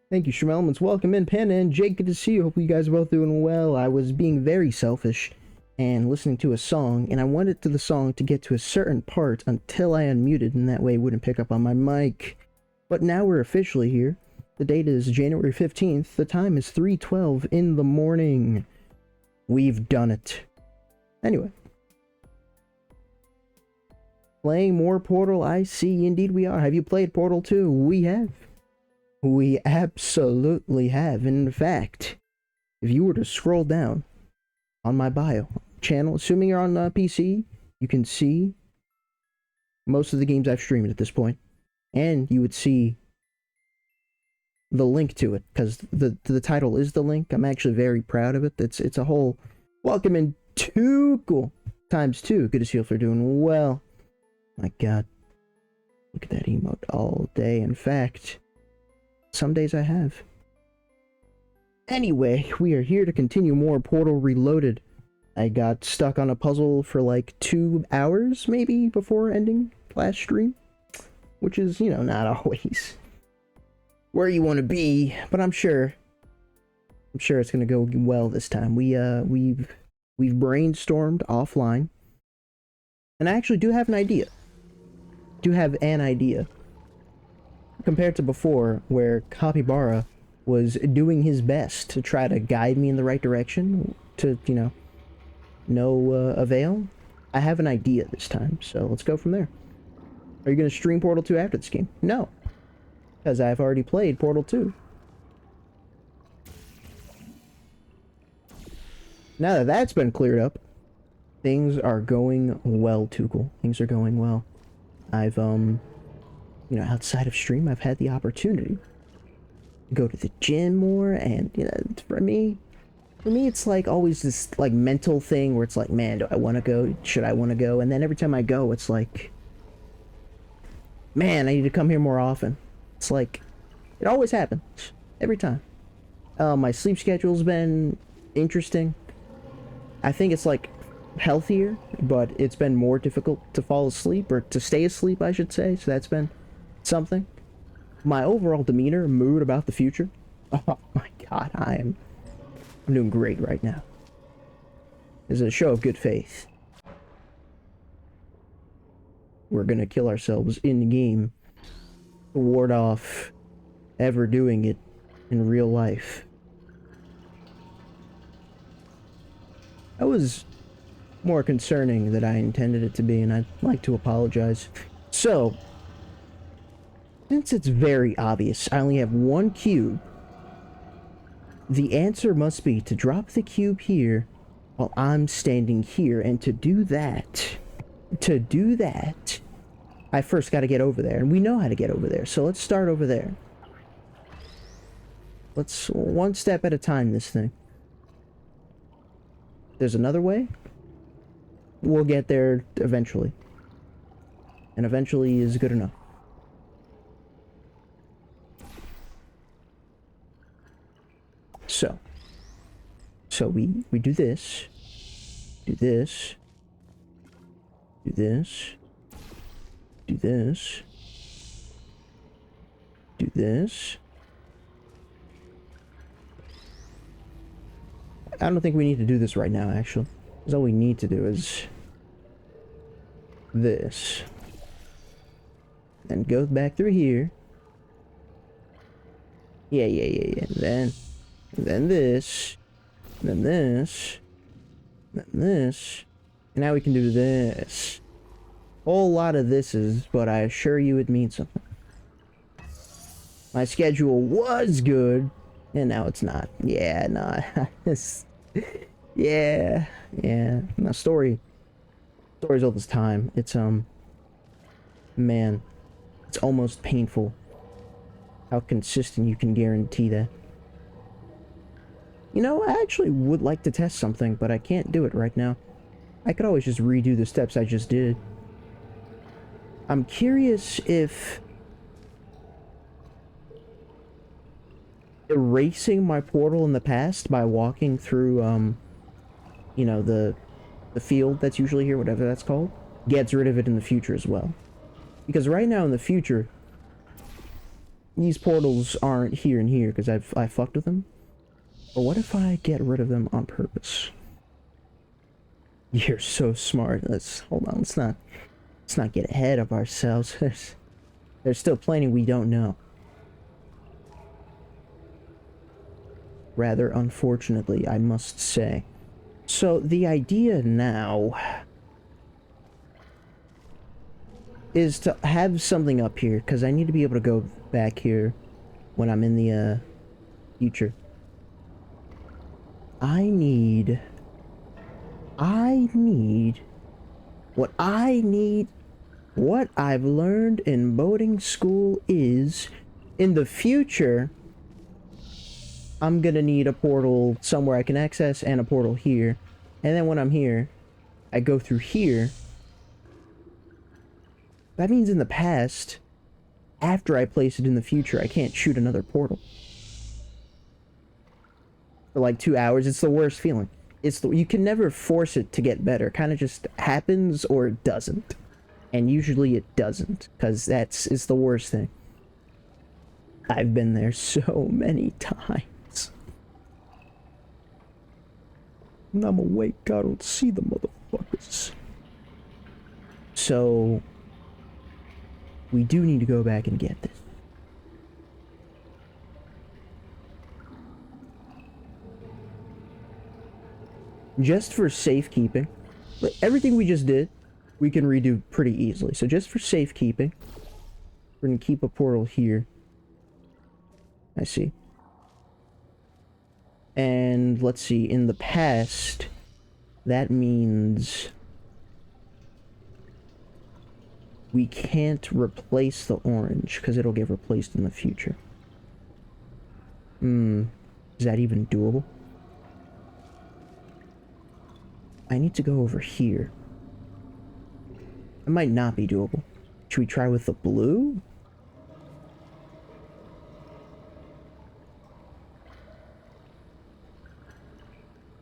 Thank you, Shremelmans. Welcome in, Panda and Jake. Good to see you. Hope you guys are both doing well. I was being very selfish and listening to a song, and I wanted the song to get to a certain part until I unmuted, and that way it wouldn't pick up on my mic. But now we're officially here. The date is January 15th. The time is 3:12 in the morning. We've done it. Anyway. Playing more Portal, I see. Indeed we are. Have you played Portal 2? We have. We absolutely have. In fact, if you were to scroll down on my bio channel, assuming you're on PC, you can see most of the games I've streamed at this point, and you would see the link to it, because the title is the link. I'm actually very proud of it. It's a whole welcome in Tuchel ×2. Good to see you for doing well. My god, look at that emote all day. In fact, some days I have. Anyway, we are here to continue more Portal Reloaded. I got stuck on a puzzle for like 2 hours, maybe, before ending last stream. Which is, you know, not always where you want to be, but I'm sure it's gonna go well this time. We've brainstormed offline. And I actually do have an idea. Compared to before, where Capybara was doing his best to try to guide me in the right direction, to, you know, no avail, I have an idea this time, so let's go from there. Are you going to stream Portal 2 after this game? No, because I've already played Portal 2. Now that that's been cleared up, things are going well, Tuchel. Things are going well. I've, you know, outside of stream, I've had the opportunity to go to the gym more, and, you know, for me, it's like always this, like, mental thing where it's like, man, do I want to go? Should I want to go? And then every time I go, it's like, man, I need to come here more often. It's like, it always happens. Every time. My sleep schedule's been interesting. I think it's, like, healthier, but it's been more difficult to fall asleep, or to stay asleep, I should say, so that's been something. My overall demeanor, mood about the future, oh my god, I'm doing great right now. It's a show of good faith. We're gonna kill ourselves in the game to ward off ever doing it in real life. That was more concerning than I intended it to be, and I'd like to apologize. So, since it's very obvious, I only have one cube. The answer must be to drop the cube here while I'm standing here, and to do that, I first gotta get over there, and we know how to get over there, so let's start over there. Let's one step at a time this thing. There's another way. We'll get there eventually. And eventually is good enough. So we do this. Do this. Do this. Do this. Do this. I don't think we need to do this right now, actually. Because all we need to do is this. And go back through here. Yeah. And then this. Then this. Then this. And now we can do this. Whole lot of thises, but I assure you it means something. My schedule was good, and now it's not. Yeah, nah. Yeah. My story's all this time. It's, man, it's almost painful how consistent you can guarantee that. You know, I actually would like to test something, but I can't do it right now. I could always just redo the steps I just did. I'm curious if erasing my portal in the past by walking through, you know, the field that's usually here, whatever that's called, gets rid of it in the future as well. Because right now in the future, these portals aren't here and here because I fucked with them. But what if I get rid of them on purpose? You're so smart. Hold on. Let's not get ahead of ourselves. There's still plenty we don't know. Rather unfortunately, I must say. So the idea now is to have something up here, because I need to be able to go back here when I'm in the future. I need what I've learned in boating school is, in the future, I'm gonna need a portal somewhere I can access and a portal here. And then when I'm here, I go through here. That means in the past, after I place it in the future, I can't shoot another portal. For like 2 hours, it's the worst feeling. You can never force it to get better. It kind of just happens or it doesn't. And usually it doesn't, because it's the worst thing. I've been there so many times. And I'm awake, I don't see the motherfuckers. So we do need to go back and get this. Just for safekeeping, everything we just did, we can redo pretty easily. So just for safekeeping, we're gonna keep a portal here. I see. And let's see, in the past, that means we can't replace the orange because it'll get replaced in the future. Is that even doable? I need to go over here. It might not be doable. Should we try with the blue?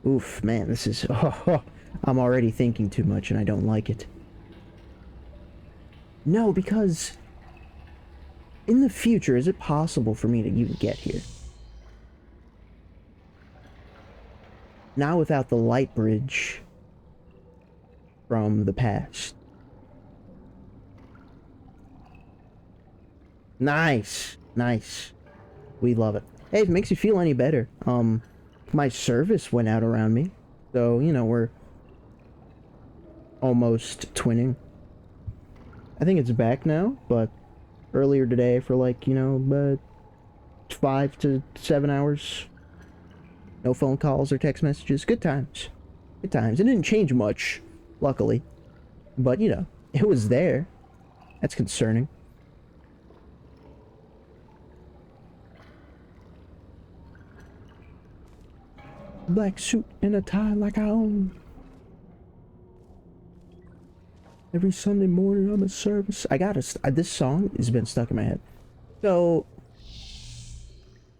Oof, man, this is... Oh, I'm already thinking too much and I don't like it. No, because... in the future, is it possible for me to even get here? Now without the light bridge from the past. Nice. Nice. We love it. Hey, if it makes you feel any better, my service went out around me. So, you know, we're almost twinning. I think it's back now, but earlier today for like, you know, 5 to 7 hours. No phone calls or text messages. Good times. Good times. It didn't change much, luckily. But, you know, it was there. That's concerning. Black suit and a tie like I own. Every Sunday morning I'm at service. This song has been stuck in my head. So,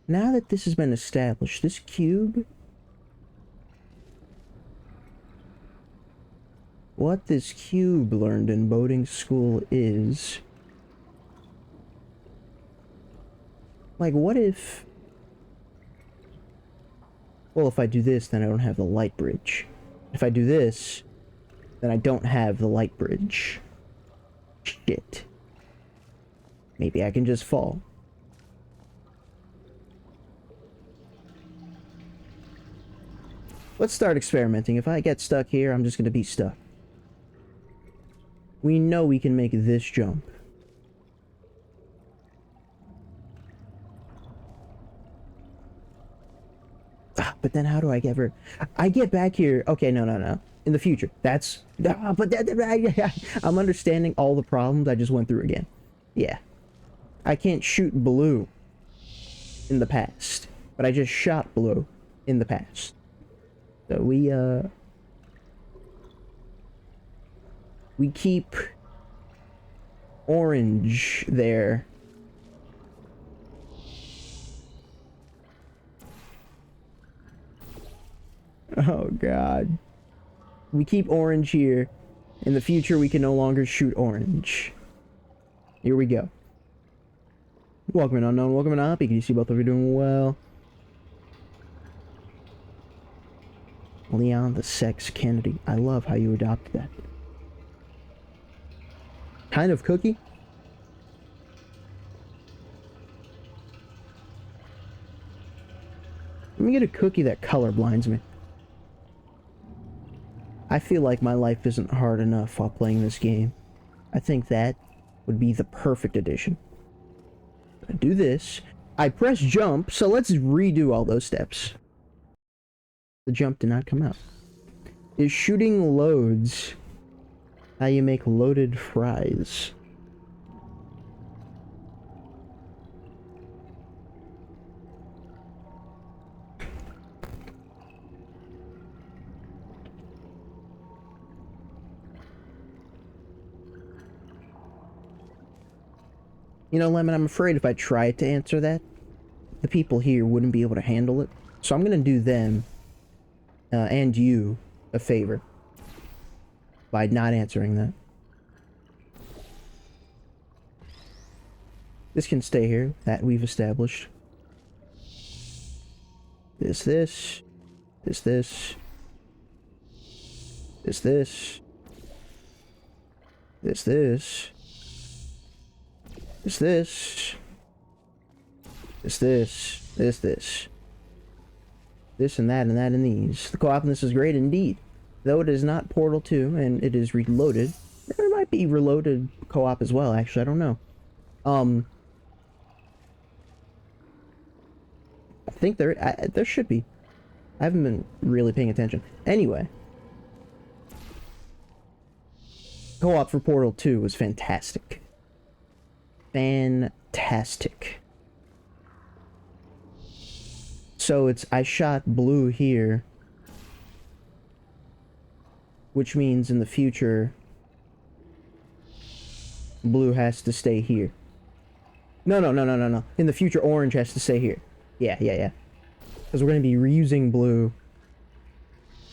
now that this has been established, this cube... what this cube learned in boating school is... like, what if... well, if I do this, then I don't have the light bridge. If I do this, then I don't have the light bridge. Shit. Maybe I can just fall. Let's start experimenting. If I get stuck here, I'm just gonna be stuck. We know we can make this jump. But then how do I I get back here. Okay, no. In the future. That's... I'm understanding all the problems I just went through again. Yeah. I can't shoot blue in the past. But I just shot blue in the past. So we keep orange there. Oh god. We keep orange here. In the future, we can no longer shoot orange. Here we go. Welcome in unknown, welcome in Hoppy. Can you see both of you doing well? Leon the Sex Kennedy. I love how you adopted that. Kind of cookie? Let me get a cookie that color-blinds me. I feel like my life isn't hard enough while playing this game. I think that would be the perfect addition. I do this. I press jump, so let's redo all those steps. The jump did not come out. Is shooting loads how you make loaded fries? You know, Lemon, I'm afraid if I tried to answer that, the people here wouldn't be able to handle it. So I'm gonna do them, and you, a favor. By not answering that. This can stay here, that we've established. This. This. This. This and that and that and these. The co-opness is great indeed. Though it is not Portal 2 and it is reloaded. There might be reloaded co-op as well, actually, I don't know. I think there should be. I haven't been really paying attention. Anyway. Co-op for Portal 2 was fantastic. Fantastic. So I shot blue here, which means in the future, blue has to stay here. No. In the future, orange has to stay here. Yeah. Because we're going to be reusing blue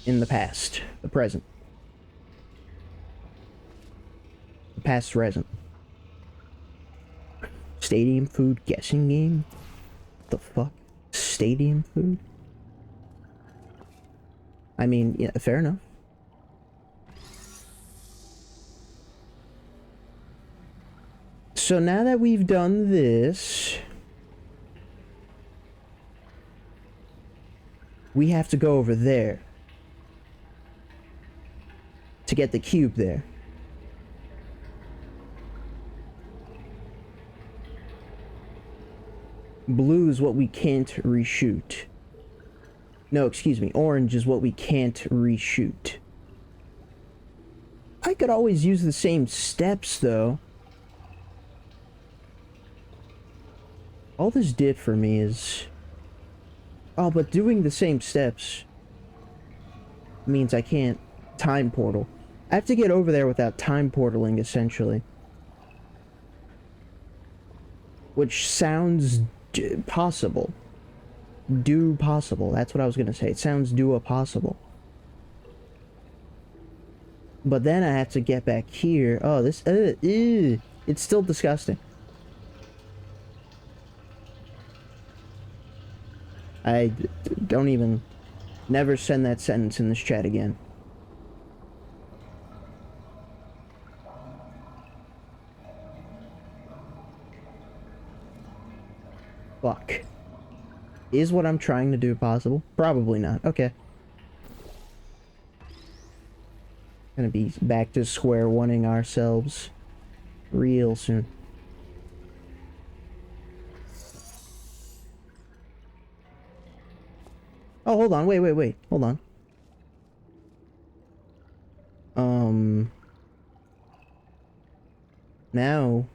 in the past, the present. The past present. Stadium food guessing game? What the fuck? Stadium food? I mean, yeah, fair enough. So now that we've done this, we have to go over there to get the cube there. Blue is what we can't reshoot. No, excuse me. Orange is what we can't reshoot. I could always use the same steps, though. All this did for me is... Oh, but doing the same steps means I can't time portal. I have to get over there without time portaling, essentially. Which sounds... possible. Possible. That's what I was gonna say. It sounds possible. But then I have to get back here. Oh, this... it's still disgusting. I don't even... Never send that sentence in this chat again. Fuck. Is what I'm trying to do possible? Probably not. Okay. Gonna be back to square one-ing ourselves real soon. Oh, hold on. Wait. Hold on. Now...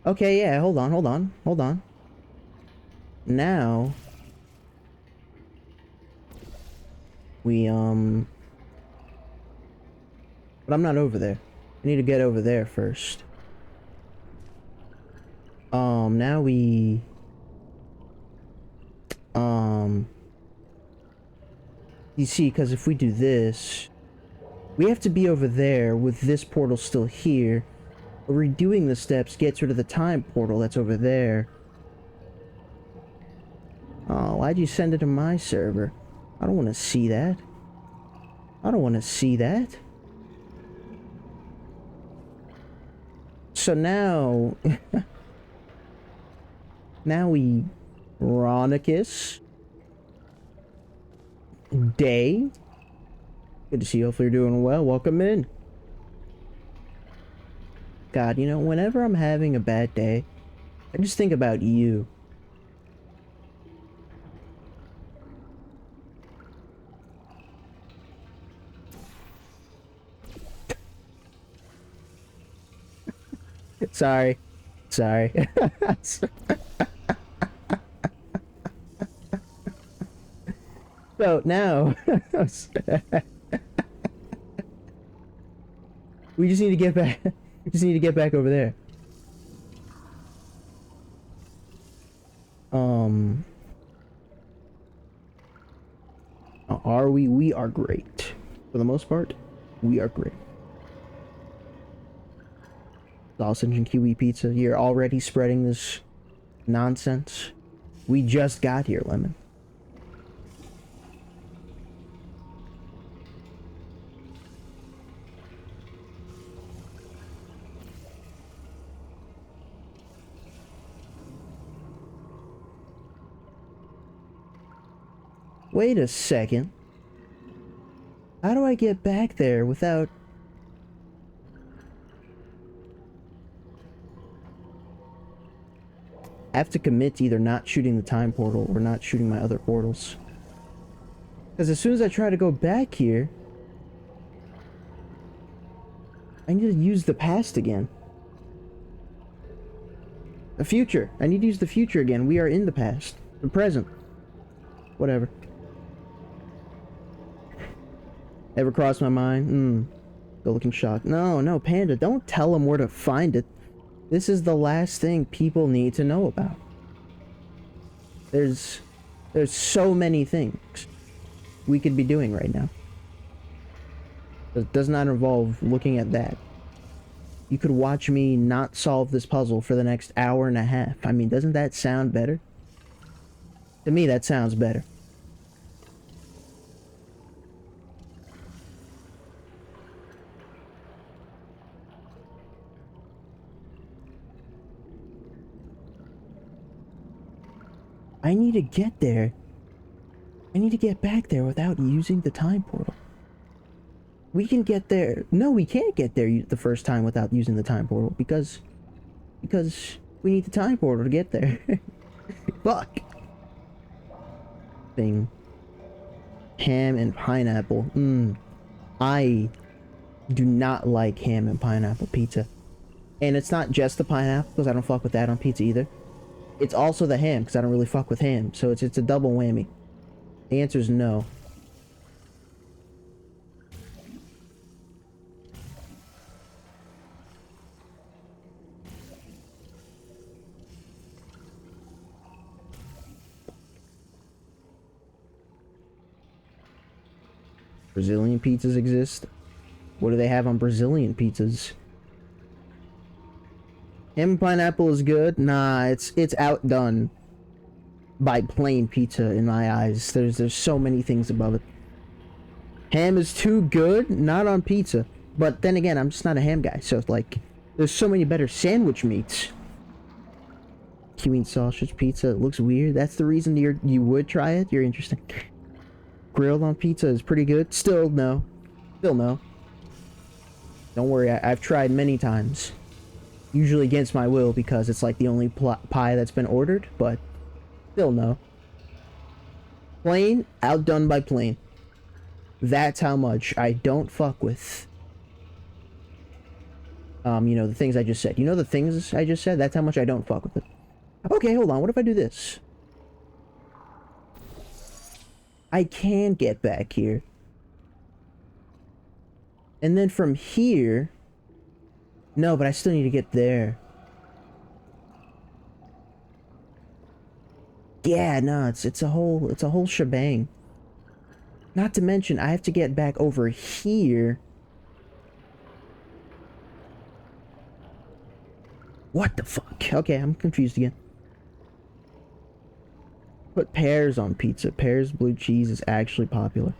Okay, yeah, hold on. Now... We, But I'm not over there. I need to get over there first. Now we... You see, because if we do this, we have to be over there with this portal still here. But redoing the steps gets rid of the time portal that's over there. Oh, why'd you send it to my server? I don't want to see that. I don't want to see that. So now... now we... Ronicus. Day. Good to see you. Hopefully you're doing well. Welcome in. God, you know, whenever I'm having a bad day, I just think about you. Sorry. Sorry. So now we just need to get back we just need to get back over there. Are we? We are great. For the most part, we are great. Sausage and kiwi pizza. You're already spreading this nonsense. We just got here, Lemon. Wait a second. How do I get back there without... I have to commit to either not shooting the time portal or not shooting my other portals. Because as soon as I try to go back here, I need to use the past again. The future. I need to use the future again. We are in the past. The present. Whatever. Ever crossed my mind? Still looking shocked. No, no, Panda, don't tell them where to find it. This is the last thing people need to know about. There's so many things we could be doing right now. It does not involve looking at that. You could watch me not solve this puzzle for the next hour and a half. I mean, doesn't that sound better? To me, that sounds better. I need to get there. I need to get back there without using the time portal. We can get there. No, we can't get there the first time without using the time portal because we need the time portal to get there. Fuck. Thing. Ham and pineapple. I do not like ham and pineapple pizza. And it's not just the pineapple, because I don't fuck with that on pizza either. It's also the ham, because I don't really fuck with ham. So it's a double whammy. The answer is no. Brazilian pizzas exist? What do they have on Brazilian pizzas? Ham and pineapple is good? Nah, it's outdone by plain pizza in my eyes. There's so many things above it. Ham is too good? Not on pizza. But then again, I'm just not a ham guy, so like, there's so many better sandwich meats. Kiwi sausage pizza, it looks weird. That's the reason you would try it? You're interesting. Grilled on pizza is pretty good. Still no. Still no. Don't worry, I've tried many times. Usually against my will because it's like the only pie that's been ordered, but still no. Plain, outdone by plain. That's how much I don't fuck with. You know, the things I just said. You know the things I just said? That's how much I don't fuck with it. Okay, hold on. What if I do this? I can get back here. And then from here... No, but I still need to get there. Yeah, no, it's a whole shebang. Not to mention, I have to get back over here. What the fuck? Okay, I'm confused again. Put pears on pizza. Pears, blue cheese is actually popular.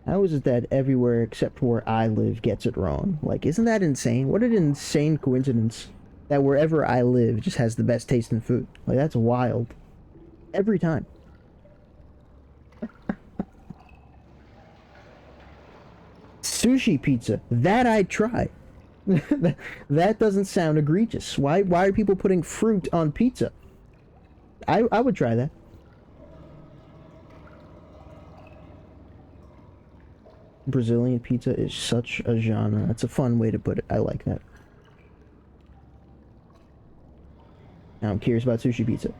How is it that everywhere except where I live gets it wrong? Like, isn't that insane? What an insane coincidence that wherever I live just has the best taste in food. Like, that's wild. Every time. Sushi pizza. That I'd try. That doesn't sound egregious. Why are people putting fruit on pizza? I would try that. Brazilian pizza is such a genre. That's a fun way to put it. I like that. Now I'm curious about sushi pizza.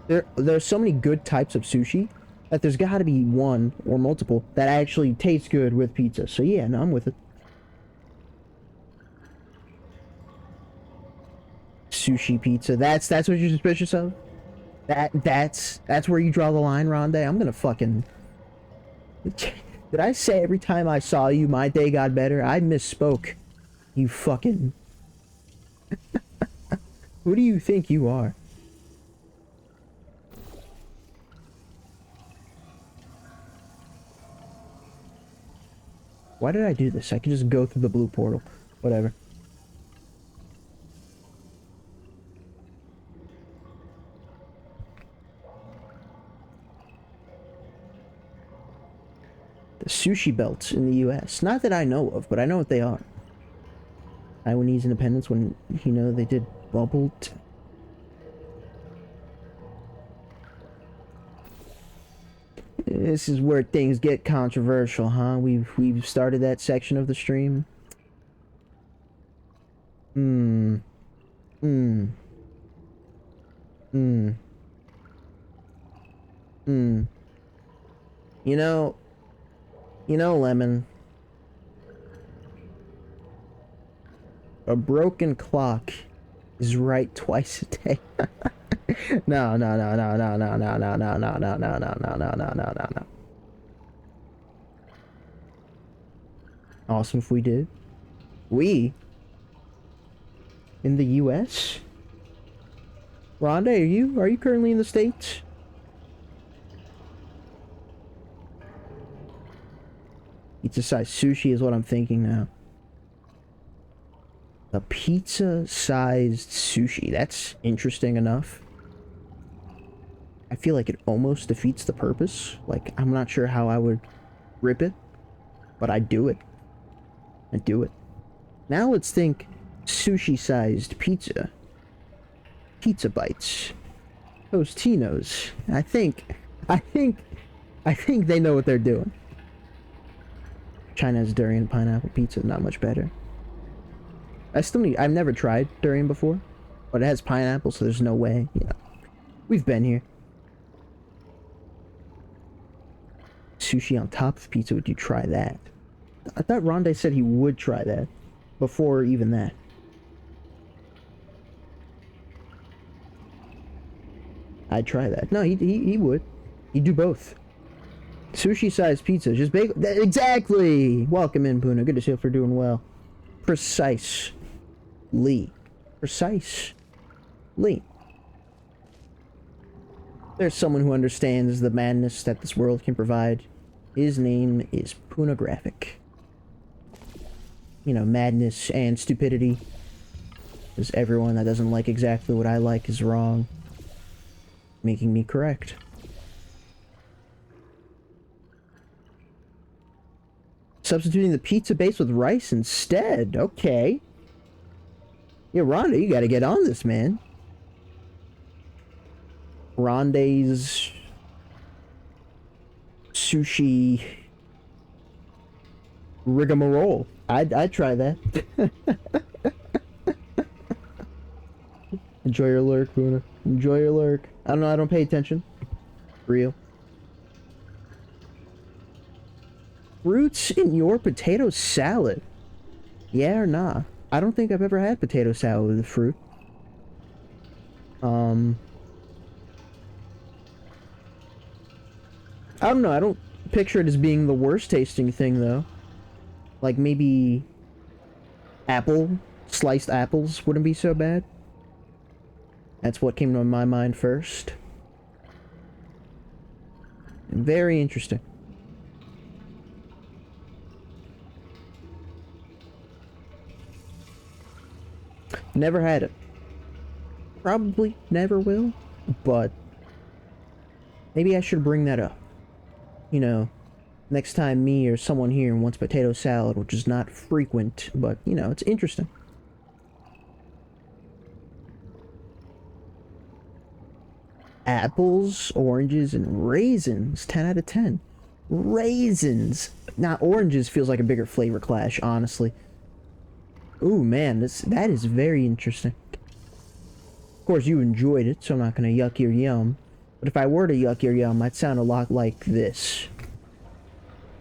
There's so many good types of sushi that there's got to be one or multiple that actually tastes good with pizza. So yeah, no, I'm with it. Sushi pizza. That's what you're suspicious of? That's where you draw the line, Rondé? I'm gonna fucking... Did I say every time I saw you, my day got better? I misspoke. You fucking... Who do you think you are? Why did I do this? I can just go through the blue portal. Whatever. The sushi belts in the US. Not that I know of, but I know what they are. Taiwanese independence when, you know, they did bubbled. This is where things get controversial, huh? We've started that section of the stream. You know, Lemon. A broken clock is right twice a day. No. Awesome if we did. We? In the US? Rondé, are you currently in the States? Pizza-sized sushi is what I'm thinking now. A pizza-sized sushi. That's interesting enough. I feel like it almost defeats the purpose. Like, I'm not sure how I would rip it, but I'd do it. I'd do it. Now let's think sushi-sized pizza. Pizza bites. Tostinos. I think they know what they're doing. China's durian pineapple pizza, not much better. I've never tried durian before, but it has pineapple, so there's no way, you know. We've been here. Sushi on top of pizza, would you try that? I thought Rondé said he would try that before even that. I'd try that. No, he would. He'd do both. Sushi-sized pizza, just bake. Exactly! Welcome in, Puna. Good to see you for doing well. Precisely. Precisely. There's someone who understands the madness that this world can provide. His name is Puna Graphic. You know, madness and stupidity. Because everyone that doesn't like exactly what I like is wrong. Making me correct. Substituting the pizza base with rice instead. Okay. Yeah, Rondé, you gotta get on this, man. Rondé's sushi rigmarole. I'd try that. Enjoy your lurk, Luna. Enjoy your lurk. I don't know, I don't pay attention. Real. Fruits in your potato salad. Yeah or nah? I don't think I've ever had potato salad with fruit. Um, I don't know. I don't picture it as being the worst tasting thing though. Like maybe sliced apples wouldn't be so bad. That's what came to my mind first. Very interesting. Never had it. Probably never will, but maybe I should bring that up. You know, next time me or someone here wants potato salad, which is not frequent, but you know, it's interesting. Apples, oranges, and raisins. 10 out of 10. Raisins. Now, oranges feels like a bigger flavor clash, honestly. Ooh, man, that is very interesting. Of course, you enjoyed it, so I'm not gonna yuck your yum. But if I were to yuck your yum, I'd sound a lot like this.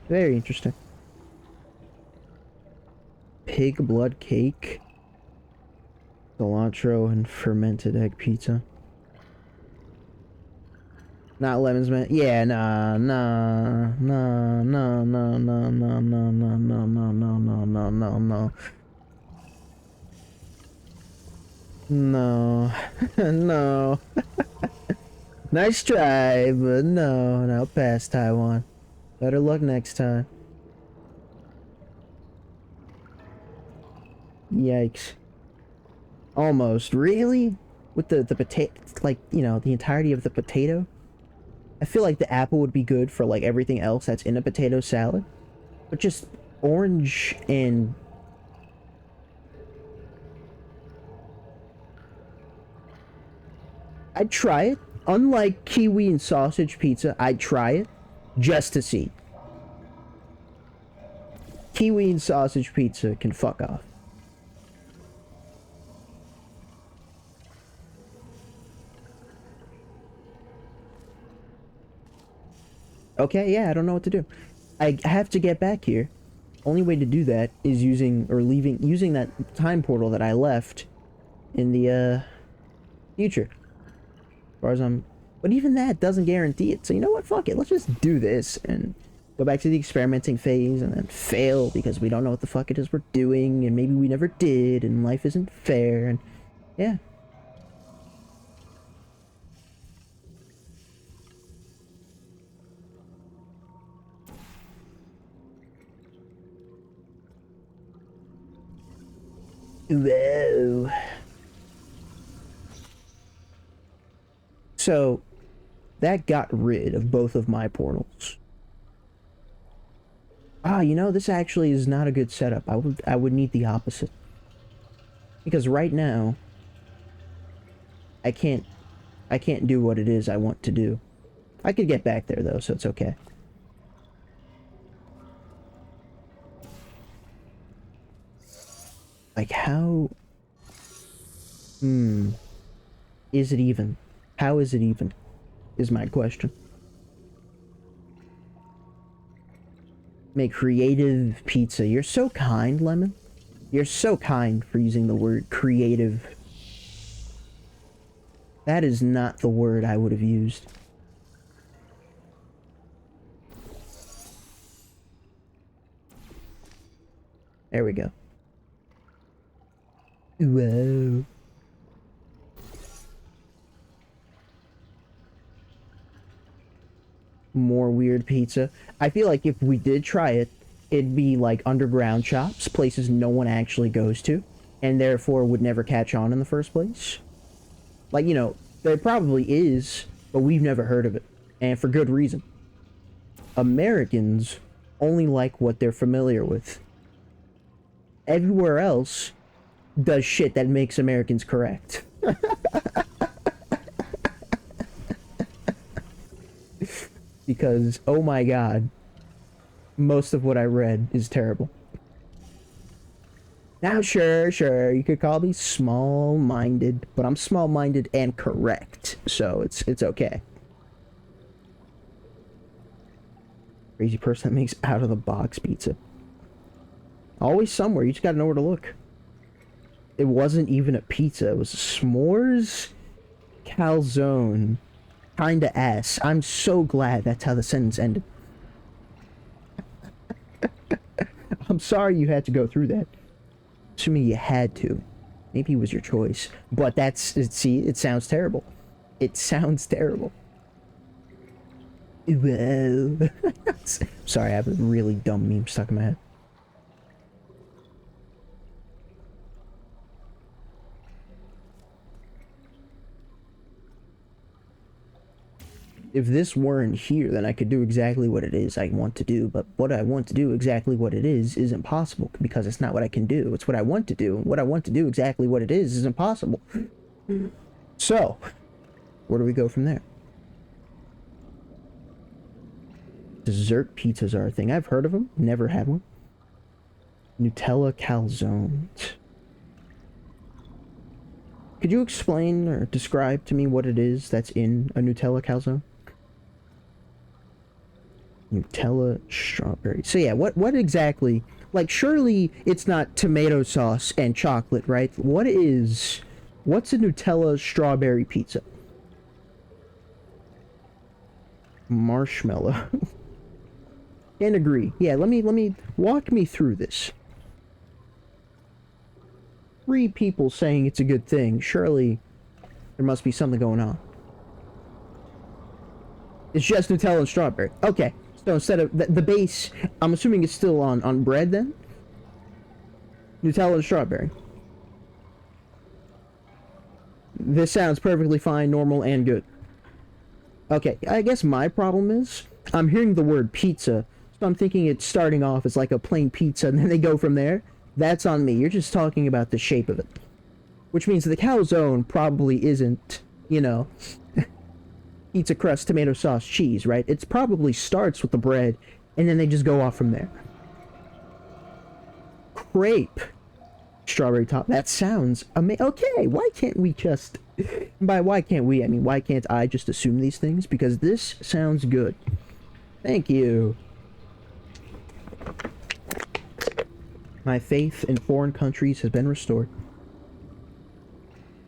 Very interesting. Pig blood cake. Cilantro and fermented egg pizza. Not lemons, man. Yeah, nah, nah, nah, no, no, no, no, no, no, no, no, no, no, no, no, no. No. No. Nice try, but no, no, pass Taiwan. Better luck next time. Yikes. Almost. Really? With the potato, like, you know, the entirety of the potato? I feel like the apple would be good for, like, everything else that's in a potato salad. But just orange and... I'd try it. Unlike kiwi and sausage pizza, I'd try it just to see. Kiwi and sausage pizza can fuck off. Okay, yeah, I don't know what to do. I have to get back here. Only way to do that is using that time portal that I left in the future. As far as I'm, but even that doesn't guarantee it. So you know what? Fuck it. Let's just do this and go back to the experimenting phase and then fail because we don't know what the fuck it is we're doing and maybe we never did and life isn't fair and yeah. Whoa. So that got rid of both of my portals. Ah, you know, this actually is not a good setup. I would need the opposite. Because right now I can't I can't do what it is I want to do. I could get back there though, so it's okay. Like how is it even? How is it even? Is my question. Make creative pizza. You're so kind, Lemon. You're so kind for using the word creative. That is not the word I would have used. There we go. Whoa. More weird pizza. I feel like if we did try it, it'd be like underground shops, places no one actually goes to, and therefore would never catch on in the first place. Like, you know, there probably is, but we've never heard of it. And for good reason. Americans only like what they're familiar with. Everywhere else does shit that makes Americans correct. Because, oh my god, most of what I read is terrible. Now, sure, you could call me small-minded, but I'm small-minded and correct, so it's okay. Crazy person that makes out-of-the-box pizza. Always somewhere. You just gotta know where to look. It wasn't even a pizza. It was a s'mores calzone. Kinda ass. I'm so glad that's how the sentence ended. I'm sorry you had to go through that. Assuming you had to. Maybe it was your choice. But see, it sounds terrible. It sounds terrible. Well. Sorry, I have a really dumb meme stuck in my head. If this weren't here, then I could do exactly what it is I want to do, but what I want to do, exactly what it is impossible, because it's not what I can do. It's what I want to do. What I want to do, exactly what it is impossible. So, where do we go from there? Dessert pizzas are a thing. I've heard of them, never had one. Nutella calzones. Could you explain or describe to me what it is that's in a Nutella calzone? Nutella strawberry. So yeah, what exactly? Like, surely it's not tomato sauce and chocolate, right? What's a Nutella strawberry pizza? Marshmallow. Can't agree. Yeah, let me walk me through this. 3 people saying it's a good thing. Surely there must be something going on. It's just Nutella and strawberry. Okay. So instead of the base, I'm assuming it's still on bread then? Nutella and strawberry. This sounds perfectly fine, normal, and good. Okay, I guess my problem is, I'm hearing the word pizza, so I'm thinking it's starting off as like a plain pizza, and then they go from there. That's on me. You're just talking about the shape of it. Which means the calzone probably isn't, you know, pizza crust, tomato sauce, cheese, right? It probably starts with the bread, and then they just go off from there. Crepe. Strawberry top. That sounds amazing. Okay, why can't we just... By why can't we, I mean, why can't I just assume these things? Because this sounds good. Thank you. My faith in foreign countries has been restored.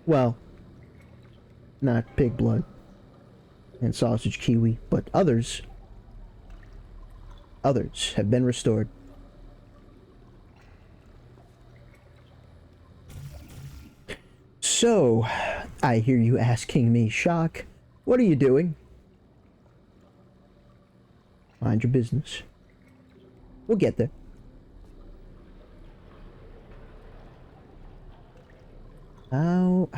Well, not pig blood and sausage kiwi, but others have been restored. So, I hear you asking me, Shock, what are you doing? Mind your business. We'll get there. Ow.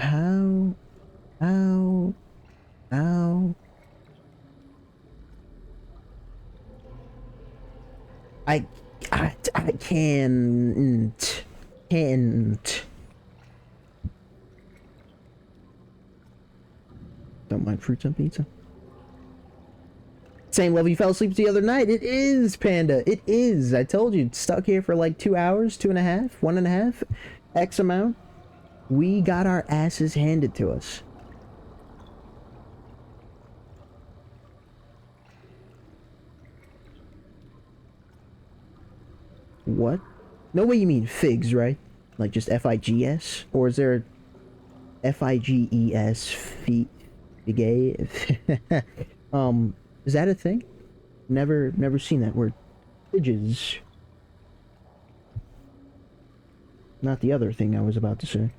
I can't. Don't mind fruits on pizza. Same level you fell asleep the other night. It is, Panda. It is. I told you, stuck here for like 2 hours, 2.5, 1.5, X amount. We got our asses handed to us. What? No way you mean figs, right? Like just F-I-G-S? Or is there F-I-G-E-S? Figay? Is that a thing? Never seen that word. Fidges. Not the other thing I was about to say.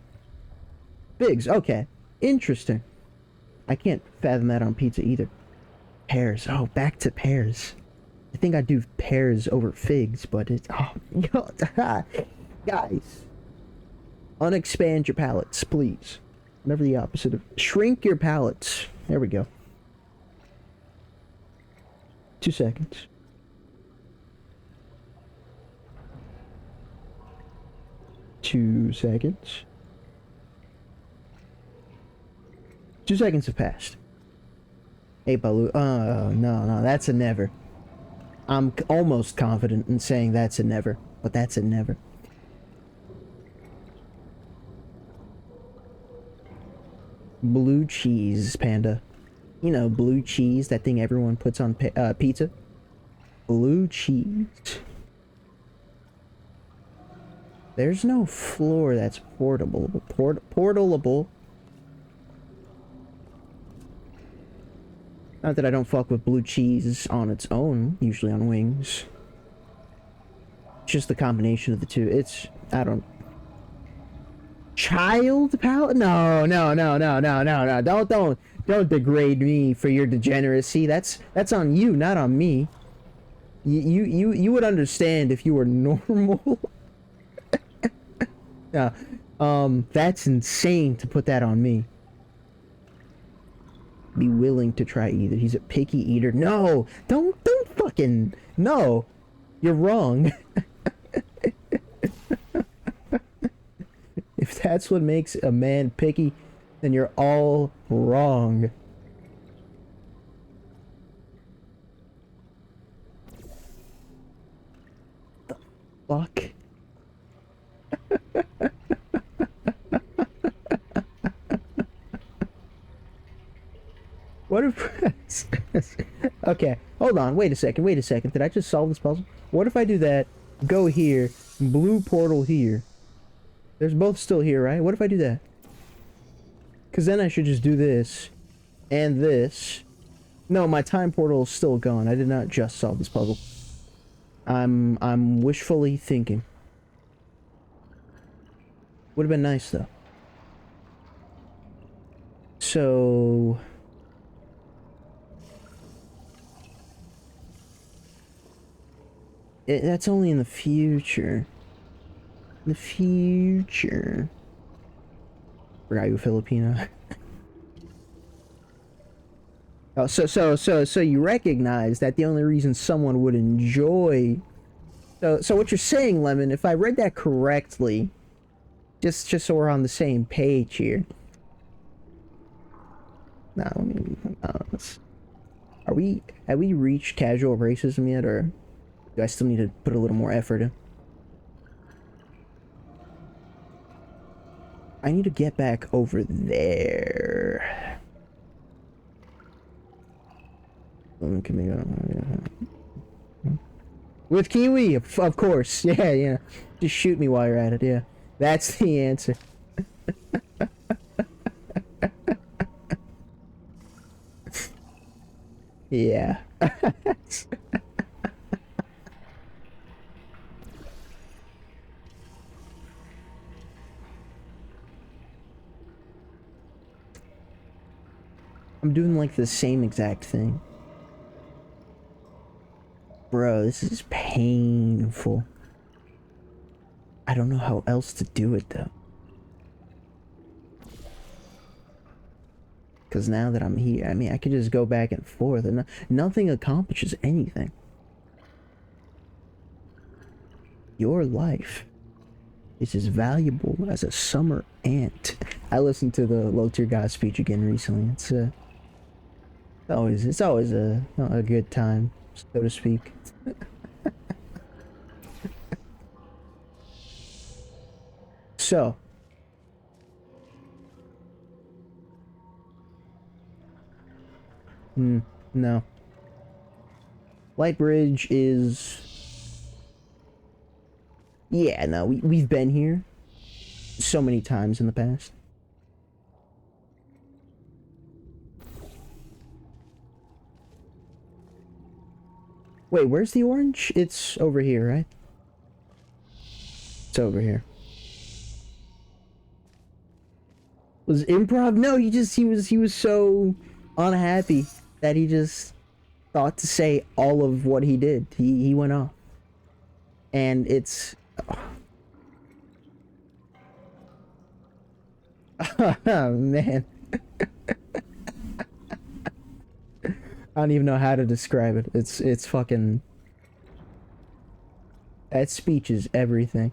Figs, okay. Interesting. I can't fathom that on pizza either. Pears. Oh, back to pears. I think I'd do pears over figs, but it's... Oh, guys. Unexpand your palates, please. Whatever the opposite of... Shrink your palates. There we go. 2 seconds. Two seconds. 2 seconds have passed. Hey, Baloo. No, that's a never. I'm almost confident in saying that's a never, but that's a never. Blue cheese, Panda. You know, blue cheese, that thing everyone puts on pizza. Blue cheese. There's no floor that's portable. Portalable. Not that I don't fuck with blue cheese on its own, usually on wings. It's just the combination of the two. It's, I don't... Child palate? No, no, no, no, no, no, no. Don't degrade me for your degeneracy. That's on you, not on me. You would understand if you were normal. Yeah. That's insane to put that on me. Be willing to try either. He's a picky eater. No! Don't fucking... No! You're wrong. If that's what makes a man picky, then you're all wrong. The fuck? What if... Okay, hold on, wait a second. Did I just solve this puzzle? What if I do that, go here, blue portal here? There's both still here, right? What if I do that? Because then I should just do this, and this. No, my time portal is still gone. I did not just solve this puzzle. I'm wishfully thinking. Would have been nice, though. So... that's only in the future. The future. Forgot you were Filipino. Oh, so you recognize that the only reason someone would enjoy... So what you're saying, Lemon, if I read that correctly, just so we're on the same page here. No, I mean, have we reached casual racism yet, or do I still need to put a little more effort in? I need to get back over there. With Kiwi, of course. Yeah. Just shoot me while you're at it, yeah. That's the answer. Yeah. I'm doing like the same exact thing. Bro, this is painful. I don't know how else to do it though. Because now that I'm here, I mean, I could just go back and forth and nothing accomplishes anything. Your life is as valuable as a summer ant. I listened to the Low Tier God speech again recently. It's always a good time, so to speak. So, no. Light Bridge is... Yeah, no, we've been here so many times in the past. Wait, where's the orange? It's over here, right? It's over here. Was improv? No, he was so unhappy that he just thought to say all of what he did. He went off. And it's... Oh, man. I don't even know how to describe it. It's fucking... That speech is everything.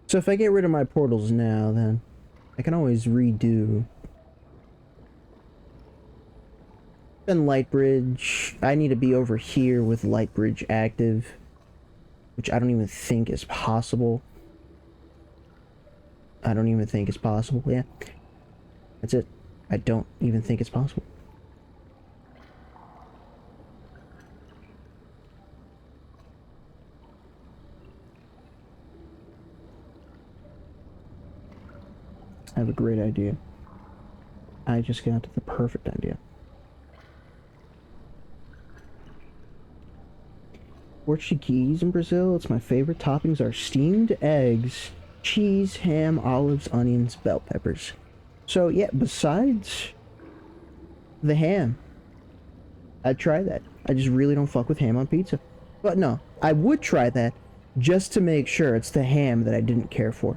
So if I get rid of my portals now, then I can always redo Then Lightbridge. I need to be over here with Lightbridge active, which I don't even think is possible. I don't even think it's possible. Yeah. That's it. I don't even think it's possible. I have a great idea. I just got the perfect idea. Portuguese in Brazil, it's my favorite. Toppings are steamed eggs, cheese, ham, olives, onions, bell peppers. So yeah, besides the ham, I'd try that. I just really don't fuck with ham on pizza. But no, I would try that just to make sure it's the ham that I didn't care for.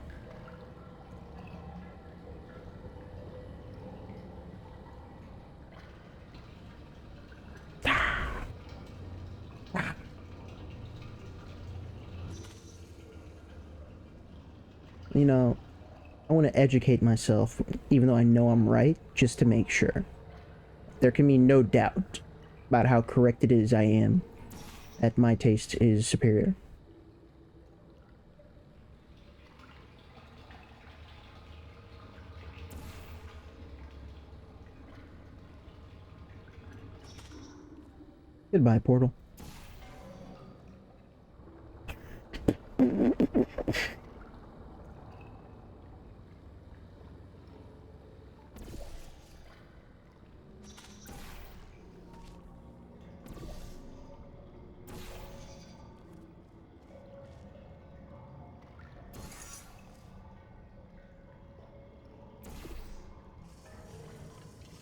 You know, I want to educate myself, even though I know I'm right, just to make sure. There can be no doubt about how correct it is I am, that my taste is superior. Goodbye, Portal.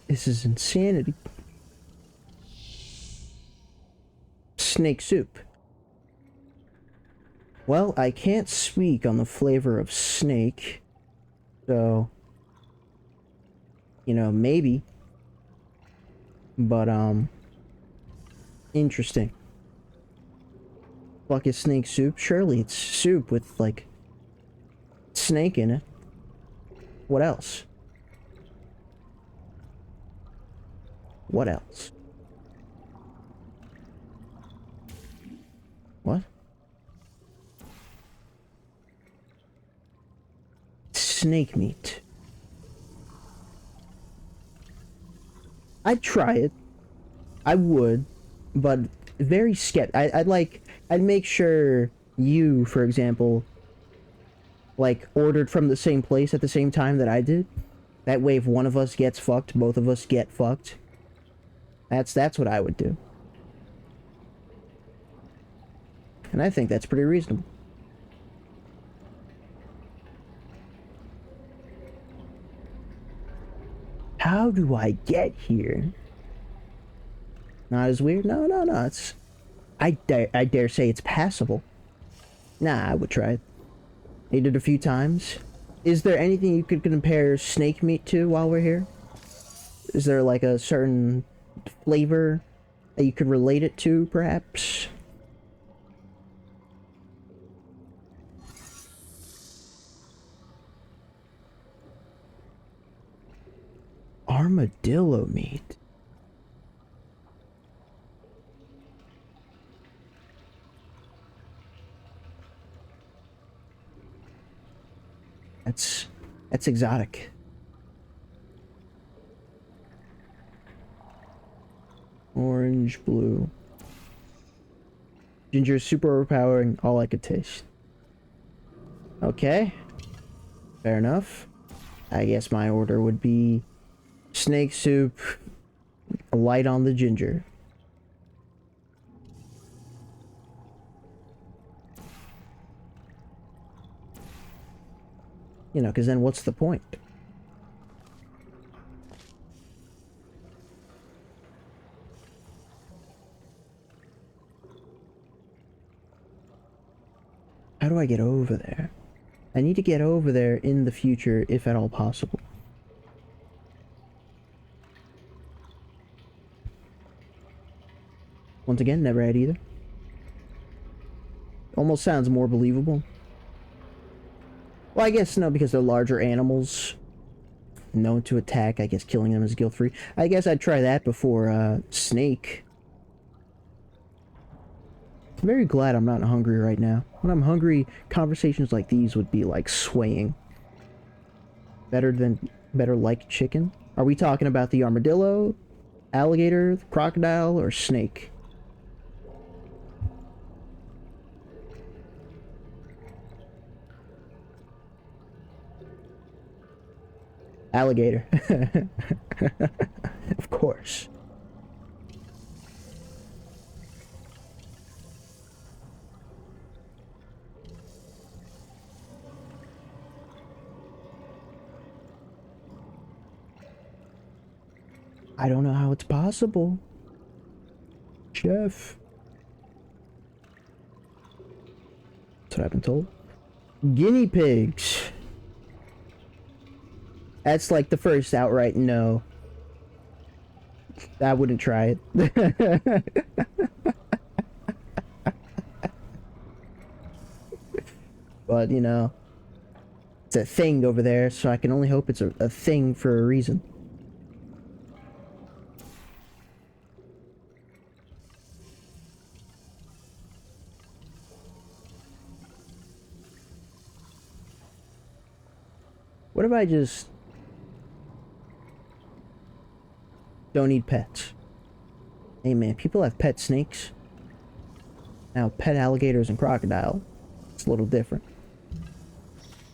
This is insanity. Snake soup. Well, I can't speak on the flavor of snake, so, you know, maybe. But, interesting. Fuck is snake soup? Surely it's soup with, like, snake in it. What else? What else? What? Snake meat. I'd try it. I would, but very I'd make sure you, for example, like, ordered from the same place at the same time that I did. That way, if one of us gets fucked, both of us get fucked. That's what I would do. And I think that's pretty reasonable. How do I get here? Not as weird? No, no, no. It's... I dare say it's passable. Nah, I would try it. Ate it a few times. Is there anything you could compare snake meat to while we're here? Is there like a certain flavor that you could relate it to, perhaps? Armadillo meat. That's exotic. Orange, blue. Ginger is super overpowering, all I could taste. Okay. Fair enough. I guess my order would be snake soup, light on the ginger. You know, because then what's the point? How do I get over there? I need to get over there in the future, if at all possible. Once again, never had either. Almost sounds more believable. Well, I guess no, because they're larger animals. known to attack. I guess killing them is guilt-free. I guess I'd try that before, snake. I'm very glad I'm not hungry right now. When I'm hungry, conversations like these would be, like, swaying. Better like chicken? Are we talking about the armadillo, alligator, crocodile, or snake? Alligator. Of course. I don't know how it's possible. Chef. That's what I've been told. Guinea pigs. That's like the first outright no. I wouldn't try it. But, you know, it's a thing over there, so I can only hope it's a thing for a reason. What if I just don't need pets? Hey man, people have pet snakes. Now pet alligators and crocodile, it's a little different.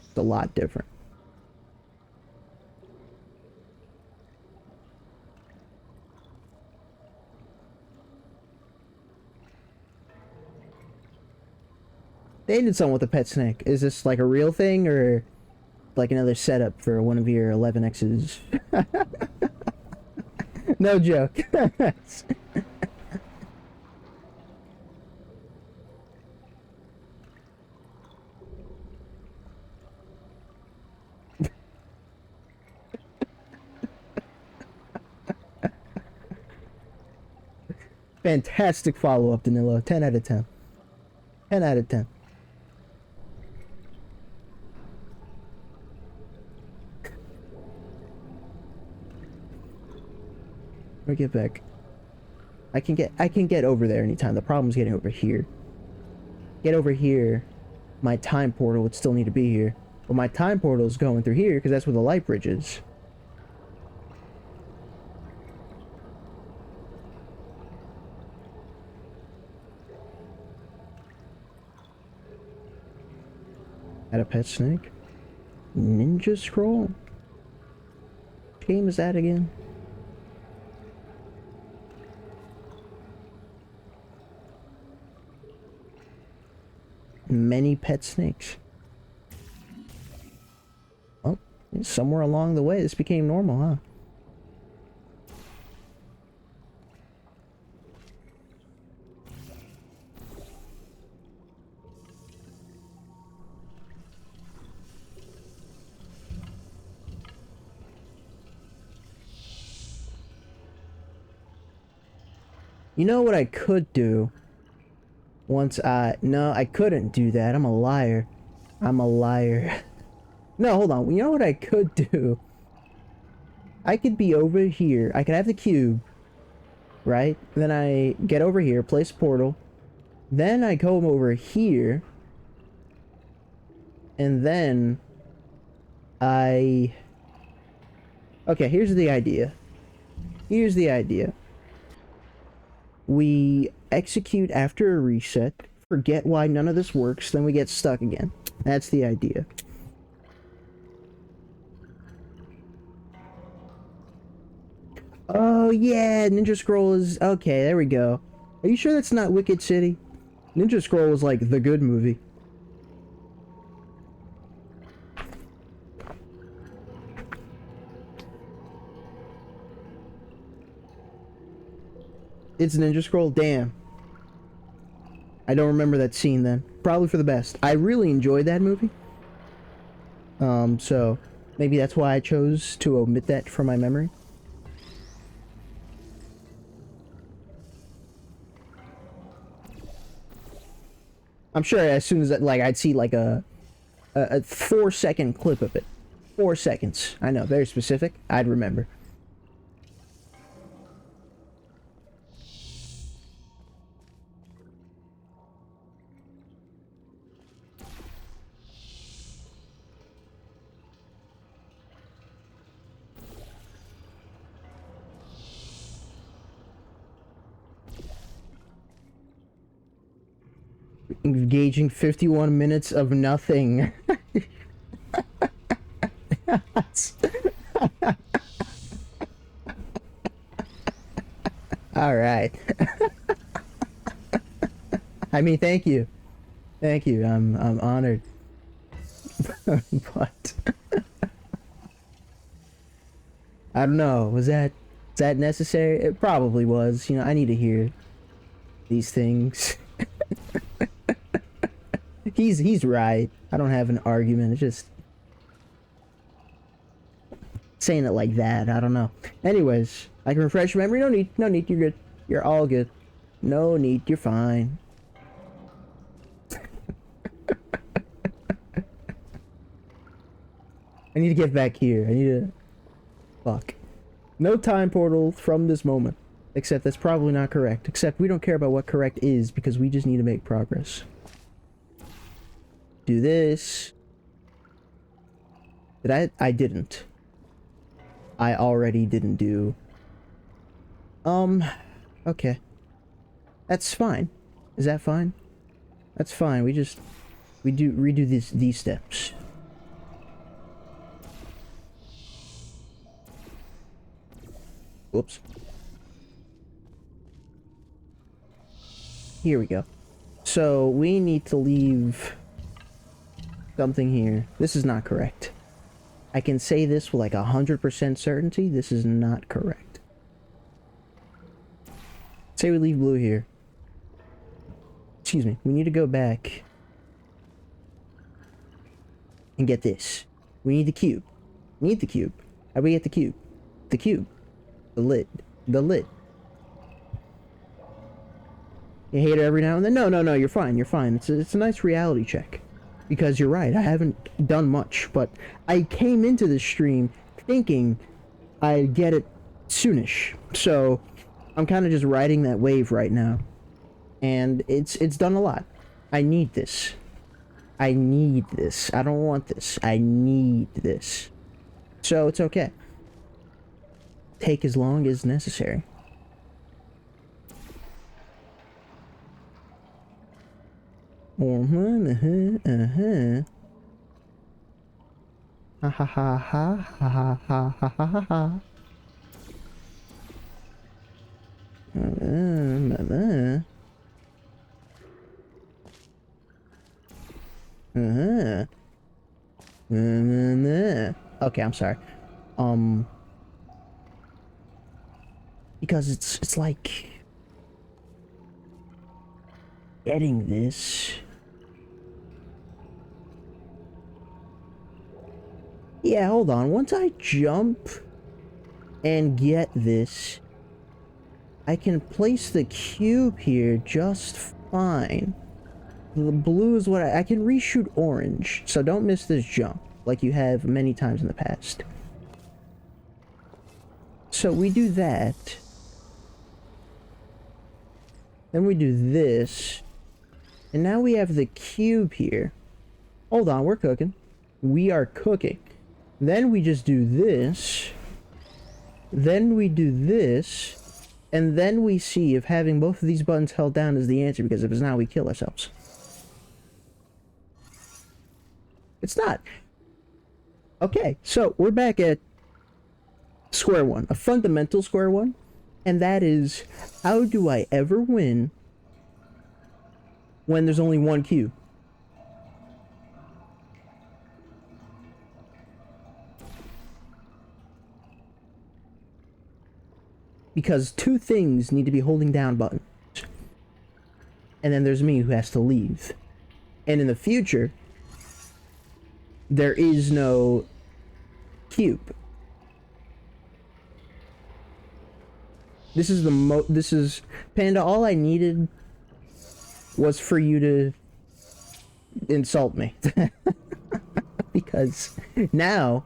It's a lot different. They did something with a pet snake. Is this like a real thing or like another setup for one of your 11X's? No joke. Fantastic follow-up, Danilo. 10 out of 10. 10 out of 10. Or get back. I can get over there anytime. The problem's getting over here. Get over here. My time portal would still need to be here. But my time portal is going through here because that's where the light bridge is. At a pet snake? Ninja scroll? What game is that again? Many pet snakes. Well, somewhere along the way this became normal, huh? You know what I could do? No, I couldn't do that. I'm a liar. I'm a liar. No, hold on. You know what I could do? I could be over here. I could have the cube, right? Then I get over here, place portal. Then I come over here. And then okay, here's the idea. Here's the idea. We execute after a reset, forget why none of this works, then we get stuck again. That's the idea. Oh yeah, Ninja Scroll is... Okay, there we go. Are you sure that's not Wicked City? Ninja Scroll was like the good movie. It's Ninja Scroll? Damn. I don't remember that scene then. Probably for the best. I really enjoyed that movie. So maybe that's why I chose to omit that from my memory. I'm sure as soon as that, like, I'd see like a 4-second clip of it. 4 seconds. I know, very specific. I'd remember. Engaging 51 minutes of nothing. All right. I mean, thank you. Thank you. I'm honored. But I don't know. Was that necessary? It probably was. You know, I need to hear these things. He's right. I don't have an argument. It's just saying it like that. I don't know. Anyways, I can refresh your memory. No need. You're good. You're all good. No need. You're fine. I need to get back here. I need to... Fuck. No time portal from this moment. Except that's probably not correct. Except we don't care about what correct is because we just need to make progress. Do this. Did I didn't. I already didn't do. Okay. That's fine. Is that fine? That's fine. We redo these steps. Whoops. Here we go. So we need to leave something here. This is not correct. I can say this with like 100% certainty. This is not correct. Say we leave blue here. Excuse me. We need to go back and get this. We need the cube. We need the cube. How do we get the cube? The cube. The lid. The lid. You hate it every now and then? No, you're fine. You're fine. It's a nice reality check. Because you're right, I haven't done much, but I came into this stream thinking I'd get it soonish. So I'm kind of just riding that wave right now. And it's done a lot. I need this. I need this. I don't want this. I need this. So it's okay. Take as long as necessary. Ha ha ha ha ha ha ha ha ha ha. Okay, I'm sorry. Because it's like getting this. Yeah, hold on. Once I jump and get this, I can place the cube here just fine. The blue is what I can reshoot orange, so don't miss this jump like you have many times in the past. So we do that. Then we do this. And now we have the cube here. Hold on, we're cooking. We are cooking. Then we just do this. Then we do this. And then we see if having both of these buttons held down is the answer, because if it's not, we kill ourselves. It's not. Okay, so we're back at square one. A fundamental square one. And that is, how do I ever win when there's only one cube? Because two things need to be holding down buttons. And then there's me who has to leave. And in the future, there is no cube. This is Panda, all I needed was for you to insult me. Because now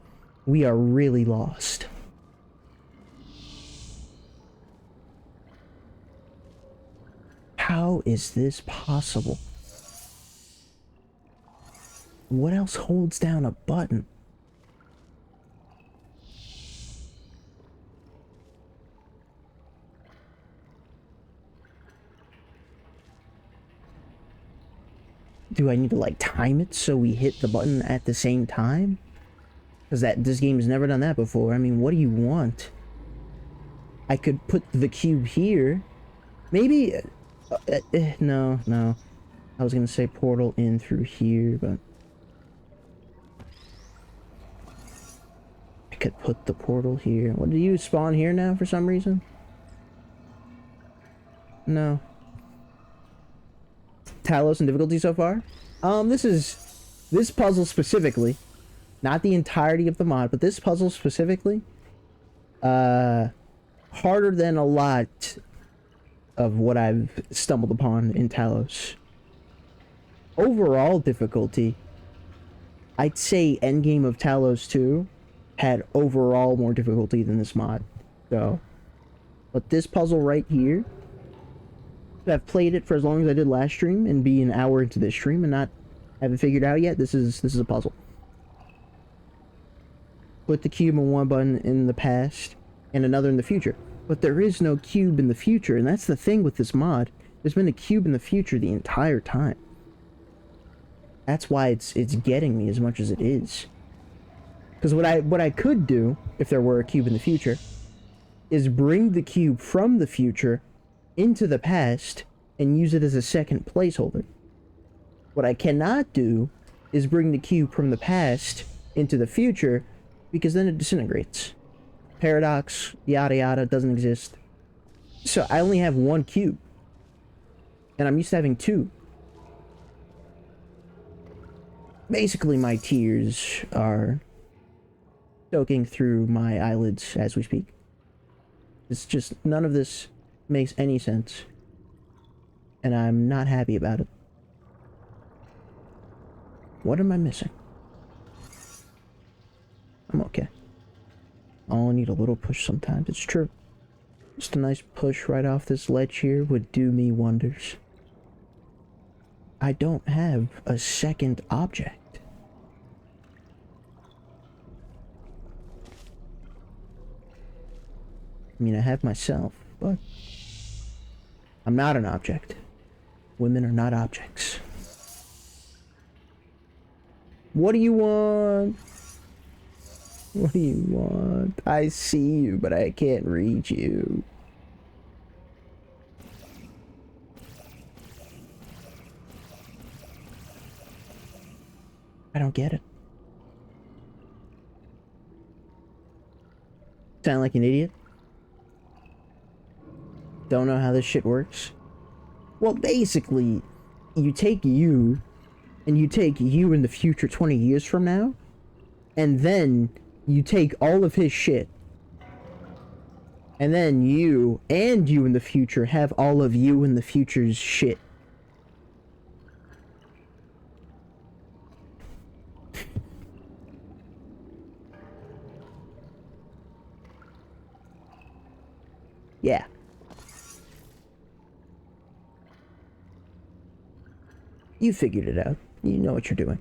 We are really lost. How is this possible? What else holds down a button? Do I need to like time it so we hit the button at the same time? Because this game has never done that before. I mean, what do you want? I could put the cube here. Maybe... no. I was gonna say portal in through here, but... I could put the portal here. What, do you spawn here now for some reason? No. Talos and difficulty so far? This puzzle specifically, not the entirety of the mod, but this puzzle specifically, harder than a lot of what I've stumbled upon in Talos. Overall difficulty, I'd say endgame of Talos 2 had overall more difficulty than this mod. So, but this puzzle right here, I've played it for as long as I did last stream and be an hour into this stream and not have it figured out yet. This is a puzzle. Put the cube on one button in the past and another in the future. But there is no cube in the future, and that's the thing with this mod. There's been a cube in the future the entire time. That's why it's getting me as much as it is. Because what I could do, if there were a cube in the future, is bring the cube from the future into the past and use it as a second placeholder. What I cannot do is bring the cube from the past into the future, because then it disintegrates. Paradox, yada yada, doesn't exist. So I only have one cube. And I'm used to having two. Basically, my tears are soaking through my eyelids as we speak. It's just, none of this makes any sense. And I'm not happy about it. What am I missing? I'm okay. I'll need a little push sometimes, it's true. Just a nice push right off this ledge here would do me wonders. I don't have a second object. I mean, I have myself, but I'm not an object. Women are not objects. What do you want? What do you want? I see you, but I can't read you. I don't get it. Sound like an idiot? Don't know how this shit works? Well, basically, you take you, and you take you in the future 20 years from now, and then you take all of his shit, and then you and you in the future have all of you in the future's shit. Yeah. You figured it out. You know what you're doing.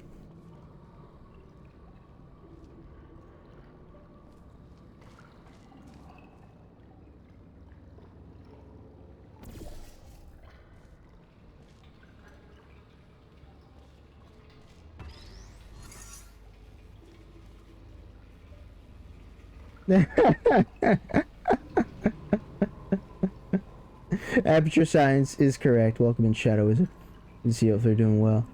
Aperture Science is correct. Welcome in, Shadow Wizard. You see if they're doing well.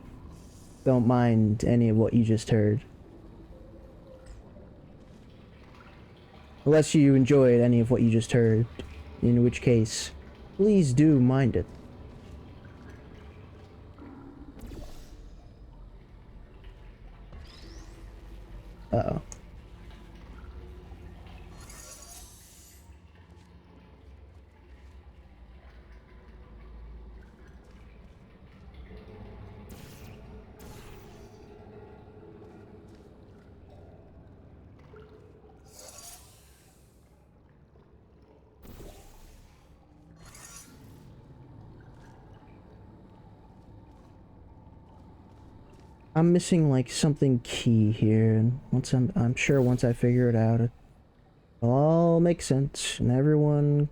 Don't mind any of what you just heard. Unless you enjoyed any of what you just heard. In which case, please do mind it. Uh-oh. I'm missing like something key here, and I'm sure once I figure it out, it'll all make sense, and everyone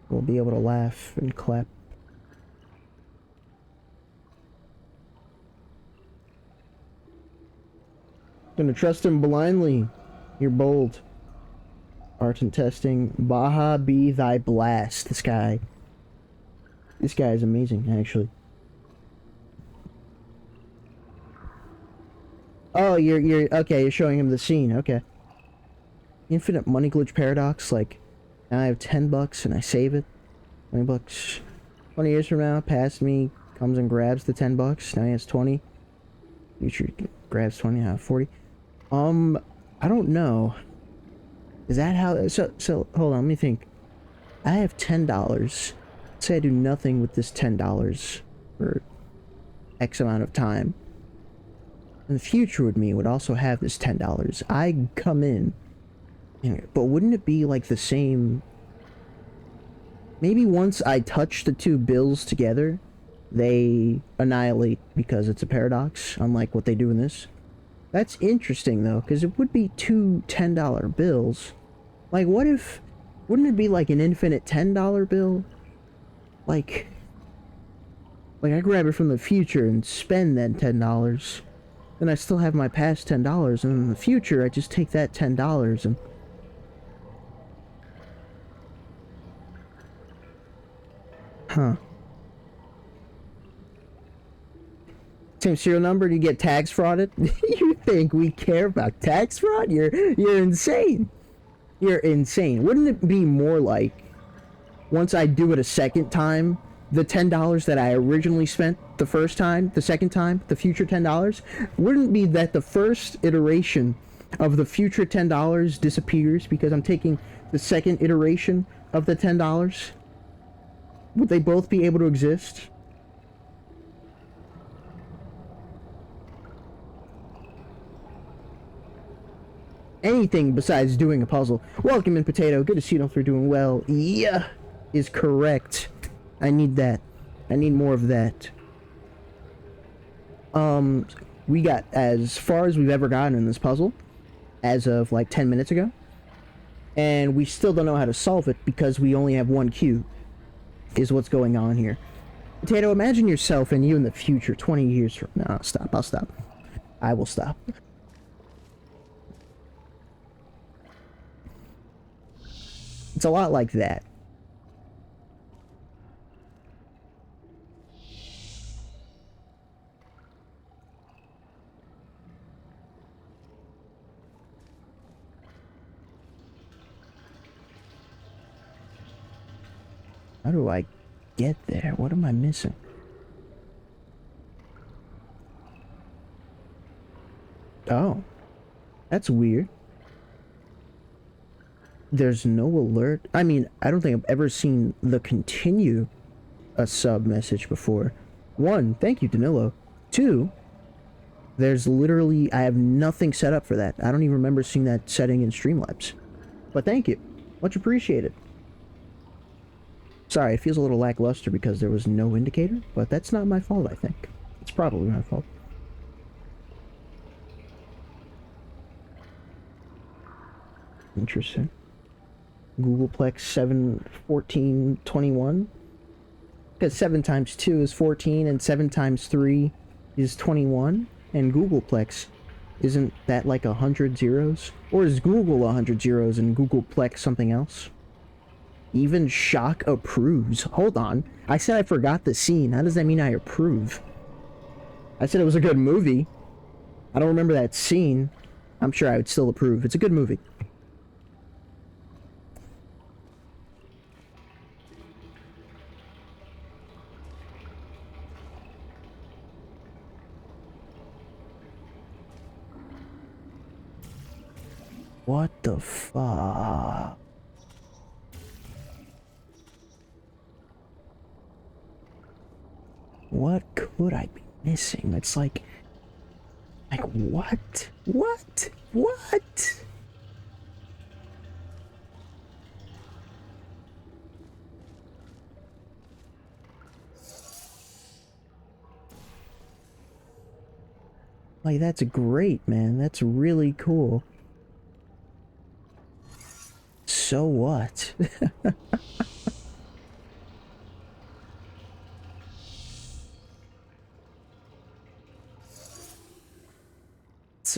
will be able to laugh and clap. Gonna trust him blindly. You're bold. Art and testing. Baja be thy blast. This guy is amazing, actually. Oh, you're okay. You're showing him the scene. Okay. Infinite money glitch paradox. Like, now I have $10 and I save it. $20. 20 years from now, past me comes and grabs the $10. Now he has 20. Future grabs 20. I have 40. I don't know. Is that how? So hold on. Let me think. I have $10. Say I do nothing with this $10 for X amount of time. And the future with me would also have this $10. I come in, but wouldn't it be like the same? Maybe once I touch the two bills together, they annihilate because it's a paradox, unlike what they do in this. That's interesting though, because it would be two $10 bills. Like, wouldn't it be like an infinite $10 bill? Like I grab it from the future and spend that $10. Then I still have my past $10, and in the future I just take that $10 and... Huh. Same serial number, do you get tax frauded? You think we care about tax fraud? You're insane. You're insane. Wouldn't it be more like, once I do it a second time, the $10 that I originally spent the first time, the second time, the future $10, wouldn't it be that the first iteration of the future $10 disappears because I'm taking the second iteration of the $10? Would they both be able to exist? Anything besides doing a puzzle. Welcome in, Potato. Good to see you if you're doing well. Yeah, is correct. I need that. I need more of that. We got as far as we've ever gotten in this puzzle, as of like 10 minutes ago. And we still don't know how to solve it because we only have one cube, is what's going on here. Potato, imagine yourself and you in the future, 20 years from now. Stop, I'll stop. I will stop. It's a lot like that. How do I get there? What am I missing? Oh, that's weird. There's no alert. I mean, I don't think I've ever seen the continue a sub message before. One, thank you, Danilo. Two, there's literally, I have nothing set up for that. I don't even remember seeing that setting in Streamlabs. But thank you. Much appreciated. Sorry, it feels a little lackluster because there was no indicator, but that's not my fault, I think. It's probably my fault. Interesting. Googleplex 7, 14, 21. Because 7 times 2 is 14, and 7 times 3 is 21. And Googleplex, isn't that like 100 zeros? Or is Google 100 zeros and Googleplex something else? Even Shock approves. Hold on. I said I forgot the scene. How does that mean I approve? I said it was a good movie. I don't remember that scene. I'm sure I would still approve. It's a good movie. What the fuck? What could I be missing? It's like what? What? What? Like, that's great, man. That's really cool. So what?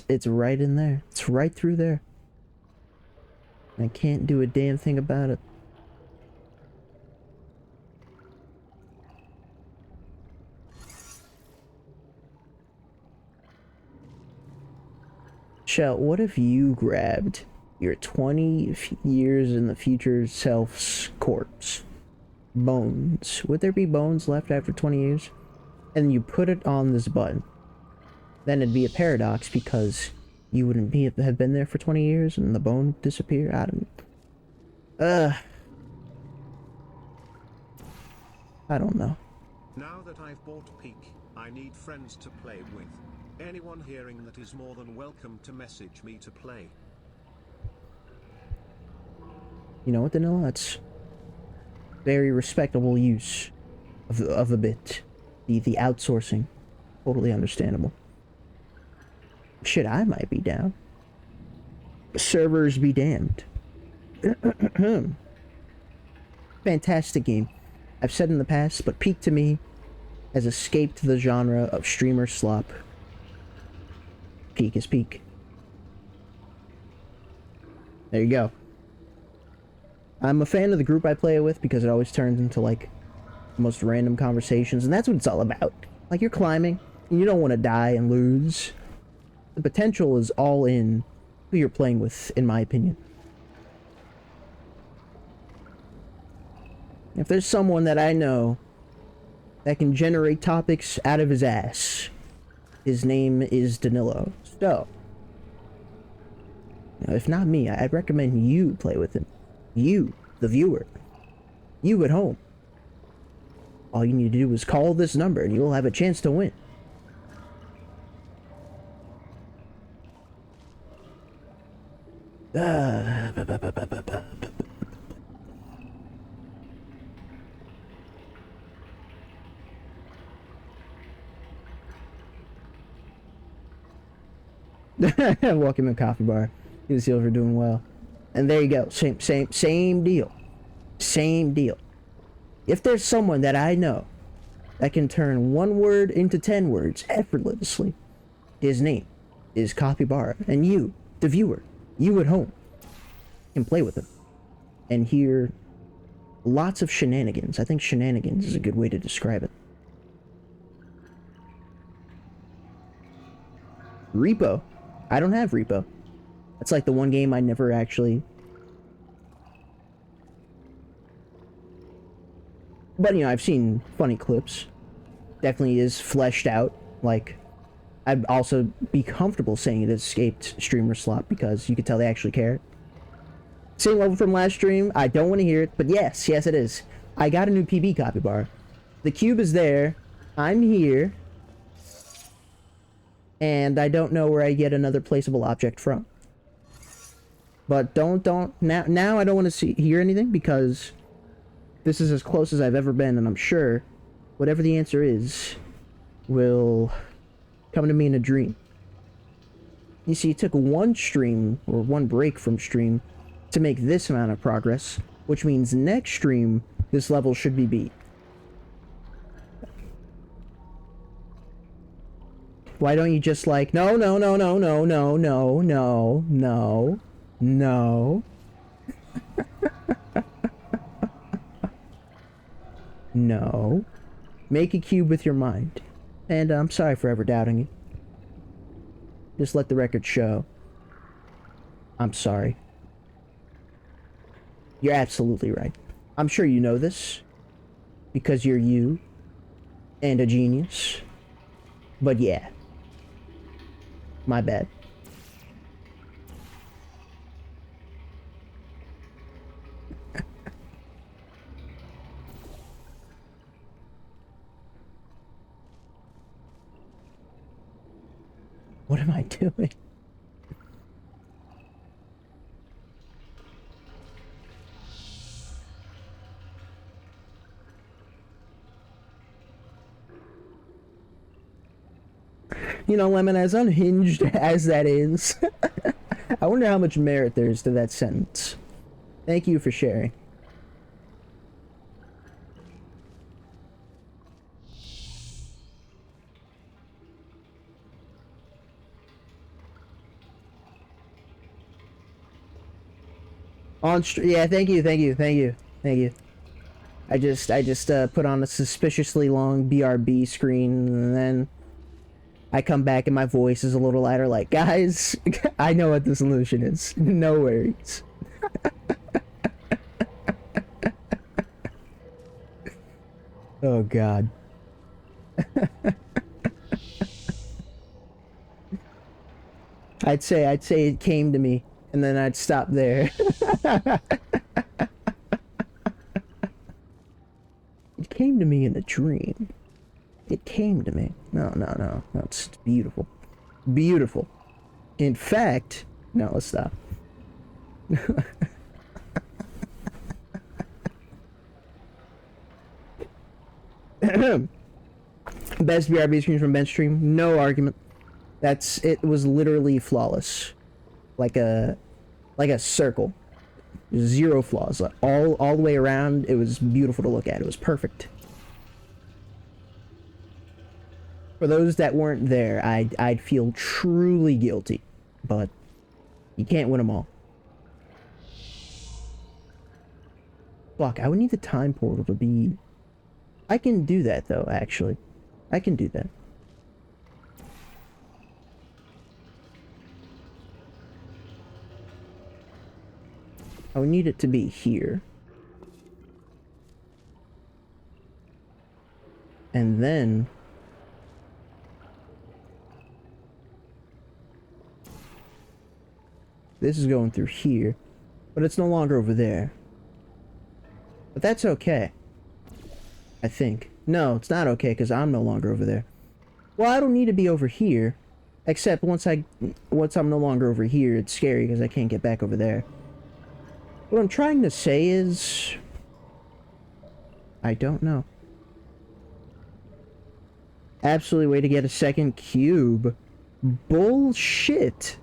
It's right in there. It's right through there. I can't do a damn thing about it. Shell, what if you grabbed your 20 years in the future self's corpse? Bones. Would there be bones left after 20 years? And you put it on this button. Then it'd be a paradox because you wouldn't have been there for 20 years and the bone would disappear. I don't know. Now that I've bought Peak, I need friends to play with. Anyone hearing that is more than welcome to message me to play. You know what, Danilo? That's very respectable use of a bit. The outsourcing. Totally understandable. Shit, I might be down. Servers be damned. Fantastic game. I've said in the past, but Peak to me has escaped the genre of streamer slop. Peak is Peak. There you go. I'm a fan of the group I play it with because it always turns into like the most random conversations, and that's what it's all about. Like, you're climbing, and you don't want to die and lose. The potential is all in who you're playing with, in my opinion. If there's someone that I know that can generate topics out of his ass, his name is Danilo. So, if not me, I'd recommend you play with him. You, the viewer. You at home. All you need to do is call this number and you'll have a chance to win. Welcome to Coffee Bar. You see if we're doing well. And there you go. Same deal. Same deal. If there's someone that I know that can turn one word into 10 words effortlessly, his name is Capybara. And you, the viewer, you at home, can play with him and hear lots of shenanigans. I think shenanigans is a good way to describe it. Repo. I don't have Repo. That's like the one game I never actually... But, you know, I've seen funny clips. Definitely is fleshed out. Like, I'd also be comfortable saying it escaped streamer slop because you could tell they actually care. Same level from last stream. I don't want to hear it, but yes, it is. I got a new PB Capybara. The cube is there. I'm here. And I don't know where I get another placeable object from. But now I don't want to hear anything because this is as close as I've ever been, and I'm sure whatever the answer is will come to me in a dream. You see, it took one stream, or one break from stream, to make this amount of progress, which means next stream, this level should be beat. Why don't you just like, no. No. Make a cube with your mind. And I'm sorry for ever doubting you. Just let the record show. I'm sorry. You're absolutely right. I'm sure you know this. Because you're you. And a genius. But yeah. My bad. What am I doing? You know, Lemon, as unhinged as that is, I wonder how much merit there is to that sentence. Thank you for sharing. Yeah, thank you, thank you, thank you, thank you. I just put on a suspiciously long BRB screen, and then I come back and my voice is a little lighter, like, guys, I know what the solution is. No worries. Oh, God. I'd say it came to me, and then I'd stop there. It came to me in a dream. It came to me. No, it's beautiful. Beautiful. In fact, no, let's stop. Best BRB screens from bench stream, no argument. It was literally flawless. Like a circle. Zero flaws. Like all the way around, it was beautiful to look at. It was perfect. For those that weren't there, I'd feel truly guilty, but you can't win them all. Fuck, I would need the time portal to be... I can do that, though, actually. I can do that. I would need it to be here. And then... this is going through here, but it's no longer over there. But that's okay. I think. No, it's not okay, because I'm no longer over there. Well, I don't need to be over here. Except once I'm no longer over here, it's scary, because I can't get back over there. What I'm trying to say is... I don't know. Absolutely way to get a second cube. Bullshit.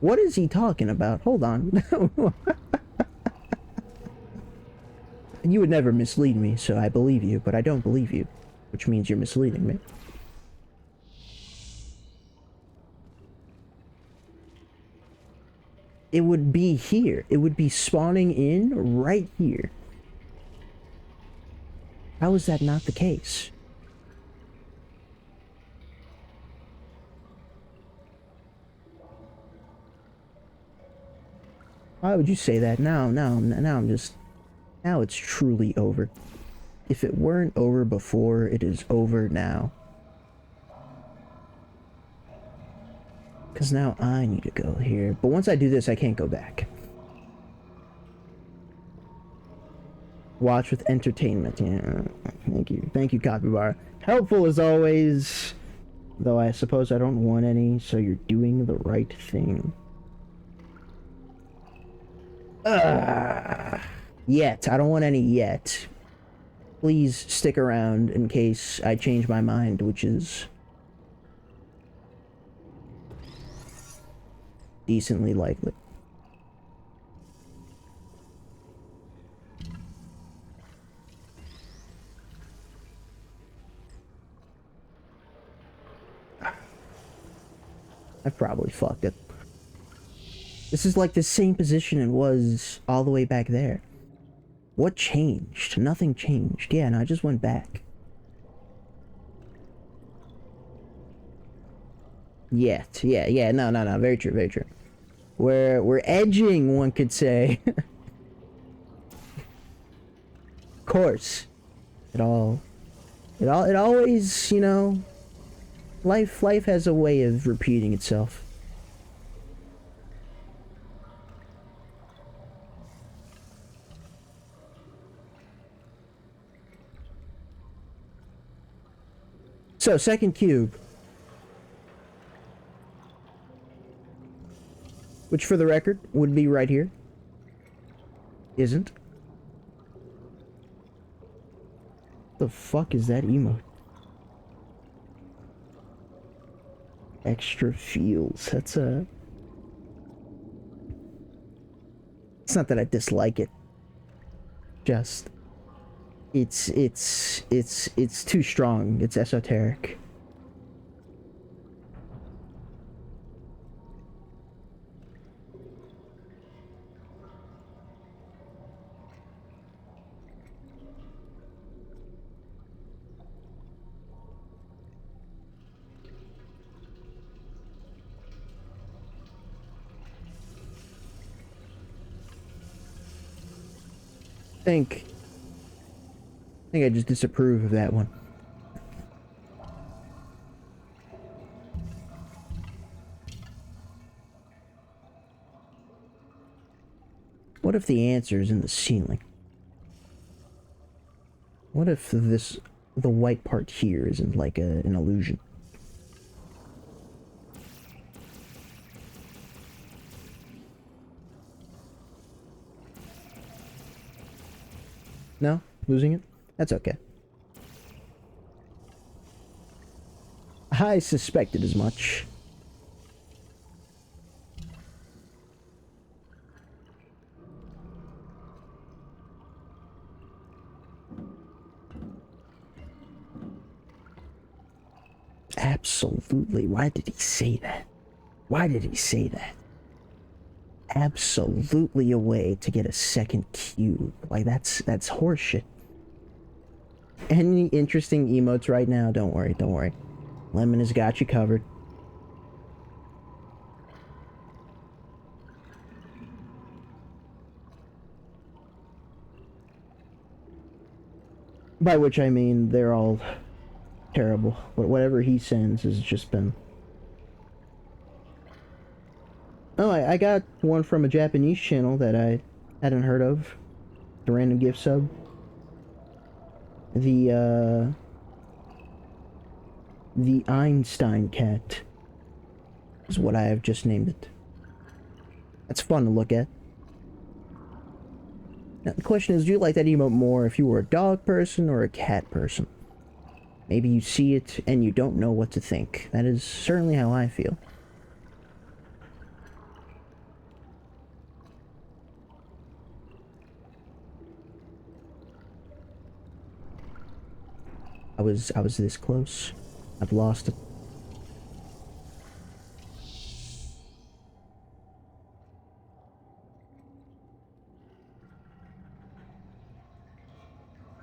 What is he talking about? Hold on. You would never mislead me, so I believe you, but I don't believe you, which means you're misleading me. It would be here. It would be spawning in right here. How is that not the case? Why would you say that? Now I'm just... now it's truly over. If it weren't over before, it is over now. Because now I need to go here. But once I do this, I can't go back. Watch with entertainment. Yeah. Thank you. Thank you, Capybara. Helpful as always. Though I suppose I don't want any, so you're doing the right thing. Yet. I don't want any yet. Please stick around in case I change my mind, which is... decently likely. I probably fucked it. This is like the same position it was all the way back there. What changed? Nothing changed. Yeah, no, I just went back. Yet. Yeah, no, very true, very true. We're edging, one could say. Of course. It always, you know, life has a way of repeating itself. So, second cube. Which, for the record, would be right here. Isn't. The fuck is that emote? Extra feels. That's a... It's not that I dislike it. Just... It's too strong. It's esoteric. I think I just disapprove of that one. What if the answer is in the ceiling? What if the white part here isn't like an illusion? No? Losing it? That's okay. I suspected as much. Absolutely. Why did he say that? Why did he say that? Absolutely a way to get a second cube. Like, that's horseshit. Any interesting emotes right now? Don't worry, don't worry. Lemon has got you covered. By which I mean they're all terrible. Whatever he sends has just been... Oh, I got one from a Japanese channel that I hadn't heard of. The random gift sub. The Einstein cat is what I have just named it. That's fun to look at. Now, the question is, do you like that emote more if you were a dog person or a cat person? Maybe you see it and you don't know what to think. That is certainly how I feel. I was this close. I've lost it.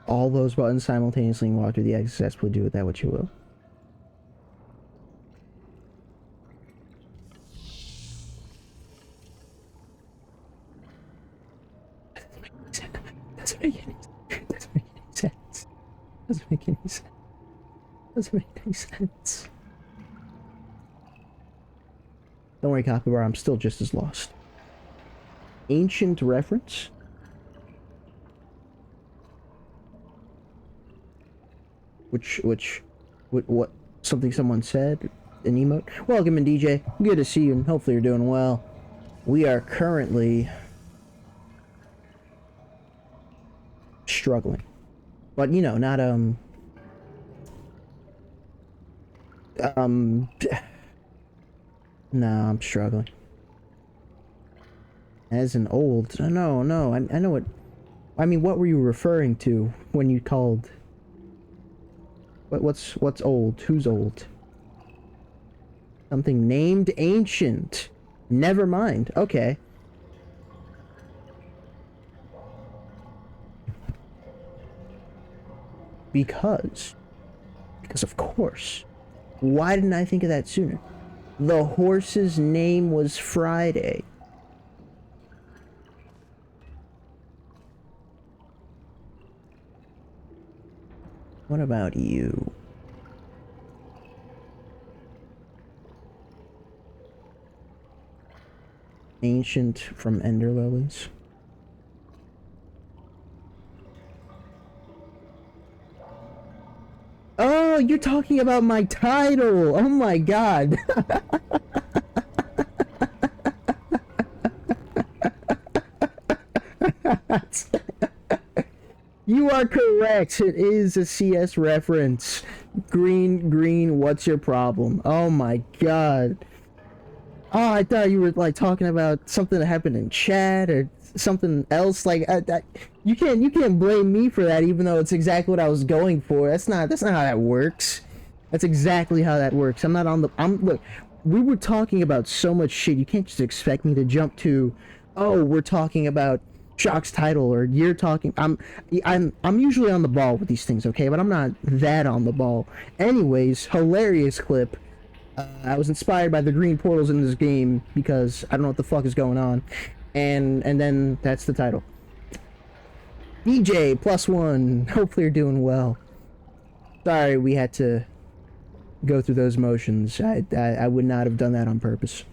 All those buttons simultaneously and walk through the exit. Successfully do with that what you will. Doesn't make any sense. Doesn't make any sense. Doesn't make any sense. Don't worry, Capybara, I'm still just as lost. Ancient reference? What, something someone said? An emote? Welcome in, DJ. Good to see you, and hopefully you're doing well. We are currently struggling. But, you know, not, no, I'm struggling. As an old... No, I know what... I mean, what were you referring to when you called... What's old? Who's old? Something named ancient. Never mind. Okay. Because of course. Why didn't I think of that sooner? The horse's name was Friday. What about you? Ancient from Ender Lilies. Oh, you're talking about my title! Oh my god! You are correct. It is a CS reference. Green, what's your problem? Oh my god. Oh, I thought you were like talking about something that happened in chat or something else. Like, you can't blame me for that, even though it's exactly what I was going for. That's not how that works. That's exactly how that works. Look, we were talking about so much shit. You can't just expect me to jump to, oh, we're talking about Shock's title, or you're talking. I'm usually on the ball with these things, okay? But I'm not that on the ball. Anyways, hilarious clip. I was inspired by the green portals in this game because I don't know what the fuck is going on, and then that's the title. DJ +1. Hopefully you're doing well. Sorry we had to go through those motions. I would not have done that on purpose.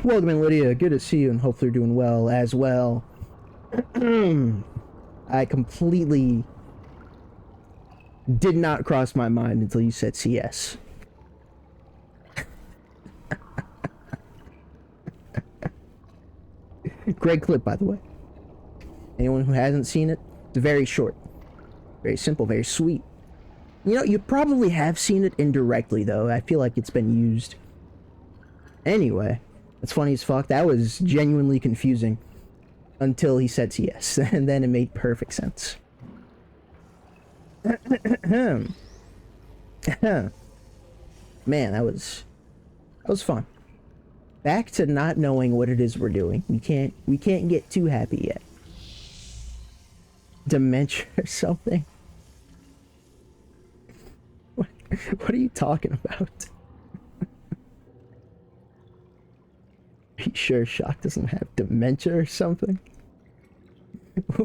Welcome in, Lydia. Good to see you, and hopefully you're doing well as well. I completely did not cross my mind until you said CS. Great clip, by the way. Anyone who hasn't seen it, it's very short, very simple, very sweet. You know, you probably have seen it indirectly, though. I feel like it's been used. Anyway, that's funny as fuck. That was genuinely confusing until he said yes, and then it made perfect sense. Man, that was fun. Back to not knowing what it is we're doing. We can't get too happy yet. Dementia or something? What are you talking about? Are you sure Shock doesn't have dementia or something?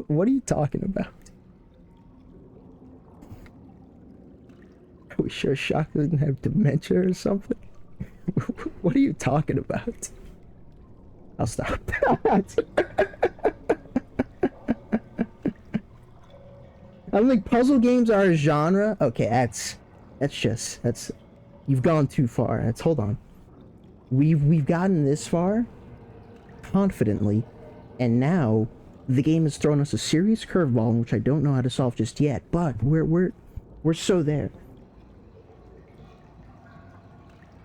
What are you talking about? Are we sure Shock doesn't have dementia or something? What are you talking about? I'll stop. I don't think puzzle games are a genre. Okay, that's you've gone too far. Hold on. We've gotten this far confidently, and now the game has thrown us a serious curveball, which I don't know how to solve just yet. But we're so there.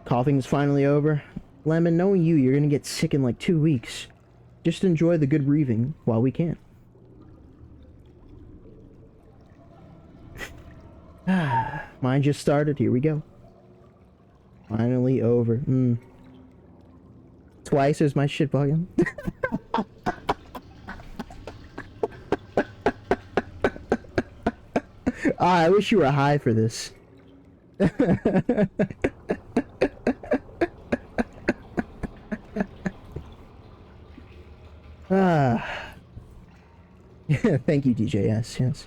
Coughing is finally over. Lemon, knowing you're gonna get sick in like 2 weeks. Just enjoy the good breathing while we can. Mine just started. Here we go. Finally over. Twice is my shit volume. I wish you were high for this. Thank you, DJ. Yes.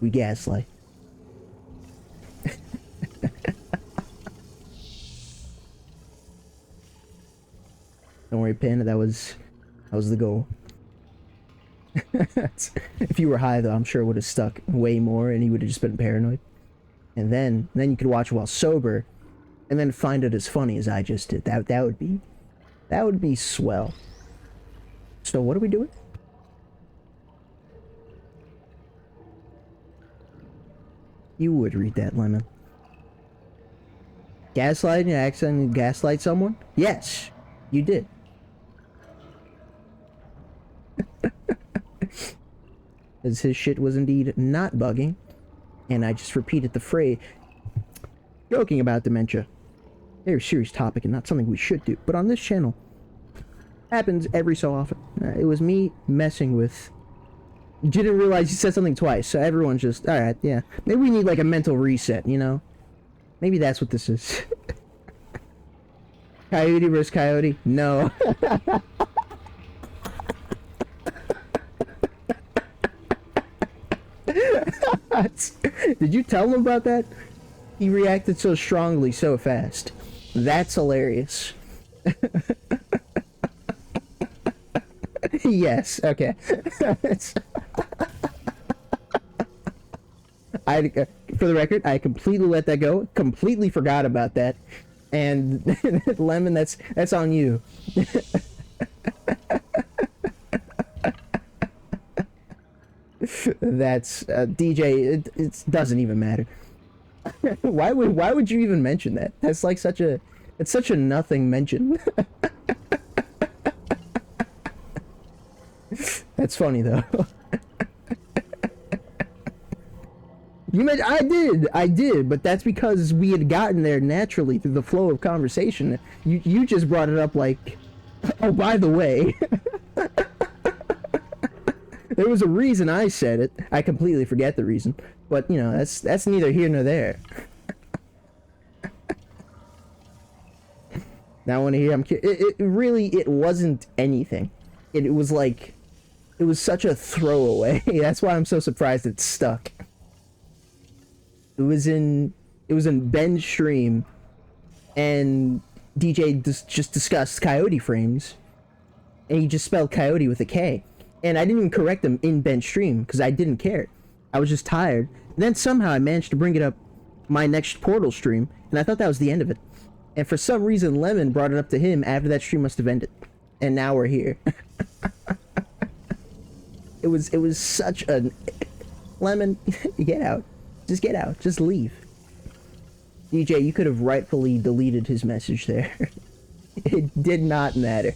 We gaslight. Don't worry, Pin. That was the goal. If you were high, though, I'm sure it would have stuck way more, and you would have just been paranoid. And then you could watch it while sober, and then find it as funny as I just did. That would be swell. So what are we doing? You would read that, Lemon. Gaslighting? You accidentally gaslight someone? Yes, you did. As his shit was indeed not bugging, and I just repeated the phrase. Joking about dementia. Very serious topic and not something we should do, but on this channel, happens every so often. It was me messing with. Didn't realize you said something twice, so everyone's just, alright, yeah. Maybe we need like a mental reset, you know? Maybe that's what this is. Coyote versus coyote? No. Did you tell him about that? He reacted so strongly, so fast. That's hilarious. Yes, okay. For the record, I completely let that go. Completely forgot about that. And Lemon, that's on you. That's DJ. It doesn't even matter. Why would you even mention that? That's like such a it's such a nothing mention. That's funny though. I did, but that's because we had gotten there naturally through the flow of conversation. You just brought it up like, oh, by the way. There was a reason I said it. I completely forget the reason, but you know, that's neither here nor there. Now I want to hear. It really it wasn't anything. It was like, it was such a throwaway. That's why I'm so surprised it stuck. It was in Ben's stream, and DJ just discussed coyote frames, and he just spelled coyote with a K, and I didn't even correct him in Ben's stream because I didn't care. I was just tired. And then somehow I managed to bring it up my next Portal stream, and I thought that was the end of it. And for some reason, Lemon brought it up to him after that stream must have ended, and now we're here. It was such a Lemon. Get out. Just get out. Just leave. DJ, you could have rightfully deleted his message there. It did not matter.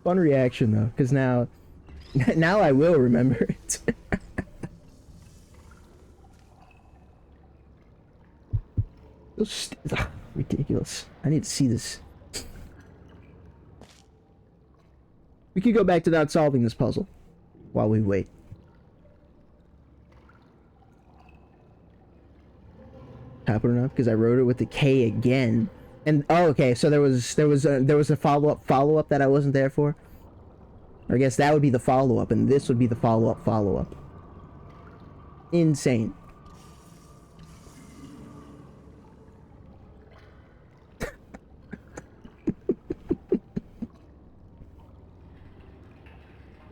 Fun reaction though, because now I will remember it. Ridiculous. I need to see this. We could go back to not solving this puzzle while we wait. Happen enough because I wrote it with the K again. And oh, okay, so there was a follow-up that I wasn't there for. Or I guess that would be the follow-up, and this would be the follow-up. Insane.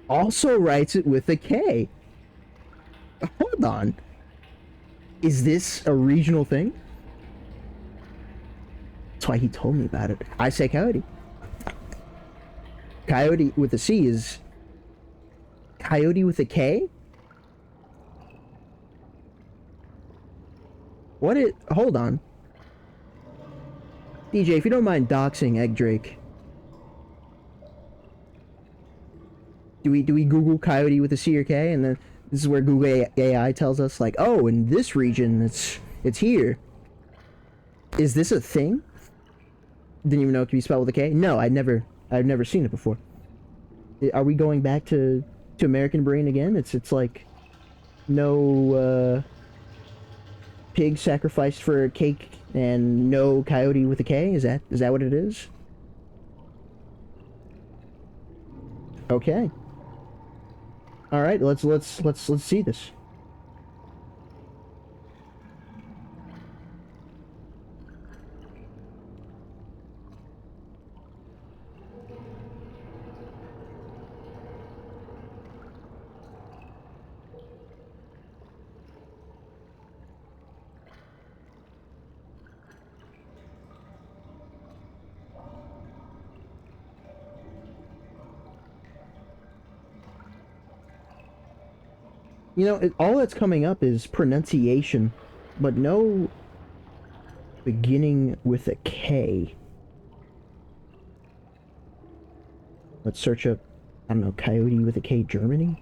Also writes it with a K. Hold on. Is this a regional thing? That's why he told me about it. I say coyote. Coyote with a C is coyote with a K? What it? Hold on. DJ, if you don't mind doxing Egg Drake. Do we Google coyote with a C or K, and then this is where Google AI tells us like, oh, in this region it's here. Is this a thing? Didn't even know it could be spelled with a K. No, I've never seen it before. Are we going back to American Brain again? It's like no pig sacrificed for a cake and no coyote with a K. Is that what it is? Okay. All right, let's see this. You know, all that's coming up is pronunciation, but no beginning with a K. Let's search up, I don't know, coyote with a K, Germany?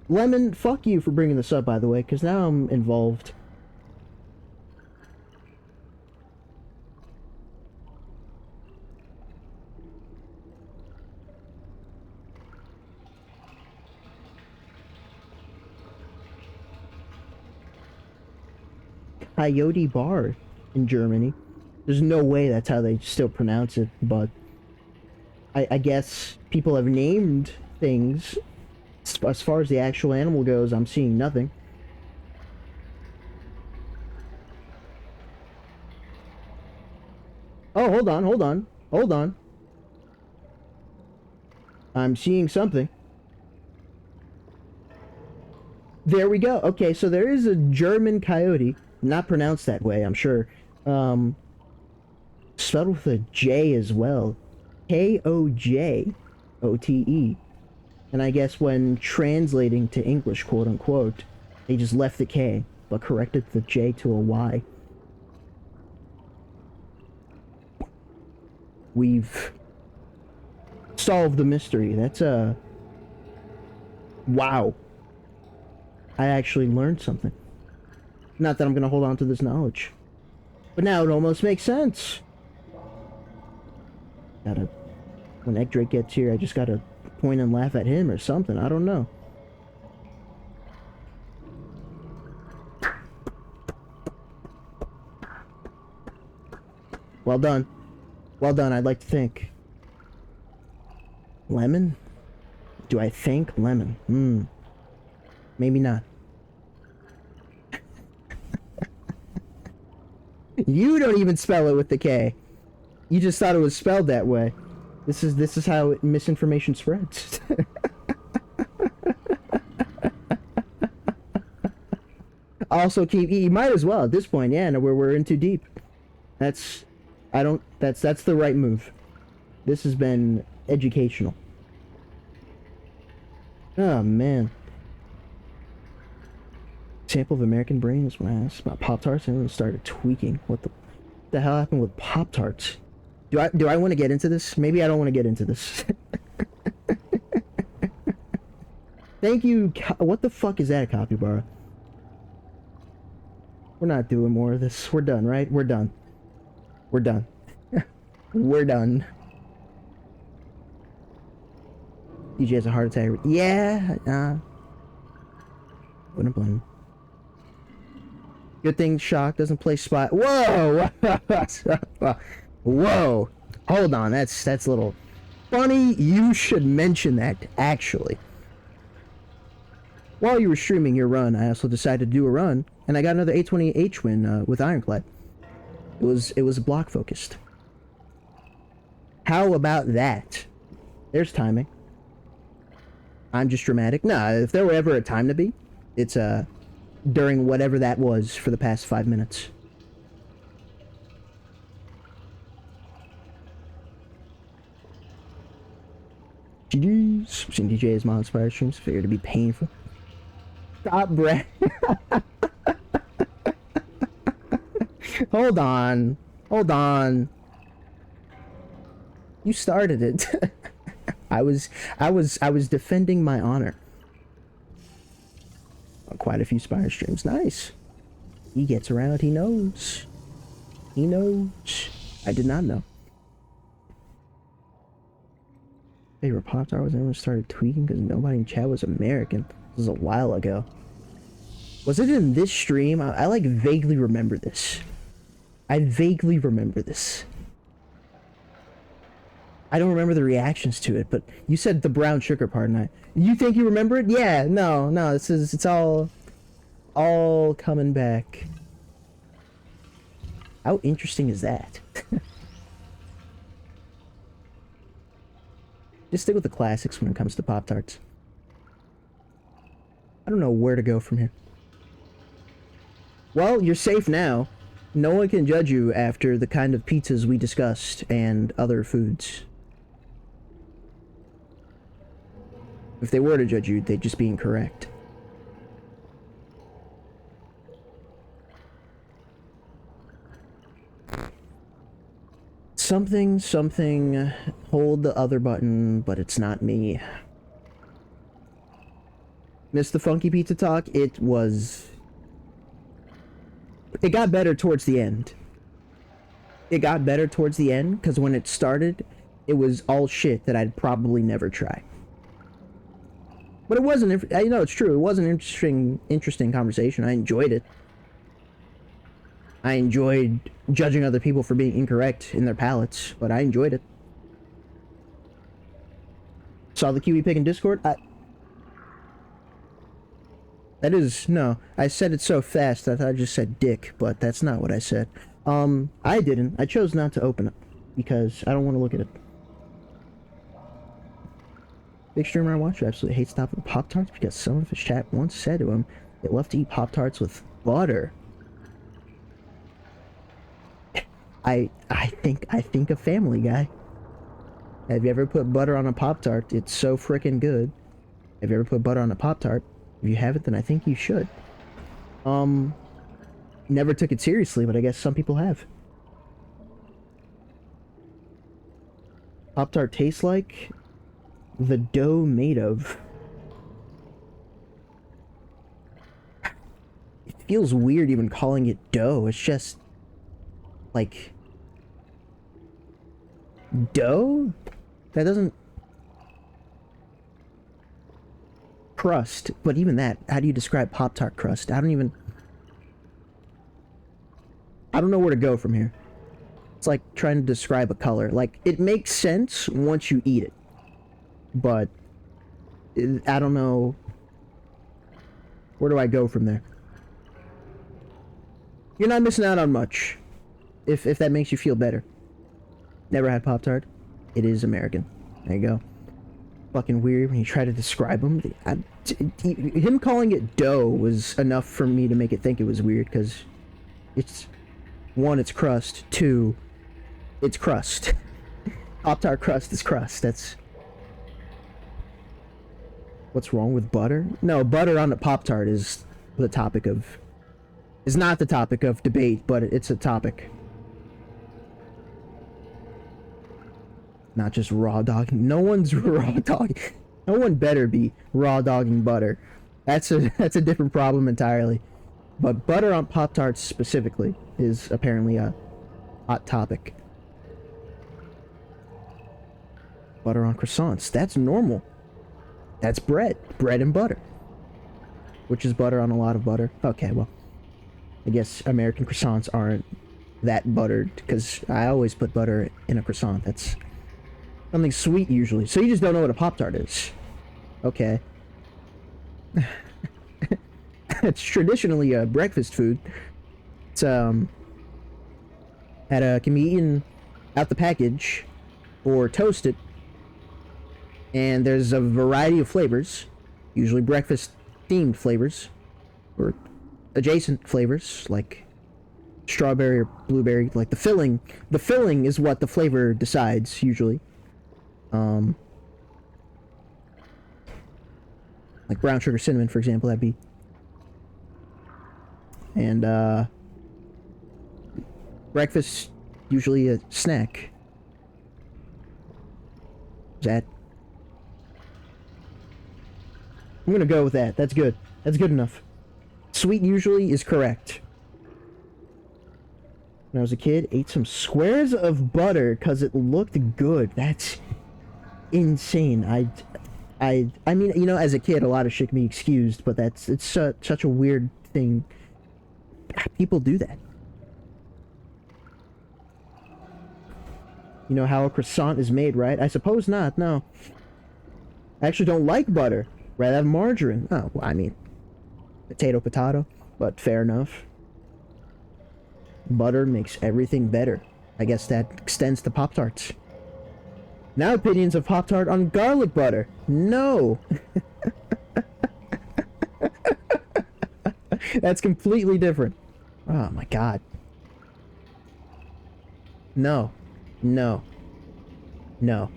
Lemon, fuck you for bringing this up, by the way, because now I'm involved. Coyote Bar in Germany. There's no way that's how they still pronounce it, but I guess people have named things. As far as the actual animal goes, I'm seeing nothing. Oh, hold on. I'm seeing something. There we go. Okay, so there is a German coyote. Not pronounced that way, I'm sure. Spelled with a J as well. Kojote. And I guess when translating to English, quote unquote, they just left the K, but corrected the J to a Y. We've solved the mystery. That's wow. I actually learned something. Not that I'm gonna hold on to this knowledge. But now it almost makes sense. When Egg Drake gets here, I just gotta point and laugh at him or something. I don't know. Well done. Well done, I'd like to think. Lemon? Do I think lemon? Maybe not. You don't even spell it with the K. You just thought it was spelled that way. This is how misinformation spreads. Also, you might as well at this point. Yeah, no, we're in too deep. That's the right move. This has been educational. Oh man. Sample of American brains when I asked about Pop-Tarts, and everyone started tweaking. What the hell happened with Pop-Tarts? Do I want to get into this? Maybe I don't want to get into this. Thank you. What the fuck is that, a capybara? We're not doing more of this. We're done, right? We're done. We're done. We're done. DJ has a heart attack. Yeah. Wouldn't blame him. Good thing Shock doesn't play Spy. Whoa! Whoa! Hold on, that's a little funny. You should mention that, actually. While you were streaming your run, I also decided to do a run, and I got another 820H win with Ironclad. It was block focused. How about that? There's timing. I'm just dramatic. Nah, if there were ever a time to be, it's during whatever that was for the past 5 minutes. GG's. Seen DJ's mod inspired streams. Figured to be painful. Stop, Brett. Hold on. Hold on. You started it. I was defending my honor. On quite a few Spire streams. Nice. He gets around. He knows. He knows. I did not know. Favorite Pop-Tart was everyone started tweaking because nobody in chat was American. This was a while ago. Was it in this stream? I like vaguely remember this. I vaguely remember this. I don't remember the reactions to it, but you said the brown sugar part, and you think you remember it? Yeah, no, it's all coming back. How interesting is that? Just stick with the classics when it comes to Pop-Tarts. I don't know where to go from here. Well, you're safe now. No one can judge you after the kind of pizzas we discussed and other foods. If they were to judge you, they'd just be incorrect. Something, hold the other button, but it's not me. Missed the Funky Pizza talk? It got better towards the end. It got better towards the end, because when it started, it was all shit that I'd probably never try. But it wasn't, you know, it's true, it was an interesting conversation. I enjoyed it. I enjoyed judging other people for being incorrect in their palates, but I enjoyed it. Saw the Kiwi Pig in Discord? No, I said it so fast that I just said dick, but that's not what I said. I didn't. I chose not to open it, because I don't want to look at it. Big streamer I watch absolutely hates stopping Pop-Tarts because someone of his chat once said to him they love to eat Pop-Tarts with butter. I think a Family Guy. Have you ever put butter on a Pop-Tart? It's so freaking good. Have you ever put butter on a Pop-Tart? If you haven't, then I think you should. Never took it seriously, but I guess some people have. Pop-Tart tastes like the dough made of. It feels weird even calling it dough. It's just like dough? That doesn't crust, but even that, how do you describe Pop-Tart crust? I don't know where to go from here. It's like trying to describe a color. Like, it makes sense once you eat it. But I don't know. Where do I go from there? You're not missing out on much. If that makes you feel better. Never had Pop-Tart? It is American. There you go. Fucking weird when you try to describe them. Him calling it dough was enough for me to make it think it was weird, because it's... One, it's crust. Two, it's crust. Pop-Tart crust is crust. That's... What's wrong with butter? No, butter on the Pop-Tart is the topic of... Is not the topic of debate, but it's a topic. Not just raw dogging. No one's raw dogging. No one better be raw dogging butter. That's a different problem entirely. But butter on Pop-Tarts specifically is apparently a hot topic. Butter on croissants. That's normal. That's bread. Bread and butter. Which is butter on a lot of butter. Okay, well. I guess American croissants aren't that buttered, because I always put butter in a croissant. That's something sweet usually. So you just don't know what a Pop-Tart is. Okay. It's traditionally a breakfast food. It's can be eaten out the package or toasted, and there's a variety of flavors, usually breakfast themed flavors or adjacent flavors like strawberry or blueberry. Like the filling is what the flavor decides usually. Like brown sugar cinnamon, for example, that'd be. And breakfast, usually a snack. Is that? I'm gonna go with that. That's good. That's good enough. Sweet usually is correct. When I was a kid, ate some squares of butter because it looked good. That's insane. I mean, you know, as a kid, a lot of shit can be excused, but it's such a weird thing. People do that. You know how a croissant is made, right? I suppose not, no. I actually don't like butter. Rather have margarine. Oh, well, I mean, potato, but fair enough. Butter makes everything better. I guess that extends to Pop-Tarts. Now opinions of Pop-Tart on garlic butter. No! That's completely different. Oh my god. No. No. No.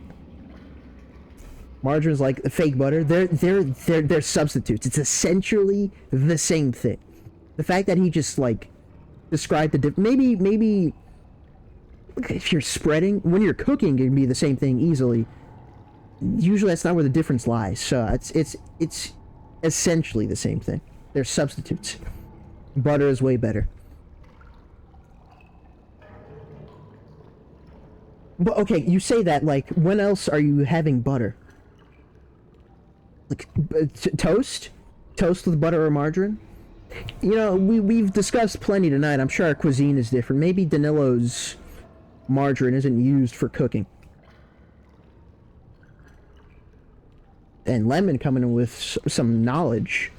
Margarine's like fake butter. They're substitutes. It's essentially the same thing. The fact that he just like described the maybe if you're spreading, when you're cooking, it can be the same thing easily. Usually that's not where the difference lies. So it's essentially the same thing. They're substitutes. Butter is way better. But okay, you say that, like, when else are you having butter? Like, toast? Toast with butter or margarine? You know, we've discussed plenty tonight. I'm sure our cuisine is different. Maybe Danilo's margarine isn't used for cooking. And Lemon coming in with some knowledge.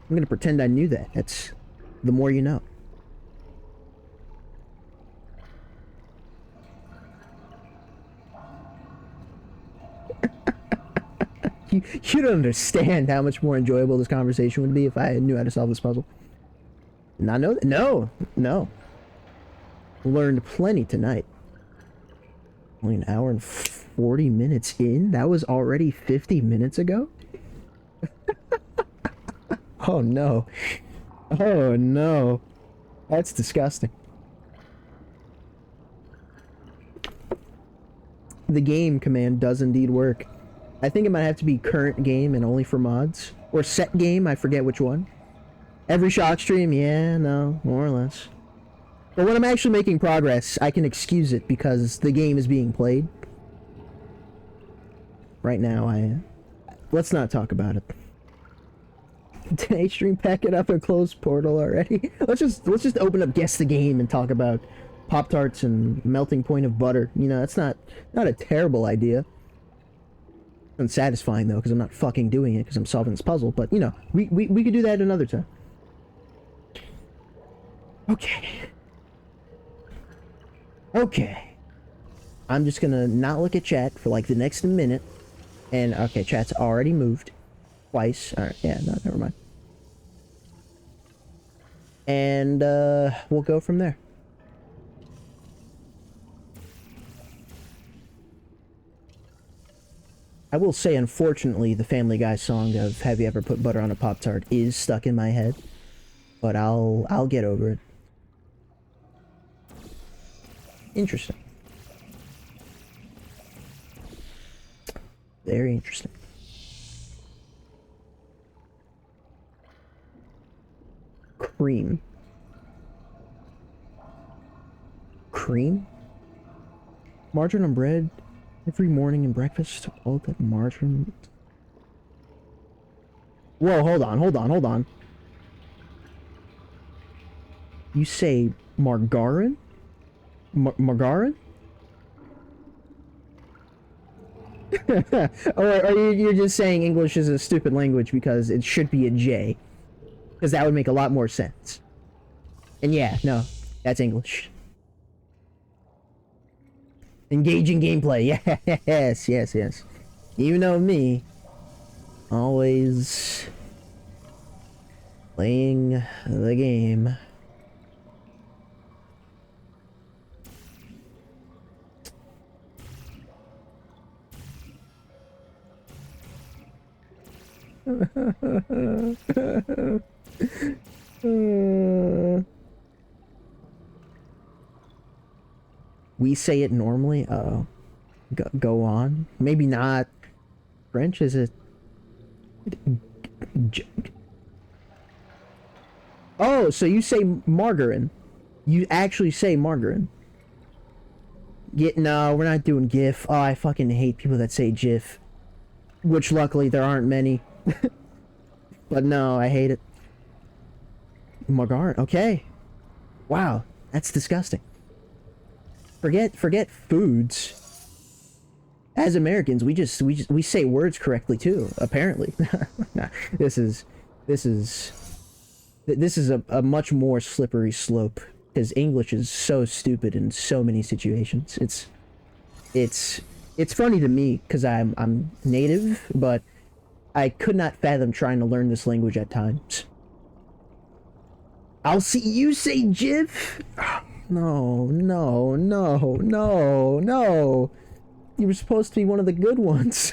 I'm gonna pretend I knew that. That's the more you know. You don't understand how much more enjoyable this conversation would be if I knew how to solve this puzzle. Not know that? No. Learned plenty tonight. Only an hour and 40 minutes in? That was already 50 minutes ago? Oh no. Oh no. That's disgusting. The game command does indeed work. I think it might have to be current game and only for mods. Or set game, I forget which one. Every shock stream, yeah, no, more or less. But when I'm actually making progress, I can excuse it because the game is being played. Right now, let's not talk about it. Today stream, pack it up and close Portal already. Let's just open up Guess the Game and talk about Pop-Tarts and melting point of butter. You know, that's not a terrible idea. Unsatisfying though, because I'm not fucking doing it because I'm solving this puzzle. But you know, we could do that another time. Okay. Okay. I'm just gonna not look at chat for like the next minute. And okay, chat's already moved twice. All right, yeah, no, never mind. And we'll go from there. I will say, unfortunately, the Family Guy song of "Have you ever put butter on a Pop-Tart" is stuck in my head, but I'll get over it. Interesting. Very interesting. Cream. Cream? Margarine on bread every morning and breakfast. All that margarine. Whoa, hold on. You say margarine? Margarine? or you're just saying English is a stupid language because it should be a J. Because that would make a lot more sense. And yeah, no, that's English. Engaging gameplay, yes. You know me. Always playing the game. We say it normally. Oh, go on. Maybe not. French is it? Oh, so you say margarine? You actually say margarine? No, we're not doing GIF. Oh, I fucking hate people that say GIF. Which luckily there aren't many. But no, I hate it. Margarine. Okay. Wow, that's disgusting. Forget foods. As Americans, we say words correctly too. Apparently, nah, this is a much more slippery slope because English is so stupid in so many situations. It's funny to me because I'm native, but I could not fathom trying to learn this language at times. I'll see you say GIF. No. You were supposed to be one of the good ones.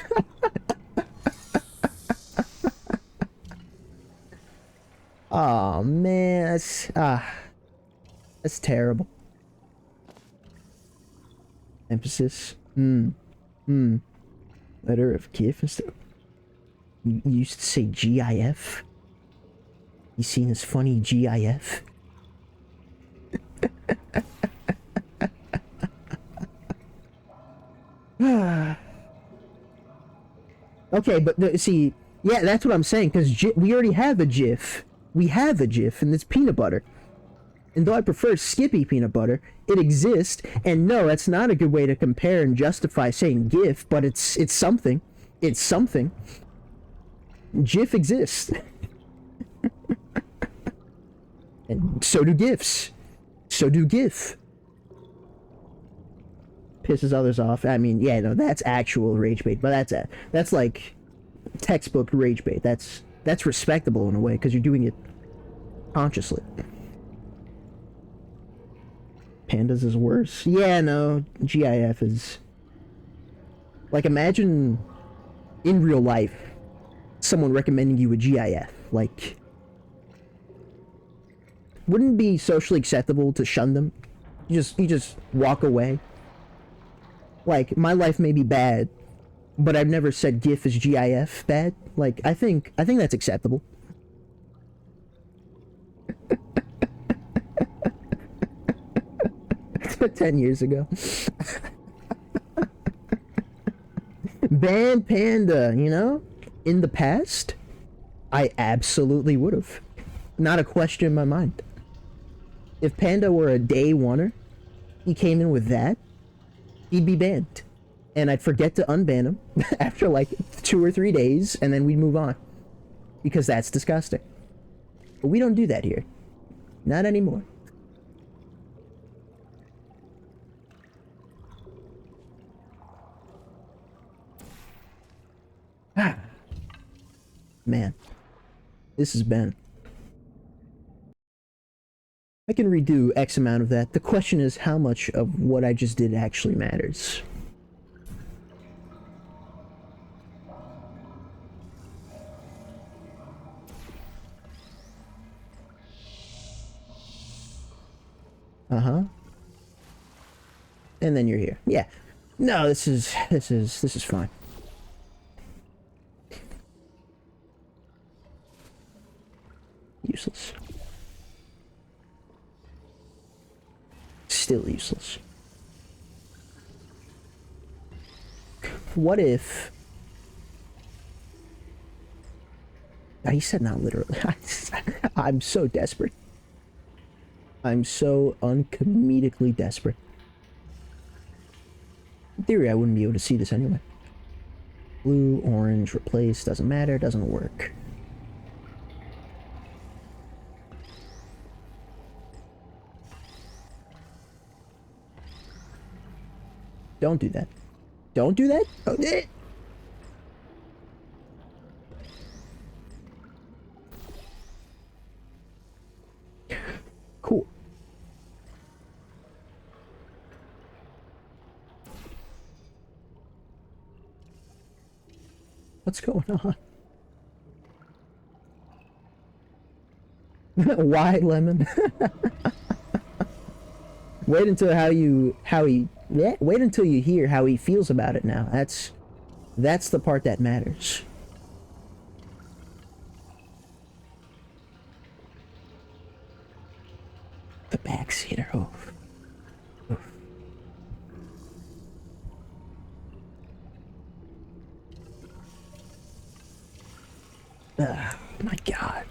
Oh man, that's terrible. Emphasis. Letter of GIF instead. You used to say GIF. You seen this funny GIF? Okay, but see, yeah, that's what I'm saying, because we already have a GIF. We have a GIF, and it's peanut butter. And though I prefer Skippy peanut butter, it exists, and no, that's not a good way to compare and justify saying GIF, but it's something. It's something. GIF exists. And so do GIFs. So do GIF. Pisses others off. I mean, yeah, no, that's actual rage bait, but that's like textbook rage bait. That's respectable in a way because you're doing it consciously. Pandas is worse. Yeah, no, GIF is Like, imagine in real life someone recommending you a GIF. Like, wouldn't it be socially acceptable to shun them? You just walk away. Like, my life may be bad, but I've never said GIF is GIF bad. Like, I think that's acceptable. That's 10 years ago. Ban Panda, you know? In the past, I absolutely would have. Not a question in my mind. If Panda were a day oneer, he came in with that, he'd be banned. And I'd forget to unban him after like 2 or 3 days, and then we'd move on. Because that's disgusting. But we don't do that here. Not anymore. Man, this has been. I can redo X amount of that. The question is how much of what I just did actually matters. Uh-huh. And then you're here. Yeah. No, this is fine. Useless. Still useless. What if... He said not literally. I'm so desperate. I'm so uncomedically desperate. In theory, I wouldn't be able to see this anyway. Blue, orange, replace, doesn't matter, doesn't work. Don't do that. Don't do that? Oh, cool. What's going on? Why lemon? Wait until wait until you hear how he feels about it now. That's the part that matters. The backseater. Oh. Oh my God.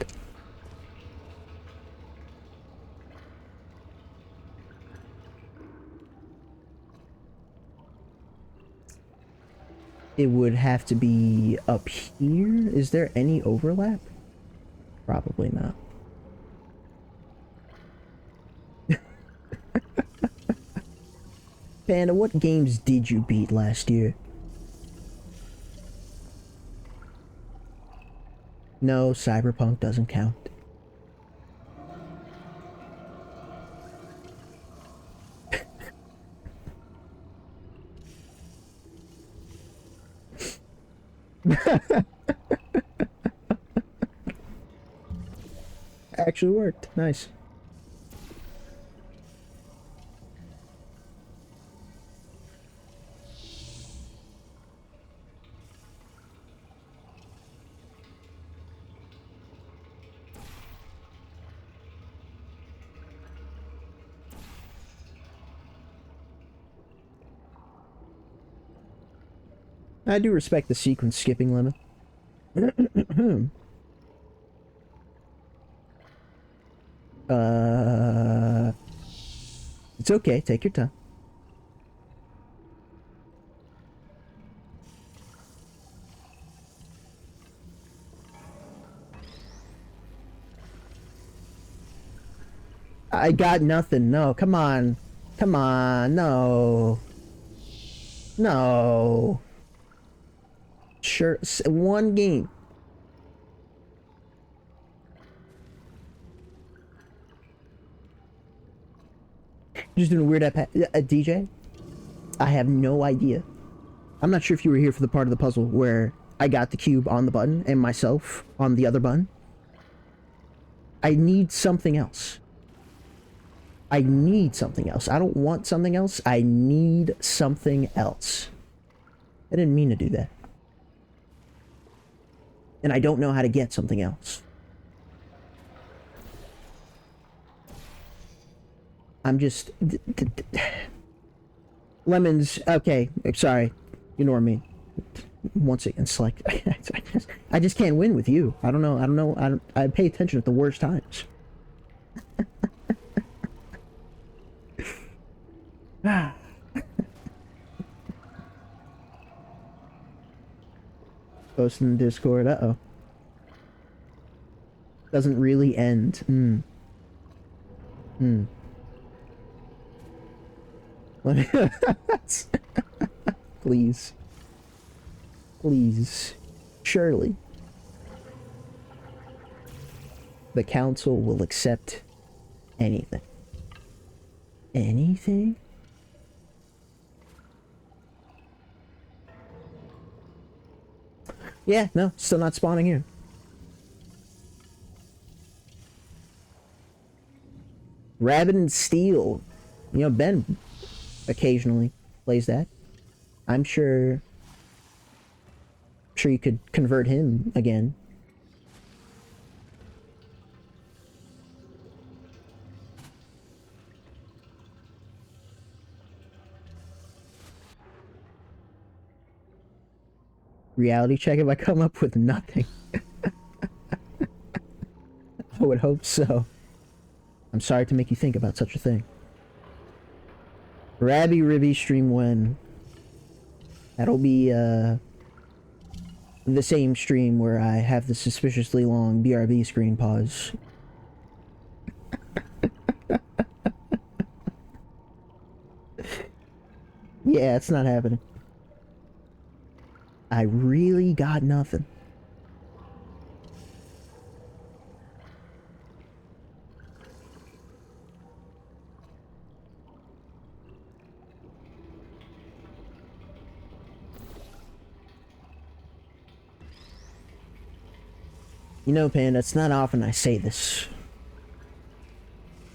It would have to be up here. Is there any overlap? Probably not. Panda, what games did you beat last year? No, Cyberpunk doesn't count. Actually worked. Nice. I do respect the sequence skipping limit. It's okay, take your time. I got nothing. No, come on. Come on, no. No. Sure, one game. Just doing a weird DJ? I have no idea. I'm not sure if you were here for the part of the puzzle where I got the cube on the button and myself on the other button. I need something else. I need something else. I don't want something else. I need something else. I didn't mean to do that. And I don't know how to get something else. I'm just... Lemons, okay, sorry. You know what I mean. Once again, it's like... I just can't win with you. I don't know. I pay attention at the worst times. Post in the Discord. Uh-oh. Doesn't really end. Let me... Please. Please. Surely. The council will accept anything. Anything? Yeah, no, still not spawning here. Rabbit and Steel. You know, Ben occasionally plays that. I'm sure you could convert him again. Reality check if I come up with nothing. I would hope so. I'm sorry to make you think about such a thing. Rabby Ribby stream when? That'll be the same stream where I have the suspiciously long BRB screen pause. Yeah, it's not happening. I really got nothing. You know, Panda, it's not often I say this,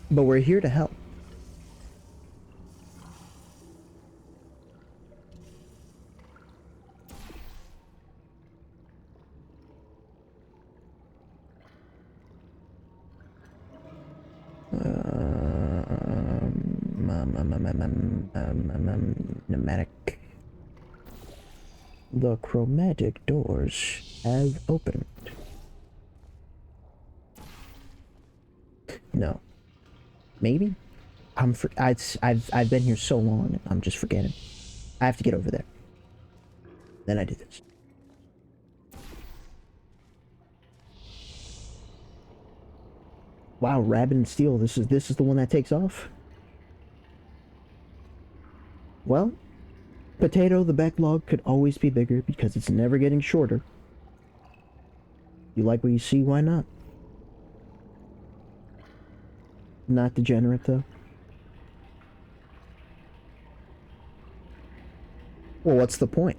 but we're here to help. Pneumatic. The chromatic doors have opened. No. Maybe? I've been here so long, I'm just forgetting. I have to get over there. Then I do this. Wow, Rabbit and Steel, this is the one that takes off? Well, Potato, the backlog could always be bigger because it's never getting shorter. You like what you see, why not? Not degenerate, though. Well, what's the point?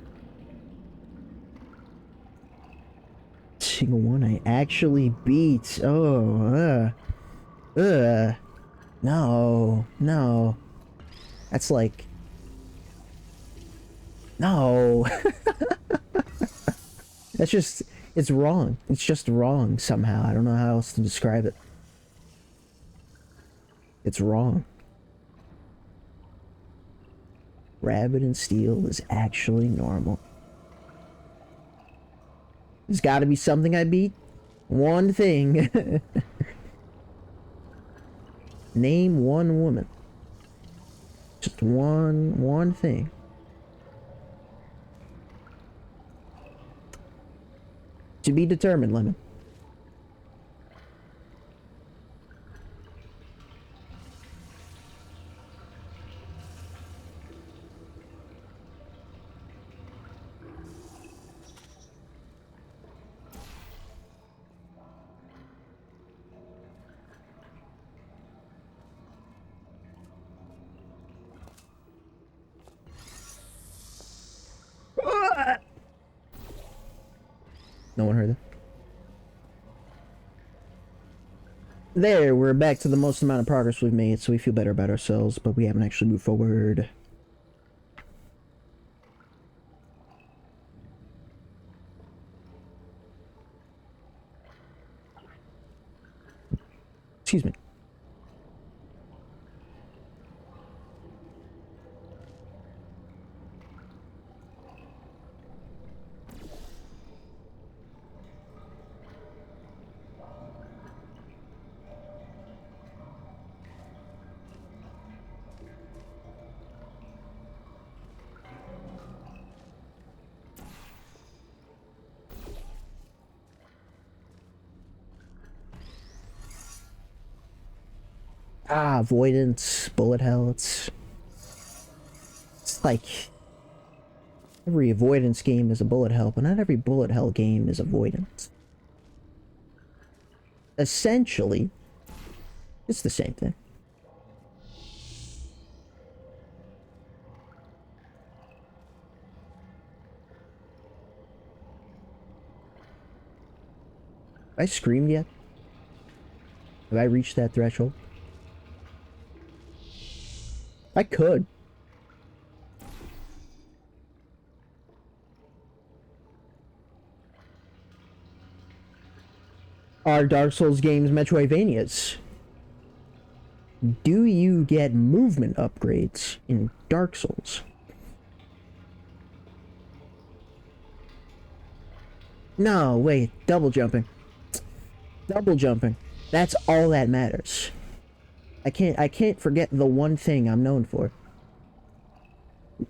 Single one I actually beat. Oh, no, no. That's like... No. That's just... It's wrong. It's just wrong somehow. I don't know how else to describe it. It's wrong. Rabbit and Steel is actually normal. There's gotta be something I beat. One thing. Name one woman. Just one thing. To be determined, Lemon. No one heard that. There, we're back to the most amount of progress we've made, so we feel better about ourselves, but we haven't actually moved forward. Excuse me. Ah, avoidance, bullet hell, it's like every avoidance game is a bullet hell, but not every bullet hell game is avoidance. Essentially, it's the same thing. Have I screamed yet? Have I reached that threshold? I could. Are Dark Souls games Metroidvanias? Do you get movement upgrades in Dark Souls? No, wait, double jumping. Double jumping. That's all that matters. I can't forget the one thing I'm known for.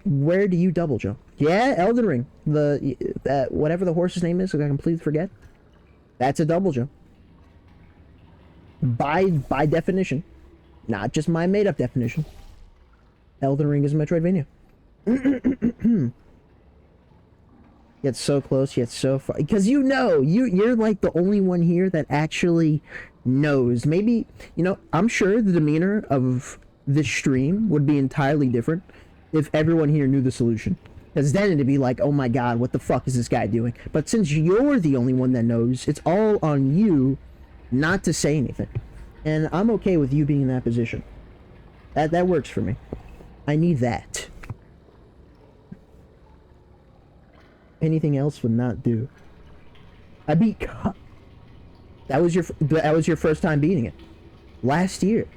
Where do you double jump? Yeah, Elden Ring. The whatever the horse's name is, I completely forget. That's a double jump. By definition. Not just my made up definition. Elden Ring is a Metroidvania. Yet so close, yet so far. Because you're like the only one here that actually knows. Maybe, I'm sure the demeanor of this stream would be entirely different if everyone here knew the solution. Because then it'd be like, oh my god, what the fuck is this guy doing? But since you're the only one that knows, it's all on you not to say anything. And I'm okay with you being in that position. That works for me. I need that. Anything else would not do. I beat that was your first time beating it last year.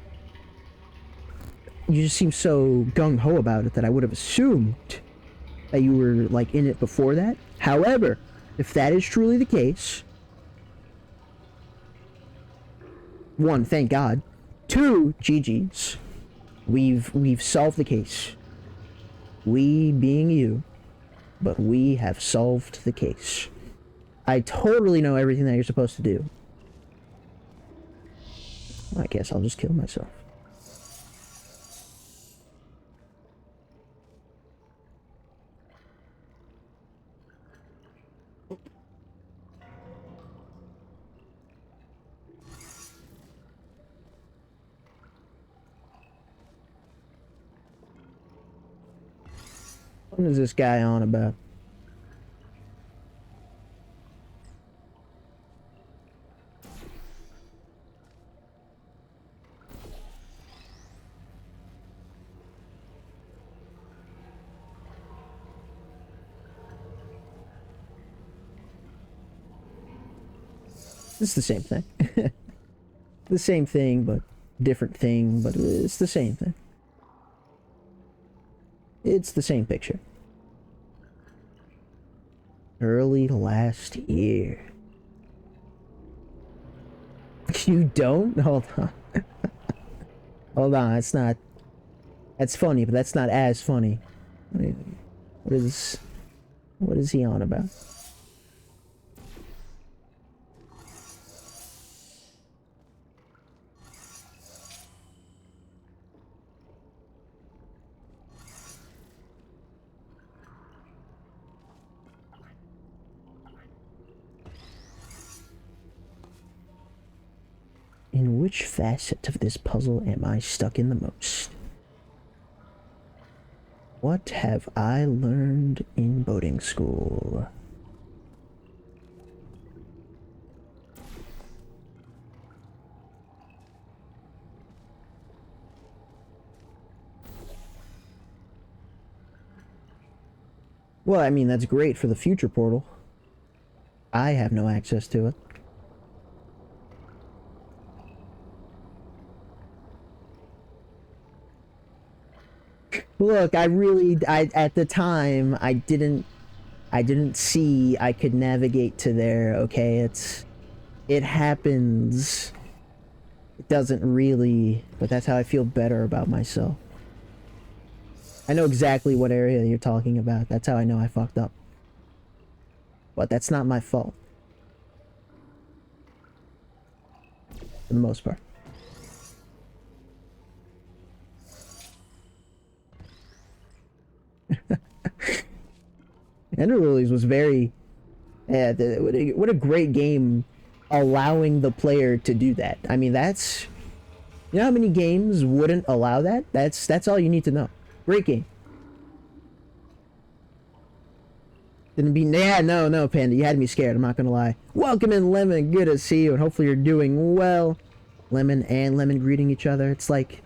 You just seem so gung-ho about it that I would have assumed that you were like in it before that. However, if that is truly the case, one, thank God. Two, GG's. We've solved the case. We being you, but we have solved the case. I totally know everything that you're supposed to do. I guess I'll just kill myself. What is this guy on about? It's the same thing. The same thing, but different thing, but it's the same thing. It's the same picture. Early last year. You don't? Hold on. Hold on, it's not... That's funny, but that's not as funny. What is he on about? In which facet of this puzzle am I stuck in the most? What have I learned in boating school? Well, I mean, that's great for the future portal. I have no access to it. Look, at the time, I didn't see I could navigate to there, okay? It happens. It doesn't really, but that's how I feel better about myself. I know exactly what area you're talking about. That's how I know I fucked up. But that's not my fault. For the most part. Ender Lilies was very... Yeah, what a great game allowing the player to do that. I mean, that's... You know how many games wouldn't allow that? That's all you need to know. Great game. Didn't be... Yeah, no, Panda. You had me scared. I'm not gonna lie. Welcome in, Lemon. Good to see you, and hopefully you're doing well. Lemon and Lemon greeting each other. It's like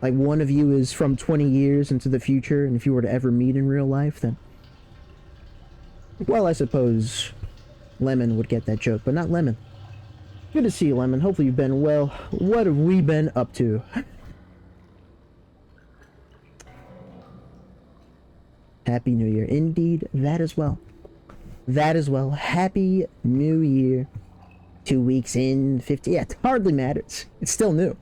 one of you is from 20 years into the future, and if you were to ever meet in real life, then... Well, I suppose Lemon would get that joke, but not Lemon. Good to see you, Lemon. Hopefully you've been well. What have we been up to? Happy New Year. Indeed, that as well. That as well. Happy New Year. 2 weeks in, 50... Yeah, it hardly matters. It's still new.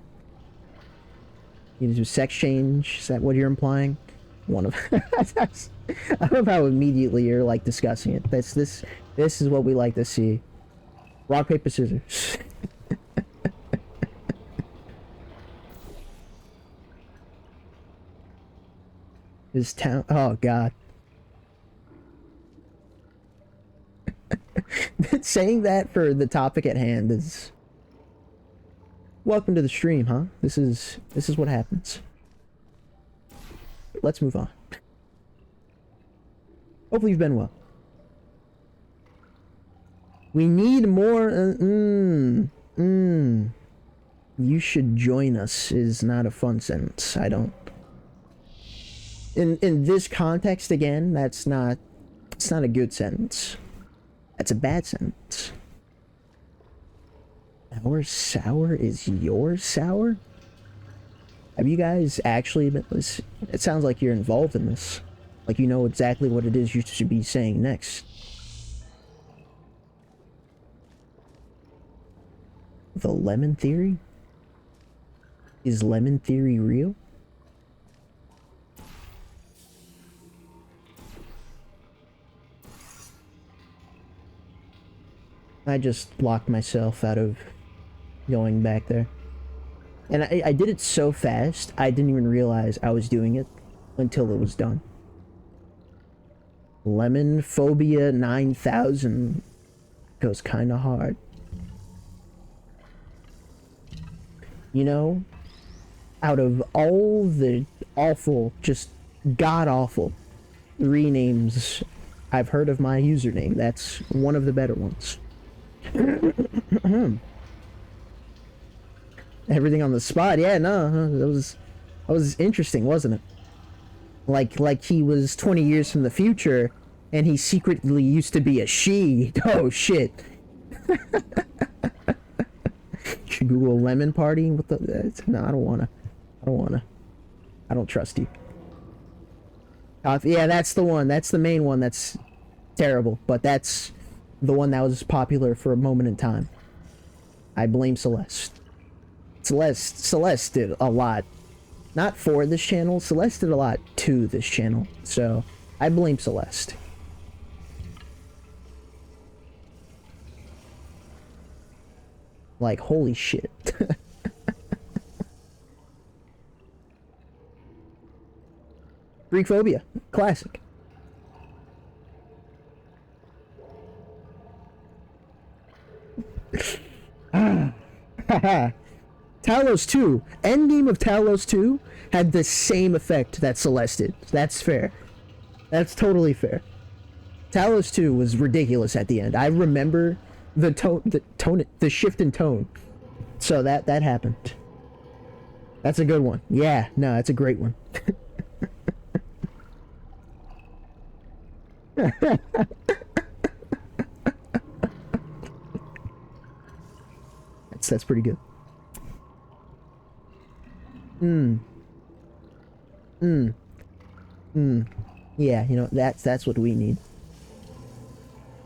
You do sex change? Is that what you're implying? One of... I love how immediately you're, like, discussing it. This is what we like to see. Rock, paper, scissors. This town... Oh, God. Saying that for the topic at hand is... Welcome to the stream, huh? This is what happens. Let's move on. Hopefully you've been well. We need more... You should join us is not a fun sentence. I don't... In this context, again, it's not a good sentence. That's a bad sentence. Our sour is your sour? Have you guys actually been... It sounds like you're involved in this. Like you know exactly what it is you should be saying next. The lemon theory? Is lemon theory real? I just locked myself out of going back there. And I did it so fast, I didn't even realize I was doing it until it was done. Lemon Phobia 9000 goes kinda hard. You know, out of all the awful, just god-awful renames I've heard of my username, that's one of the better ones. Everything on the spot. Yeah, no, that was interesting, wasn't it? Like he was 20 years from the future and he secretly used to be a she. Oh shit. Should Google lemon party? What the... No, I don't wanna. I don't trust you. Yeah, that's the one. That's the main one that's terrible, but that's the one that was popular for a moment in time. I blame Celeste. Celeste did a lot. Not for this channel, Celeste did a lot to this channel. So, I blame Celeste. Like, holy shit. Greek phobia. Classic. Talos 2. Endgame of Talos 2 had the same effect that Celeste did. That's fair. That's totally fair. Talos 2 was ridiculous at the end. I remember the shift in tone. So that happened. That's a good one. Yeah, no, that's a great one. That's pretty good. Hmm. Hmm. Hmm. Yeah, you know, that's what we need.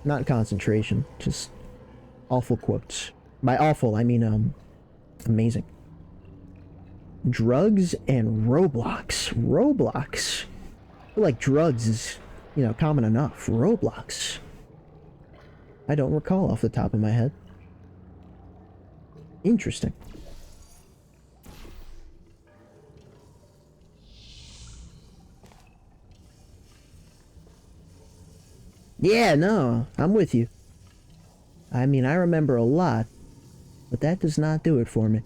Not concentration, just awful quotes. By awful, I mean amazing. Drugs and Roblox. Roblox. I feel like drugs is, you know, common enough. Roblox. I don't recall off the top of my head. Interesting. Yeah, no, I'm with you. I mean, I remember a lot, but that does not do it for me.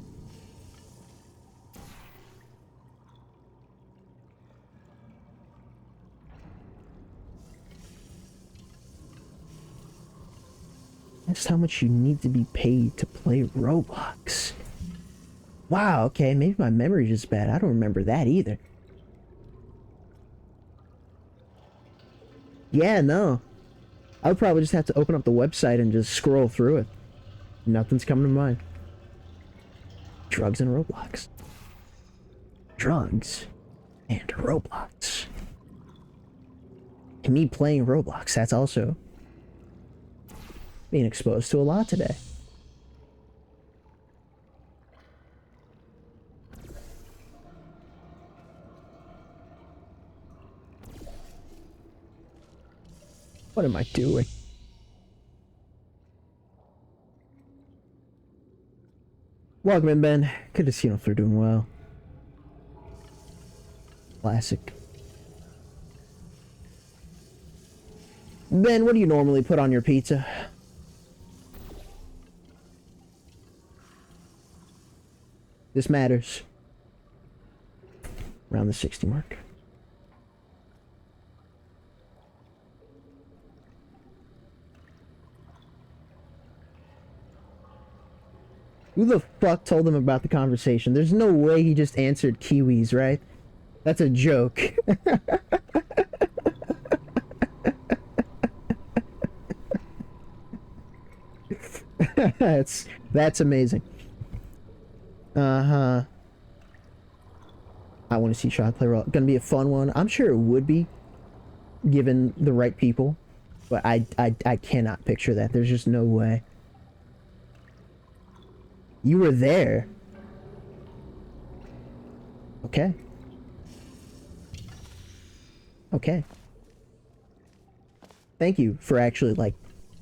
That's how much you need to be paid to play Roblox. Wow, okay, maybe my memory is bad. I don't remember that either. Yeah, no. I would probably just have to open up the website and just scroll through it. Nothing's coming to mind. Drugs and Roblox. Drugs and Roblox. And me playing Roblox, that's also being exposed to a lot today. What am I doing? Welcome in, Ben. Good to see you if they're doing well. Classic. Ben, what do you normally put on your pizza? This matters. Around the 60 mark. Who the fuck told him about the conversation? There's no way he just answered Kiwis, right? That's a joke. that's amazing. Uh-huh. I want to see Shot play well. Gonna be a fun one. I'm sure it would be, given the right people. But I cannot picture that. There's just no way. You were there. Okay. Okay. Thank you for actually, like,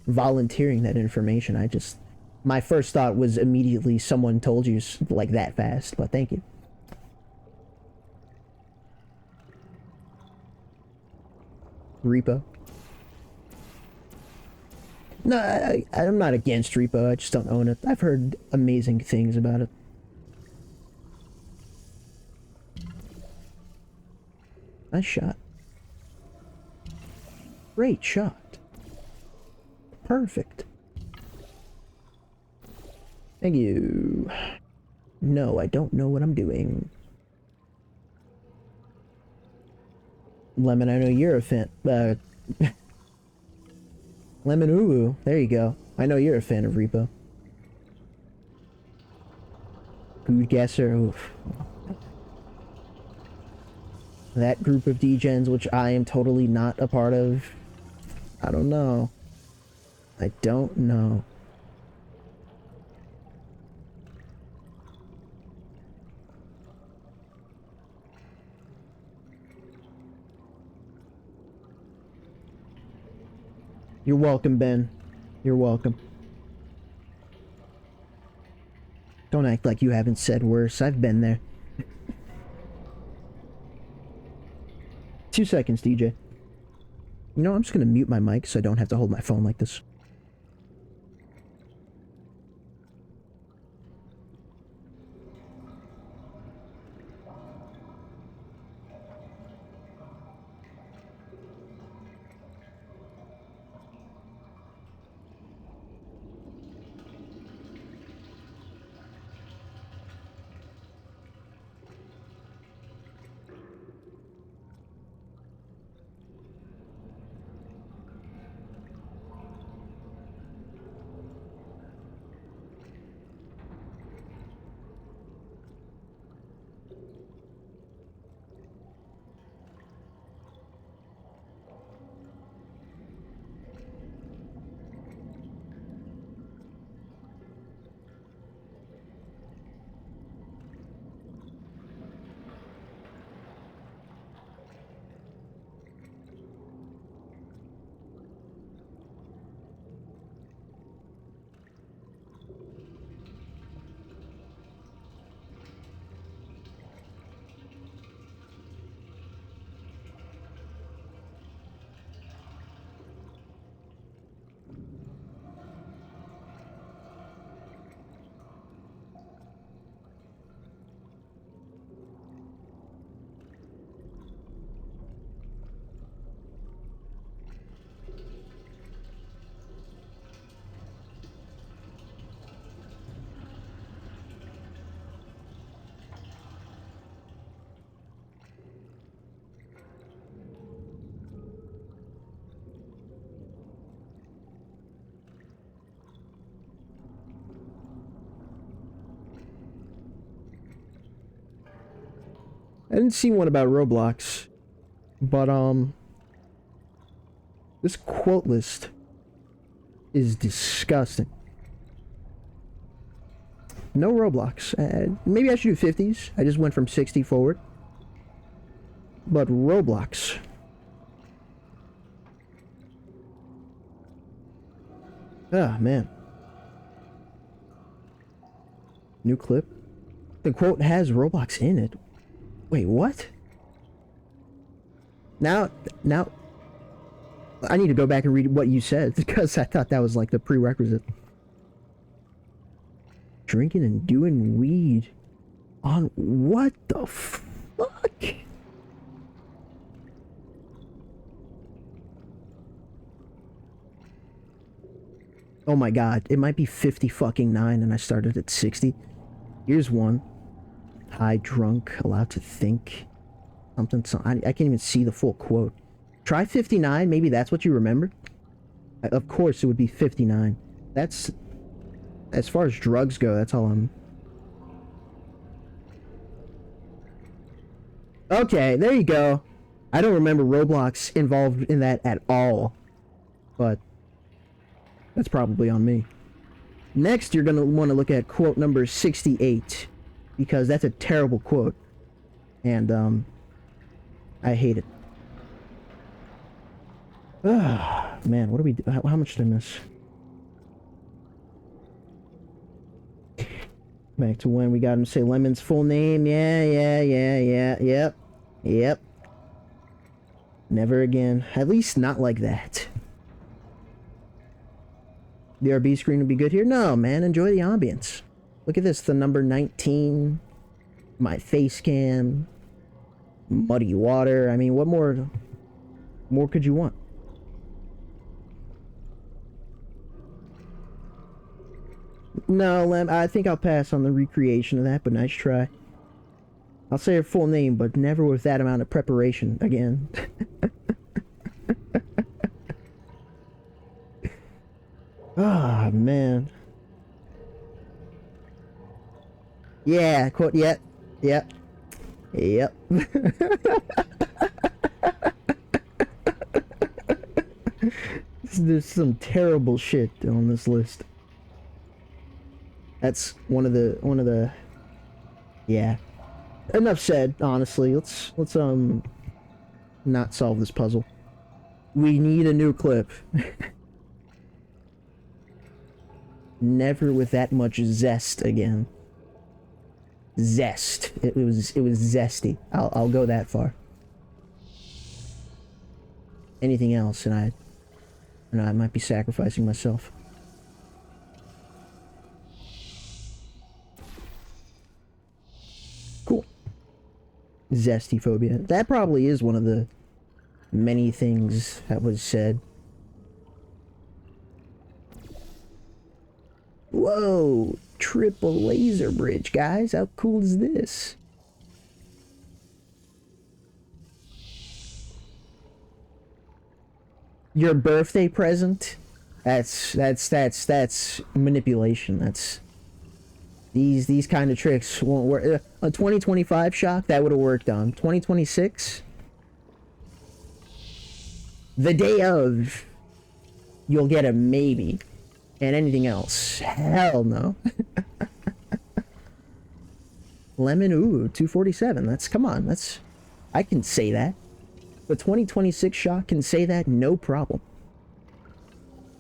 volunteering that information. My first thought was immediately someone told you, like, that fast, but thank you. Repo. No, I'm not against Repo, I just don't own it. I've heard amazing things about it. Nice shot. Great shot. Perfect. Thank you. No, I don't know what I'm doing. Lemon, I know you're a fan. Lemon Uwu. There you go. I know you're a fan of Repo. Good guesser. Oof. That group of degens, which I am totally not a part of. I don't know. I don't know. You're welcome, Ben. You're welcome. Don't act like you haven't said worse. I've been there. 2 seconds, DJ. You know, I'm just gonna mute my mic so I don't have to hold my phone like this. I didn't see one about Roblox, but this quote list is disgusting. No Roblox. Maybe I should do 50s. I just went from 60 forward. But Roblox. Ah, man. New clip. The quote has Roblox in it. Wait, what? Now, I need to go back and read what you said, because I thought that was like the prerequisite. Drinking and doing weed on what the fuck? Oh my god, it might be 50 fucking 9 and I started at 60. Here's one. High, drunk, allowed to think. Something, I can't even see the full quote. Try 59, maybe that's what you remember? Of course it would be 59. That's... As far as drugs go, that's all I'm... Okay, there you go. I don't remember Roblox involved in that at all. But... that's probably on me. Next, you're gonna want to look at quote number 68. Because that's a terrible quote. And, I hate it. Ah, man, what do we do? How much did I miss? Back to when we got him to say Lemon's full name. Yep. Never again. At least not like that. The RB screen would be good here? No, man, enjoy the ambience. Look at this, the number 19. My face cam. Muddy water. I mean, what more could you want? No, Lem, I think I'll pass on the recreation of that, but nice try. I'll say her full name, but never with that amount of preparation again. Ah, oh, man. Yeah, quote, yep. There's some terrible shit on this list. That's one of the yeah. Enough said, honestly. Let's not solve this puzzle. We need a new clip. Never with that much zest again. Zest. It was zesty. I'll go that far. Anything else and I might be sacrificing myself. Cool. Zesty phobia. That probably is one of the many things that was said. Whoa! Triple laser bridge, guys. How cool is this? Your birthday present? That's manipulation. That's these kind of tricks won't work. A 2025 shock that would have worked on. 2026, the day of, you'll get a maybe, and anything else, hell no. Lemon, ooh, 247. That's, come on, that's, I can say that. The 2026 shock can say that, no problem.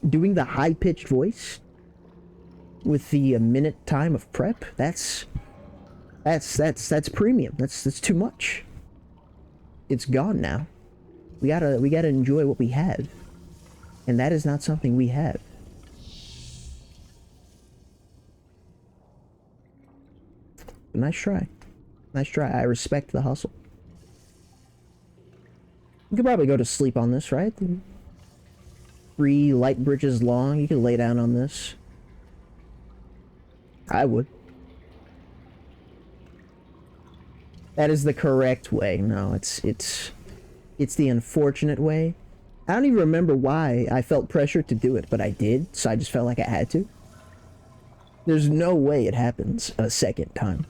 Doing the high-pitched voice with the minute time of prep, that's premium. That's too much. It's gone now. We gotta enjoy what we have, and that is not something we have. Nice try. Nice try. I respect the hustle. You could probably go to sleep on this, right? 3 light bridges long. You could lay down on this. I would. That is the correct way. No, it's the unfortunate way. I don't even remember why I felt pressure to do it, but I did, so I just felt like I had to. There's no way it happens a second time.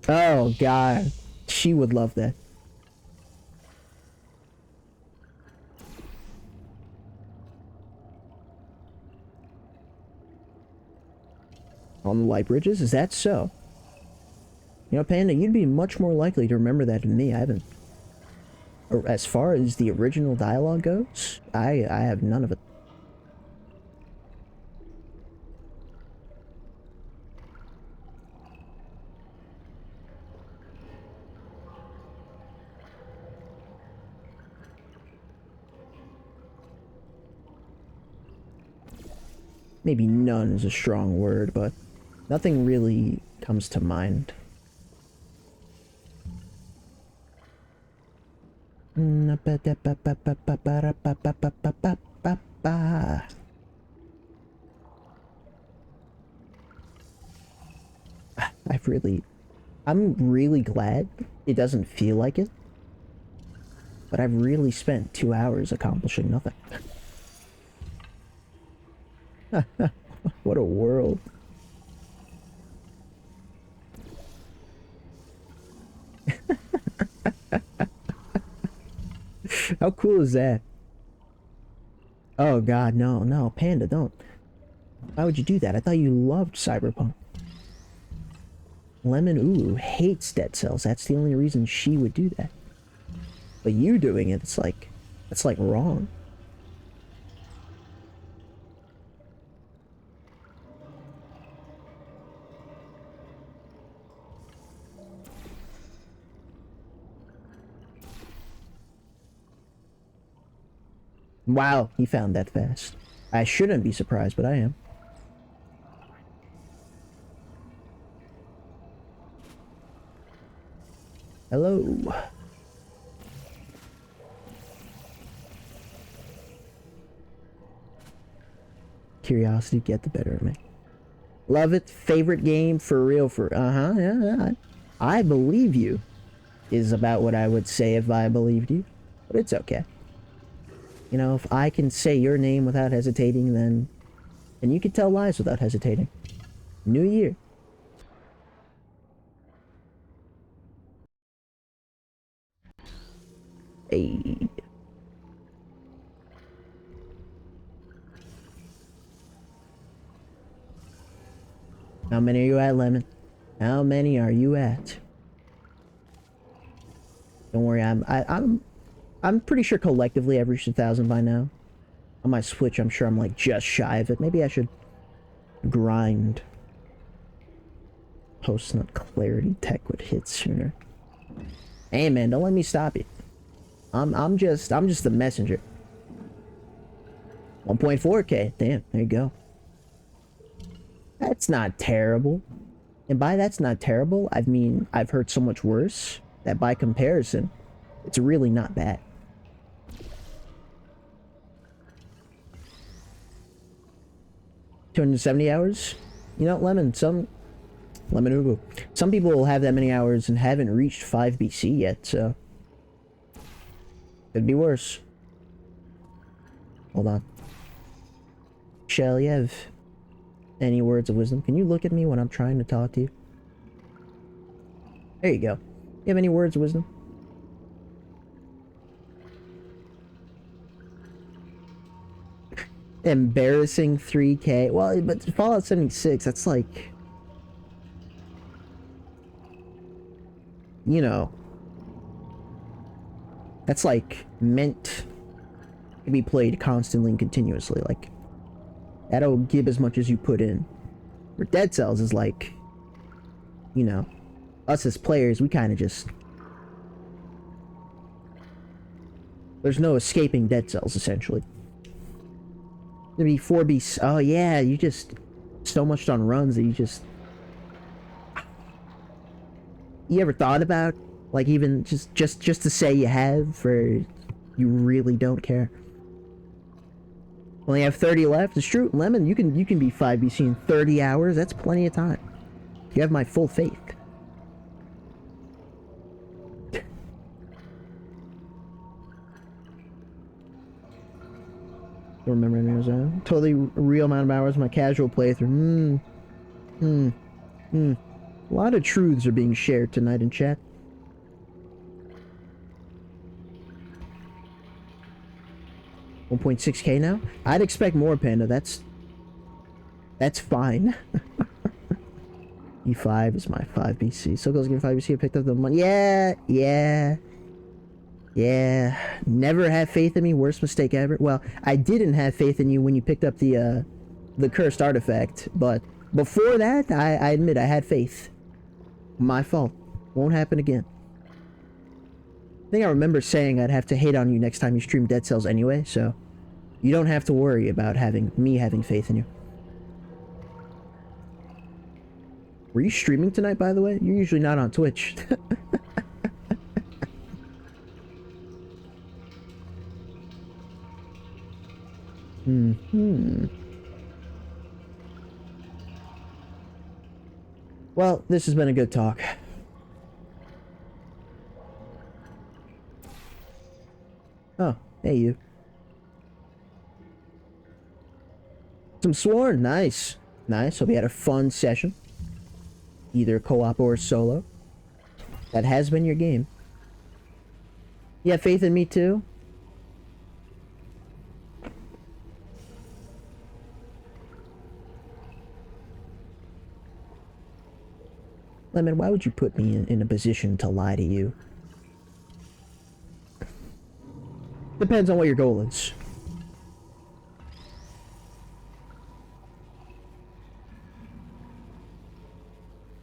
Oh god, she would love that. On the light bridges, is that so? You know, Panda, you'd be much more likely to remember that than me. I haven't. As far as the original dialogue goes, I have none of it. Maybe none is a strong word, but nothing really comes to mind. I'm really glad it doesn't feel like it, but I've really spent 2 hours accomplishing nothing. What a world. How cool is that? Oh god, no, no, Panda, don't. Why would you do that? I thought you loved Cyberpunk. Lemon Ulu hates Dead Cells. That's the only reason she would do that. But you doing it, it's like wrong. Wow, he found that fast. I shouldn't be surprised, but I am. Hello. Curiosity get the better of me. Love it. Favorite game for real. Yeah. I believe you is about what I would say if I believed you, but it's okay. You know, if I can say your name without hesitating, then you can tell lies without hesitating. New year. Hey. How many are you at, Lemon? How many are you at? Don't worry, I'm pretty sure collectively I've reached 1,000 by now. On my Switch, I'm sure I'm like just shy of it. Maybe I should grind. Post nut clarity tech would hit sooner. Hey man, don't let me stop you. I'm just the messenger. 1.4K. Damn, there you go. That's not terrible. And by that's not terrible, I mean I've heard so much worse that by comparison, it's really not bad. $270 hours? You know, Lemon Ubu. Some people will have that many hours and haven't reached 5 BC yet, so could be worse. Hold on. Shell, you have any words of wisdom? Can you look at me when I'm trying to talk to you? There you go. You have any words of wisdom? Embarrassing 3K. Well, but Fallout 76, that's like, you know, that's like meant to be played constantly and continuously. Like, that'll give as much as you put in. For Dead Cells is like, you know, us as players, we kind of just, there's no escaping Dead Cells essentially. There'd be 4B. Oh yeah, you just so much on runs that you ever thought about like even just to say you have, or you really don't care? Only have 30 left. It's true, Lemon. You can be 5BC in 30 hours. That's plenty of time. You have my full faith. Don't remember any of those. Totally real amount of hours in my casual playthrough. A lot of truths are being shared tonight in chat. $1.6K now? I'd expect more, Panda. That's fine. E5 is my 5 BC. So goes again 5 BC. I picked up the money. Yeah. Never have faith in me. Worst mistake ever. Well, I didn't have faith in you when you picked up the cursed artifact, but before that, I admit I had faith. My fault. Won't happen again. I think I remember saying I'd have to hate on you next time you stream Dead Cells anyway, so you don't have to worry about me having faith in you. Were you streaming tonight, by the way? You're usually not on Twitch. Well, this has been a good talk. Oh, hey you. Some Sworn, nice. Nice, hope you had a fun session. Either co-op or solo. That has been your game. You have faith in me too? Lemon, why would you put me in a position to lie to you? Depends on what your goal is.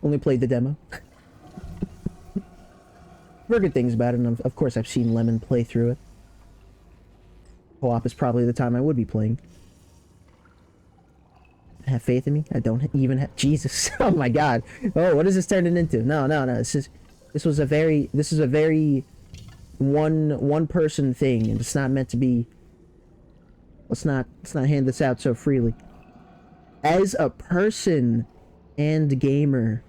Only played the demo. Heard good things about it, and of course I've seen Lemon play through it. Co-op is probably the time I would be playing. Have faith in me? I don't even have... Jesus. Oh my god. Oh, what is this turning into? No. This is a very one person thing, and it's not meant to be... Let's not hand this out so freely. As a person and gamer,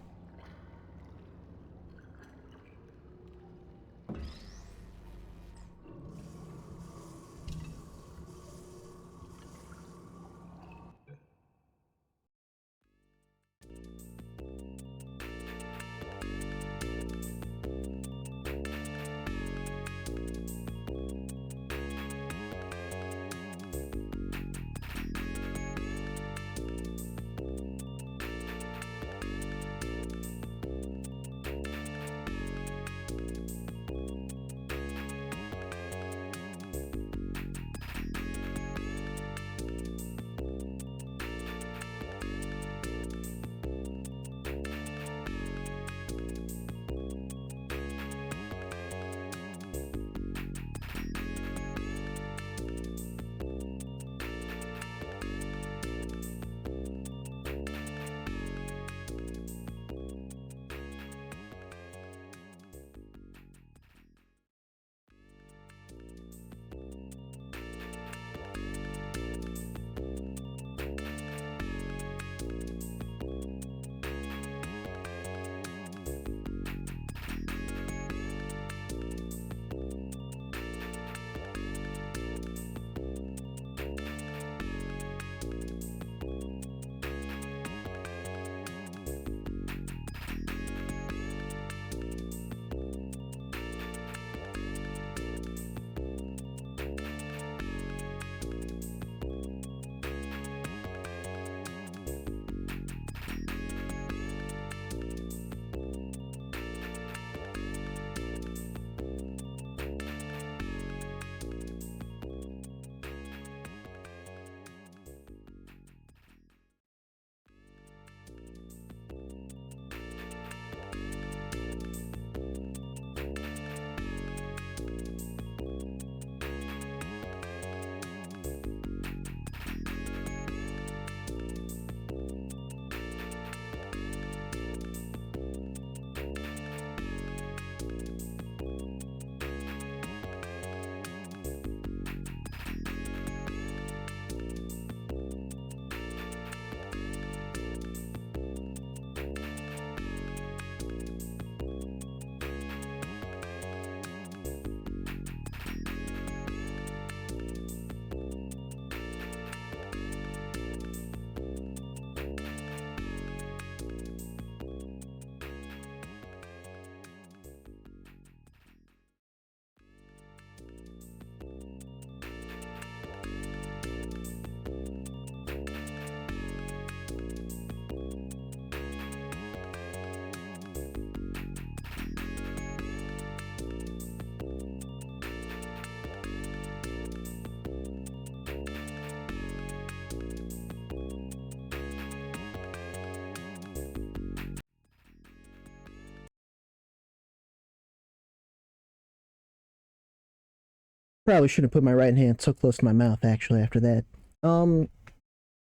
Probably shouldn't put my right hand so close to my mouth, actually, after that.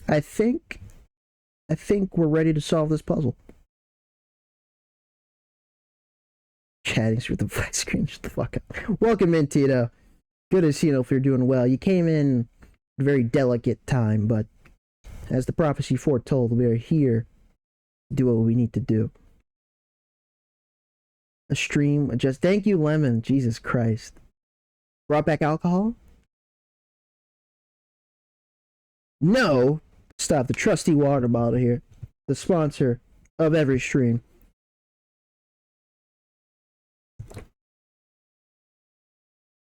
I think we're ready to solve this puzzle. Chatting through the flat screen, shut the fuck up. Welcome in, Tito. Good to see you if you're doing well. You came in at a very delicate time, but as the prophecy foretold, we are here to do what we need to do. A stream, just thank you, Lemon. Jesus Christ. Brought back alcohol? No! Stop, the trusty water bottle here. The sponsor of every stream.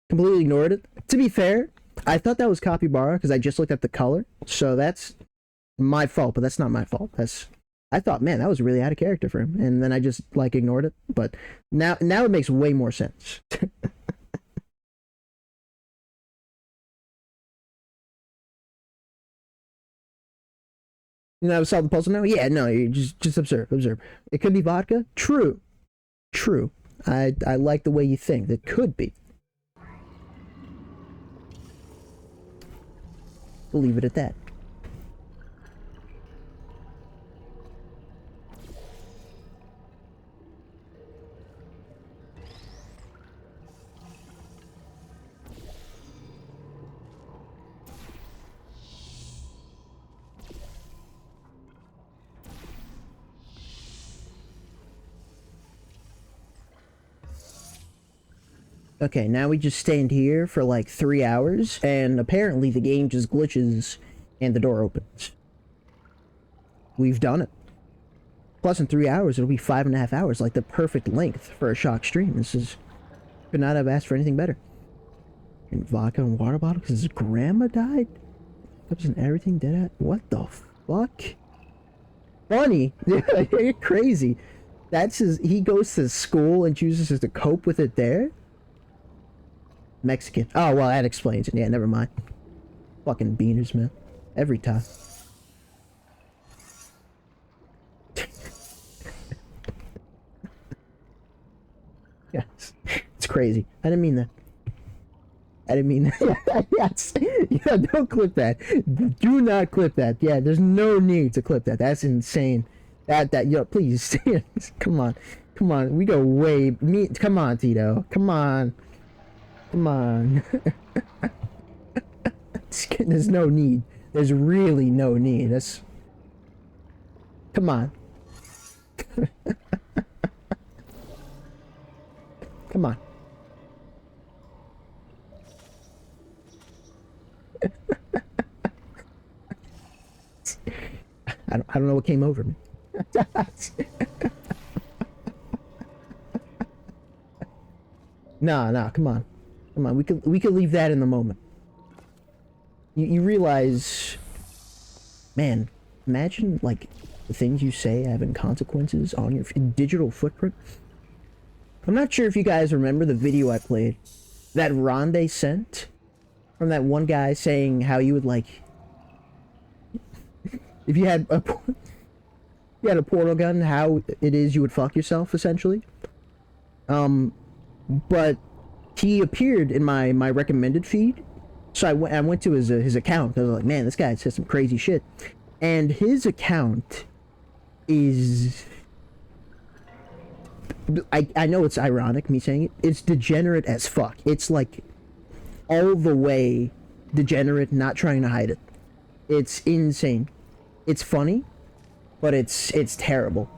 Completely ignored it. To be fair, I thought that was capybara because I just looked at the color. So that's my fault, but that's not my fault. I thought, man, that was really out of character for him, and then I just like ignored it. But now it makes way more sense. You know how to solve the puzzle now? Yeah, no, you just observe. It could be vodka. True. I like the way you think. That could be. We'll leave it at that. Okay, now we just stand here for like 3 hours, and apparently the game just glitches and the door opens. We've done it. Plus, in 3 hours, it'll be 5.5 hours, like the perfect length for a shock stream. Could not have asked for anything better. And vodka and water bottle because his grandma died? Wasn't everything dead at? What the fuck? Funny. You're crazy. He goes to school and chooses to cope with it there? Mexican. Oh, well, that explains it. Yeah, never mind. Fucking beaners, man. Every time. Yes. It's crazy. I didn't mean that. Yes. Yeah, don't clip that. Do not clip that. Yeah, there's no need to clip that. That's insane. Please. Come on. We go way... Come on, Tito. Come on. There's no need. There's really no need. Come on. Come on. I don't know what came over me. Nah, come on. We could leave that in the moment. You realize, man, imagine like the things you say having consequences on your digital footprint. I'm not sure if you guys remember the video I played that Ronde sent from that one guy saying how you would like if you had a portal gun, how it is you would fuck yourself essentially. But he appeared in my recommended feed, so I went to his account because I was like, man, this guy says some crazy shit, and his account is. I know it's ironic me saying it. It's degenerate as fuck. It's like all the way degenerate, not trying to hide it. It's insane. It's funny, but it's terrible.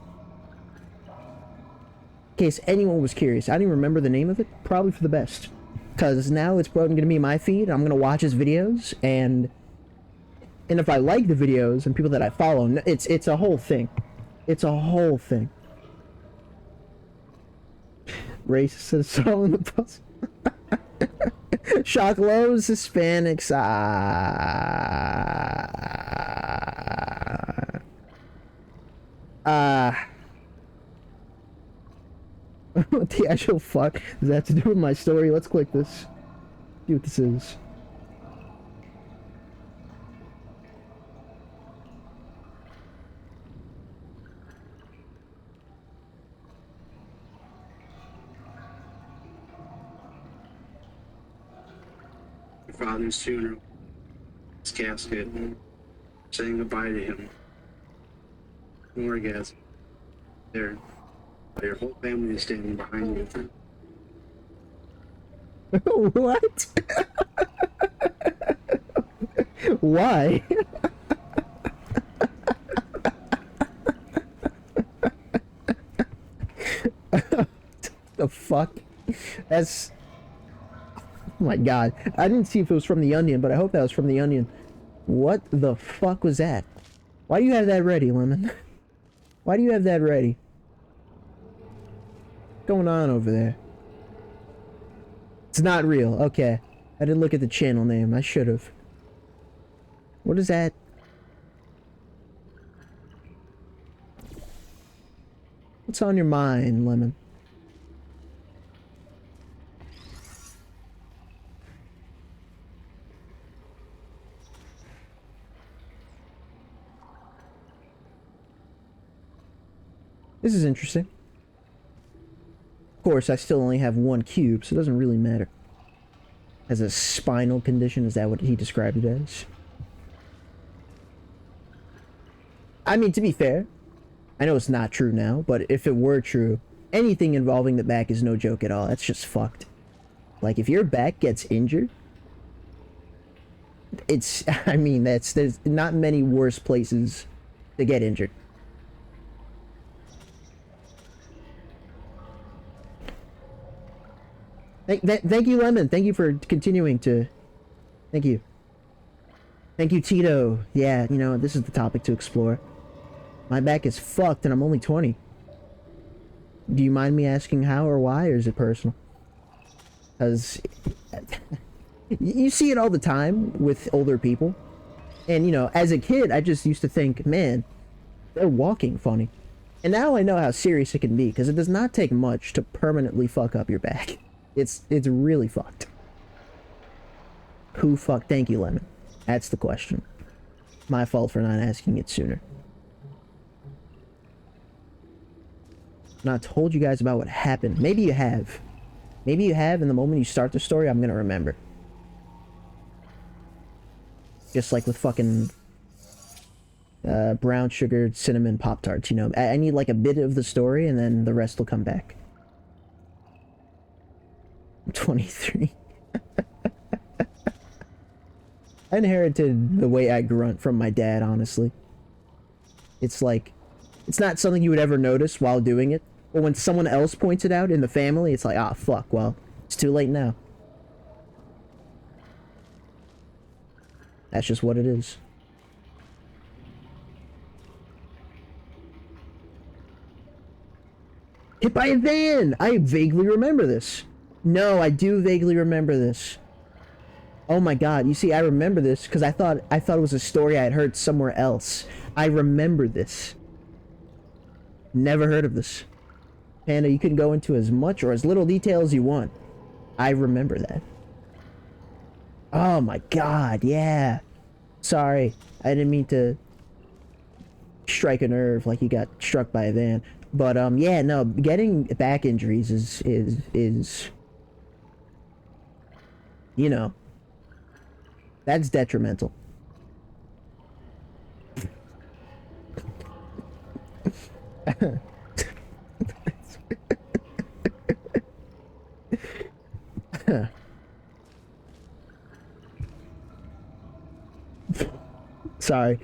In case anyone was curious, I don't even remember the name of it. Probably for the best, because now it's probably going to be my feed. I'm going to watch his videos, and if I like the videos and people that I follow, it's a whole thing. It's a whole thing. Racist is so in the puzzle. Shock lows, Hispanics. What the actual fuck does that have to do with my story? Let's click this. See what this is. father's funeral, his casket, saying goodbye to him. An orgasm. There. Your whole family is standing behind you. What? Why? The fuck? That's... Oh my god. I didn't see if it was from The Onion, but I hope that was from The Onion. What the fuck was that? Why do you have that ready, Lemon? Why do you have that ready? What's going on over there? It's not real. Okay. I didn't look at the channel name. I should have. What is that? What's on your mind, Lemon? This is interesting. Of course, I still only have one cube, so it doesn't really matter. Has a spinal condition, is that what he described it as? I mean, to be fair, I know it's not true now, but if it were true, anything involving the back is no joke at all. That's just fucked. Like, if your back gets injured, it's, I mean, there's not many worse places to get injured. Thank you, Lemon. Thank you for continuing to... Thank you. Thank you, Tito. Yeah, you know, this is the topic to explore. My back is fucked and I'm only 20. Do you mind me asking how or why, or is it personal? Because... you see it all the time with older people. And, you know, as a kid, I just used to think, man, they're walking funny. And now I know how serious it can be, because it does not take much to permanently fuck up your back. It's really fucked. Who fucked? Thank you, Lemon. That's the question. My fault for not asking it sooner. Not told you guys about what happened. Maybe you have. Maybe you have, and the moment you start the story, I'm gonna remember. Just like with fucking brown sugared cinnamon Pop-Tarts, you know. I need like a bit of the story, and then the rest will come back. I'm 23. I inherited the way I grunt from my dad, honestly. It's like, it's not something you would ever notice while doing it. But when someone else points it out in the family, it's like, ah, fuck, well, it's too late now. That's just what it is. Hit by a van! I vaguely remember this. No, I do vaguely remember this. Oh my god, you see, I remember this because I thought it was a story I had heard somewhere else. I remember this. Never heard of this. Panda, you can go into as much or as little detail as you want. I remember that. Oh my god, yeah. Sorry, I didn't mean to strike a nerve like you got struck by a van. But yeah, no, getting back injuries is you know, that's detrimental. Sorry.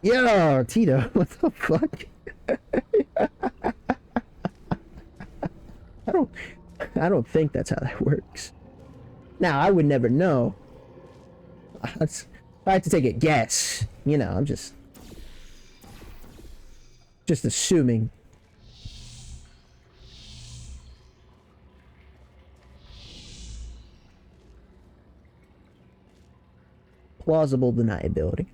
Yo, Tito, what the fuck? I don't think that's how that works. Now, I would never know. If I had to take a guess, you know, I'm just assuming. Plausible deniability.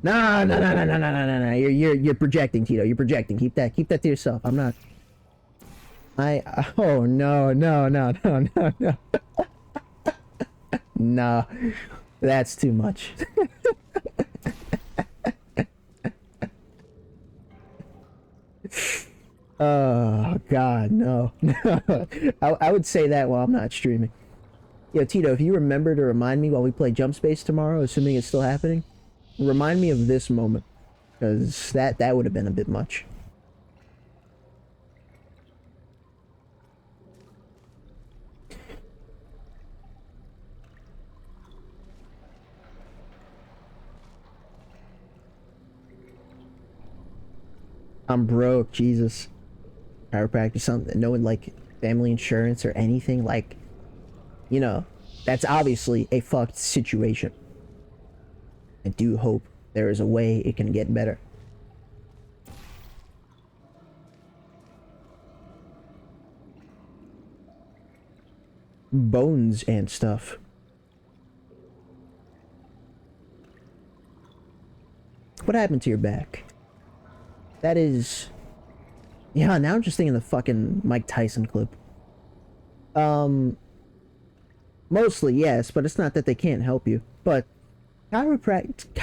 No. You're projecting, Tito. You're projecting. Keep that to yourself. I'm not. Oh no. Nah, that's too much. Oh God, no. I would say that while I'm not streaming. Yo, Tito, if you remember to remind me while we play Jump Space tomorrow, assuming it's still happening, remind me of this moment, because that would have been a bit much. I'm broke, Jesus. Chiropractor, something, no one like family insurance or anything, like, you know, that's obviously a fucked situation. I do hope there is a way it can get better. Bones and stuff. What happened to your back? That is... Yeah, now I'm just thinking the fucking Mike Tyson clip. Mostly, yes, but it's not that they can't help you. But chiropractors,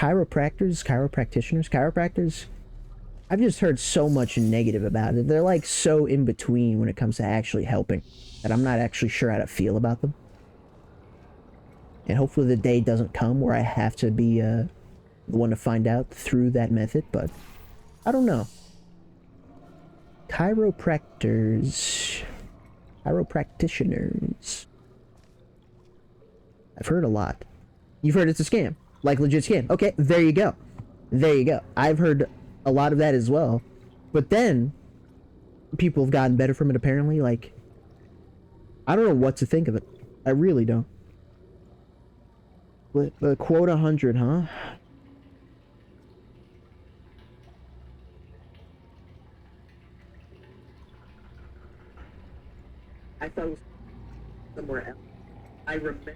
I've just heard so much negative about it. They're like so in between when it comes to actually helping that I'm not actually sure how to feel about them. And hopefully the day doesn't come where I have to be the one to find out through that method, but I don't know. Chiropractors. Chiropractitioners. I've heard a lot. You've heard it's a scam. Like legit scam. Okay, there you go. There you go. I've heard a lot of that as well. But then, people have gotten better from it apparently. Like, I don't know what to think of it. I really don't. The quote 100, huh? I thought it was somewhere else. I remember.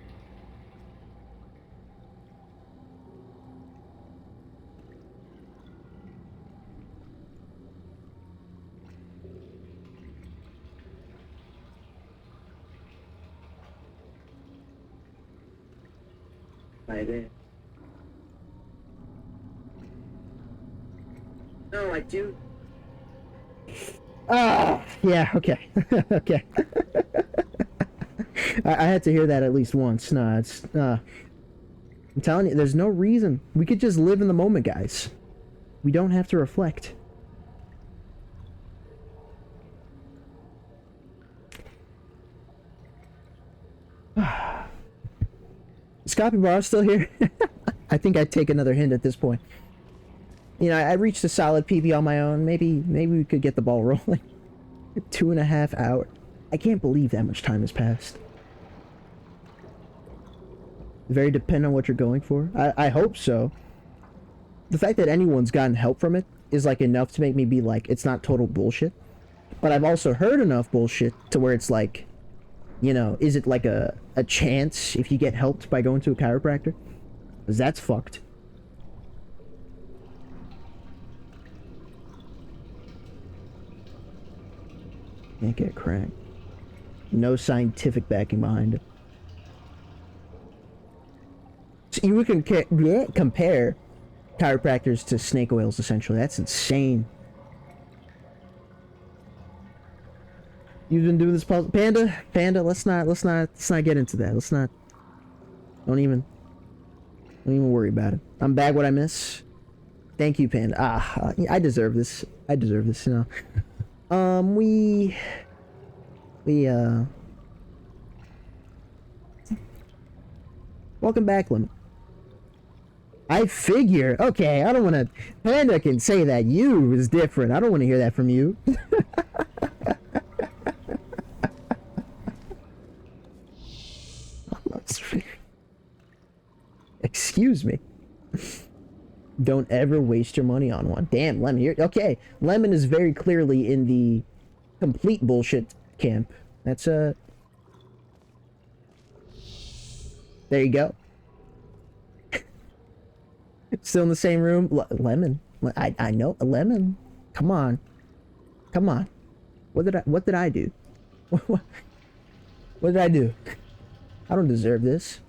By then. No, I do. Ah, yeah, okay. Okay. I had to hear that at least once. Nah, it's I'm telling you, there's no reason. We could just live in the moment, guys. We don't have to reflect. Is Capybara still here? I think I'd take another hint at this point. You know, I reached a solid PB on my own. Maybe we could get the ball rolling. 2.5 hours. I can't believe that much time has passed. Very dependent on what you're going for. I hope so. The fact that anyone's gotten help from it is like enough to make me be like, it's not total bullshit. But I've also heard enough bullshit to where it's like, you know, is it like a chance if you get helped by going to a chiropractor? Because that's fucked. Can't get cracked. No scientific backing behind it. So you can compare chiropractors to snake oils, essentially. That's insane. You've been doing this puzzle, Panda. Let's not get into that. Don't even worry about it. I'm back. What I miss? Thank you, Panda. I deserve this. You know. We welcome back, Lemon. I figure. Okay, I don't want to. Panda can say that. You is different. I don't want to hear that from you. Excuse me. Don't ever waste your money on one. Damn, Lemon. Here. Okay, Lemon is very clearly in the complete bullshit camp. That's there you go. Still in the same room. Lemon. I know. Lemon. Come on. What did I do? What did I do? I don't deserve this.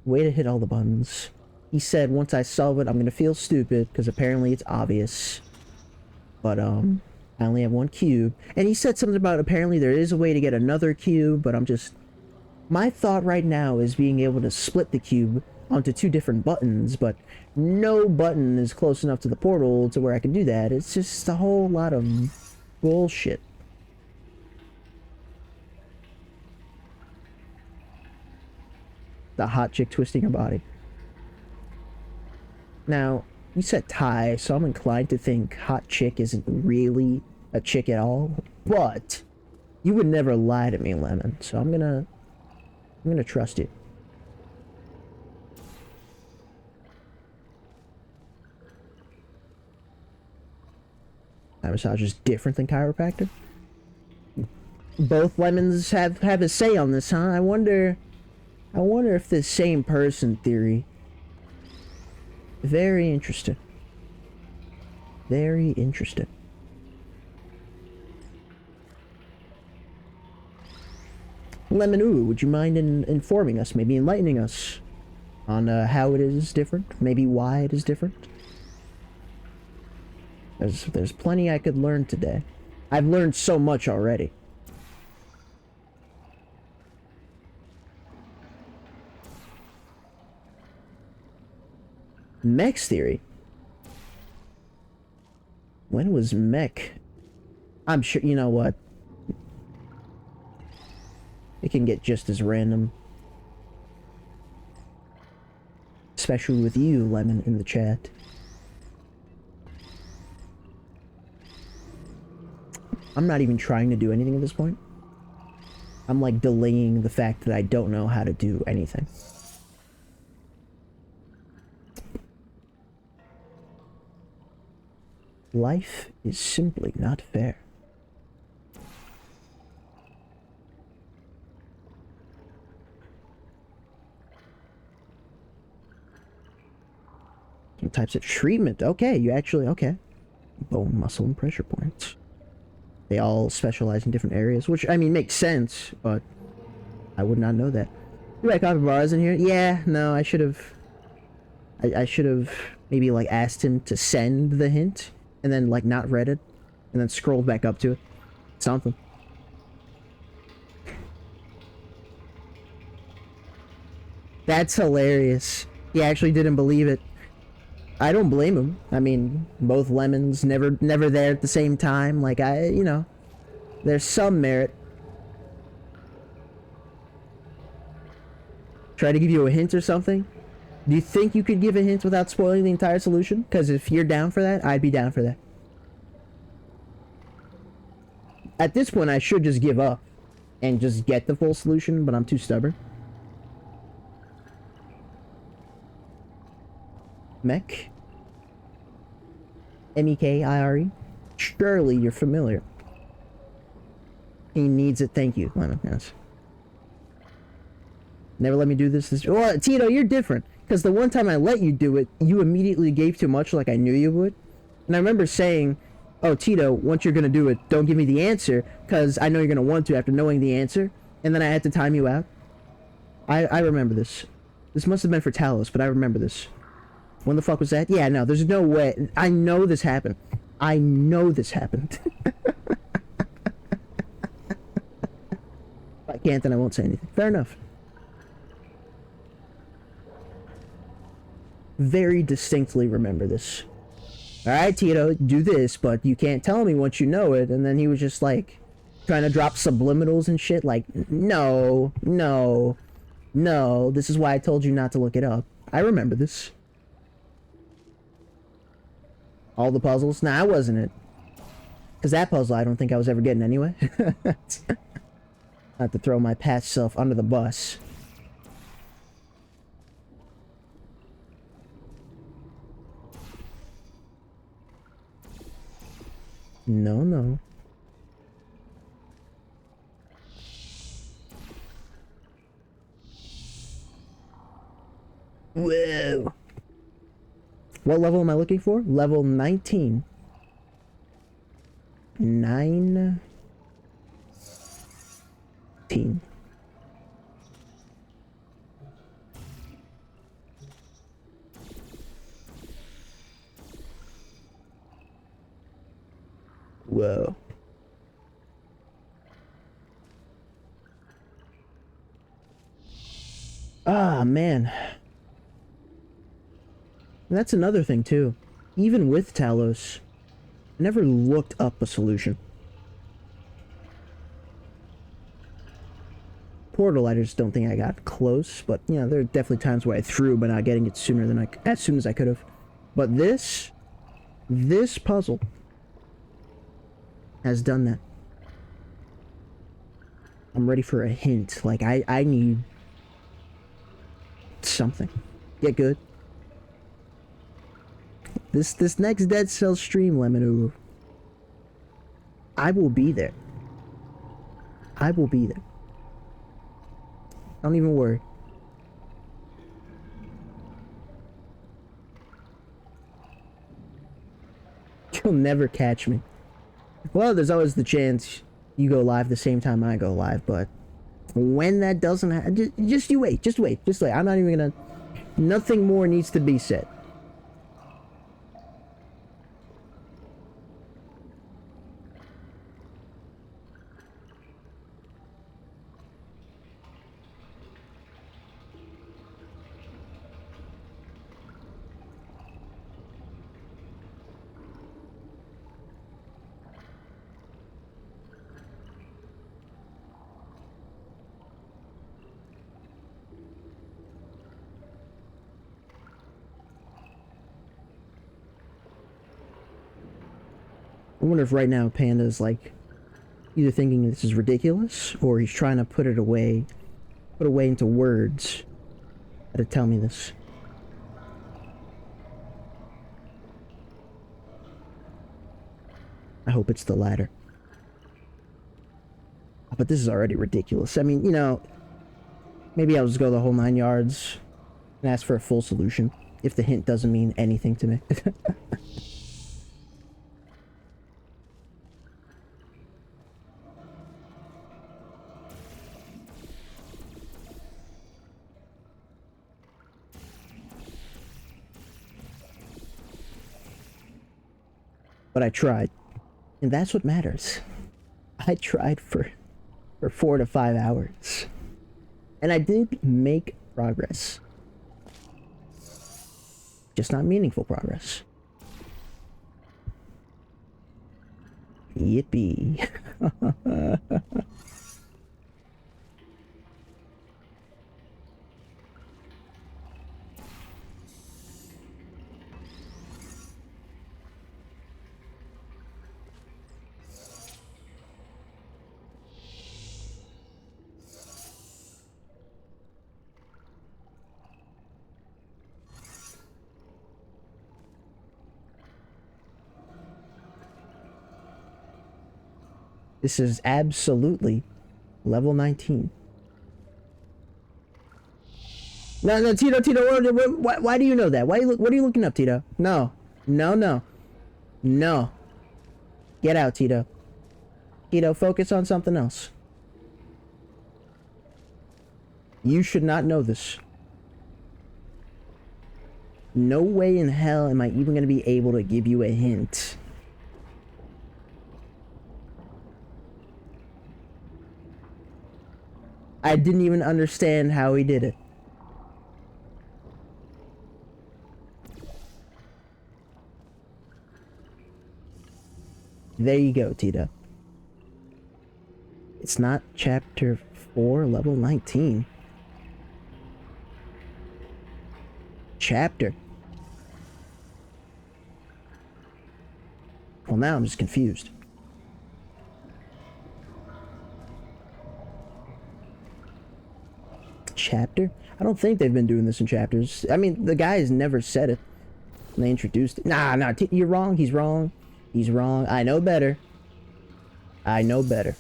Way to hit all the buttons. He said once I solve it, I'm gonna feel stupid, because apparently it's obvious. But, I only have one cube. And he said something about apparently there is a way to get another cube, but I'm just... My thought right now is being able to split the cube onto 2 different buttons, but no button is close enough to the portal to where I can do that. It's just a whole lot of bullshit. The hot chick twisting her body. Now, you said Thai, so I'm inclined to think hot chick isn't really a chick at all, but you would never lie to me, Lemon, so I'm gonna trust you. Thai massage is different than chiropractor? Both Lemons have a say on this, huh? I wonder if this same person theory. Very interesting. Very interesting. Lemonoo, would you mind informing us, maybe enlightening us on how it is different, maybe why it is different? There's plenty I could learn today. I've learned so much already. Mech's theory? When was mech? I'm sure, you know what? It can get just as random. Especially with you, Lemon, in the chat. I'm not even trying to do anything at this point. I'm like delaying the fact that I don't know how to do anything. Life is simply not fair. Some types of treatment. Okay, you actually, okay. Bone, muscle, and pressure points. They all specialize in different areas, which, I mean, makes sense, but I would not know that. Do I copy bars in here? Yeah, no, I should have... I should have maybe, like, asked him to send the hint, and then, like, not read it, and then scrolled back up to it. Something. That's hilarious. He actually didn't believe it. I don't blame him. I mean, both Lemons, never there at the same time. Like, you know, there's some merit. Try to give you a hint or something? Do you think you could give a hint without spoiling the entire solution? Because if you're down for that, I'd be down for that. At this point, I should just give up and just get the full solution, but I'm too stubborn. Mech? M-E-K-I-R-E? Surely you're familiar. He needs it, thank you, Lemon, yes. Never let me do this. Well, Tito, you're different. Because the one time I let you do it, you immediately gave too much like I knew you would. And I remember saying, oh, Tito, once you're going to do it, don't give me the answer, because I know you're going to want to after knowing the answer. And then I had to time you out. I remember this. This must have been for Talos, but I remember this. When the fuck was that? Yeah, no, there's no way. I know this happened. I know this happened. If I can't, then I won't say anything. Fair enough. Very distinctly remember this. Alright, Tito, do this, but you can't tell me once you know it. And then he was just like, trying to drop subliminals and shit. Like, no, no, no. This is why I told you not to look it up. I remember this. All the puzzles? Nah, I wasn't it. Because that puzzle I don't think I was ever getting anyway. I have to throw my past self under the bus. No, no. Whoa. What level am I looking for? Level 19. 19. Whoa. Ah, man. And that's another thing, too. Even with Talos, I never looked up a solution. Portal, I just don't think I got close, but, you know, there are definitely times where I threw by not getting it sooner than as soon as I could have. But this puzzle has done that. I'm ready for a hint. Like, I need something. Get good. This next Dead Cell stream, Lemon, I will be there. I will be there. Don't even worry. You'll never catch me. Well, there's always the chance you go live the same time I go live, but when that doesn't happen, just you wait. Just wait. I'm not even gonna... Nothing more needs to be said. I wonder if right now Panda's like either thinking this is ridiculous or he's trying to put away into words to tell me this. I hope it's the latter. But this is already ridiculous. I mean, you know, maybe I'll just go the whole 9 yards and ask for a full solution if the hint doesn't mean anything to me. But I tried. And that's what matters. I tried for 4 to 5 hours. And I did make progress. Just not meaningful progress. Yippee. This is absolutely level 19. No, Tito, why do you know that? What are you looking up, Tito? No. Get out, Tito. Tito, focus on something else. You should not know this. No way in hell am I even going to be able to give you a hint. I didn't even understand how he did it. There you go, Tito. It's not chapter 4, level 19. Chapter. Well, now I'm just confused. Chapter? I don't think they've been doing this in chapters. I mean, the guys never said it when they introduced it. Nah, you're wrong. He's wrong. He's wrong. I know better. I know better.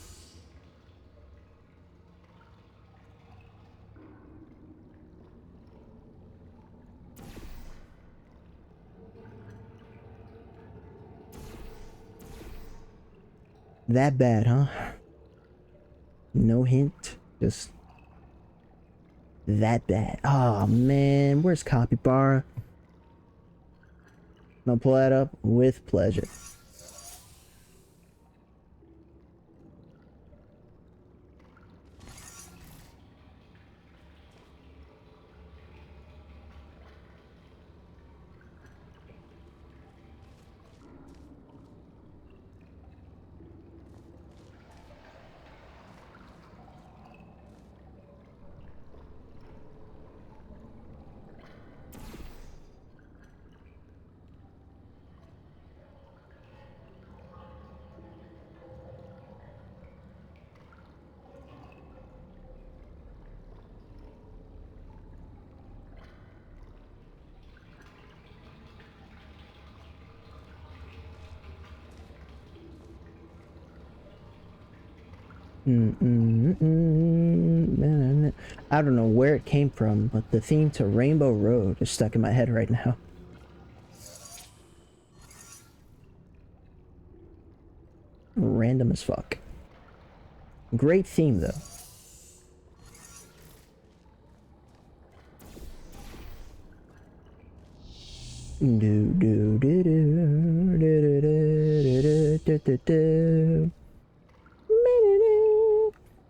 That bad, huh? No hint. Just that bad. Oh man, where's Capybara? I'll pull that up with pleasure. I don't know where it came from, but the theme to Rainbow Road is stuck in my head right now. Random as fuck. Great theme, though.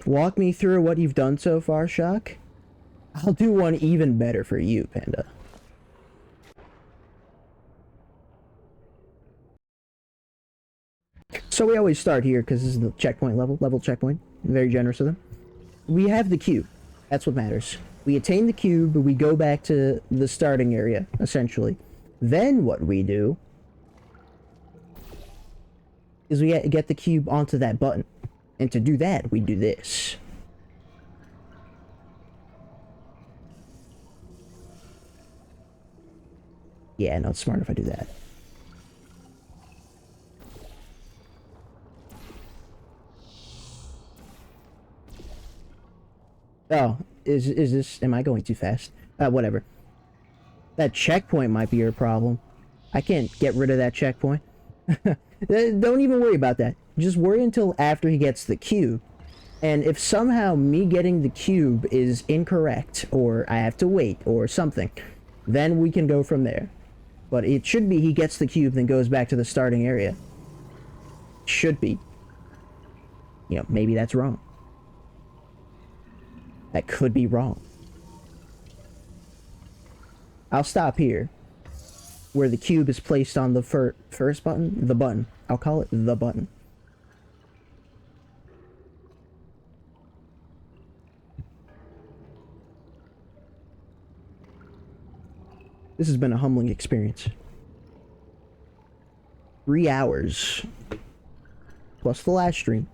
Walk me through what you've done so far, Shock. I'll do one even better for you, Panda. So we always start here because this is the checkpoint level checkpoint. Very generous of them. We have the cube. That's what matters. We attain the cube, we go back to the starting area, essentially. Then what we do is we get the cube onto that button. And to do that, we do this. Yeah, no, it's smart if I do that. Oh, is this... Am I going too fast? Whatever. That checkpoint might be your problem. I can't get rid of that checkpoint. Don't even worry about that. Just worry until after he gets the cube. And if somehow me getting the cube is incorrect, or I have to wait, or something, then we can go from there. But it should be he gets the cube, then goes back to the starting area. Should be. You know, maybe that's wrong. That could be wrong. I'll stop here, where the cube is placed on the first button, the button. I'll call it the button. This has been a humbling experience. 3 hours, plus the last stream,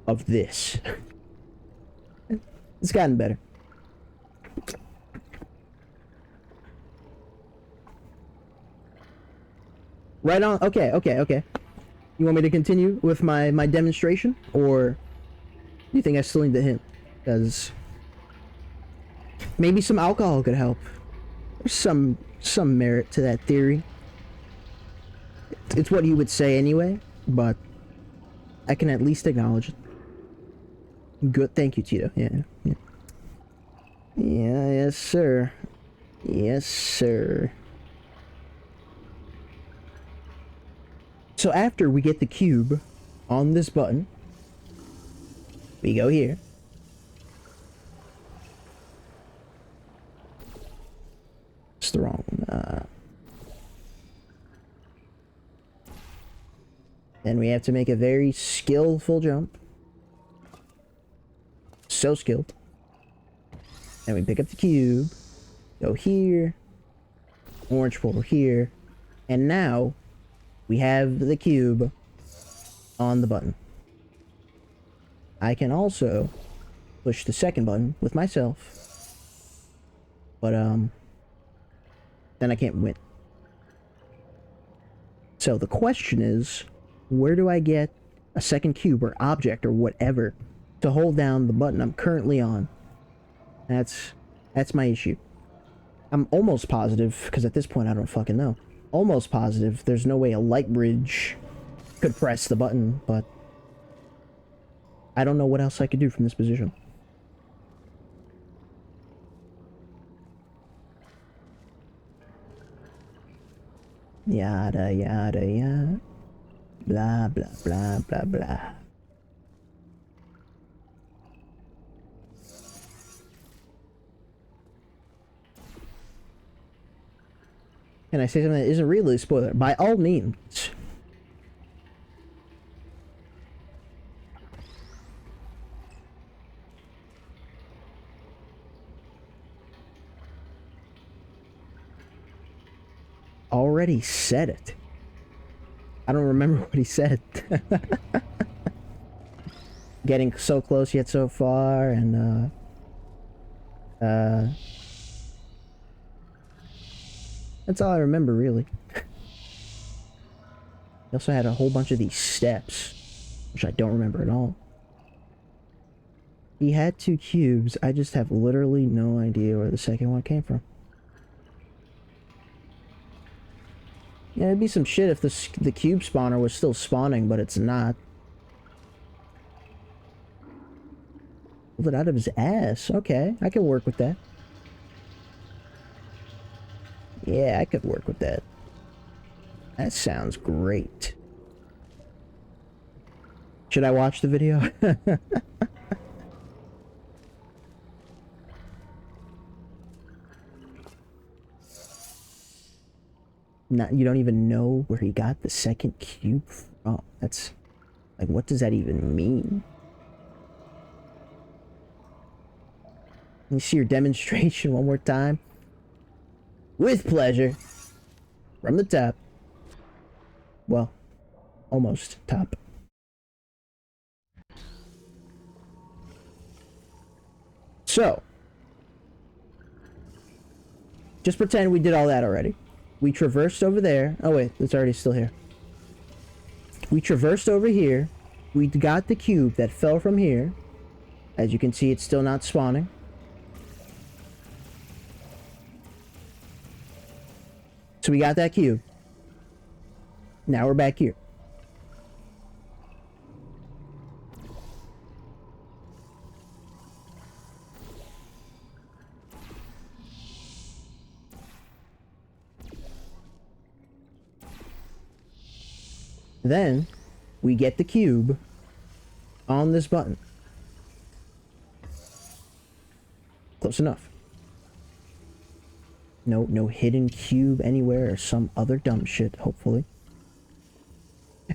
of this. It's gotten better. Right on. Okay. You want me to continue with my demonstration, or do you think I still need the hint? Because maybe some alcohol could help. There's some merit to that theory. It's what you would say anyway, but I can at least acknowledge it. Good. Thank you, Tito. Yeah. Yes, sir. Yes, sir. So after we get the cube on this button, we go here. It's the wrong one. Then we have to make a very skillful jump. So skilled. And we pick up the cube, go here, orange portal here, and now we have the cube on the button. I can also push the second button with myself, but then I can't win. So the question is, where do I get a second cube or object or whatever to hold down the button I'm currently on? That's my issue. I'm almost positive, because at this point I don't fucking know. Almost positive there's no way a light bridge could press the button, but I don't know what else I could do from this position. Yada yada yada. Blah blah blah blah blah. Can I say something that isn't really a spoiler? By all means. Already said it. I don't remember what he said. Getting so close yet so far, and that's all I remember, really. He also had a whole bunch of these steps. which I don't remember at all. He had 2 cubes. I just have literally no idea where the second one came from. Yeah, it'd be some shit if the cube spawner was still spawning, but it's not. Pulled it out of his ass. Okay, I can work with that. Yeah, I could work with that. That sounds great. Should I watch the video? Not, you don't even know where he got the second cube from. That's like, what does that even mean? Let me see your demonstration one more time. With pleasure. From the top. Well, almost top. So, just pretend we did all that already. We traversed over there. Oh wait, it's already still here. We traversed over here. We got the cube that fell from here. As you can see, it's still not spawning. So we got that cube. Now we're back here. Then we get the cube on this button. Close enough. No hidden cube anywhere or some other dumb shit, hopefully.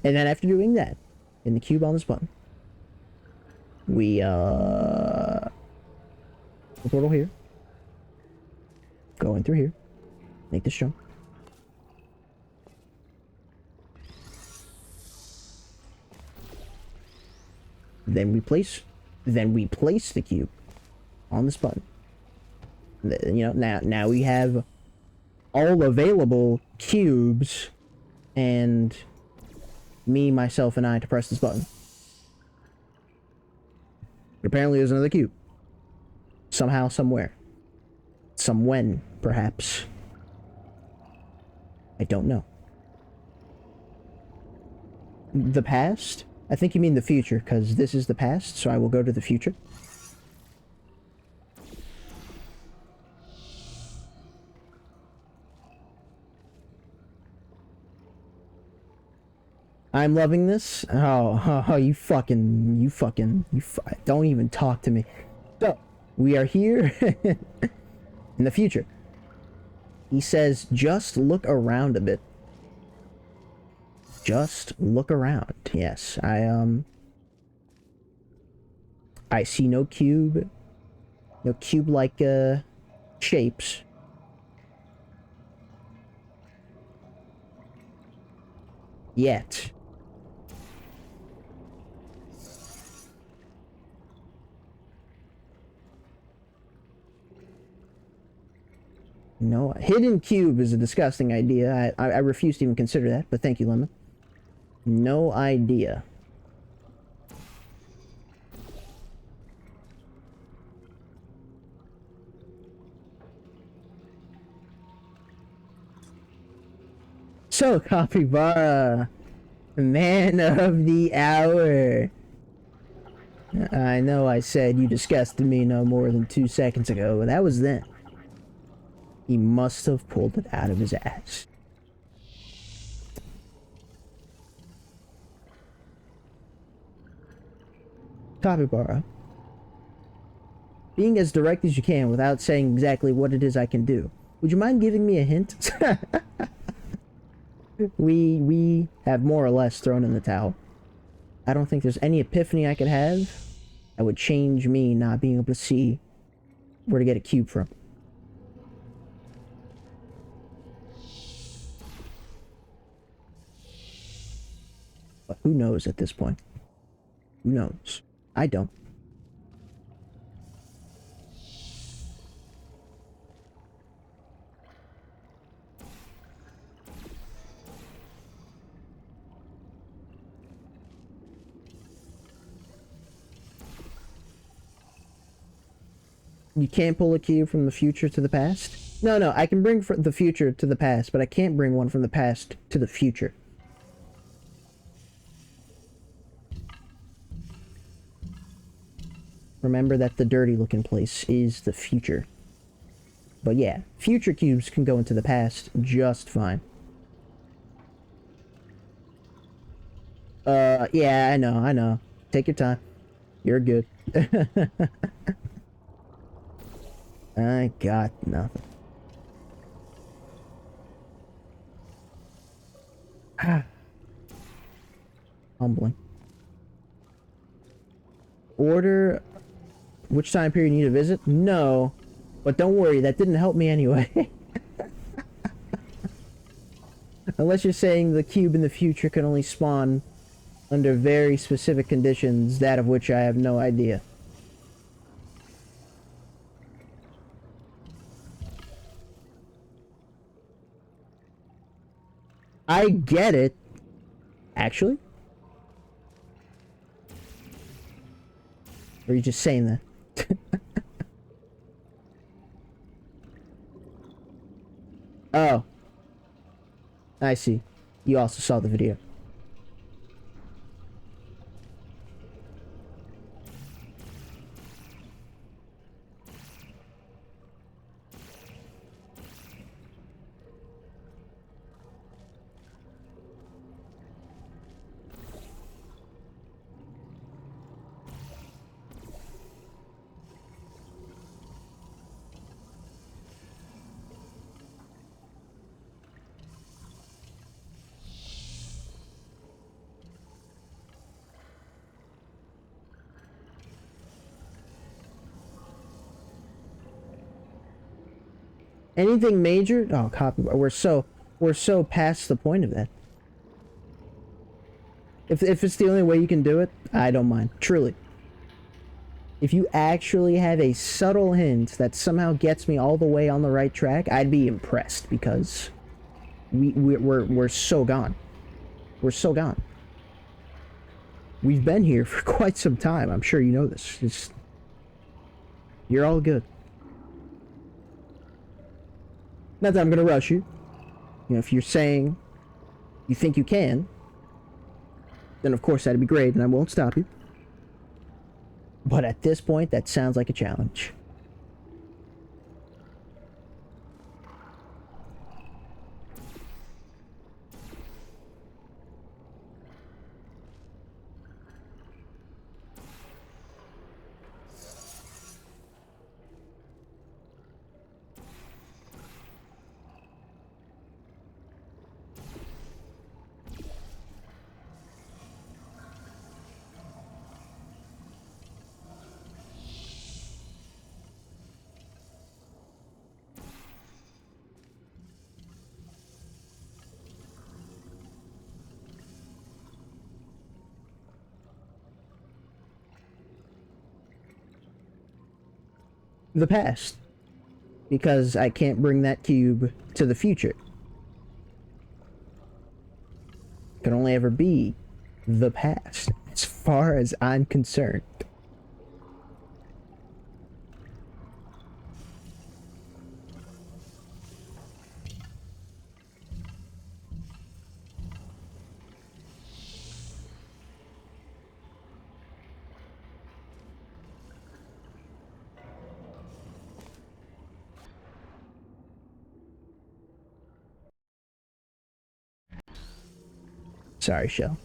And then after doing that, in the cube on this button, we the portal here. Go in through here. Make this jump. Then we place the cube on this button. You know, now we have all available cubes and myself, and I to press this button. But apparently there's another cube. Somehow, somewhere. Somewhen, perhaps. I don't know. The past? I think you mean the future, because this is the past, so I will go to the future. I'm loving this. Oh, you don't even talk to me. So, we are here in the future. He says, just look around a bit. Just look around. Yes, I see no cube. No cube-like, shapes. Yet. No, hidden cube is a disgusting idea. I refuse to even consider that, but thank you, Lemon. No idea. So, Capybara, man of the hour. I know I said you disgusted me no more than 2 seconds ago, but that was then. He must have pulled it out of his ass. Capybara, being as direct as you can without saying exactly what it is I can do, would you mind giving me a hint? We have more or less thrown in the towel. I don't think there's any epiphany I could have that would change me not being able to see where to get a cube from. But who knows at this point? Who knows? I don't. You can't pull a cube from the future to the past? No, no, I can bring the future to the past, but I can't bring one from the past to the future. Remember that the dirty looking place is the future. But yeah, future cubes can go into the past just fine. Yeah, I know. Take your time. You're good. I got nothing. Humbling. Order which time period you need to visit? No. But don't worry, that didn't help me anyway. Unless you're saying the cube in the future can only spawn under very specific conditions, that of which I have no idea. I get it. Actually? Or are you just saying that? Oh. I see. You also saw the video. Anything major? Oh, copy. We're so past the point of that. If it's the only way you can do it, I don't mind. Truly. If you actually have a subtle hint that somehow gets me all the way on the right track, I'd be impressed, because we're so gone. We're so gone. We've been here for quite some time. I'm sure you know this. You're all good. Not that I'm gonna rush you. You know, if you're saying you think you can, then of course that'd be great, and I won't stop you. But at this point, that sounds like a challenge. The past. Because I can't bring that cube to the future. It can only ever be the past, as far as I'm concerned. Sorry, Shell.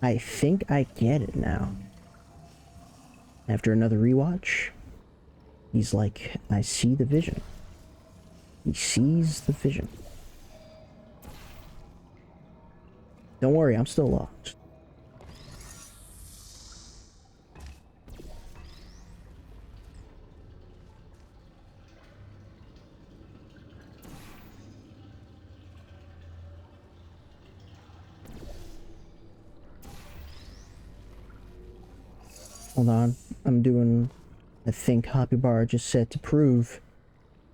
I think I get it now. After another rewatch, he's like, I see the vision. He sees the vision. Don't worry, I'm still lost. Hold on. I'm doing a think Hoppy Bar just said to prove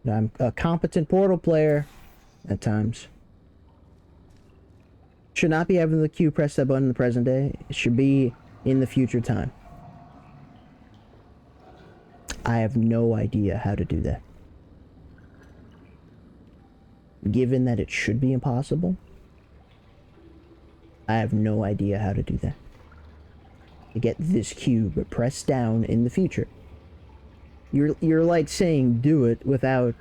that I'm a competent Portal player at times. Should not be having the Q press that button in the present day. It should be in the future time. I have no idea how to do that. Given that it should be impossible, I have no idea how to do that. To get this cube pressed down in the future. You're like saying do it without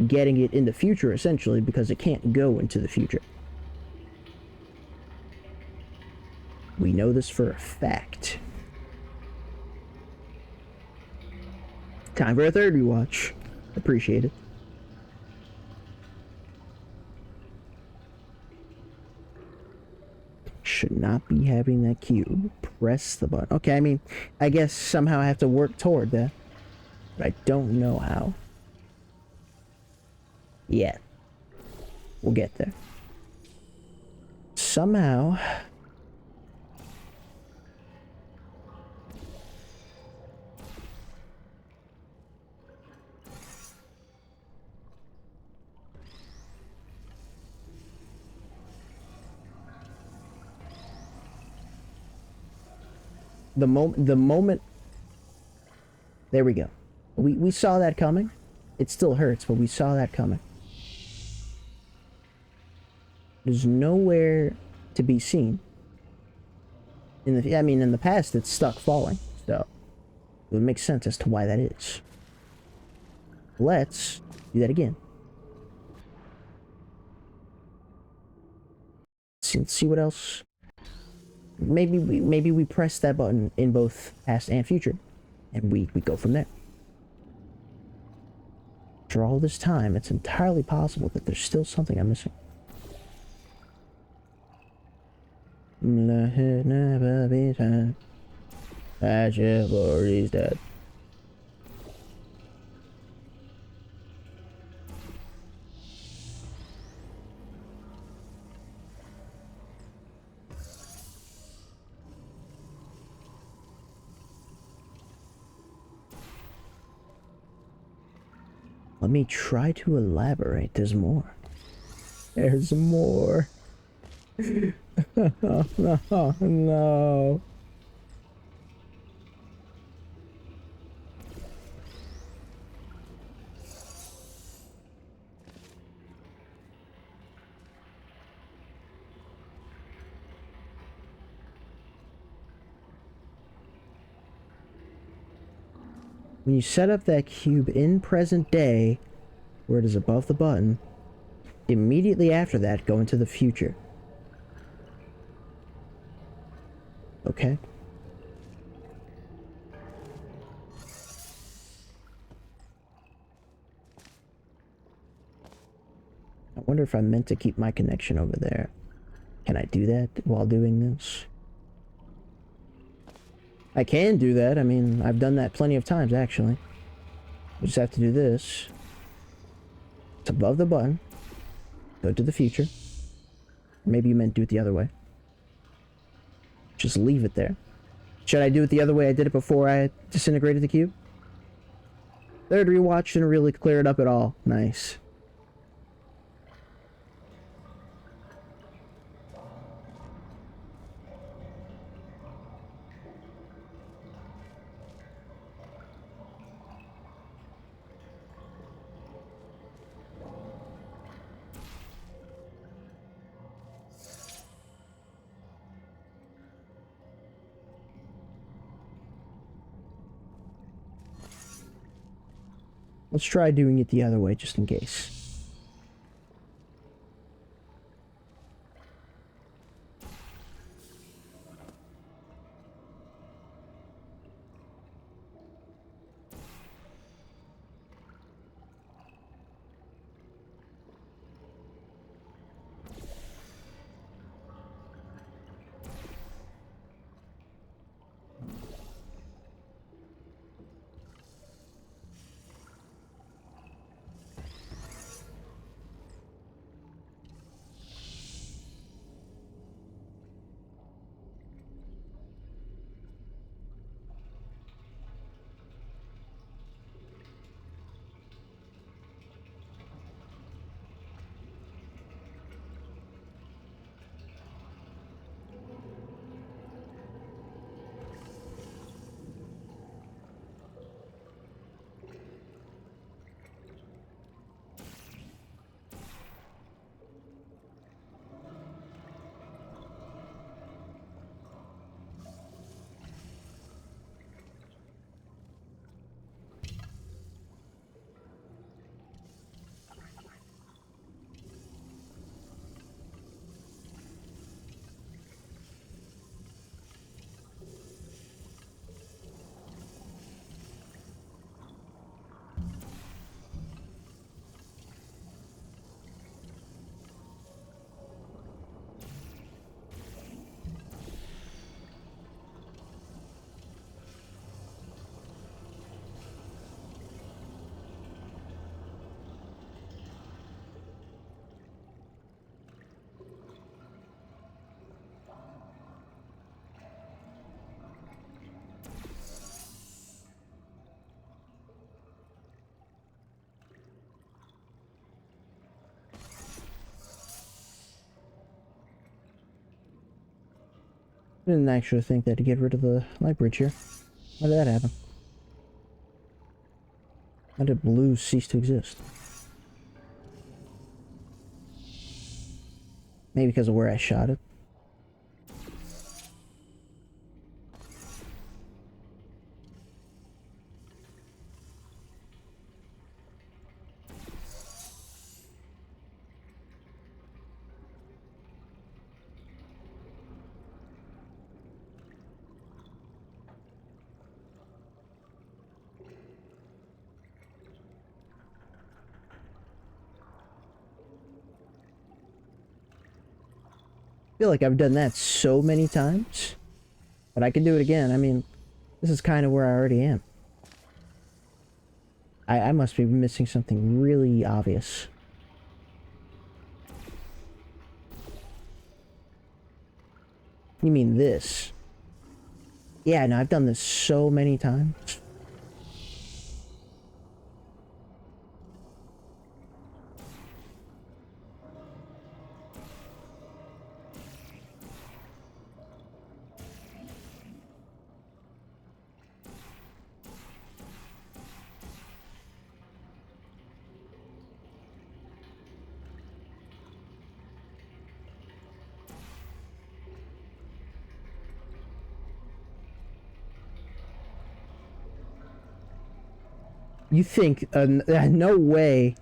getting it in the future, essentially, because it can't go into the future. We know this for a fact. Time for a third rewatch. Appreciate it. Should not be having that cube. Press the button. Okay, I mean, I guess somehow I have to work toward that. But I don't know how. Yeah. We'll get there. Somehow. The moment. There we go. We saw that coming. It still hurts, but we saw that coming. There's nowhere to be seen. In the past it's stuck falling, so it would make sense as to why that is. Let's do that again. Let's see what else. Maybe we press that button in both past and future, and we go from there. After all this time, it's entirely possible that there's still something I'm missing. Let it never be time. That chivalry's dead. Let me try to elaborate. There's more. There's more. Oh, no, no. When you set up that cube in present day, where it is above the button, immediately after that, go into the future. Okay? I wonder if I'm meant to keep my connection over there. Can I do that while doing this? I can do that. I mean, I've done that plenty of times, actually. We just have to do this. It's above the button. Go to the future. Maybe you meant do it the other way. Just leave it there. Should I do it the other way I did it before I disintegrated the cube? Third rewatch didn't really clear it up at all. Nice. Let's try doing it the other way, just in case. Didn't actually think that to get rid of the light bridge here. How did that happen? How did blue cease to exist? Maybe because of where I shot it. I feel like I've done that so many times, but I can do it again. I mean, this is kind of where I already am. I must be missing something really obvious. You mean this? Yeah, no, I've done this so many times. You think, no way,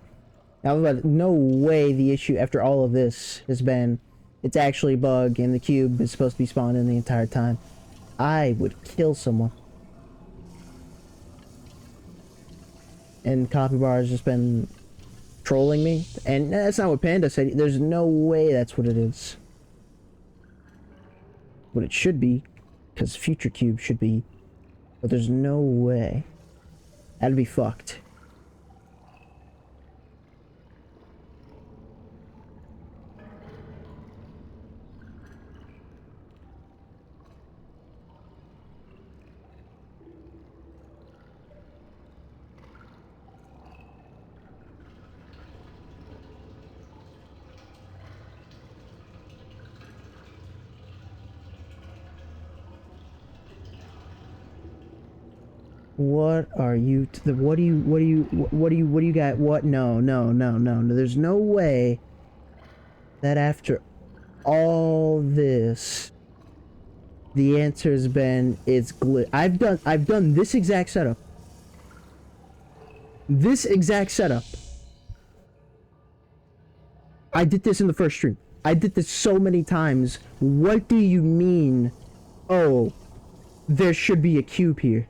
no way the issue after all of this has been, it's actually a bug and the cube is supposed to be spawning the entire time. I would kill someone. And Copy Bar has just been trolling me. And that's not what Panda said. There's no way that's what it is. What it should be, because Future Cube should be. But there's no way. That'd be fucked. What are you? What do you got? What? No. There's no way that after all this, the answer has been it's glitch. I've done this exact setup. This exact setup. I did this in the first stream. I did this so many times. What do you mean? Oh, there should be a cube here.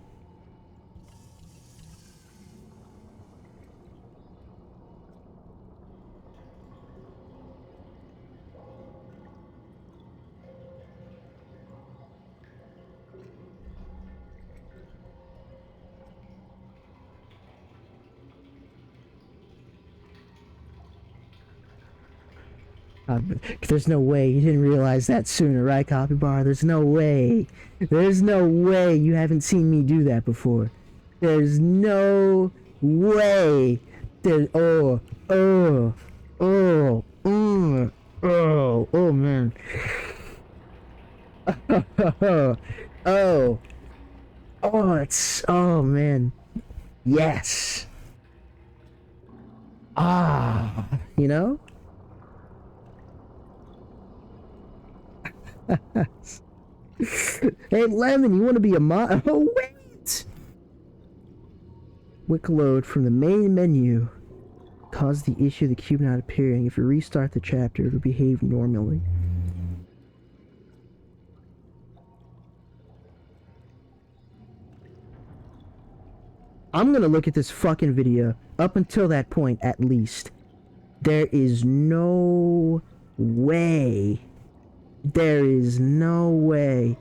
There's no way you didn't realize that sooner, right, Copy Bar? There's no way. There's no way you haven't seen me do that before. There's no way. There's oh man. It's oh man. Yes. You know? Hey Lemon, you want to be a mod? Oh wait! Quick load from the main menu caused the issue of the cube not appearing. If you restart the chapter, it'll behave normally. I'm gonna look at this fucking video up until that point at least. There is no way. There is no way.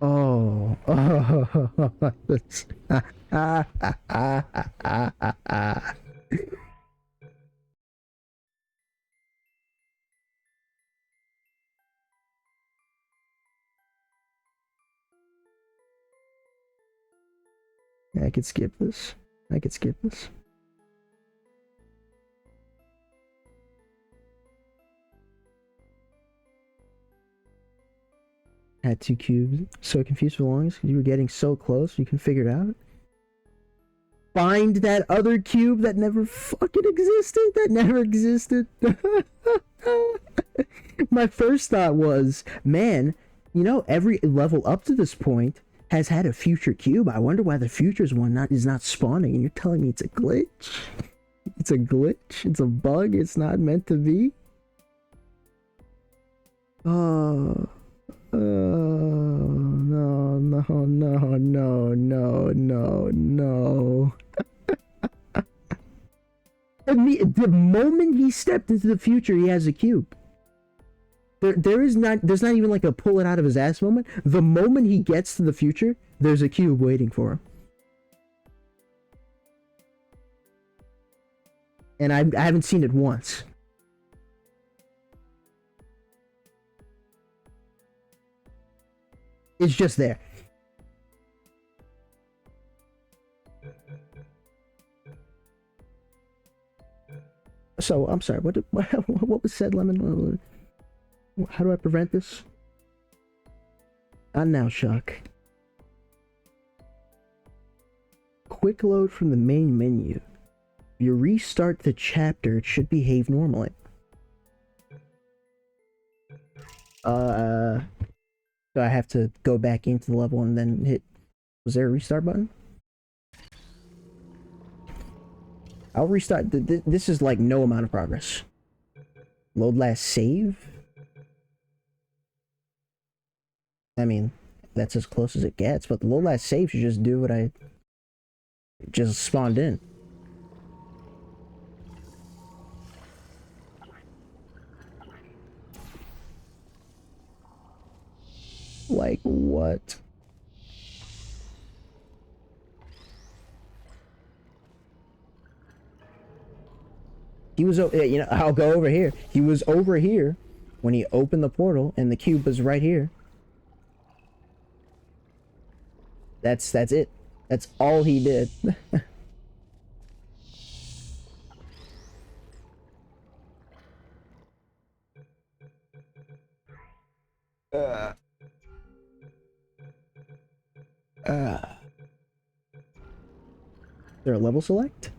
Oh. I could skip this. I could skip this. Had 2 cubes. So confused for the longest because you were getting so close. You can figure it out. Find that other cube that never fucking existed. That never existed. My first thought was, man, you know, every level up to this point has had a future cube. I wonder why the futures one is not spawning. And you're telling me it's a glitch? It's a glitch? It's a bug? It's not meant to be? Oh, no, no, no, no, no, no, no. The moment he stepped into the future, he has a cube. There's not even like a pull it out of his ass moment. The moment he gets to the future, there's a cube waiting for him. And I haven't seen it once. It's just there. So, I'm sorry, what was said, Lemon? How do I prevent this? Now, Shock. Quick load from the main menu. If you restart the chapter, it should behave normally. So I have to go back into the level and then hit... Was there a restart button? I'll restart. This is like no amount of progress. Load last save? I mean, that's as close as it gets, but the load last save should just do what I just spawned in. Like, what? He was, you know, I'll go over here. He was over here when he opened the portal, and the cube was right here. That's it. That's all he did. Is there a level select?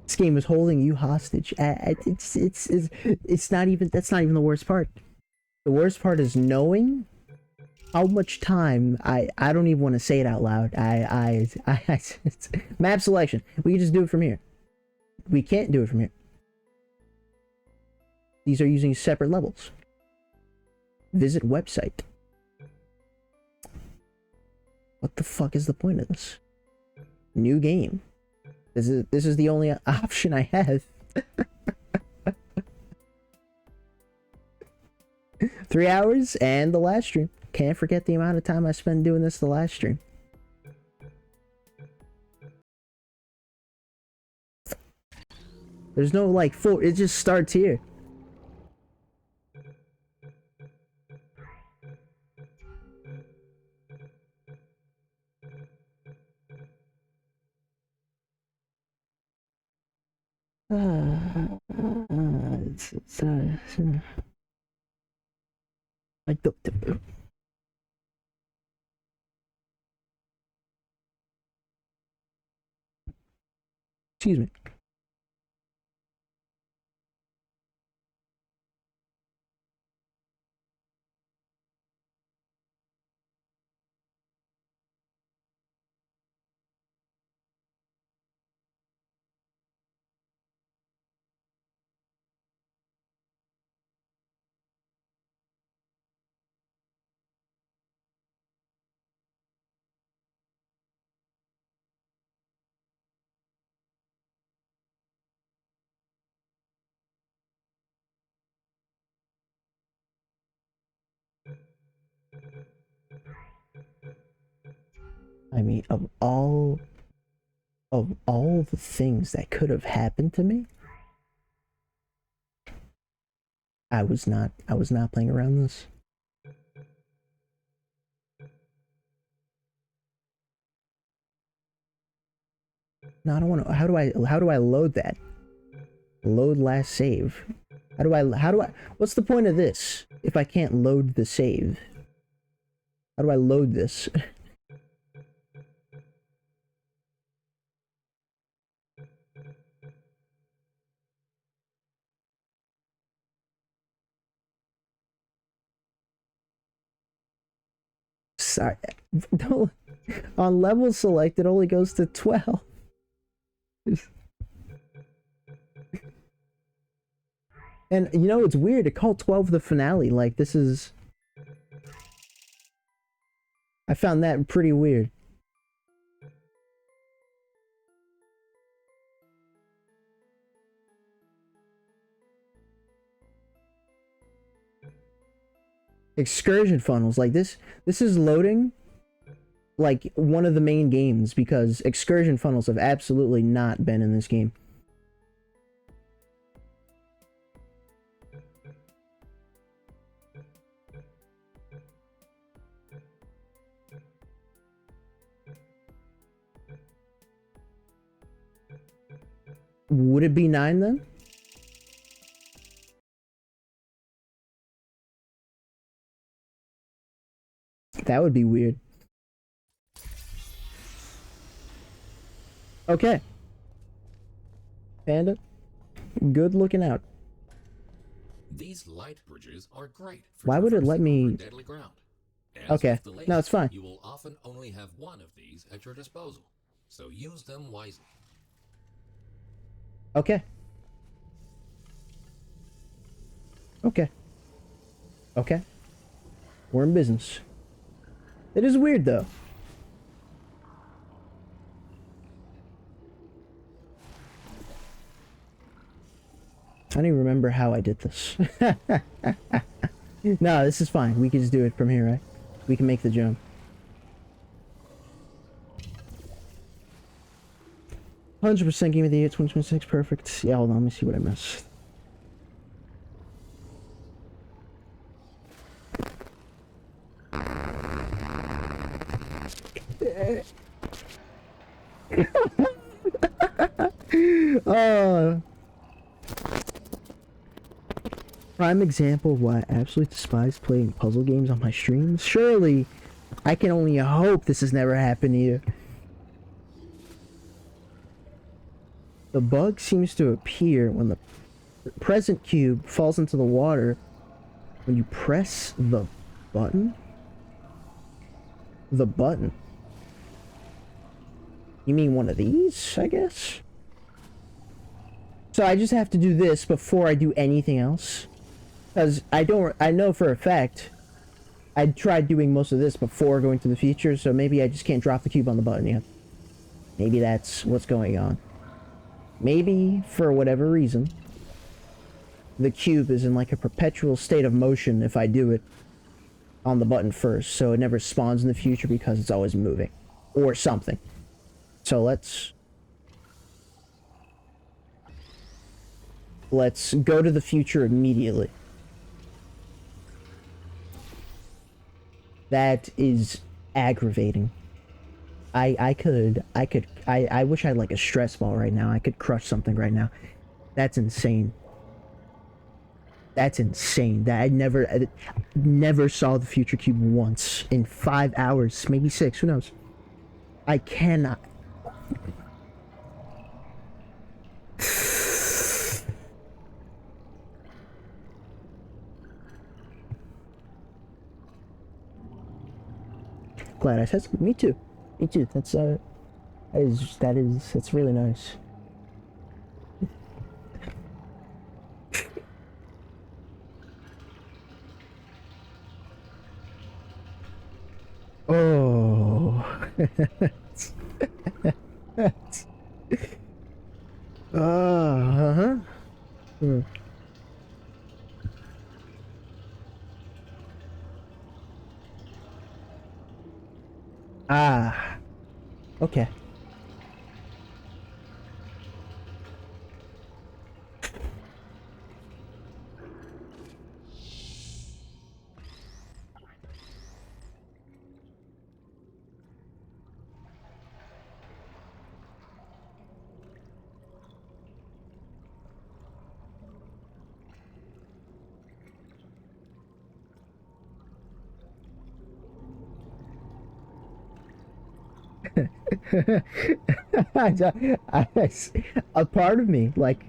This game is holding you hostage. It's not even, that's not even the worst part. The worst part is knowing how much time I don't even want to say it out loud. It's map selection. We can just do it from here. We can't do it from here. These are using separate levels. Visit website. What the fuck is the point of this? New game. This is the only option I have. 3 hours and the last stream. Can't forget the amount of time I spent doing this the last stream. There's no like full, it just starts here. Like the excuse me. I mean, of all the things that could have happened to me, I was not playing around this. No, I don't want to. How do I load that? Load last save. What's the point of this if I can't load the save? How do I load this? Sorry. On level select, it only goes to 12. And you know, it's weird to call 12 the finale. Like, this is... I found that pretty weird. Excursion funnels, like this is loading like one of the main games, because excursion funnels have absolutely not been in this game. Would it be 9 then? That would be weird. Okay. Panda, good looking out. These light bridges are great for Why would it let traversing me... over deadly ground. As Okay. with the lasers, No, it's fine. You will often only have one of these at your disposal, so use them wisely. Okay. Okay. Okay. We're in business. It is weird, though. I don't even remember how I did this. No, this is fine. We can just do it from here, right? We can make the jump. 100% Game of the Year 2026, perfect. Yeah, hold on, let me see what I missed. Prime example of why I absolutely despise playing puzzle games on my streams. Surely, I can only hope this has never happened to you. The bug seems to appear when the present cube falls into the water when you press the button. The button. You mean one of these, I guess? So I just have to do this before I do anything else? Because I know for a fact I tried doing most of this before going to the future, so maybe I just can't drop the cube on the button yet. Maybe that's what's going on. Maybe, for whatever reason, the cube is in like a perpetual state of motion if I do it on the button first, so it never spawns in the future because it's always moving. Or something. So let's go to the future immediately. That is aggravating. I wish I had like a stress ball right now. I could crush something right now. That's insane. That's insane. That I never saw the future cube once in 5 hours, maybe 6, who knows. I cannot. Glad I said so. Me too. Me too. That's that's really nice. Oh. Uh-huh. Hmm. Ah. Okay. A part of me, like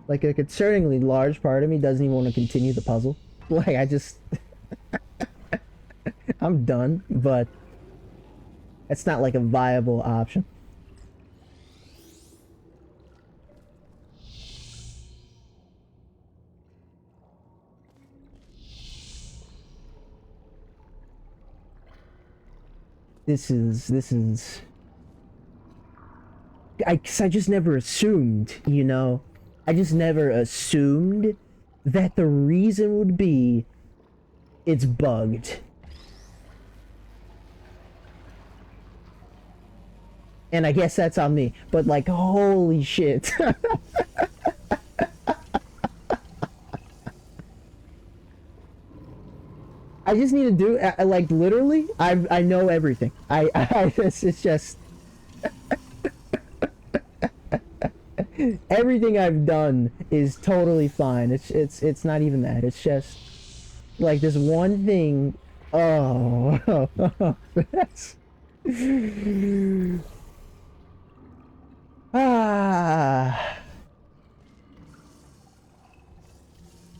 a concerningly large part of me, doesn't even want to continue the puzzle. Like I just, I'm done. But it's not like a viable option. This is. 'Cause I just never assumed, you know? I just never assumed that the reason would be it's bugged. And I guess that's on me. But like, holy shit. I just need to do, like, literally, I know everything. It's just... Everything I've done is totally fine. It's not even that. It's just like this one thing. Oh, that's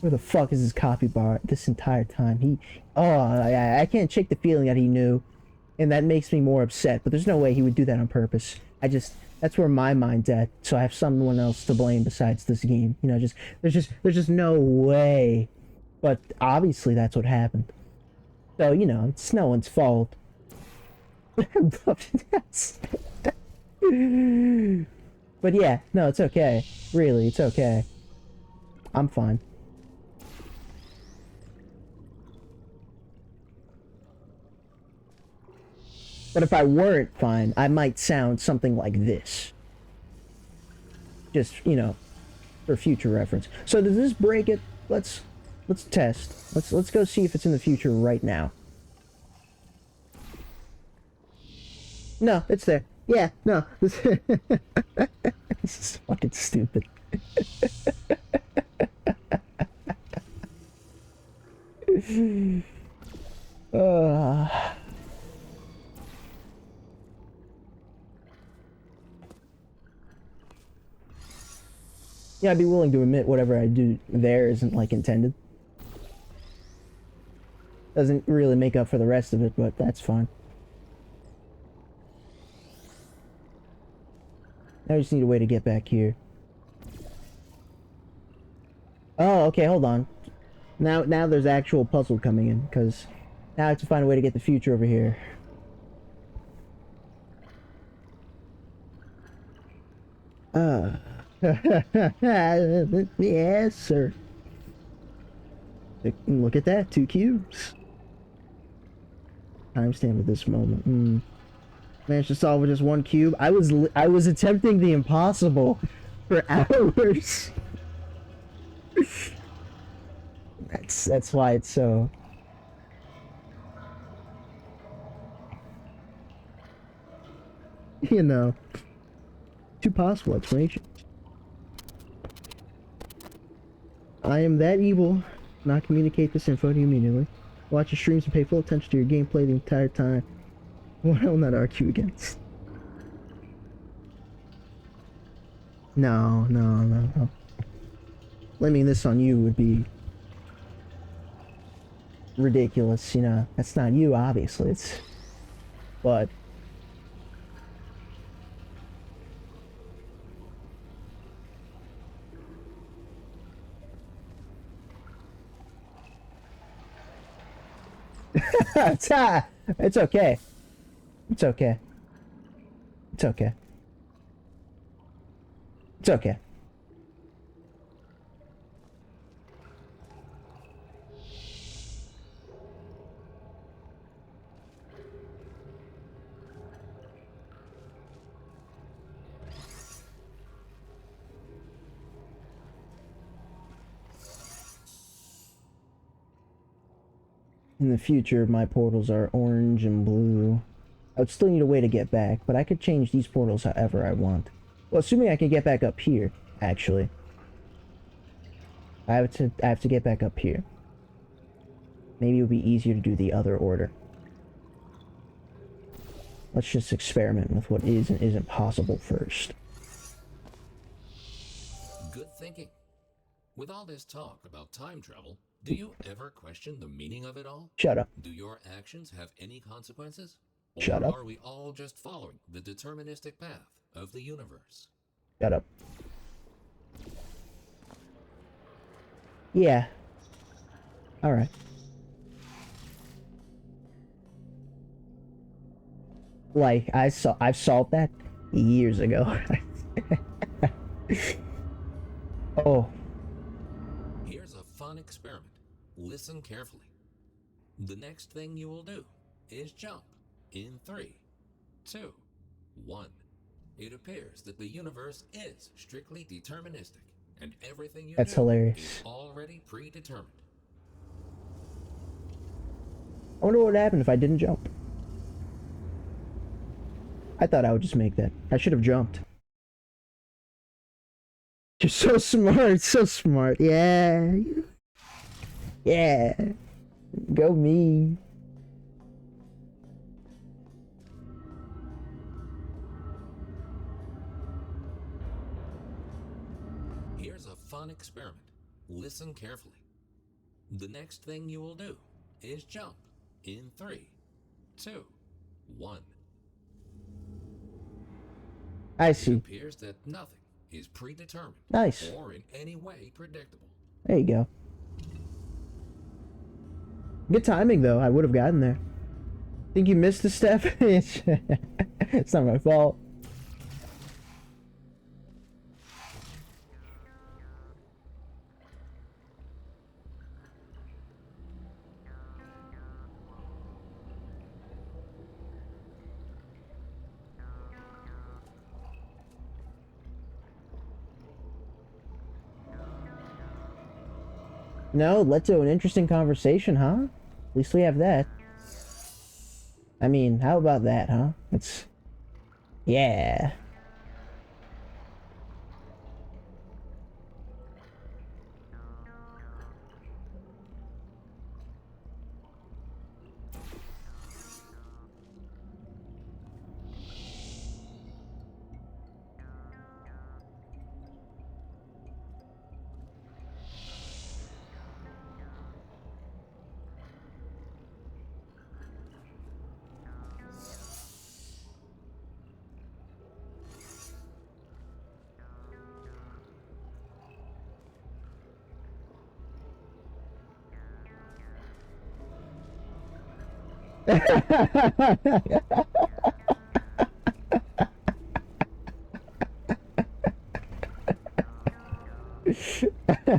where the fuck is his copy bar this entire time? I can't shake the feeling that he knew, and that makes me more upset. But there's no way he would do that on purpose. That's where my mind's at, so I have someone else to blame besides this game. You know, there's just no way. But obviously that's what happened. So, you know, it's no one's fault. But yeah, no, it's okay. Really, it's okay. I'm fine. But if I weren't fine, I might sound something like this. Just, you know, for future reference. So does this break it? Let's test. Let's go see if it's in the future right now. No, it's there. Yeah, no. This is fucking stupid. Yeah, I'd be willing to admit whatever I do there isn't, like, intended. Doesn't really make up for the rest of it, but that's fine. Now I just need a way to get back here. Oh, okay, hold on. Now there's actual puzzle coming in, because now I have to find a way to get the future over here. Yes, sir. Look at that, 2 cubes. Timestamp at this moment. Managed to solve with just 1 cube. I was attempting the impossible for hours. That's why it's so. You know, 2 possible explanations. I am that evil. Not communicate this info to you immediately. Watch your streams and pay full attention to your gameplay the entire time. What I will not argue against. No. Blaming this on you would be ridiculous, you know. That's not you, obviously. But it's okay. It's okay. It's okay. It's okay. In the future, my portals are orange and blue. I would still need a way to get back, but I could change these portals however I want. Well, assuming I can get back up here, actually. I have to get back up here. Maybe it would be easier to do the other order. Let's just experiment with what is and isn't possible first. Good thinking. With all this talk about time travel, do you ever question the meaning of it all? Shut up. Do your actions have any consequences? Shut Or up. are we all just following the deterministic path of the universe? Shut up. Yeah. Alright. Like, I've solved that years ago. Oh. Here's a fun experiment. Listen carefully. The next thing you will do is jump in 3, 2, 1. It appears that the universe is strictly deterministic, and everything you That's do hilarious. is already predetermined. I wonder what would happen if I didn't jump. I thought I would just make that. I should have jumped. You're so smart, so smart. Yeah. Yeah. Go me. Here's a fun experiment. Listen carefully. The next thing you will do is jump in 3, 2, 1. I It see. appears that nothing is predetermined Nice. or in any way predictable. There you go. Good timing, though. I would have gotten there. Think you missed a step? It's not my fault. No, led to an interesting conversation, huh? At least we have that. I mean, how about that, huh? It's... Yeah.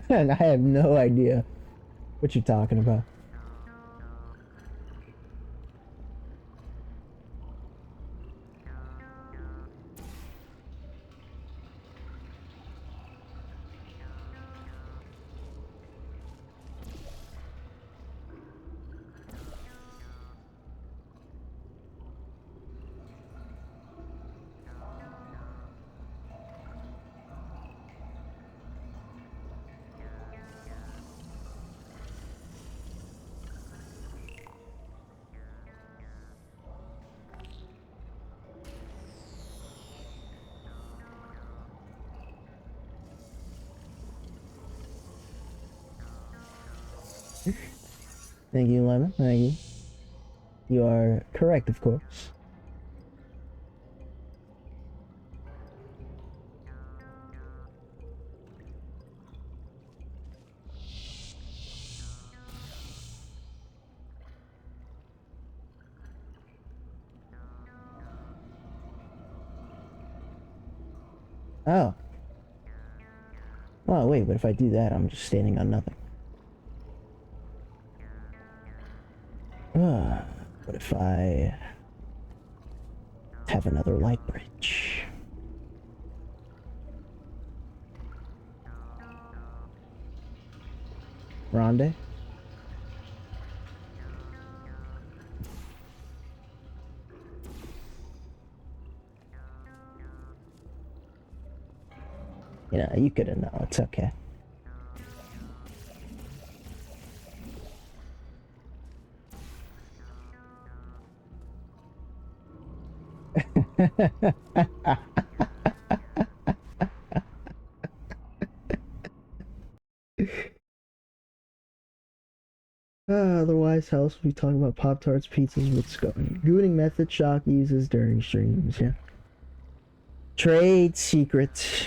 And I have no idea what you're talking about. Thank you, Lemon. Thank you. You are correct, of course. Oh. Well, wait, but if I do that, I'm just standing on nothing. What if I have another light bridge? Ronde? You know, you couldn't know. It's okay. Otherwise, how else would we talk about Pop Tarts, pizzas, what's going? Gooning method Shock uses during streams, yeah. Trade secrets.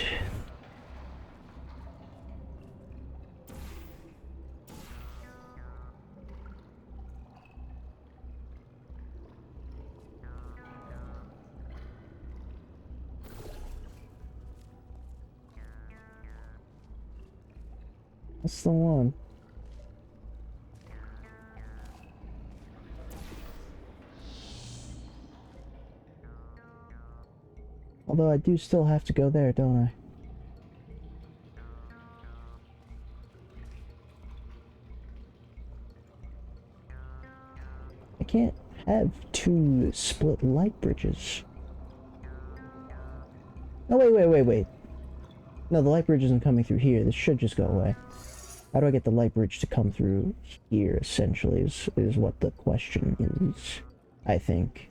What's the one? Although I do still have to go there, don't I? I can't have two split light bridges. Oh, wait. No, the light bridge isn't coming through here. This should just go away. How do I get the light bridge to come through here, essentially, is what the question is, I think.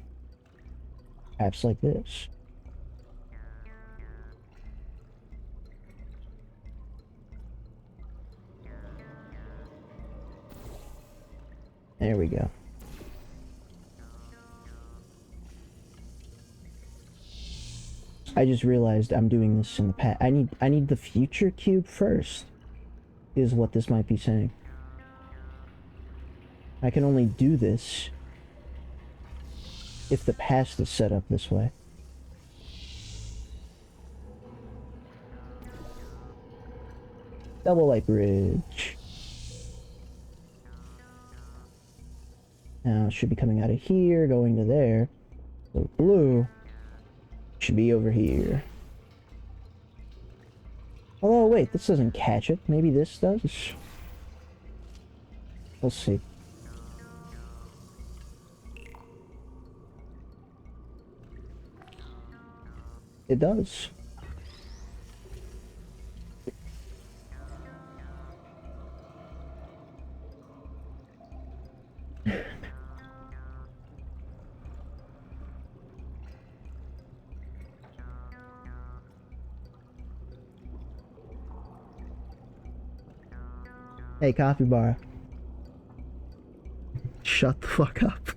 Perhaps like this. There we go. I just realized I'm doing this in the past. I need the future cube first, is what this might be saying. I can only do this if the past is set up this way. Double light bridge. Now it should be coming out of here, going to there. So blue should be over here. Oh wait, this doesn't catch it. Maybe this does? We'll see. It does. Hey, coffee bar. Shut the fuck up.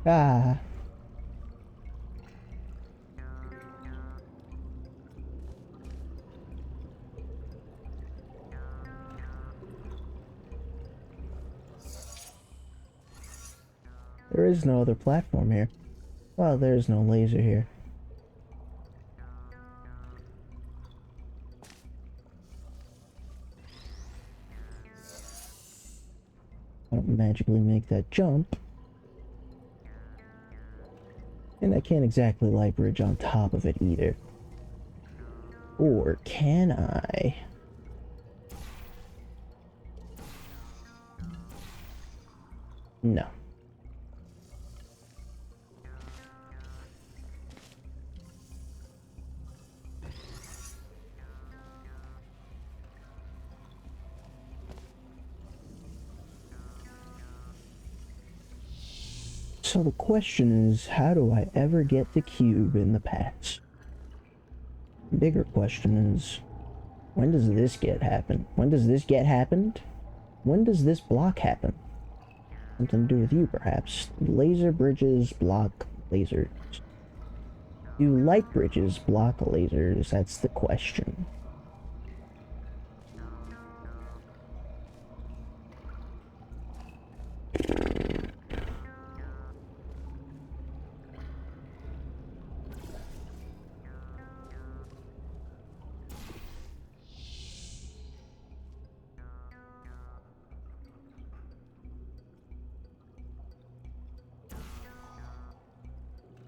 Ah. There is no other platform here. Well, there is no laser here. I don't magically make that jump. And I can't exactly light bridge on top of it either. Or can I? No. So the question is, how do I ever get the cube in the past? The bigger question is, when does this get happen? When does this get happened? When does this block happen? Something to do with you, perhaps. Laser bridges block lasers. Do light bridges block lasers? That's the question.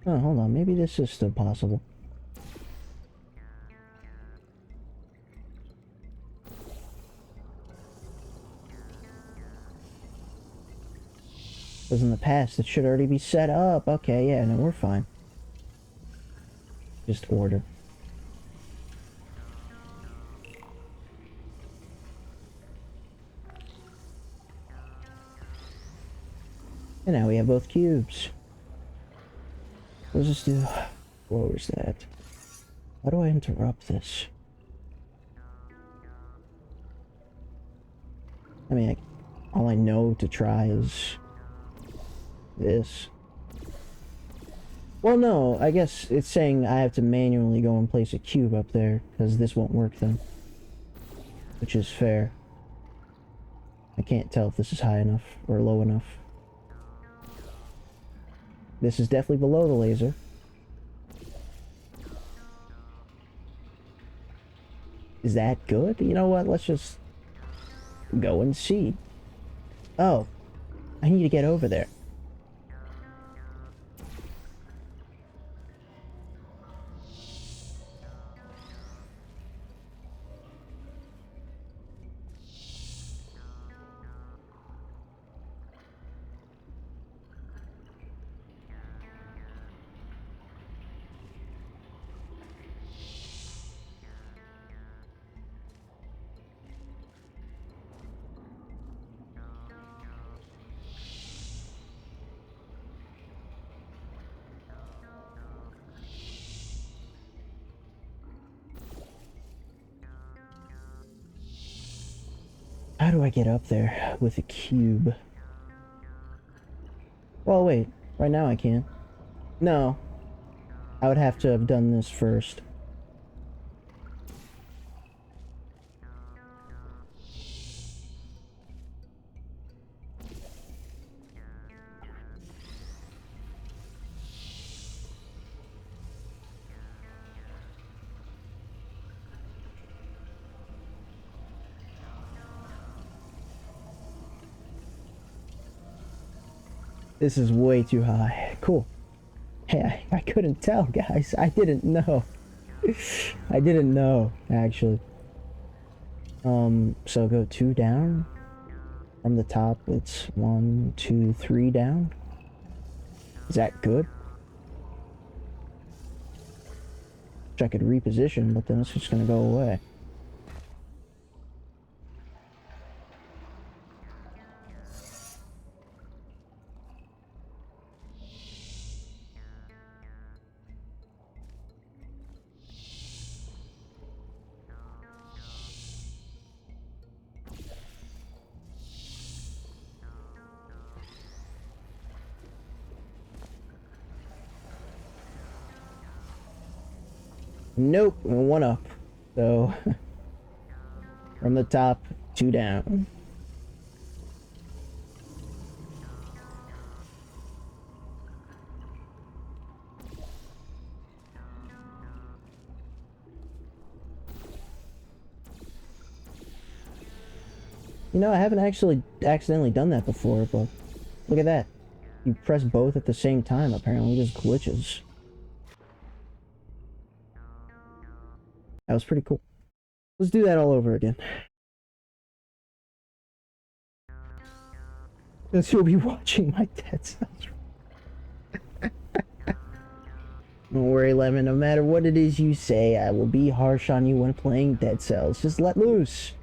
Oh, hold on. Maybe this is still possible. Because in the past, it should already be set up. Okay, yeah, no, we're fine. Just order. And now we have both cubes. Let's just do... What was that? How do I interrupt this? I mean, all I know to try is... this. Well, no, I guess it's saying I have to manually go and place a cube up there, because this won't work then. Which is fair. I can't tell if this is high enough or low enough. This is definitely below the laser. Is that good? You know what? Let's just go and see. Oh, I need to get over there. How do I get up there with a cube? Well, wait. Right now I can. No. I would have to have done this first. This is way too high. Cool. Hey, I couldn't tell, guys. I didn't know. I didn't know, actually. So go 2 down. From the top, it's 1, 2, 3 down. Is that good? Which I could reposition, but then it's just gonna go away. Nope, 1 up. So, from the top, 2 down. You know, I haven't actually accidentally done that before, but look at that. You press both at the same time, apparently it just glitches. That was pretty cool. Let's do that all over again. Because you'll be watching my Dead Cells. Don't worry, Lemon. No matter what it is you say, I will be harsh on you when playing Dead Cells. Just let loose.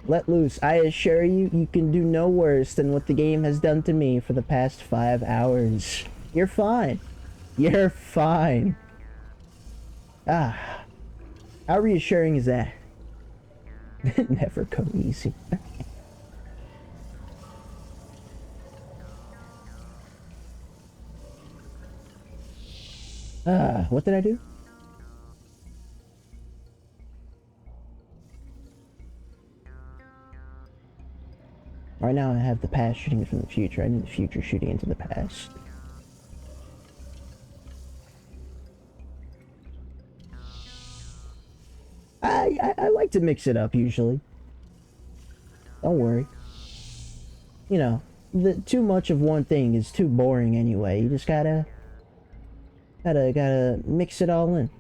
Let loose. I assure you, you can do no worse than what the game has done to me for the past 5 hours. You're fine. You're fine. Ah. How reassuring is that? Never go easy. What did I do? Right now I have the past shooting from the future. I need the future shooting into the past. I like to mix it up usually. Don't worry. You know, too much of one thing is too boring anyway. You just gotta mix it all in.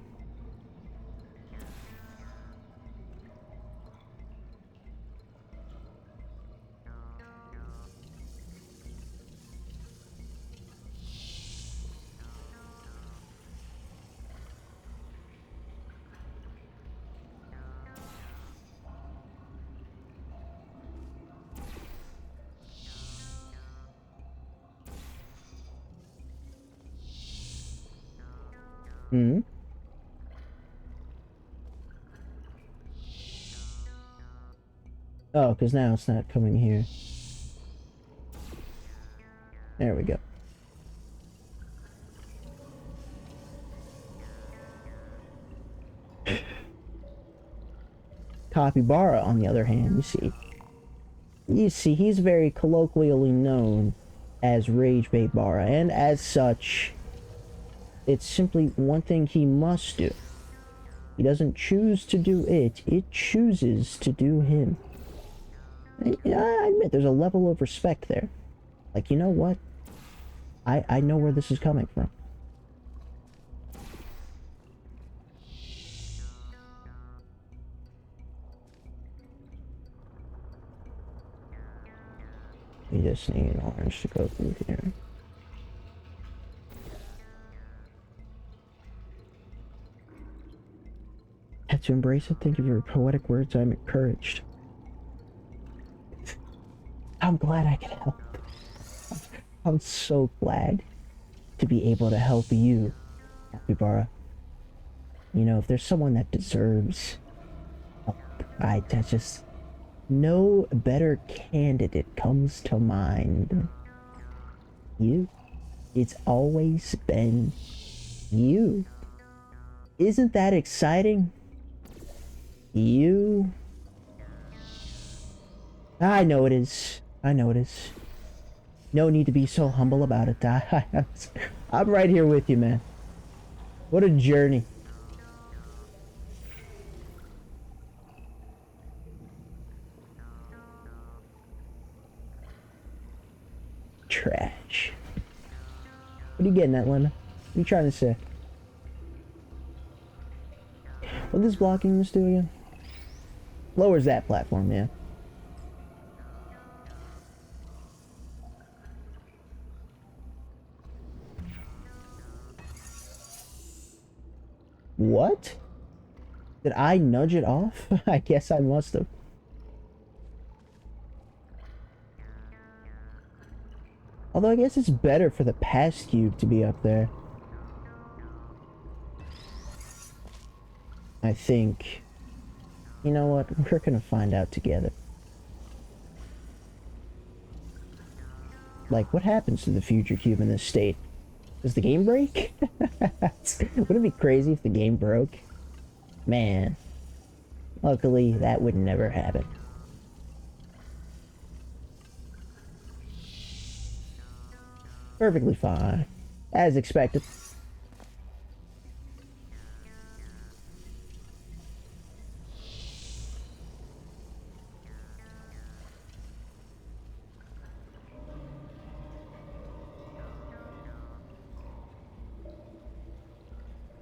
Hmm? Oh, because now it's not coming here. There we go. Capybara, on the other hand, you see, he's very colloquially known as Rage Bait Bara, and as such, it's simply one thing he must do. He doesn't choose to do it, it chooses to do him. And, yeah, I admit there's a level of respect there. Like, you know what? I know where this is coming from. We just need an orange to go through here. Had to embrace it. Thank you for your poetic words. I'm encouraged. I'm glad I could help. I'm so glad to be able to help you, Capybara. You know, if there's someone that deserves help, I just... no better candidate comes to mind than you. It's always been you. Isn't that exciting? You. I know it is. I know it is. No need to be so humble about it. I'm right here with you, man. What a journey. Trash. What are you getting at, Lemon? What are you trying to say? What is blocking this do again? Lowers that platform, yeah. What? Did I nudge it off? I guess I must have. Although I guess it's better for the past cube to be up there. I think. You know what? We're gonna find out together. Like, what happens to the future cube in this state? Does the game break? Would it be crazy if the game broke? Man. Luckily, that would never happen. Perfectly fine. As expected.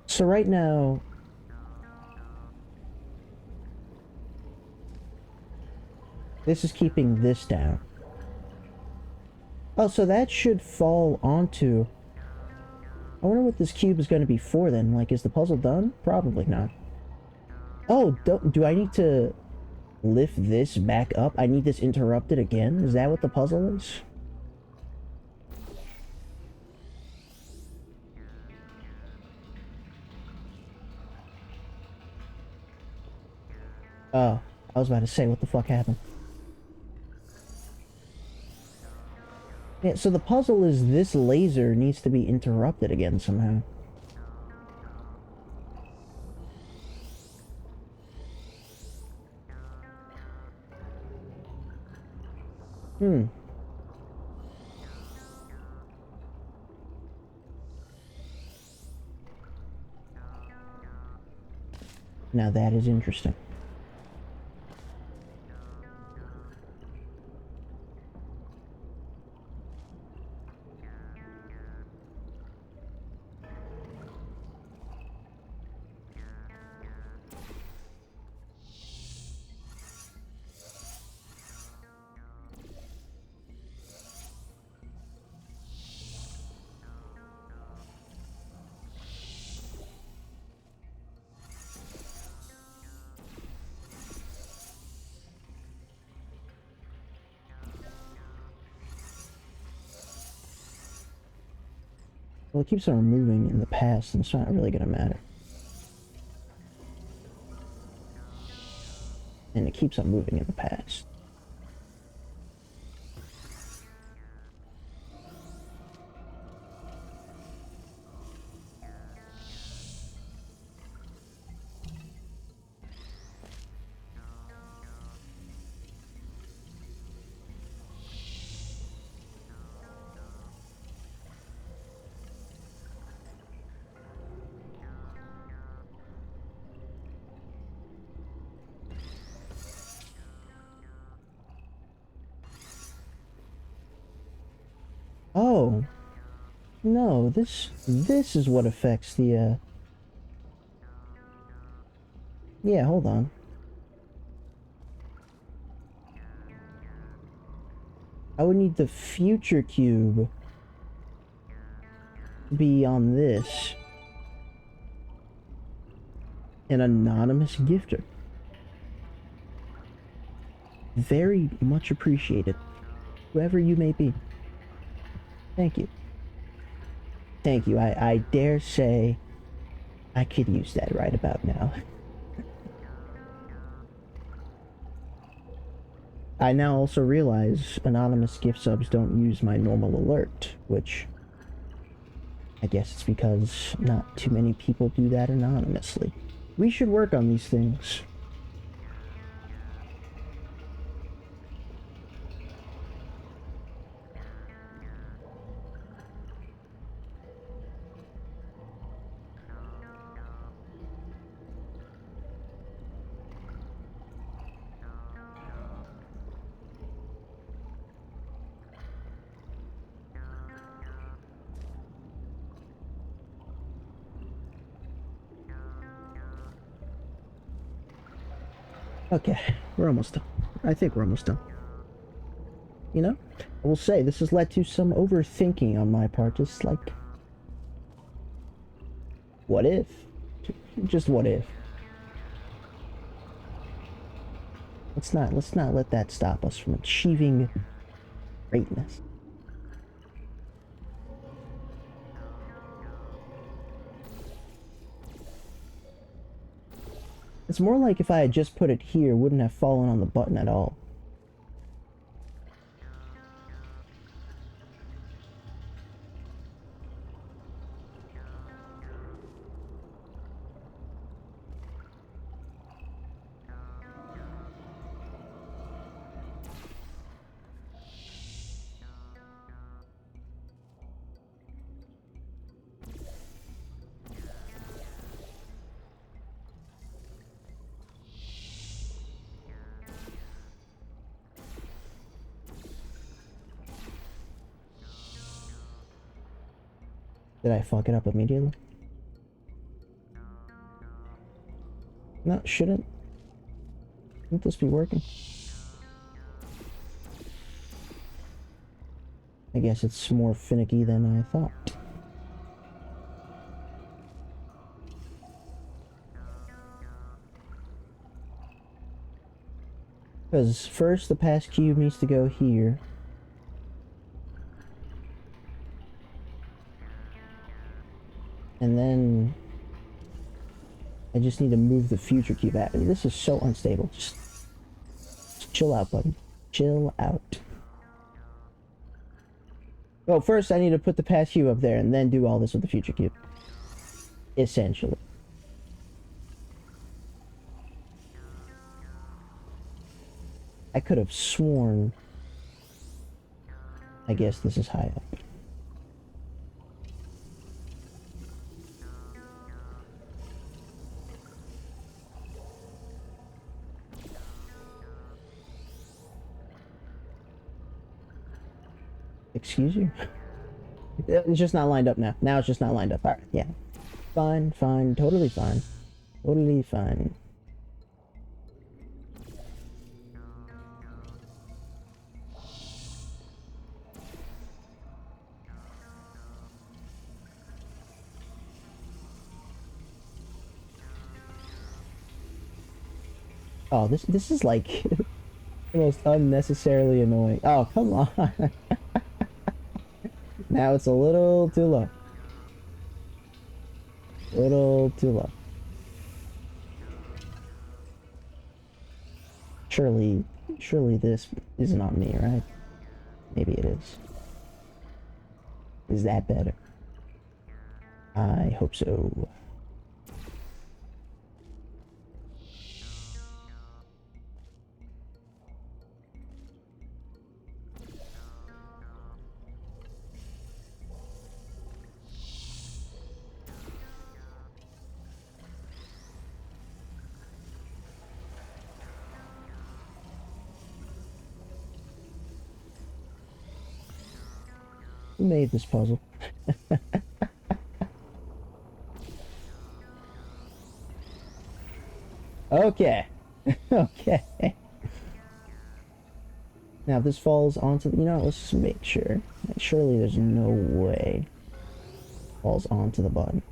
So right now, this is keeping this down. Oh, so that should fall onto... I wonder what this cube is going to be for then. Like, is the puzzle done? Probably not. Oh, do I need to lift this back up? I need this interrupted again? Is that what the puzzle is? Oh, I was about to say, what the fuck happened? Yeah, so the puzzle is this laser needs to be interrupted again somehow. Hmm. Now that is interesting. Well, it keeps on removing in the past, and it's not really gonna matter. And it keeps on moving in the past. Oh, no, this is what affects the, yeah, hold on. I would need the future cube to be on this. An anonymous gifter. Very much appreciated. Whoever you may be. Thank you. Thank you. I dare say I could use that right about now. I now also realize anonymous gift subs don't use my normal alert, which I guess it's because not too many people do that anonymously. We should work on these things. Okay, we're almost done. I think we're almost done. You know, I will say this has led to some overthinking on my part. Just like, what if? Just what if? Let's not let that stop us from achieving greatness. It's more like if I had just put it here, it wouldn't have fallen on the button at all. Did I fuck it up immediately? No, shouldn't this be working? I guess it's more finicky than I thought. Because first the pass cube needs to go here. And then I just need to move the future cube out. This is so unstable. Just chill out, buddy. Chill out. Well, first I need to put the pass cube up there and then do all this with the future cube. Essentially. I could have sworn. I guess this is high up. Excuse you? It's just not lined up now. Now it's just not lined up. Alright, yeah. Fine, fine, totally fine. Totally fine. Oh, this is like the most unnecessarily annoying. Oh, come on. Now it's a little too low. Little too low. Surely this isn't on me, right? Maybe it is. Is that better? I hope so. Who made this puzzle? Okay. Okay. Now, if this falls onto, you know, let's just make sure. Like, surely there's no way it falls onto the button.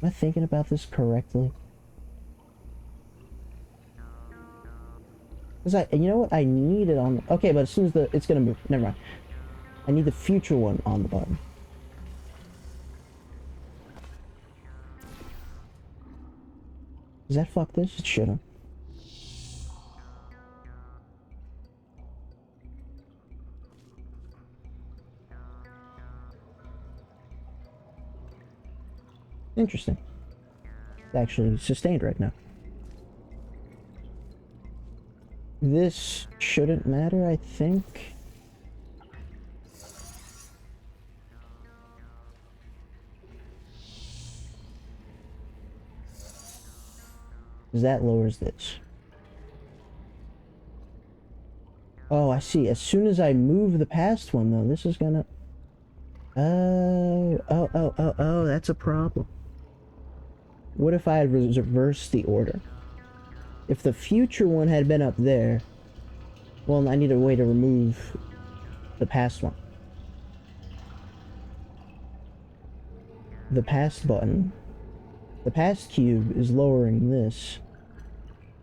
Am I thinking about this correctly? Because you know what? I need it on. Okay, but as soon as it's gonna move. Never mind. I need the future one on the button. Does that fuck this? It shouldn't. Interesting. It's actually sustained right now. This shouldn't matter, I think. Because that lowers this. Oh, I see. As soon as I move the past one, though, this is gonna... Oh, that's a problem. What if I had reversed the order? If the future one had been up there, well, I need a way to remove the past one. The past button. The past cube is lowering this.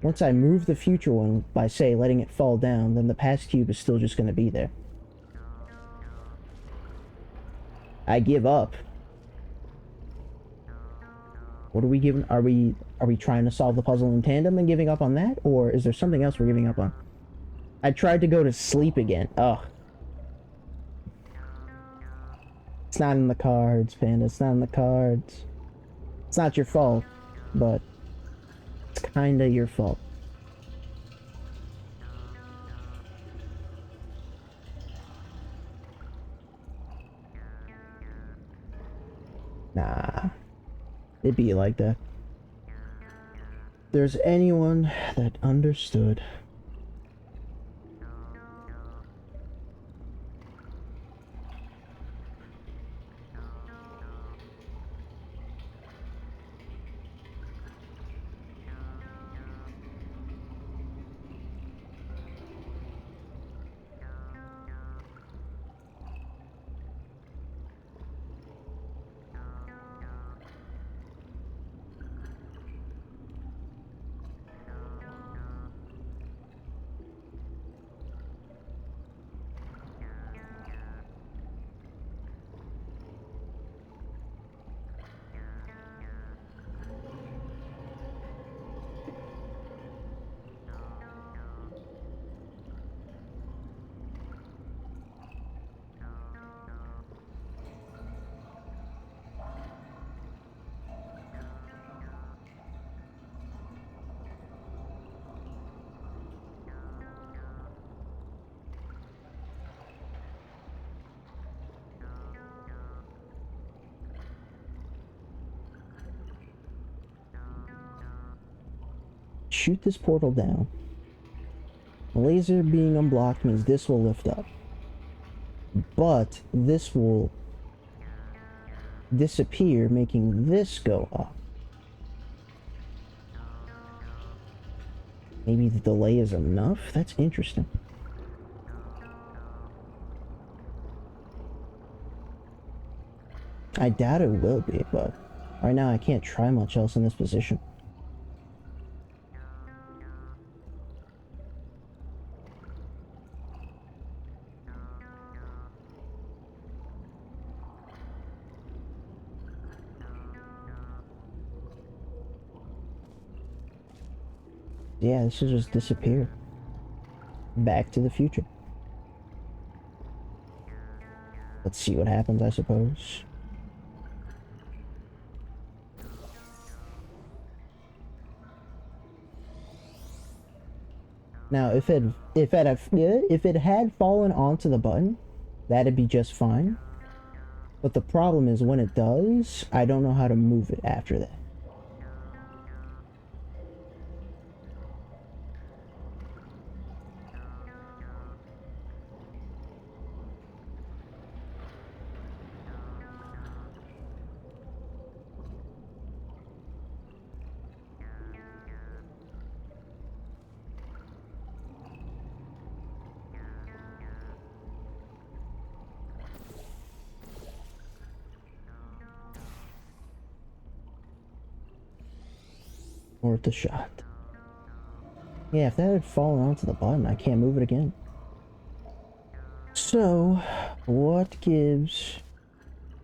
Once I move the future one by, say, letting it fall down, then the past cube is still just going to be there. I give up. What are we giving? Are we trying to solve the puzzle in tandem and giving up on that? Or is there something else we're giving up on? I tried to go to sleep again. Ugh. It's not in the cards, Panda. It's not in the cards. It's not your fault, but it's kinda your fault. Nah. It'd be like that. If there's anyone that understood. Shoot this portal down. The laser being unblocked means this will lift up. But this will disappear, making this go up. Maybe the delay is enough? That's interesting. I doubt it will be, but right now I can't try much else in this position. yeah, this will just disappear. Back to the Future. Let's see what happens, I suppose. Now, if it had fallen onto the button, that'd be just fine. But the problem is when it does, I don't know how to move it after that. Worth a shot. Yeah, if that had fallen onto the button, I can't move it again. So, what gives...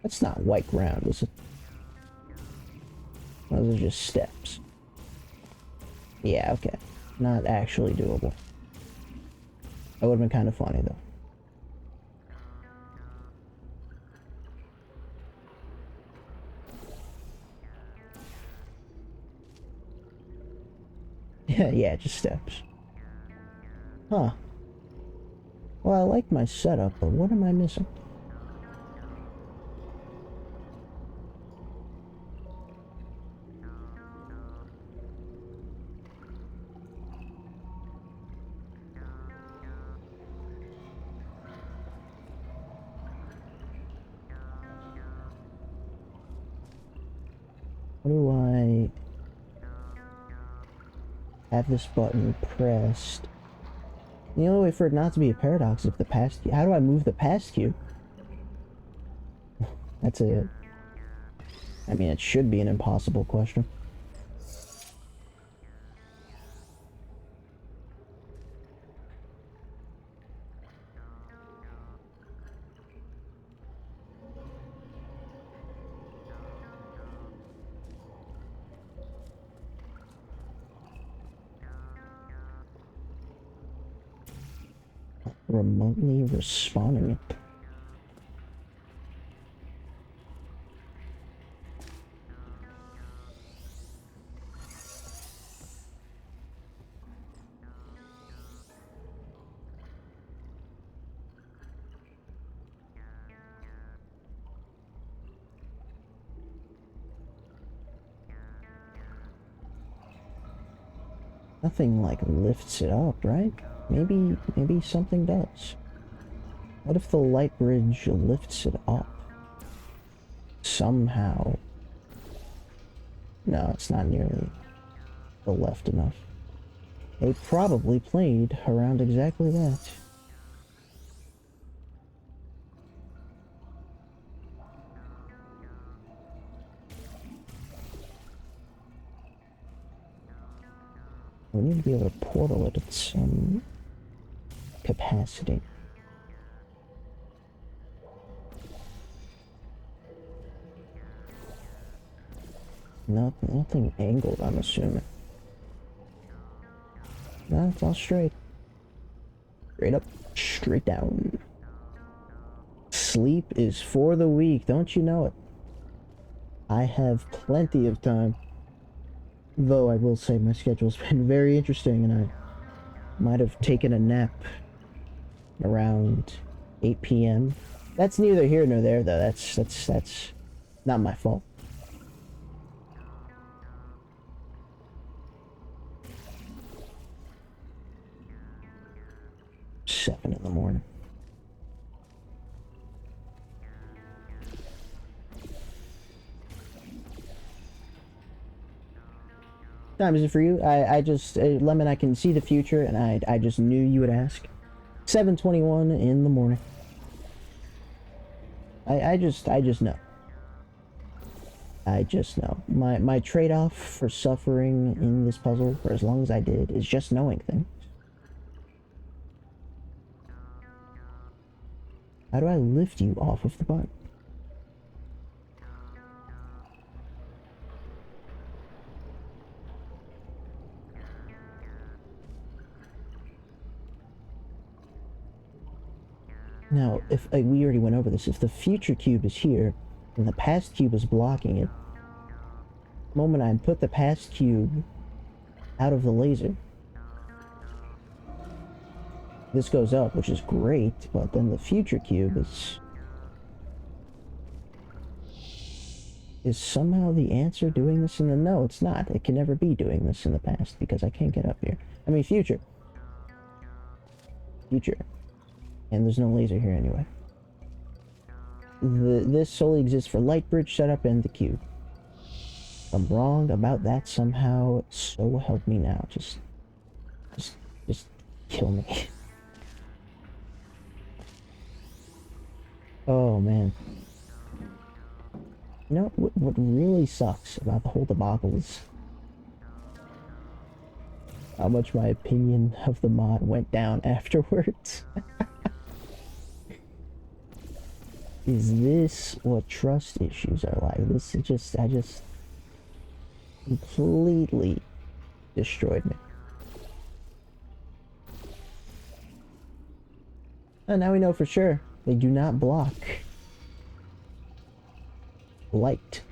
That's not white ground, is it? Those are just steps. Yeah, okay. Not actually doable. That would have been kind of funny, though. Yeah, just steps. Huh. Well, I like my setup, but what am I missing? What do I have this button pressed? The only way for it not to be a paradox is if the pass key. How do I move the pass cue? That's it. I mean, it should be an impossible question. Remotely responding it. Nothing like lifts it up, right? Maybe something does. What if the light bridge lifts it up? Somehow. No, it's not nearly the left enough. They probably played around exactly that. We need to be able to portal it at some capacity. Nothing angled, I'm assuming. No, it's all straight. Straight up, straight down. Sleep is for the weak, don't you know it? I have plenty of time. Though I will say my schedule's been very interesting and I might have taken a nap around 8 p.m. That's neither here nor there though. That's not my fault. Seven in the morning. Time is it for you? I just Lemon, I can see the future and I just knew you would ask. 7:21 in the morning. I just know. I just know. My trade-off for suffering in this puzzle for as long as I did is just knowing things. How do I lift you off of the button? Now, if we already went over this, if the future cube is here and the past cube is blocking it, the moment I put the past cube out of the laser, this goes up, which is great, but then the future cube is somehow the answer doing this in the... No, it's not. It can never be doing this in the past because I can't get up here. I mean, future. Future. And there's no laser here anyway. This solely exists for light bridge setup and the cube. If I'm wrong about that somehow, so help me now. Just kill me. Oh, man. You know, what really sucks about the whole debacle is how much my opinion of the mod went down afterwards. Is this what trust issues are like? This is just, I just completely destroyed me. And now we know for sure they do not block light.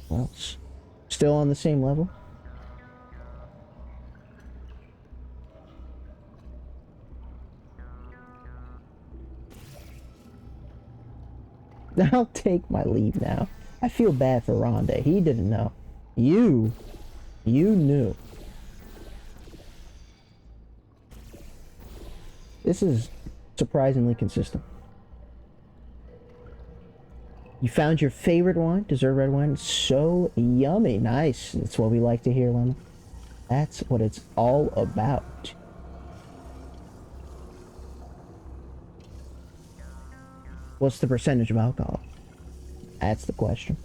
Well, still on the same level. I'll take my leave now. I feel bad for Rondé. He didn't know. You knew. This is surprisingly consistent. You found your favorite wine, dessert red wine. So yummy. Nice. That's what we like to hear, Lemon. That's what it's all about. What's the percentage of alcohol? That's the question.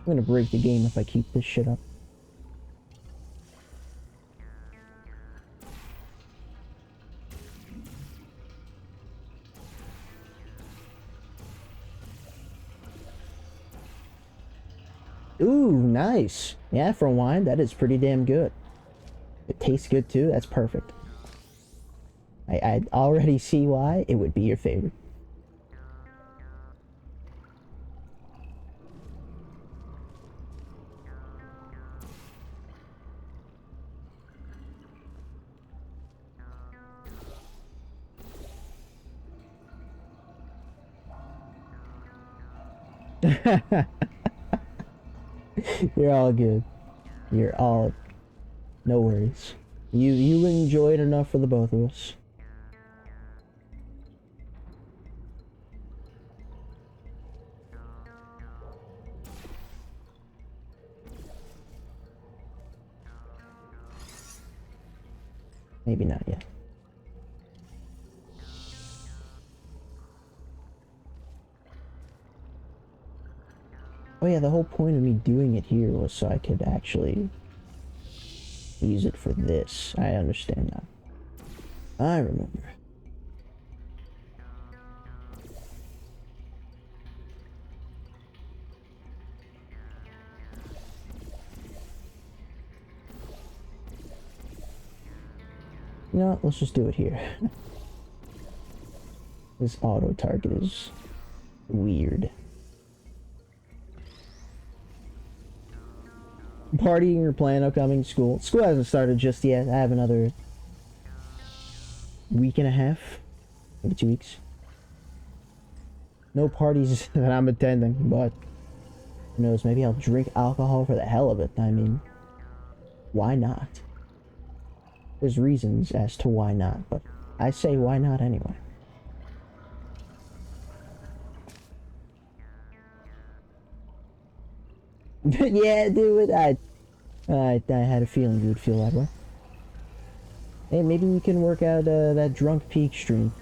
I'm gonna break the game if I keep this shit up. Ooh, nice. Yeah, for wine, that is pretty damn good. It tastes good too. That's perfect. I already see why it would be your favorite. You're all good. You're all... No worries. You enjoyed enough for the both of us. Maybe not yet. Oh yeah, the whole point of me doing it here was so I could actually use it for this. I understand now. I remember. You know what? Let's just do it here. This auto target is weird. Partying or plan upcoming school. School hasn't started just yet. I have another week and a half, maybe 2 weeks. No parties that I'm attending, but who knows, maybe I'll drink alcohol for the hell of it. I mean, why not? There's reasons as to why not, but I say why not anyway. Yeah, dude, I had a feeling you would feel that way. Hey, maybe we can work out that Drunk Peak stream.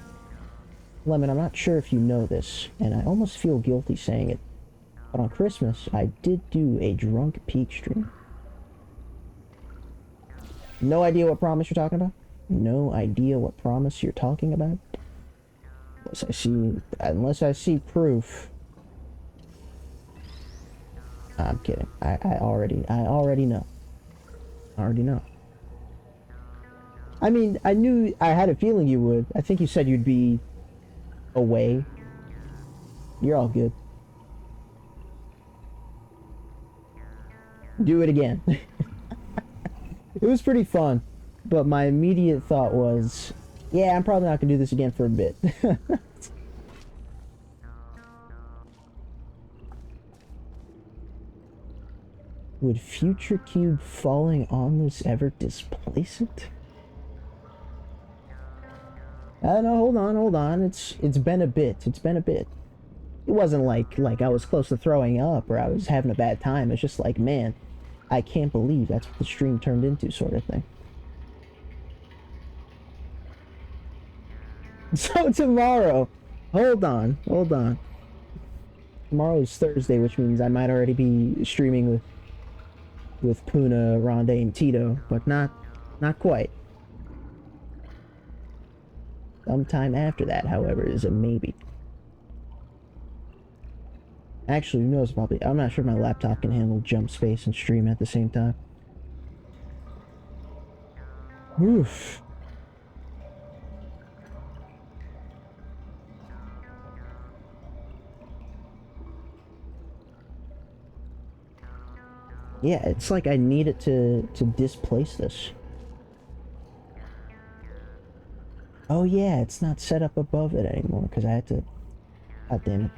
Lemon, I'm not sure if you know this, and I almost feel guilty saying it, but on Christmas, I did do a Drunk Peak stream. No idea what promise you're talking about? No idea what promise you're talking about? Unless I see proof. I'm kidding. I already know. I already know. I mean, I had a feeling you would. I think you said you'd be away. You're all good. Do it again. It was pretty fun, but my immediate thought was, yeah, I'm probably not gonna do this again for a bit. Would Future Cube falling on this ever displace it? No, hold on. It's been a bit. It's been a bit. It wasn't like I was close to throwing up or I was having a bad time. It's just like, man, I can't believe that's what the stream turned into, sort of thing. So tomorrow, hold on. Tomorrow is Thursday, which means I might already be streaming with Puna, Ronde, and Tito, but not quite. Sometime after that, however, is a maybe. Actually, who knows, probably. I'm not sure my laptop can handle jump space and stream at the same time. Oof. Yeah, it's like I need it to displace this. Oh yeah, it's not set up above it anymore because I had to... God damn it.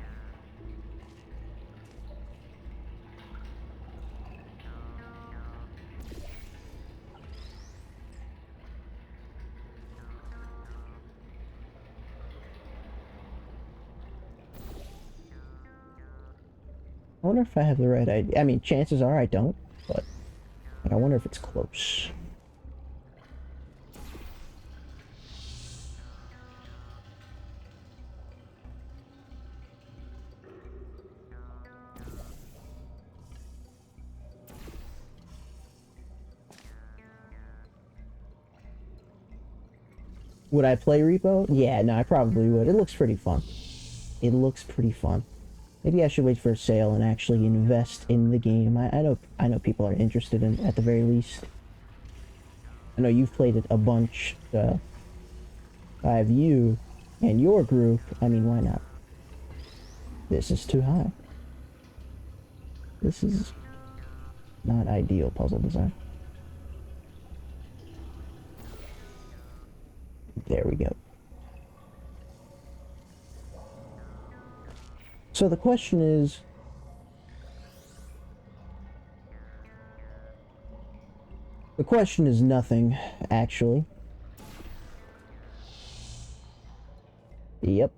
I wonder if I have the right idea. I mean, chances are I don't, but like, I wonder if it's close. Would I play Repo? Yeah, no, I probably would. It looks pretty fun. It looks pretty fun. Maybe I should wait for a sale and actually invest in the game. I know people are interested in, at the very least. I know you've played it a bunch. I have you and your group. I mean, why not? This is too high. This is not ideal puzzle design. There we go. So the question is, nothing, actually. Yep.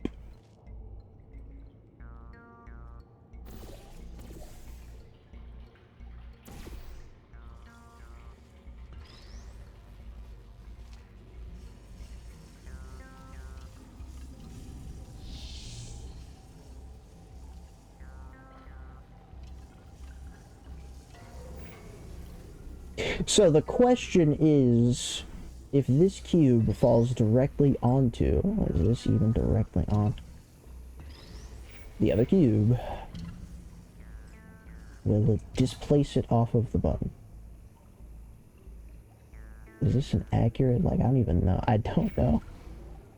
So the question is, if this cube falls directly onto, is this even directly on the other cube, will it displace it off of the button? Is this an accurate, like, I don't even know. I don't know.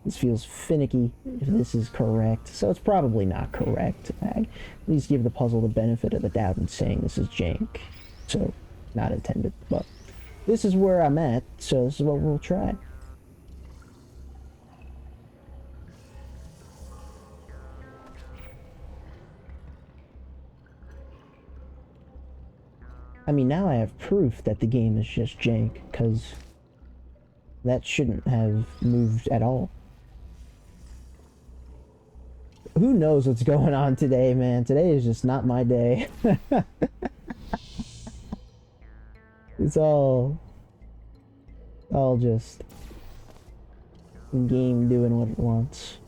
This feels finicky if this is correct, so it's probably not correct. At least give the puzzle the benefit of the doubt in saying this is jank. So, not intended, but this is where I'm at, so this is what we'll try. I mean, now I have proof that the game is just jank, because that shouldn't have moved at all. Who knows what's going on today, man? Today is just not my day. It's all just game doing what it wants.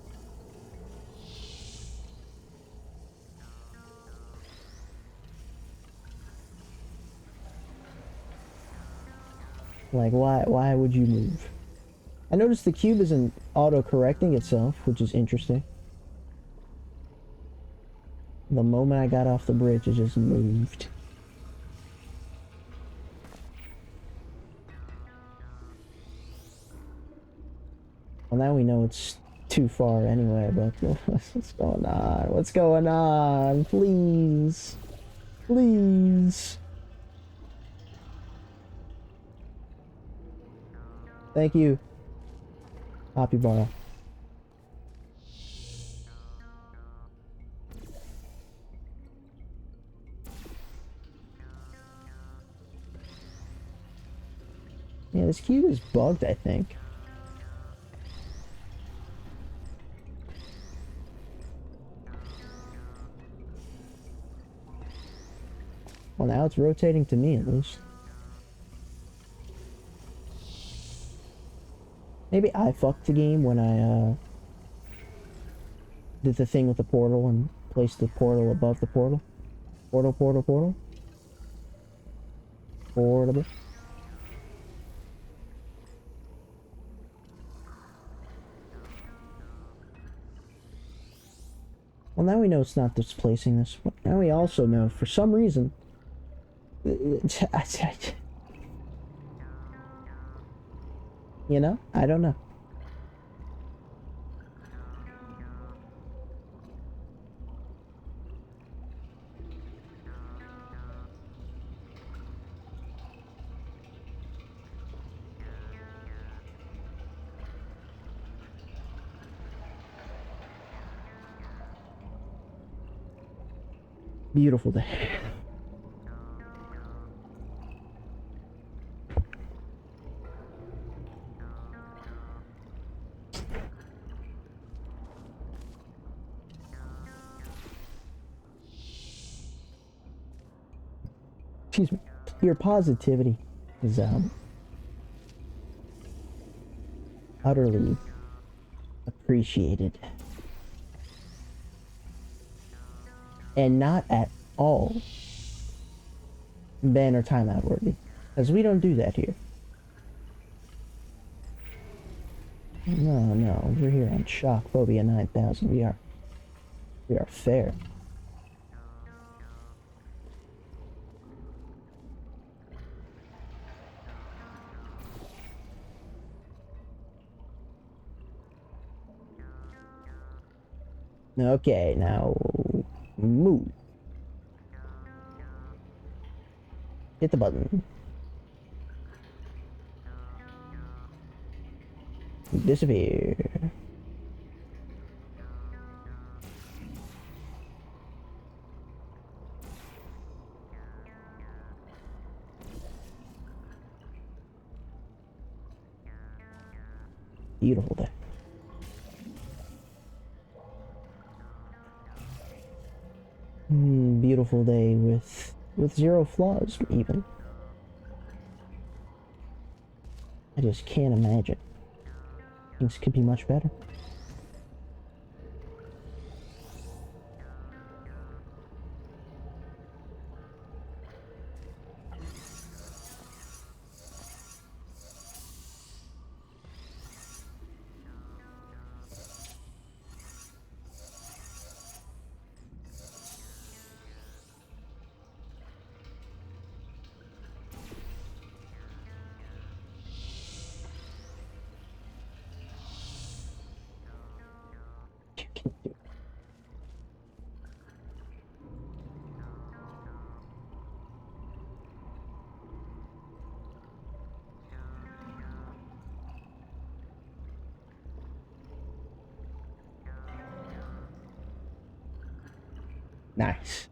Like, why would you move? I noticed the cube isn't auto-correcting itself, which is interesting. The moment I got off the bridge, it just moved. Well, now we know it's too far anyway, but what's going on? What's going on? Please. Please. Thank you. Poppy bar. Yeah, this cube is bugged, I think. Well, now it's rotating to me, at least. Maybe I fucked the game when I, did the thing with the portal and placed the portal above the portal. Portal. Portable. Well, now we know it's not displacing this. Now we also know, for some reason... You know? I don't know. Beautiful day. Excuse me. Your positivity is utterly appreciated. And not at all ban or timeout worthy. Because we don't do that here. No, we're here on Shockphobia 9000. We are fair. Okay, now move. Hit the button. Disappear. Beautiful day. Beautiful day with zero flaws, even. I just can't imagine. Things could be much better. Nice.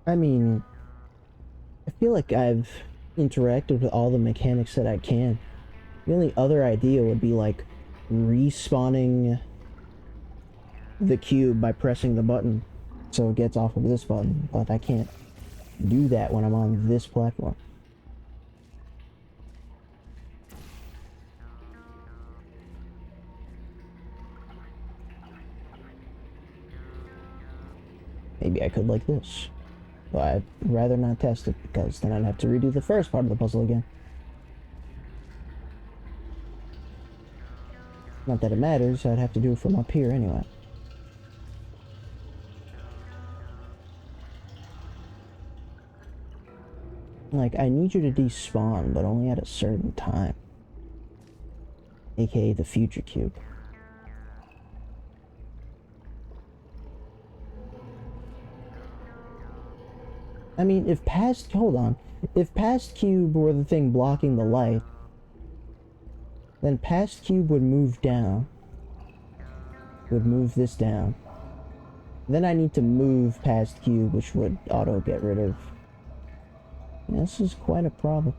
I mean, I feel like I've interacted with all the mechanics that I can. The only other idea would be like respawning the cube by pressing the button so it gets off of this button, but I can't do that when I'm on this platform. Maybe I could like this. But I'd rather not test it because then I'd have to redo the first part of the puzzle again. Not that it matters, I'd have to do it from up here anyway. Like, I need you to despawn, but only at a certain time. AKA the future cube. I mean, hold on. If past cube were the thing blocking the light, then past cube would move down. Would move this down. Then I need to move past cube, which would auto get rid of. Yeah, this is quite a problem.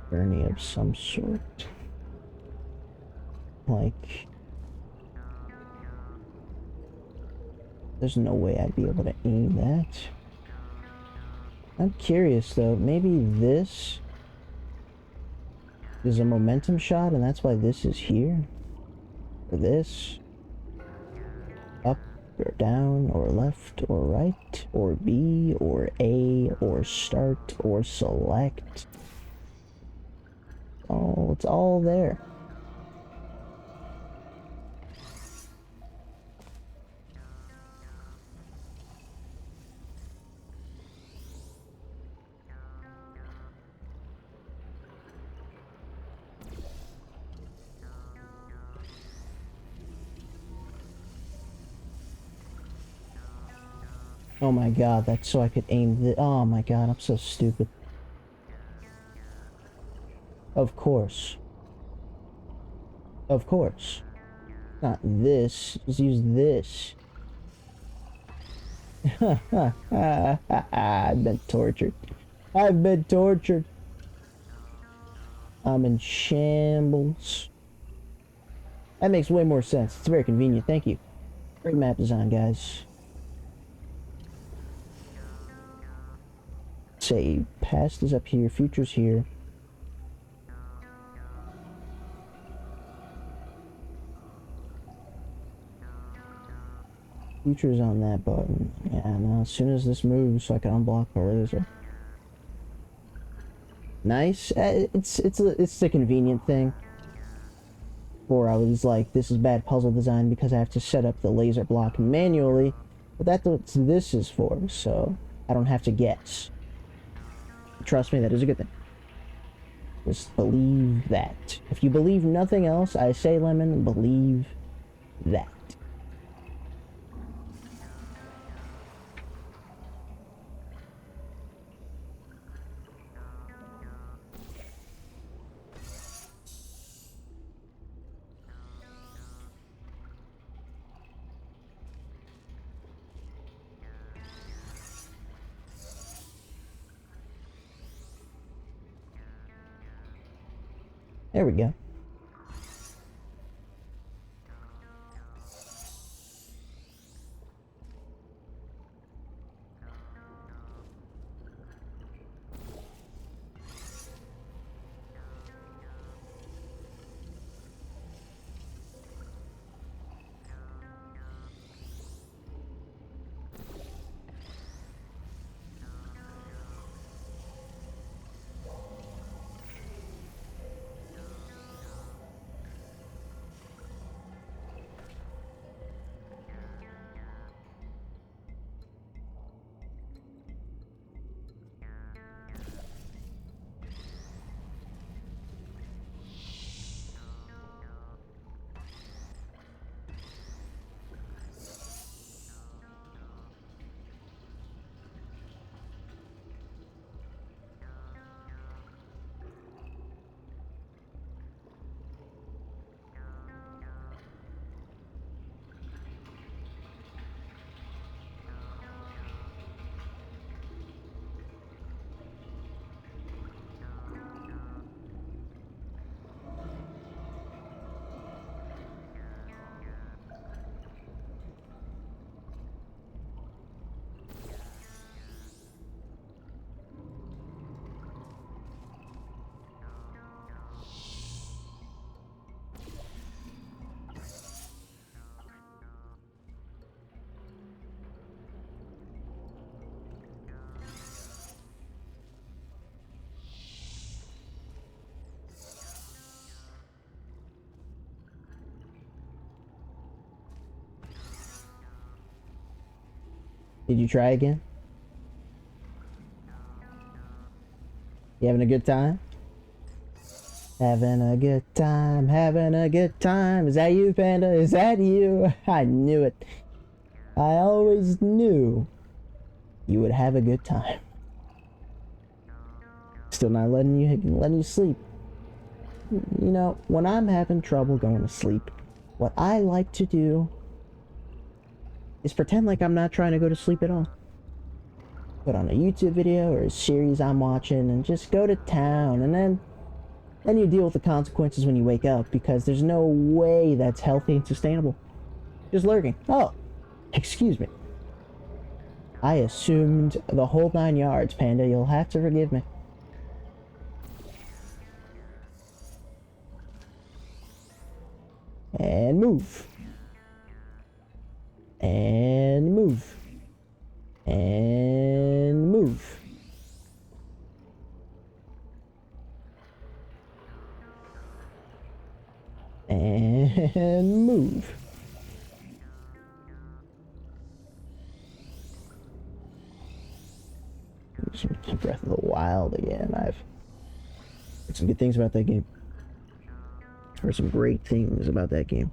Journey of some sort. Like, there's no way I'd be able to aim that. I'm curious though, maybe this is a momentum shot and that's why this is here? Or this? Up or down or left or right or B or A or start or select. Oh, it's all there. Oh my god, that's so I could aim the— oh my god, I'm so stupid. Of course. Of course. Not this. Just use this. I've been tortured. I've been tortured. I'm in shambles. That makes way more sense. It's very convenient. Thank you. Great map design, guys. Say, past is up here, future's here. Future's on that button. Yeah, now as soon as this moves, so I can unblock the laser. Nice. It's a convenient thing. Or I was like, this is bad puzzle design because I have to set up the laser block manually. But that's what this is for, so I don't have to guess. Trust me, that is a good thing. Just believe that. If you believe nothing else, I say, Lemon, believe that. There we go. Did you try again? You having a good time? Having a good time, having a good time. Is that you, Panda? Is that you? I knew it. I always knew you would have a good time. Still not letting you sleep. You know, when I'm having trouble going to sleep, what I like to do is pretend like I'm not trying to go to sleep at all. Put on a YouTube video or a series I'm watching and just go to town, and then you deal with the consequences when you wake up, because there's no way that's healthy and sustainable. Just lurking. Oh, excuse me. I assumed the whole 9 yards, Panda. You'll have to forgive me. And move. And move. And move. And move. Breath of the Wild again. I've heard some good things about that game. Heard some great things about that game.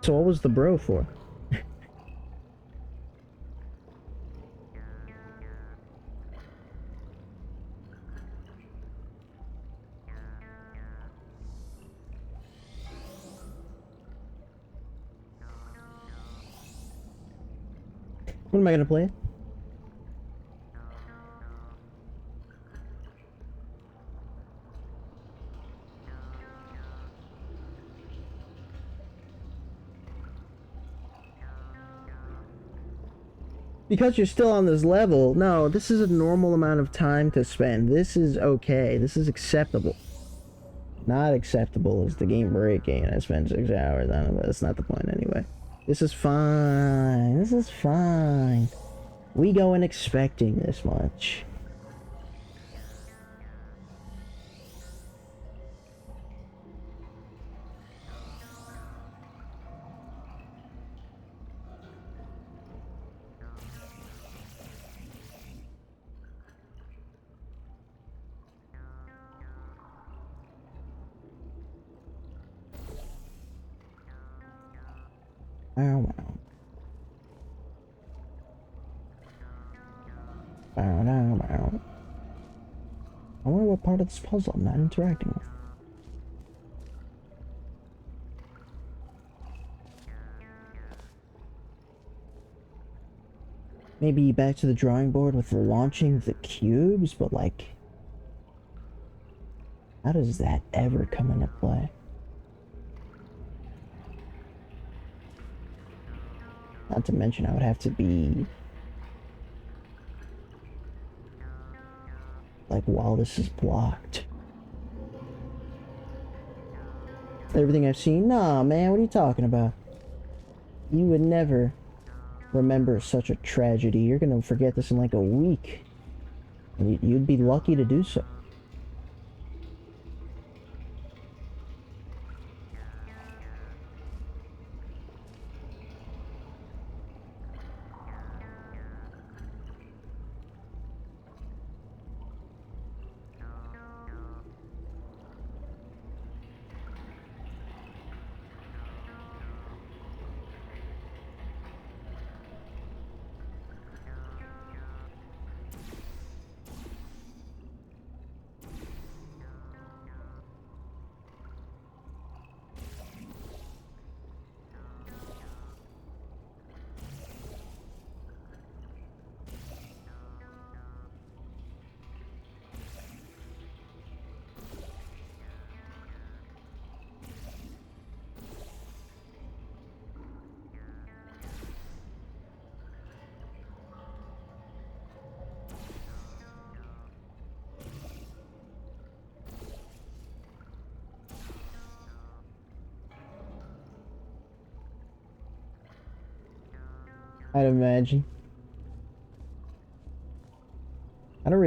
So what was the bro for? When am I gonna play it? Because you're still on this level, no, this is a normal amount of time to spend. This is okay. This is acceptable. Not acceptable is the game breaking and I spent 6 hours on it, but that's not the point anyway. This is fine. This is fine. We go in expecting this much. Bow, bow. Bow, bow, bow. I wonder what part of this puzzle I'm not interacting with. Maybe back to the drawing board with launching the cubes, but like, how does that ever come into play? Not to mention, I would have to be like, while this is blocked. Everything I've seen? Nah, man, what are you talking about? You would never remember such a tragedy. You're gonna forget this in like a week. And you'd be lucky to do so. I'd imagine. I don't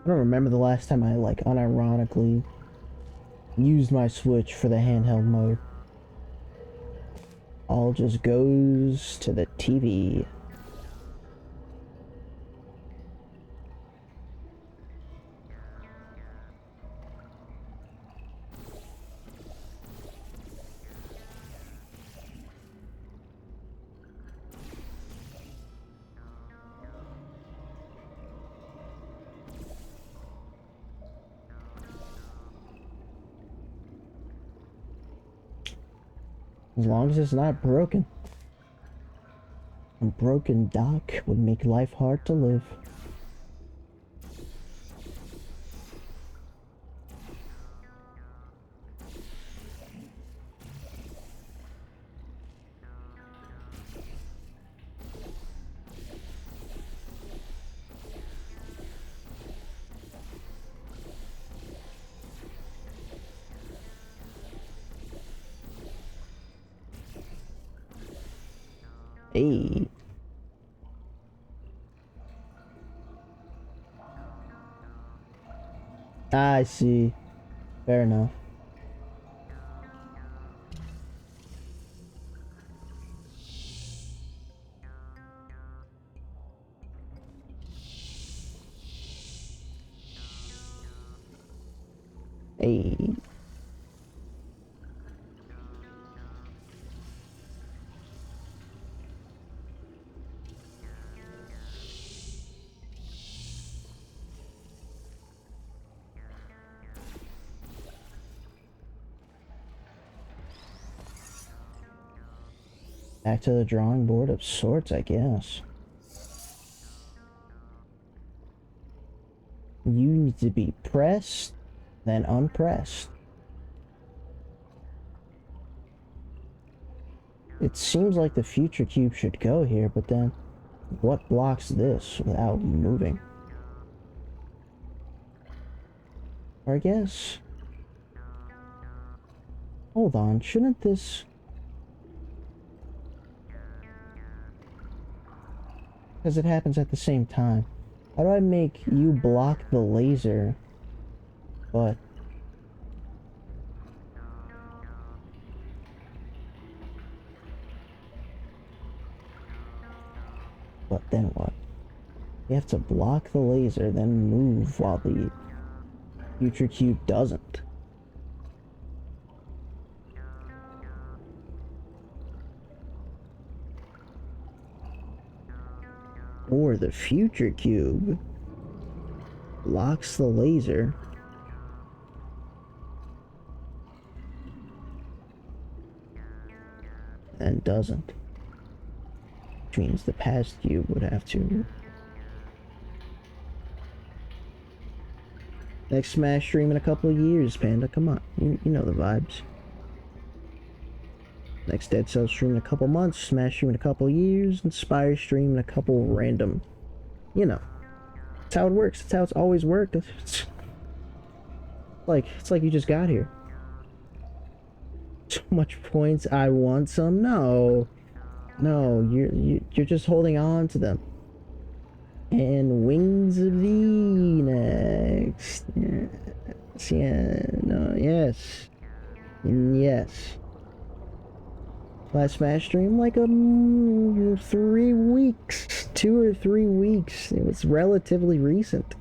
remember the last time I, like, unironically used my Switch for the handheld mode. all just goes to the TV. As long as it's not broken. A broken dock would make life hard to live. Hey. I see. Fair enough. Hey. Back to the drawing board of sorts, I guess. You need to be pressed, then unpressed. It seems like the future cube should go here, but then what blocks this without moving? Or I guess... Hold on, shouldn't this... Because it happens at the same time. How do I make you block the laser, but... But then what? You have to block the laser, then move while the future cube doesn't. Or the future cube blocks the laser and doesn't. Which means the past cube would have to. Next Smash stream in a couple of years, Panda. Come on. You know the vibes. Next Dead Cell stream in a couple months, Smash stream in a couple years, Inspire stream in a couple random. You know. That's how it works. That's how it's always worked. It's like you just got here. So much points. I want some. No. No, you're just holding on to them. And Wings of V next. Yes. Yeah. No. Yes. Yes. Last Smash stream, like 3 weeks, 2 or 3 weeks. It was relatively recent.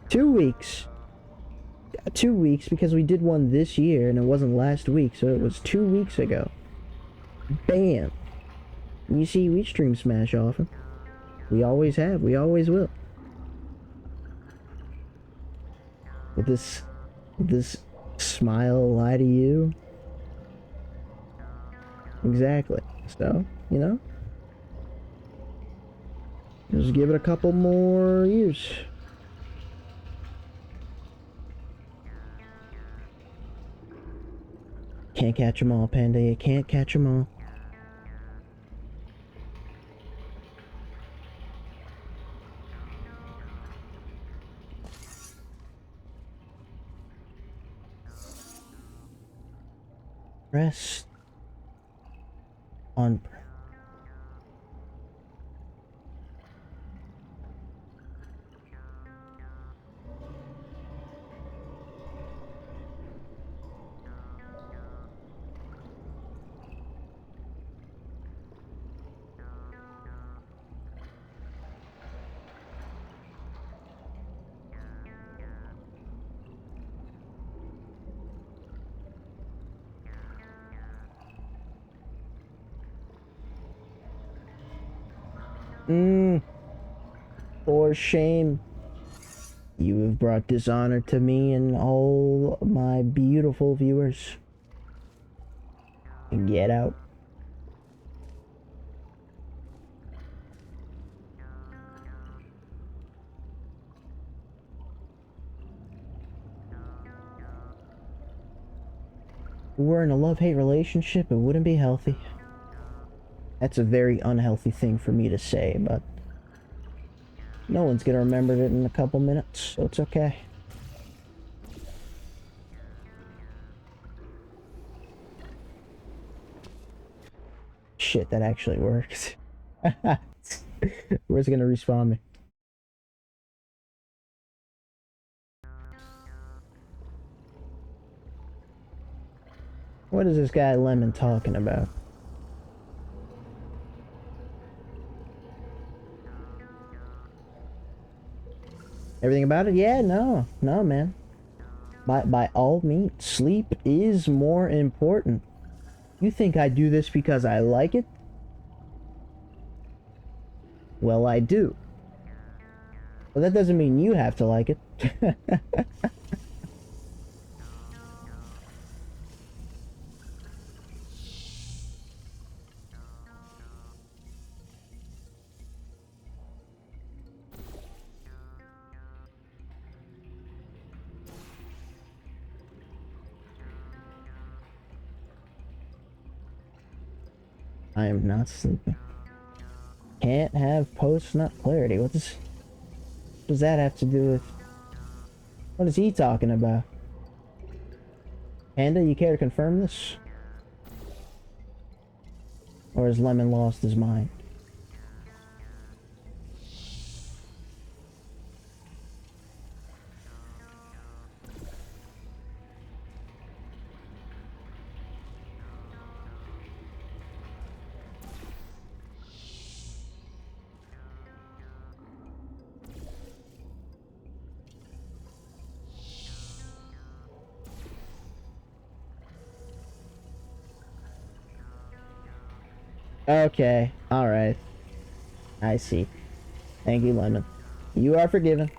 2 weeks. 2 weeks because we did one this year and it wasn't last week, so it was 2 weeks ago. Bam. You see, we stream Smash often. We always have. We always will. Would this smile lie to you? Exactly. So, you know, just give it a couple more years. Can't catch them all, Panda. You can't catch them all. Press on. For shame. You have brought dishonor to me and all my beautiful viewers. Get out. If we were in a love-hate relationship, it wouldn't be healthy. That's a very unhealthy thing for me to say, but no one's gonna remember it in a couple minutes, so it's okay. Shit, that actually works. Where's it gonna respawn me? What is this guy Lemon talking about? Everything about it? Yeah, no, man. By all means, sleep is more important. You think I do this because I like it? Well, I do. But that doesn't mean you have to like it. I am not sleeping. Can't have post-nut clarity. What does that have to do with... What is he talking about? Panda, you care to confirm this? Or has Lemon lost his mind? Okay, alright. I see. Thank you, Lemon. You are forgiven.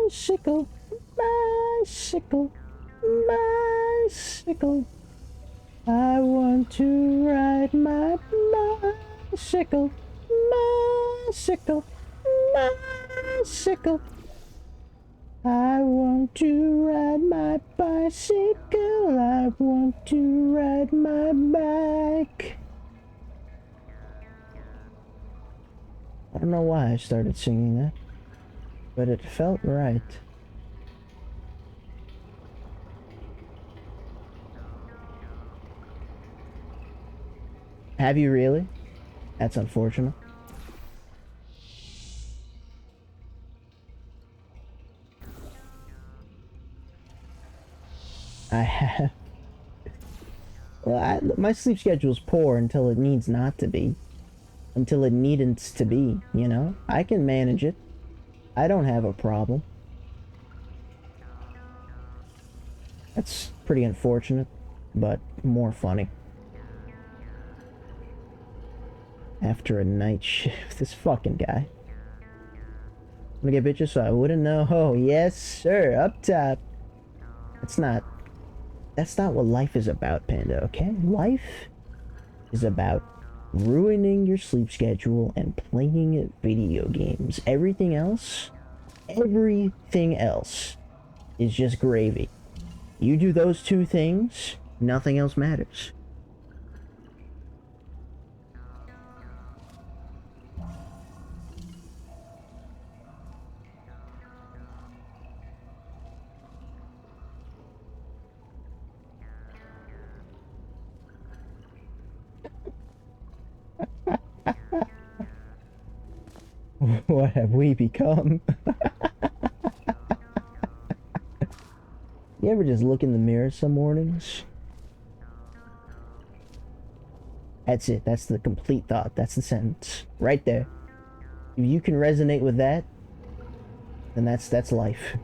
Bicycle, bicycle, bicycle. I want to ride my bicycle, bicycle, bicycle. I want to ride my bicycle. I want to ride my bike. I don't know why I started singing that, but it felt right. Have you really? That's unfortunate. I have. Well, my sleep schedule is poor until it needs not to be. Until it needn't to be, you know? I can manage it. I don't have a problem. That's pretty unfortunate, but more funny. After a night shift, this fucking guy. I'm gonna get bitches so I wouldn't know. Oh, yes, sir, up top. That's not what life is about, Panda, okay? Life is about ruining your sleep schedule and playing video games. Everything else is just gravy. You do those two things, nothing else matters. What have we become? You ever just look in the mirror some mornings That's it. That's the complete thought. That's the sentence. Right there. If you can resonate with that, then that's life.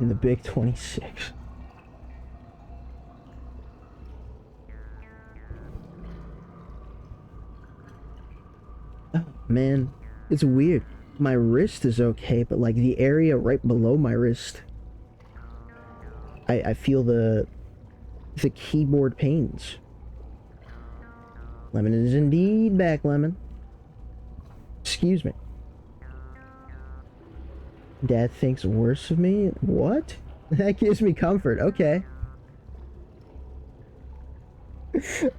In the Big 26. Oh, man. It's weird. My wrist is okay, but like the area right below my wrist, I feel the keyboard pains. Lemon is indeed back, Lemon. Excuse me. Dad thinks worse of me? What? That gives me comfort. Okay.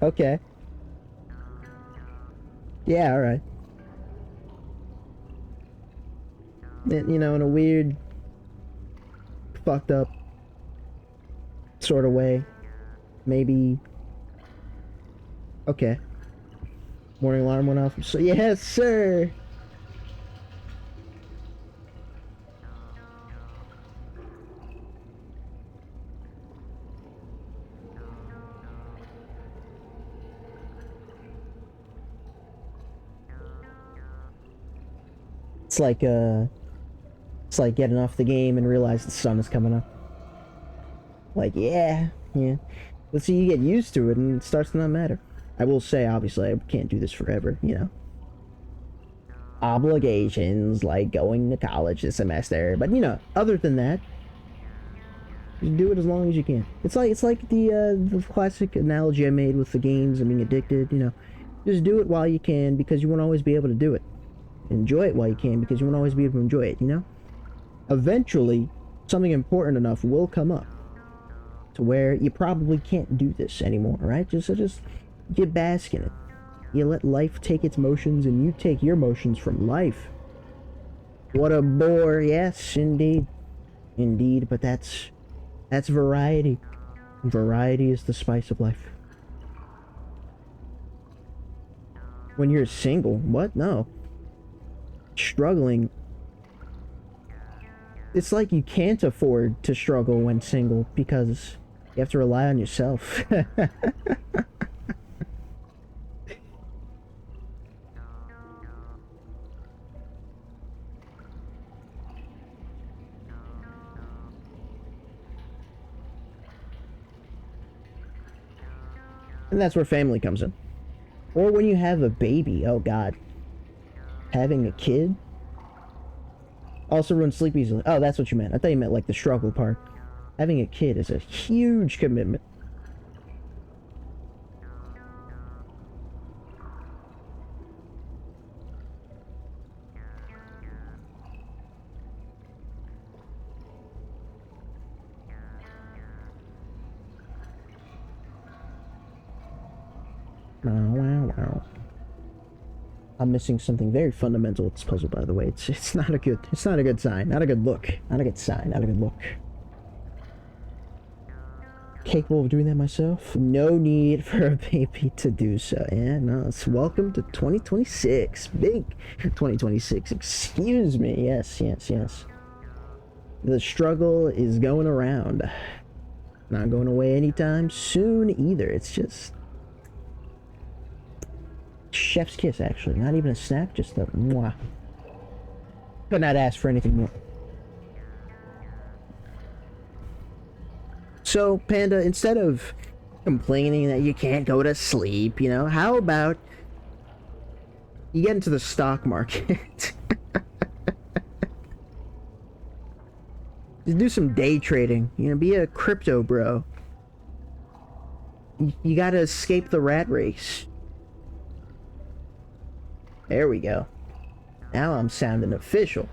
Okay. Yeah, alright. You know, in a weird, fucked up sort of way. Maybe. Okay. Morning alarm went off. So, yes, sir. It's like getting off the game and realize the sun is coming up. Like, yeah. But see, you get used to it and it starts to not matter. I will say, obviously, I can't do this forever, you know. Obligations, like going to college this semester. But, you know, other than that, just do it as long as you can. It's like the classic analogy I made with the games and being addicted, you know. Just do it while you can because you won't always be able to do it. Enjoy it while you can because you won't always be able to enjoy it, you know? Eventually, something important enough will come up to where you probably can't do this anymore, right? Just you bask in it. You let life take its motions and you take your motions from life. What a bore. Yes, indeed. Indeed, but that's variety. Variety is the spice of life. When you're single, what? No. Struggling. It's like you can't afford to struggle when single because you have to rely on yourself. And that's where family comes in. Or when you have a baby, oh god. Having a kid also ruins sleep easily. Oh, that's what you meant. I thought you meant like the struggle part. Having a kid is a huge commitment. I'm missing something very fundamental with this puzzle, by the way. It's not a good sign, not a good look, not a good sign, not a good look. Capable of doing that myself? No need for a baby to do so. Yeah, no, it's welcome to 2026. Big 2026, excuse me. Yes. The struggle is going around. Not going away anytime soon either. It's just chef's kiss, actually. Not even a snap, just a mwah. Could not ask for anything more. So, Panda, instead of complaining that you can't go to sleep, you know, how about you get into the stock market? Just do some day trading, you know, be a crypto bro. You gotta escape the rat race. There we go. Now I'm sounding official.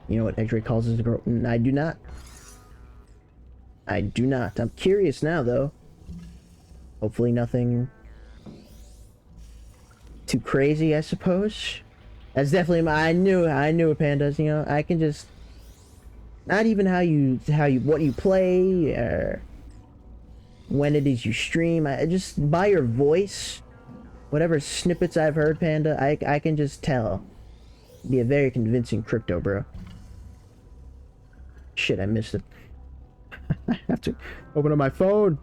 You know what X-Ray calls his girl? I do not. I do not. I'm curious now, though. Hopefully nothing too crazy, I suppose. That's definitely I knew it, Pandas. You know, I can just not even what you play or when it is you stream. I just by your voice whatever snippets I've heard, Panda, I can just tell. Be a very convincing crypto, bro. Shit, I missed it. I have to open up my phone.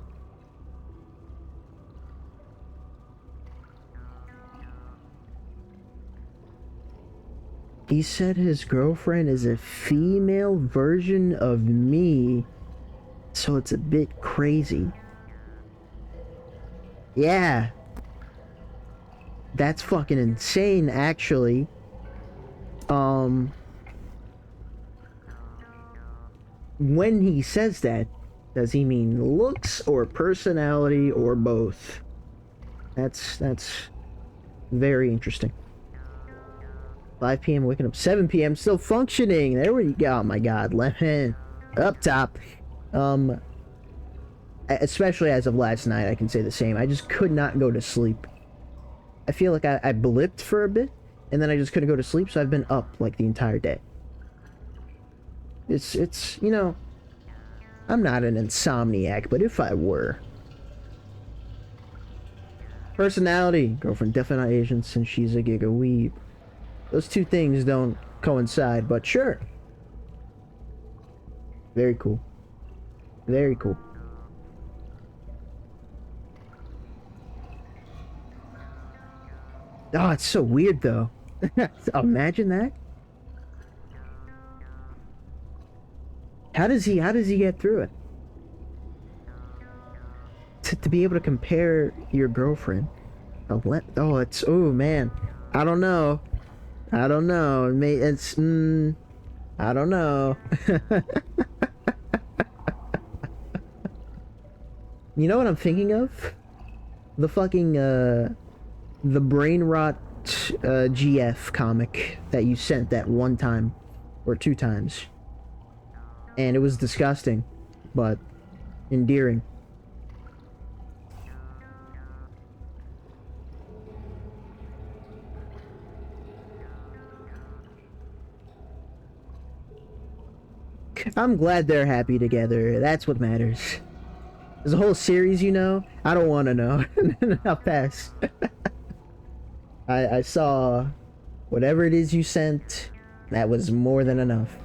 He said his girlfriend is a female version of me, so it's a bit crazy. Yeah. That's fucking insane, actually. When he says that, does he mean looks or personality or both? That's very interesting. 5 p.m. waking up, 7 p.m. still functioning. There we go. Oh my god, left hand up top. Especially as of last night, I can say the same. I just could not go to sleep. I feel like I blipped for a bit, and then I just couldn't go to sleep, so I've been up like the entire day. It's you know, I'm not an insomniac, but if I were. Personality, girlfriend definitely not Asian since she's a giga weeb. Those two things don't coincide, but sure. Very cool. Very cool. Oh, it's so weird though. Imagine that. How does he get through it? To be able to compare your girlfriend. Oh, it's, oh man. I don't know. I don't know. It's, I don't know. You know what I'm thinking of? The fucking, the Brain Rot, GF comic that you sent that one time, or 2 times. And it was disgusting, but endearing. I'm glad they're happy together. That's what matters. There's a whole series, you know? I don't want to know. I'll pass. I saw whatever it is you sent. That was more than enough.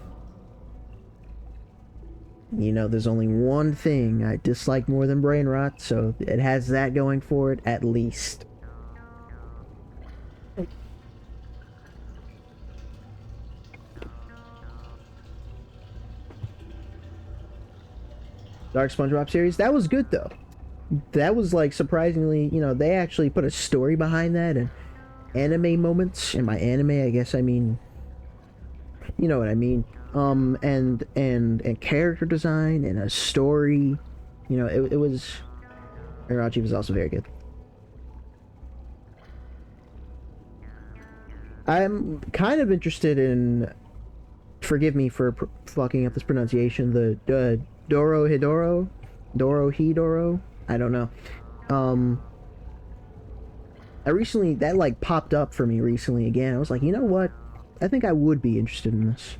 You know, there's only one thing I dislike more than Brain Rot, so it has that going for it, at least. Dark SpongeBob series, that was good though. That was like surprisingly, you know, they actually put a story behind that, and anime moments. And by anime, I guess I mean, you know what I mean. And character design and a story. You know, it was. Arachi was also very good. I'm kind of interested in. Forgive me for fucking up this pronunciation. The Dorohedoro? Dorohedoro? I don't know. I recently, that like popped up for me recently again. I was like, you know what? I think I would be interested in this.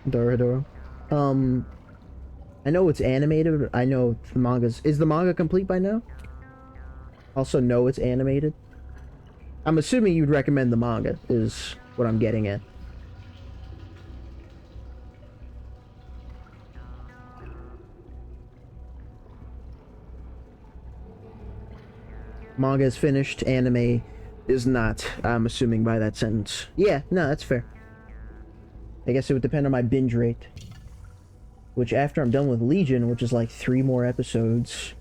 Dorohedoro. I know it's animated. I know the manga's... Is the manga complete by now? Also know it's animated. I'm assuming you'd recommend the manga, is what I'm getting at. Manga is finished, anime is not, I'm assuming by that sentence. Yeah, no, that's fair. I guess it would depend on my binge rate. Which after I'm done with Legion, which is like 3 more episodes,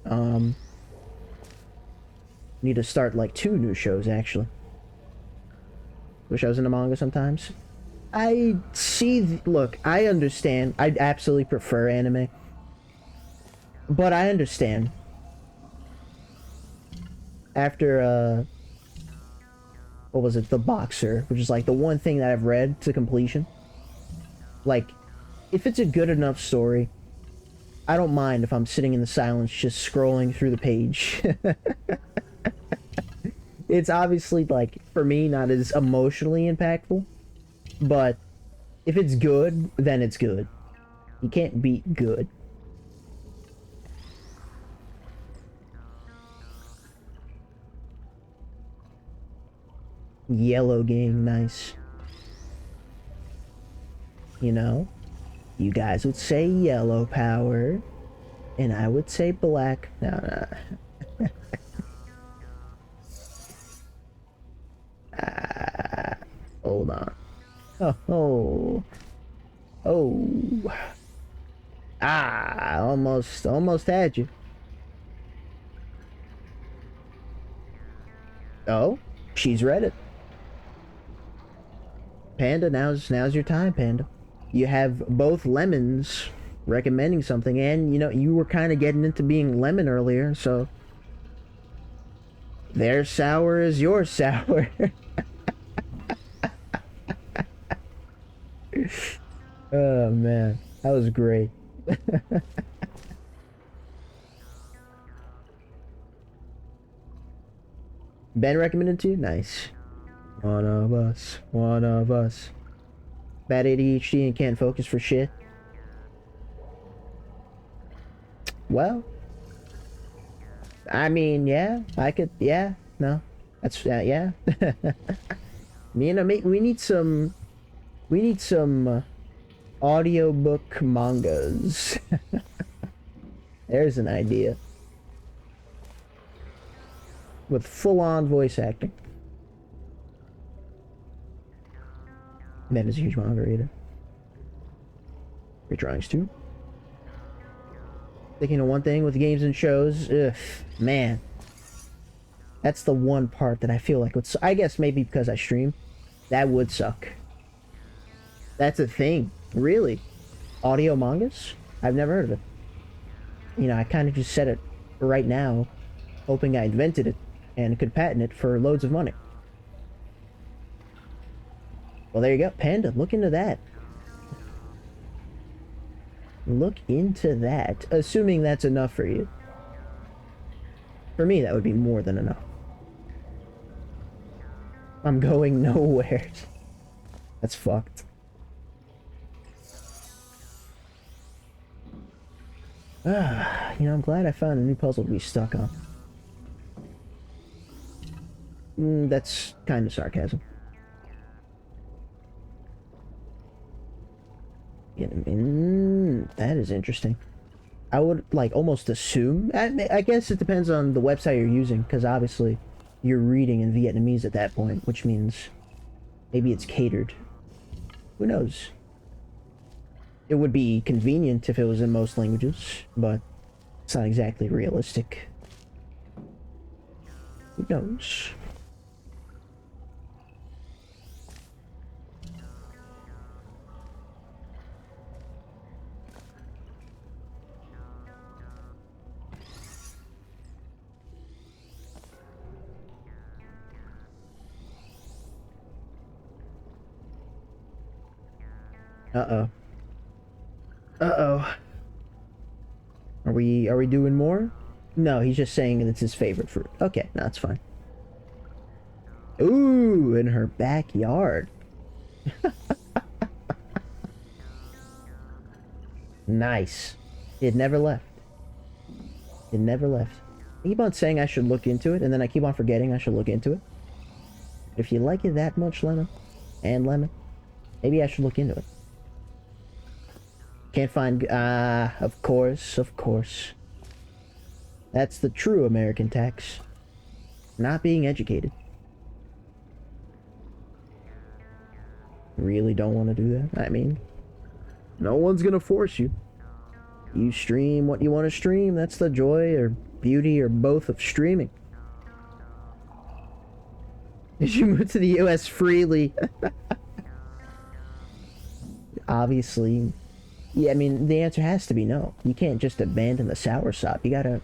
need to start like 2 new shows actually. Wish I was into manga sometimes. I see, look, I understand. I absolutely prefer anime. But I understand. After, what was it? The Boxer, which is like the one thing that I've read to completion. Like, if it's a good enough story, I don't mind if I'm sitting in the silence just scrolling through the page. It's obviously, like, for me, not as emotionally impactful. But if it's good, then it's good. You can't beat good. Yellow gang, nice. You know, you guys would say yellow power, and I would say black. No, no. Hold on. Oh, oh. Almost had you. Oh, she's read it. Panda, now's your time, Panda. You have both lemons recommending something, and you know you were kind of getting into being lemon earlier, so their sour is your sour. Oh man, that was great. Ben recommended to you? Nice. One of us. One of us. Bad ADHD and can't focus for shit. Well, I mean, yeah, I could, yeah, no, that's, yeah. You know, we need some audiobook mangas. There's an idea. With full-on voice acting. That is a huge manga reader. Great drawings too. Thinking of one thing with games and shows, ugh, man. That's the one part that I feel like would, I guess maybe because I stream, that would suck. That's a thing, really. Audio mangas? I've never heard of it. You know, I kind of just said it right now, hoping I invented it and could patent it for loads of money. Well, there you go, Panda, look into that. Look into that, assuming that's enough for you. For me, that would be more than enough. I'm going nowhere. That's fucked. You know, I'm glad I found a new puzzle to be stuck on. That's kind of sarcasm. Yeah, that is interesting. I would, like, almost assume... I guess it depends on the website you're using, because obviously you're reading in Vietnamese at that point, which means maybe it's catered. Who knows? It would be convenient if it was in most languages, but it's not exactly realistic. Who knows? Uh-oh. Uh-oh. Are we doing more? No, he's just saying it's his favorite fruit. Okay, no, that's fine. Ooh, in her backyard. Nice. It never left. It never left. I keep on saying I should look into it, and then I keep on forgetting I should look into it. If you like it that much, Lemon, and Lemon, maybe I should look into it. Can't find, of course. That's the true American tax. Not being educated. Really don't want to do that? I mean, no one's gonna force you. You stream what you want to stream. That's the joy or beauty or both of streaming. Did you move to the US freely? Obviously. Yeah, I mean, the answer has to be no. You can't just abandon the soursop. You gotta...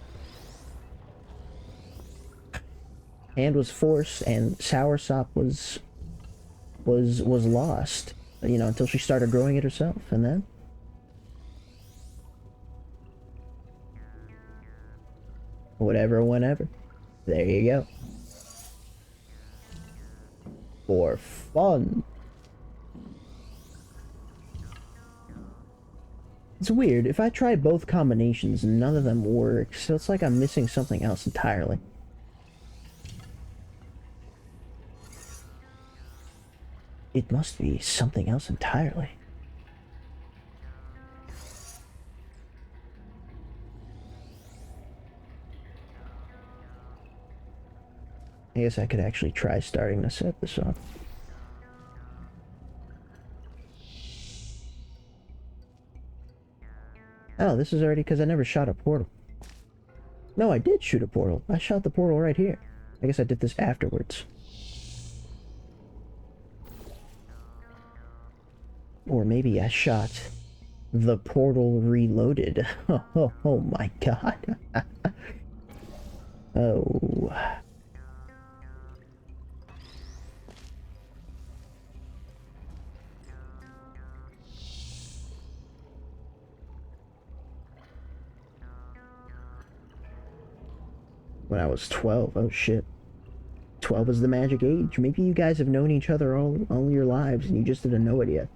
Hand was forced, and soursop was lost. You know, until she started growing it herself, and then... Whatever, whenever. There you go. For fun. It's weird. If I try both combinations, none of them work, so it's like I'm missing something else entirely. It must be something else entirely. I guess I could actually try starting to set this up. Oh, this is already because I never shot a portal. No, I did shoot a portal. I shot the portal right here. I guess I did this afterwards. Or maybe I shot the portal reloaded. Oh my god. Oh. When I was 12, oh shit. 12 is the magic age. Maybe you guys have known each other all your lives and you just didn't know it yet.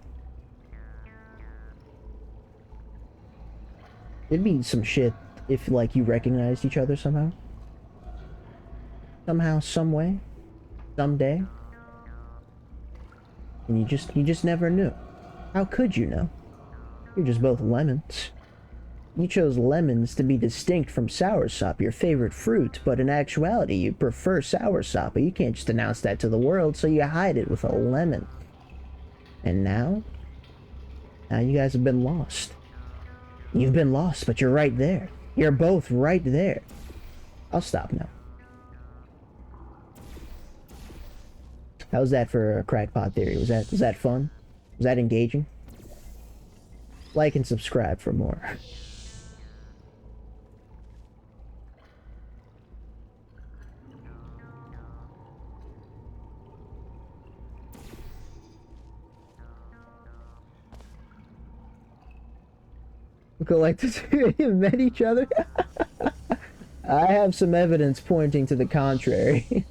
It'd be some shit if, like, you recognized each other somehow. Somehow, some way. Someday. And you just never knew. How could you know? You're just both lemons. You chose lemons to be distinct from soursop, your favorite fruit, but in actuality you prefer soursop, but you can't just announce that to the world, so you hide it with a lemon. And now? Now you guys have been lost. You've been lost, but you're right there. You're both right there. I'll stop now. How's that for a crackpot theory? Was that fun? Was that engaging? Like and subscribe for more. Look like the two of you met each other. I have some evidence pointing to the contrary.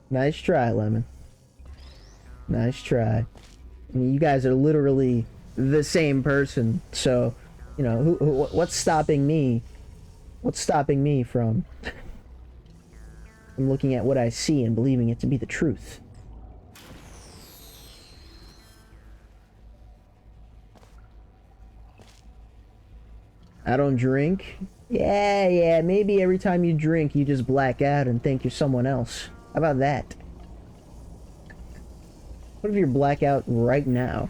Nice try, Lemon. Nice try. I mean, you guys are literally the same person, so, you know, what's stopping me? What's stopping me from looking at what I see and believing it to be the truth? I don't drink. Yeah, maybe every time you drink, you just black out and think you're someone else. How about that? What if you're blackout right now?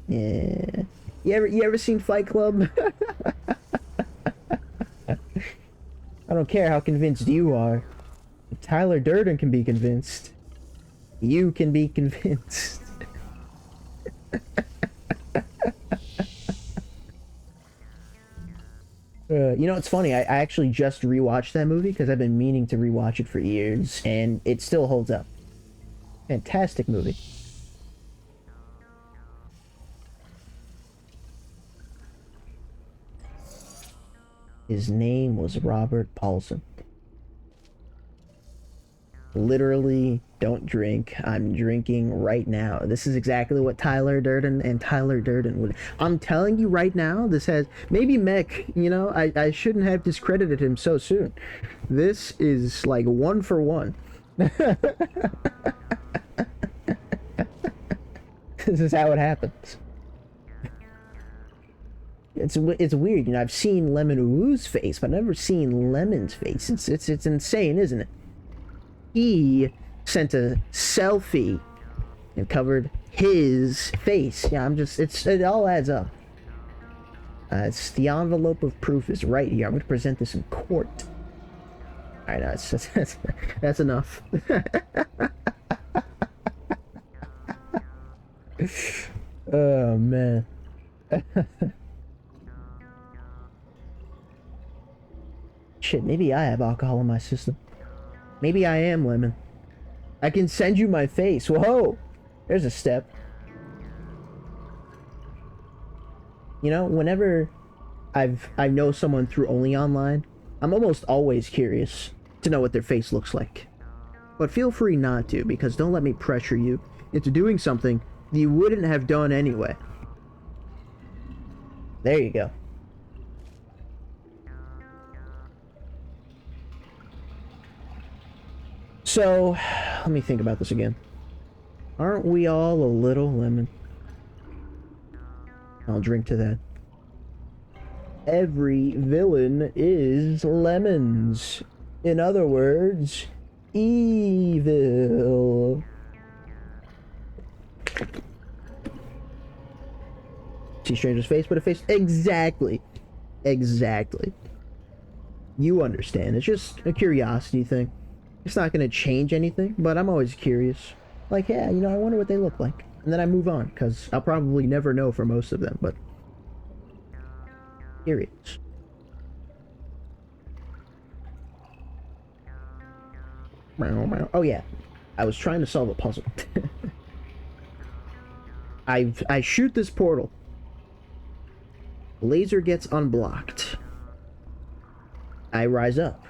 Yeah. You ever seen Fight Club? I don't care how convinced you are. Tyler Durden can be convinced. You can be convinced. You know, it's funny, I actually just rewatched that movie because I've been meaning to rewatch it for years, and it still holds up. Fantastic movie. His name was Robert Paulson. Literally, don't drink. I'm drinking right now. This is exactly what Tyler Durden and Tyler Durden would. I'm telling you right now, this has. Maybe Mech, you know, I shouldn't have discredited him so soon. This is like 1 for 1. This is how it happens. It's weird, you know. I've seen Lemon Woo's face, but I've never seen Lemon's face. It's insane, isn't it? He sent a selfie and covered his face. Yeah, it all adds up. It's the envelope of proof is right here. I'm going to present this in court. All right, that's enough. Oh man. Shit, maybe I have alcohol in my system. Maybe I am Lemon. I can send you my face. Whoa! There's a step. You know, whenever I know someone through only online, I'm almost always curious to know what their face looks like. But feel free not to, because don't let me pressure you into doing something you wouldn't have done anyway. There you go. So, let me think about this again. Aren't we all a little lemon? I'll drink to that. Every villain is lemons. In other words, evil. See stranger's face, but a face. Exactly. Exactly. You understand. It's just a curiosity thing. It's not going to change anything, but I'm always curious. Like, yeah, you know, I wonder what they look like. And then I move on, because I'll probably never know for most of them, but... curious. Oh yeah, I was trying to solve a puzzle. I shoot this portal. Laser gets unblocked. I rise up.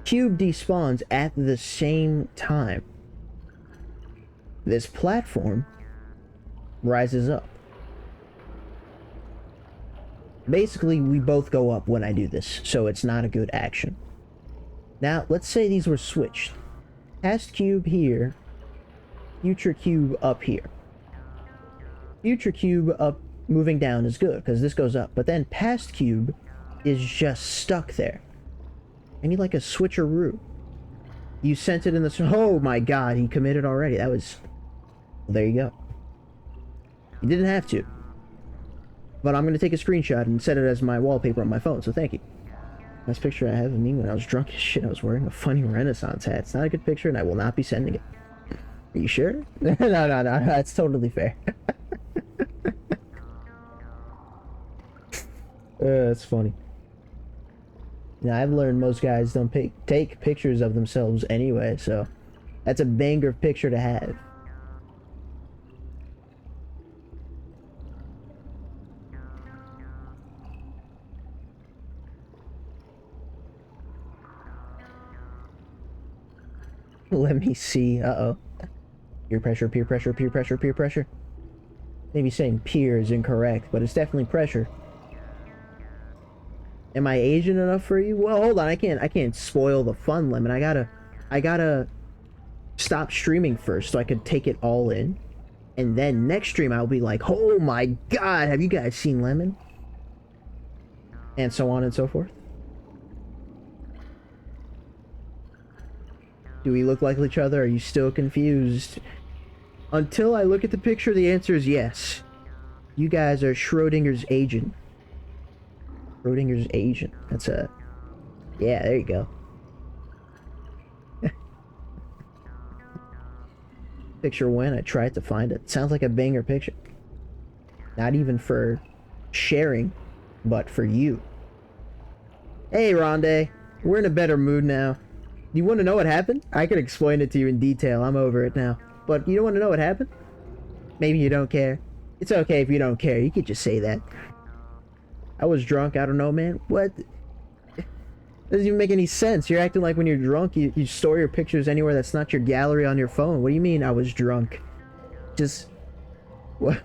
Cube despawns at the same time. This platform rises up. Basically, we both go up when I do this, so it's not a good action. Now, let's say these were switched. Past cube here, future cube up here. Future cube up, moving down is good, because this goes up. But then past cube is just stuck there. I need like a switcheroo. You sent it in the... Oh my god, he committed already. That was... Well, there you go. You didn't have to. But I'm going to take a screenshot and set it as my wallpaper on my phone, so thank you. Best picture I have of me when I was drunk as shit. I was wearing a funny Renaissance hat. It's not a good picture, and I will not be sending it. Are you sure? No, that's totally fair. That's funny. Now, I've learned most guys don't take pictures of themselves anyway, so that's a banger picture to have. Let me see. Uh-oh. Peer pressure, peer pressure, peer pressure, peer pressure. Maybe saying peer is incorrect, but it's definitely pressure. Am I Asian enough for you? Well, hold on. I can't spoil the fun, Lemon. I gotta stop streaming first so I could take it all in. And then next stream I'll be like, oh my god, have you guys seen Lemon? And so on and so forth. Do we look like each other? Are you still confused? Until I look at the picture, the answer is yes. You guys are Schrodinger's agent. Schrodinger's agent. That's a... Yeah, there you go. Picture when I tried to find it. Sounds like a banger picture. Not even for sharing, but for you. Hey, Rondé. We're in a better mood now. You want to know what happened? I could explain it to you in detail. I'm over it now. But you don't want to know what happened? Maybe you don't care. It's okay if you don't care. You could just say that. I was drunk. I don't know, man. What? Doesn't even make any sense. You're acting like when you're drunk, you store your pictures anywhere that's not your gallery on your phone. What do you mean I was drunk? Just... What?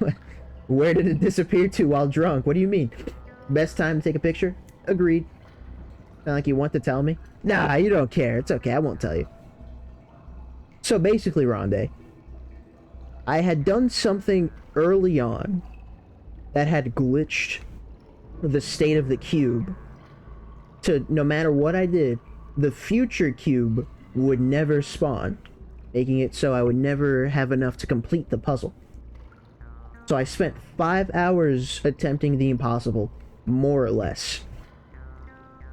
Where did it disappear to while drunk? What do you mean? Best time to take a picture? Agreed. Sound like you want to tell me? Nah, you don't care. It's okay. I won't tell you. So basically, Rondé, I had done something early on that had glitched the state of the cube to, no matter what I did, the future cube would never spawn, making it so I would never have enough to complete the puzzle. So I spent 5 hours attempting the impossible, more or less.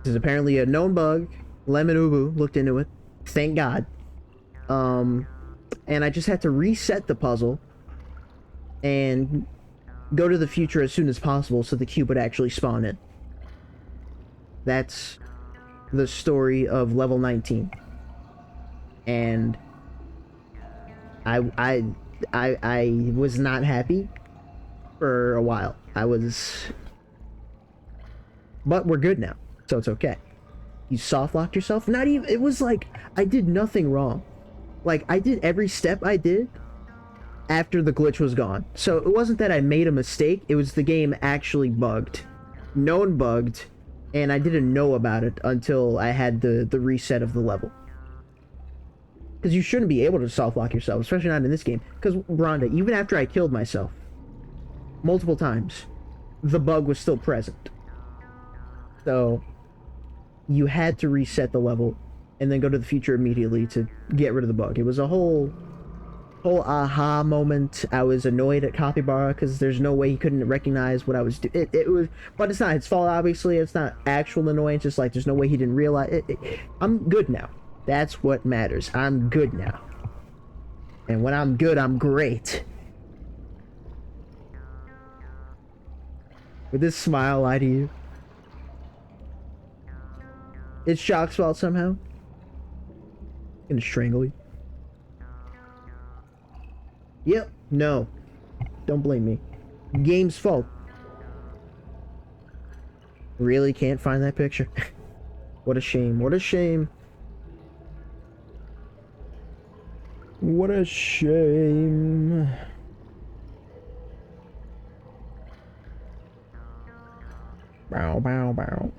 This is apparently a known bug. Lemon Ubu looked into it. Thank God. And I just had to reset the puzzle and go to the future as soon as possible so the cube would actually spawn in. That's the story of level 19. And I was not happy for a while. But we're good now, so it's okay. You soft locked yourself? Not even, it was like, I did nothing wrong. Like, I did every step I did after the glitch was gone. So it wasn't that I made a mistake, it was the game actually bugged. Known bugged, and I didn't know about it until I had the reset of the level. Because you shouldn't be able to self-lock yourself, especially not in this game. Because, Rhonda, even after I killed myself multiple times, the bug was still present. So, you had to reset the level and then go to the future immediately to get rid of the bug. It was a whole aha moment. I was annoyed at Capybara because there's no way he couldn't recognize what I was doing. It was, but it's not his fault, obviously. It's not actual annoyance. Just like there's no way he didn't realize it. I'm good now. That's what matters. I'm good now. And when I'm good, I'm great. Would this smile lie to you? It's Shock's fault somehow. I'm gonna strangle you. Yep. No. Don't blame me. Game's fault. Really can't find that picture. What a shame. What a shame. What a shame. Bow, bow, bow.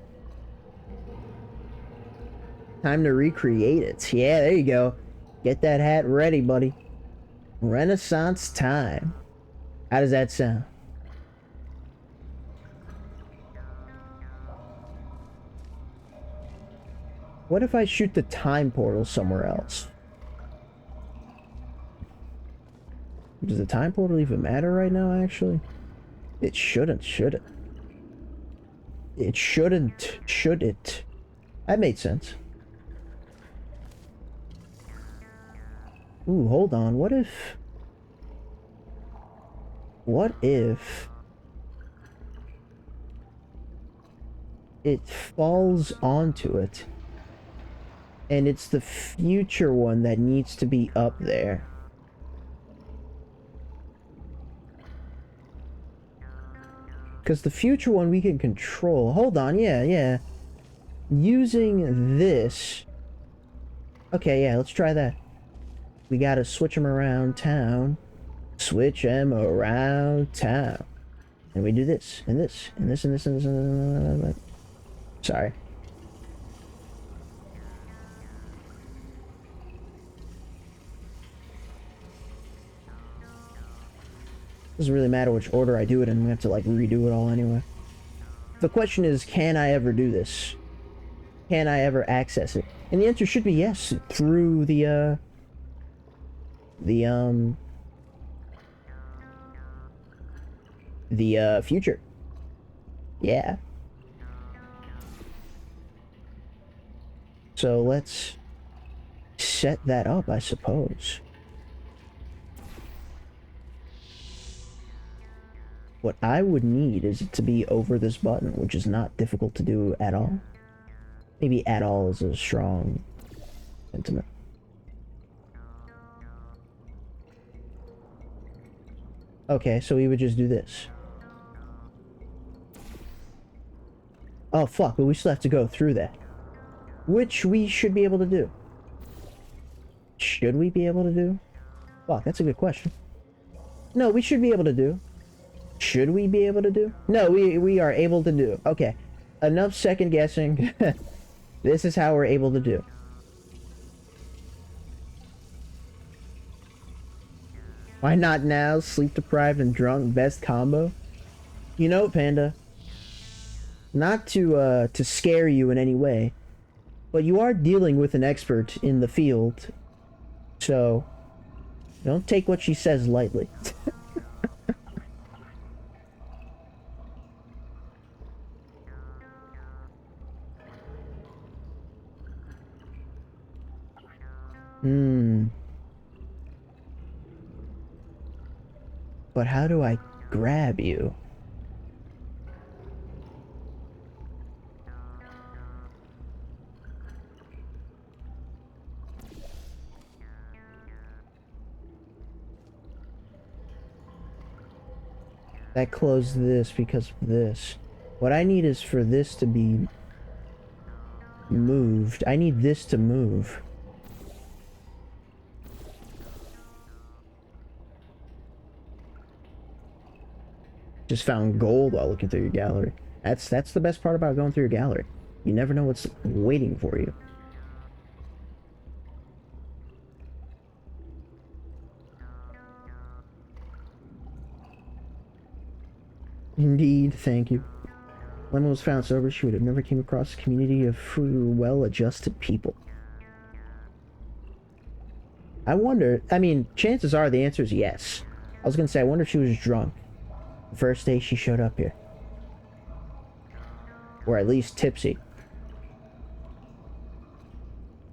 Time to recreate it. Yeah, there you go. Get that hat ready, buddy. Renaissance time. How does that sound? What if I shoot the time portal somewhere else? Does the time portal even matter right now, actually? It shouldn't, should it? It shouldn't, should it? That made sense. Ooh, hold on. What if... it falls onto it, and it's the future one that needs to be up there? Because the future one we can control. Hold on, yeah. Using this... Okay, yeah, let's try that. We gotta switch them around town. Switch them around town. And we do this, and this, and this, and this, and this, and this. Sorry. Doesn't really matter which order I do it in. I'm gonna have to like redo it all anyway. The question is, can I ever do this? Can I ever access it? And the answer should be yes, through the future. Yeah. So let's set that up, I suppose. What I would need is it to be over this button, which is not difficult to do at all. Maybe at all is a strong sentiment. Okay, so we would just do this. Oh fuck, but we still have to go through that. Which we should be able to do. Should we be able to do? Fuck, that's a good question. No, we should be able to do. Should we be able to do? No, we are able to do. Okay. Enough second guessing. This is how we're able to do. Why not now? Sleep deprived and drunk, best combo. You know, Panda. Not to scare you in any way, but you are dealing with an expert in the field, so don't take what she says lightly. But how do I grab you? That closed this because of this. What I need is for this to be moved. I need this to move. Just found gold while looking through your gallery. That's the best part about going through your gallery. You never know what's waiting for you. Indeed, thank you. Lemon was found sober. She would have never came across a community of well-adjusted people. I wonder, I mean, chances are the answer is yes. I was gonna say, I wonder if she was drunk the first day she showed up here. Or at least tipsy.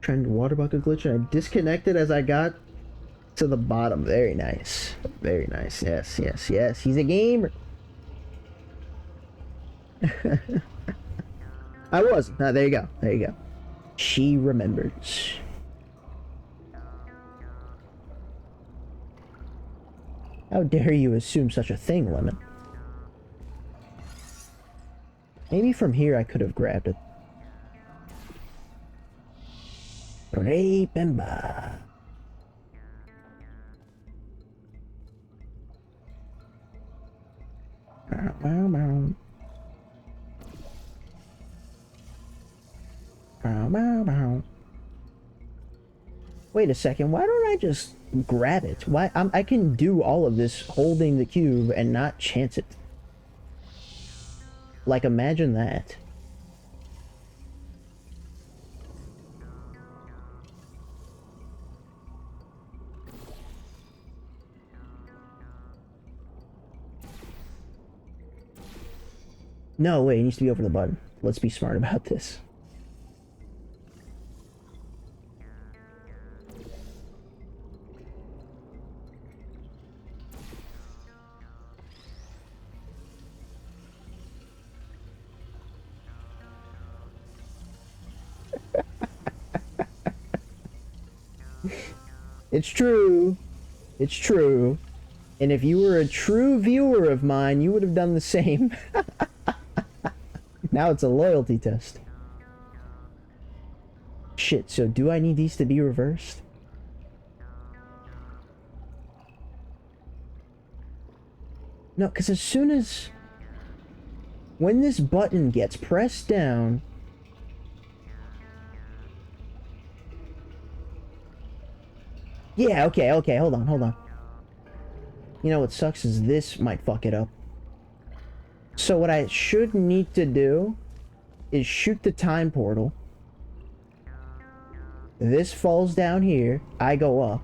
Trying to water bucket glitch, and I disconnected as I got to the bottom. Very nice. Very nice. Yes, yes, yes. He's a gamer. I wasn't. No, there you go. There you go. She remembers. How dare you assume such a thing, Lemon? Maybe from here I could have grabbed it. Remember. Wait a second, why don't I just grab it? Why I can do all of this holding the cube and not chance it. Like, imagine that. No, wait, it needs to be over the button. Let's be smart about this. It's true. It's true. And if you were a true viewer of mine, you would have done the same. Now it's a loyalty test. Shit, so do I need these to be reversed? No, because as soon as... when this button gets pressed down... Yeah, okay, hold on. You know what sucks is this might fuck it up. So what I should need to do is shoot the time portal. This falls down here, I go up.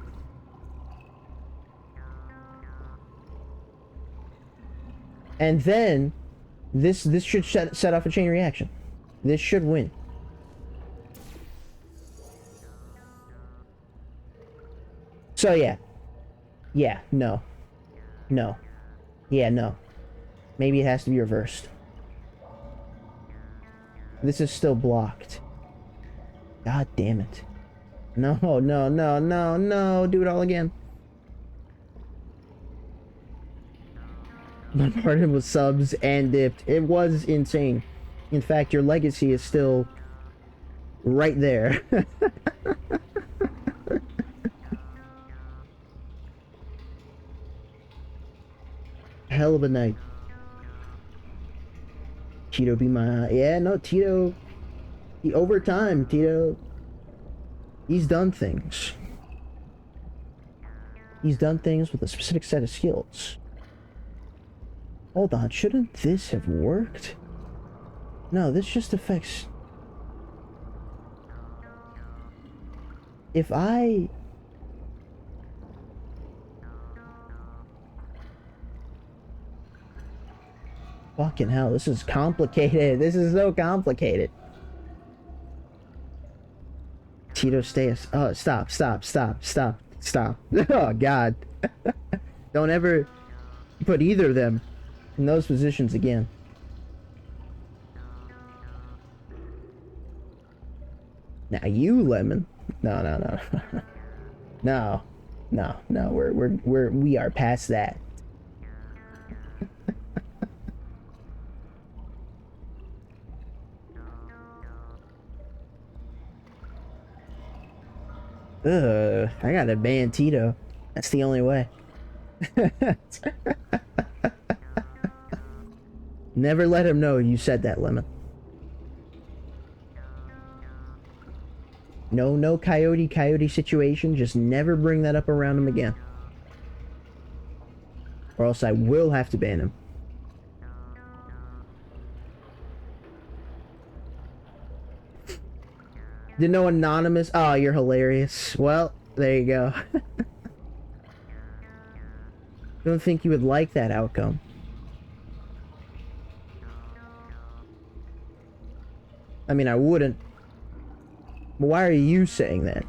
And then this should set off a chain reaction. This should win. So yeah. Yeah, no. No. Yeah, no. Maybe it has to be reversed. This is still blocked. God damn it. No, no, no, no, no. Do it all again. Bombarded with subs and dipped. It was insane. In fact, your legacy is still right there. Hell of a night. Tito be my... Yeah, no, Tito... Over time, Tito... He's done things. He's done things with a specific set of skills. Hold on, shouldn't this have worked? No, this just affects... If I... Fucking hell, this is complicated. This is so complicated. Tito, stay... Oh, stop. Oh, God. Don't ever put either of them in those positions again. Now you, Lemon. No. No, we are past that. I gotta ban Tito. That's the only way. Never let him know you said that, Lemon. No coyote situation. Just never bring that up around him again. Or else I will have to ban him. Did no anonymous? Oh, you're hilarious. Well, there you go. Don't think you would like that outcome. I mean, I wouldn't. But why are you saying that?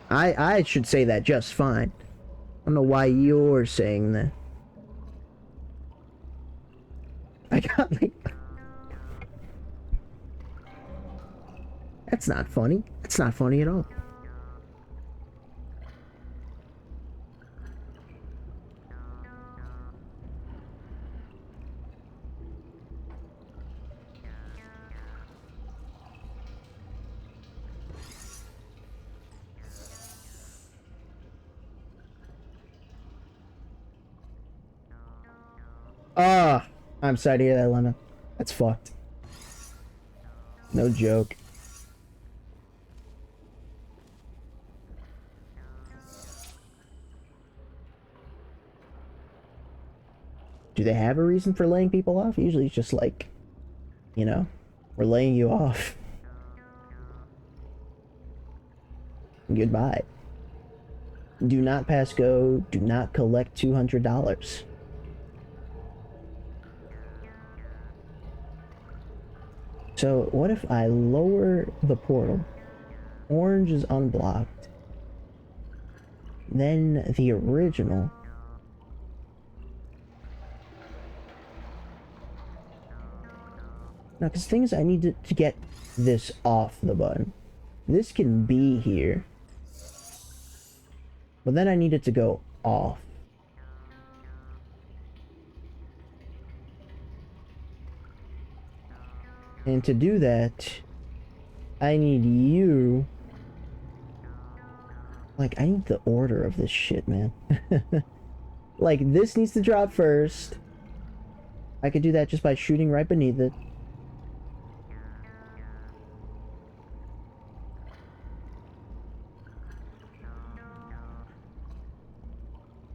I should say that just fine. I don't know why you're saying that. I got me. That's not funny. That's not funny at all. Ah, I'm sorry to hear that, Lemon. That's fucked. No joke. Do they have a reason for laying people off? Usually it's just like, you know, we're laying you off. Goodbye. Do not pass go. Do not collect $200. So what if I lower the portal? Orange is unblocked. Then the original. Now, because things I need to get this off the button. This can be here. But then I need it to go off. And to do that, I need you... Like, I need the order of this shit, man. Like, this needs to drop first. I could do that just by shooting right beneath it.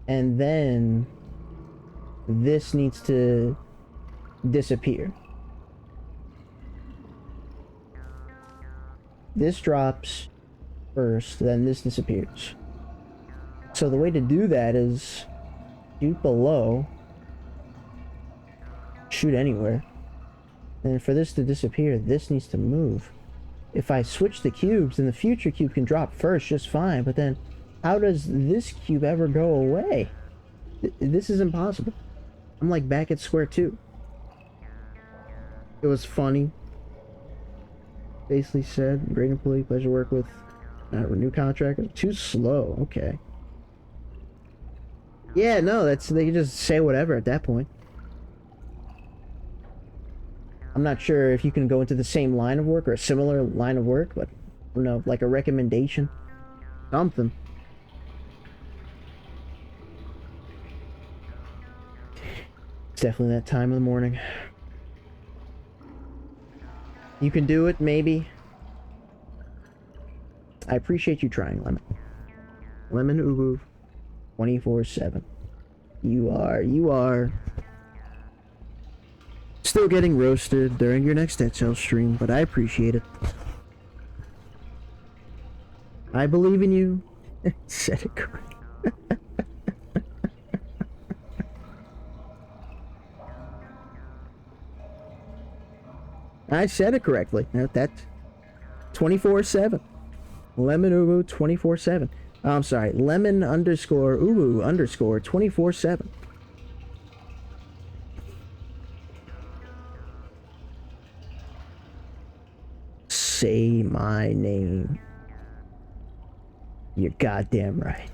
And then this needs to disappear. This drops first, then this disappears. So the way to do that is shoot below, shoot anywhere. And for this to disappear, this needs to move. If I switch the cubes, then the future cube can drop first just fine, but then how does this cube ever go away? This is impossible. I'm like back at square two. It was funny. Basically said, great employee, pleasure to work with. Not renew contract. Too slow. Okay. Yeah, no, they can just say whatever at that point. I'm not sure if you can go into the same line of work or a similar line of work, but I don't know, like a recommendation. Something. It's definitely that time of the morning. You can do it, maybe. I appreciate you trying, Lemon. Lemon Ubu, 24/7. You are still getting roasted during your next Dead Cell stream, but I appreciate it. I believe in you. Said it correct. I said it correctly. That's 24/7. Lemon Ubu 24/7. Oh, I'm sorry. Lemon underscore Ubu underscore 24/7. Say my name. You're goddamn right.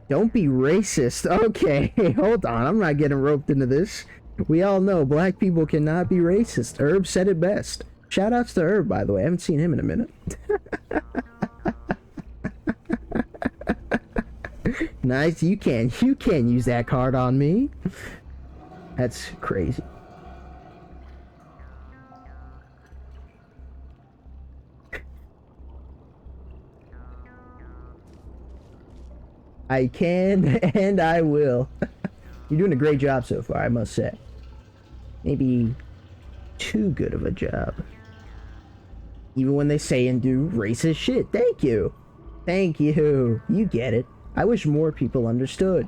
Don't be racist. Okay, hold on. I'm not getting roped into this. We all know black people cannot be racist. Herb said it best. Shoutouts to Herb, by the way. I haven't seen him in a minute. Nice. You can use that card on me. That's crazy. I can and I will. You're doing a great job so far, I must say. Maybe too good of a job. Even when they say and do racist shit. Thank you. Thank you. You get it. I wish more people understood.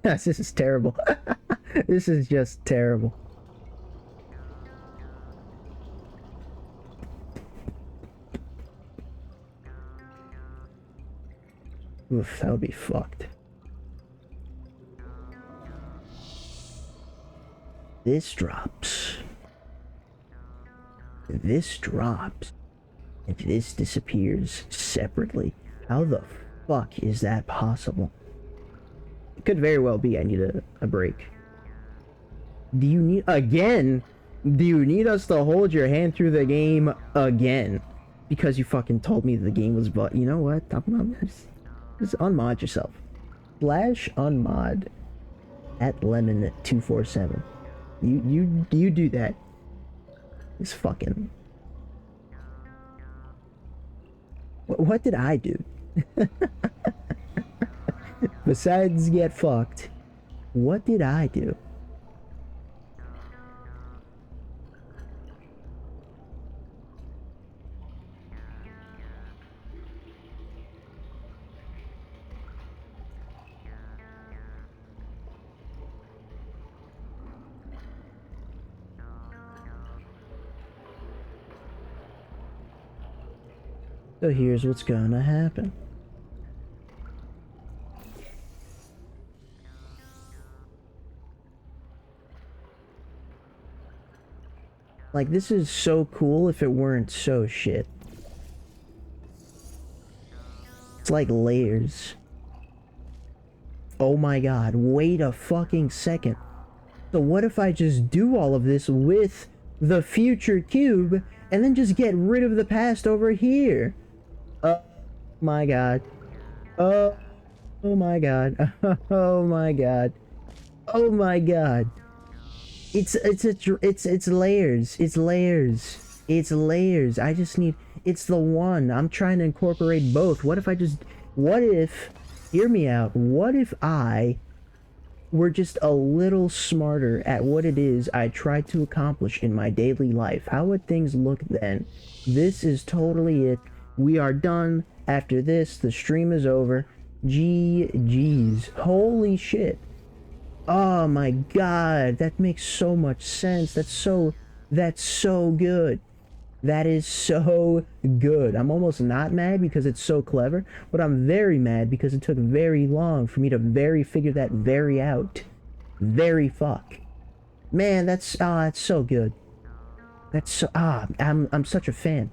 This is terrible. This is just terrible. Oof, that would be fucked. This drops. This drops. And this disappears separately. How the fuck is that possible? It could very well be I need a break. Do you need... Again? Do you need us to hold your hand through the game again? Because you fucking told me the game was... But you know what? Just unmod yourself. Slash unmod at lemon247. You do that. It's fucking... What did I do? Besides get fucked, what did I do? So here's what's gonna happen. Like, this is so cool if it weren't so shit. It's like layers. Oh my god, wait a fucking second. So what if I just do all of this with the future cube and then just get rid of the past over here? Oh my god. Oh my god. Oh my god. Oh my god. It's layers. It's layers. It's layers. I just need... It's the one. I'm trying to incorporate both. What if I just... What if... Hear me out. What if I were just a little smarter at what it is I try to accomplish in my daily life? How would things look then? This is totally it. We are done. After this, the stream is over. GG's. Holy shit. Oh my god, that makes so much sense. That's so good. That is so good. I'm almost not mad because it's so clever, but I'm very mad because it took very long for me to figure that out. Very fuck. Man, that's so good. That's so I'm such a fan.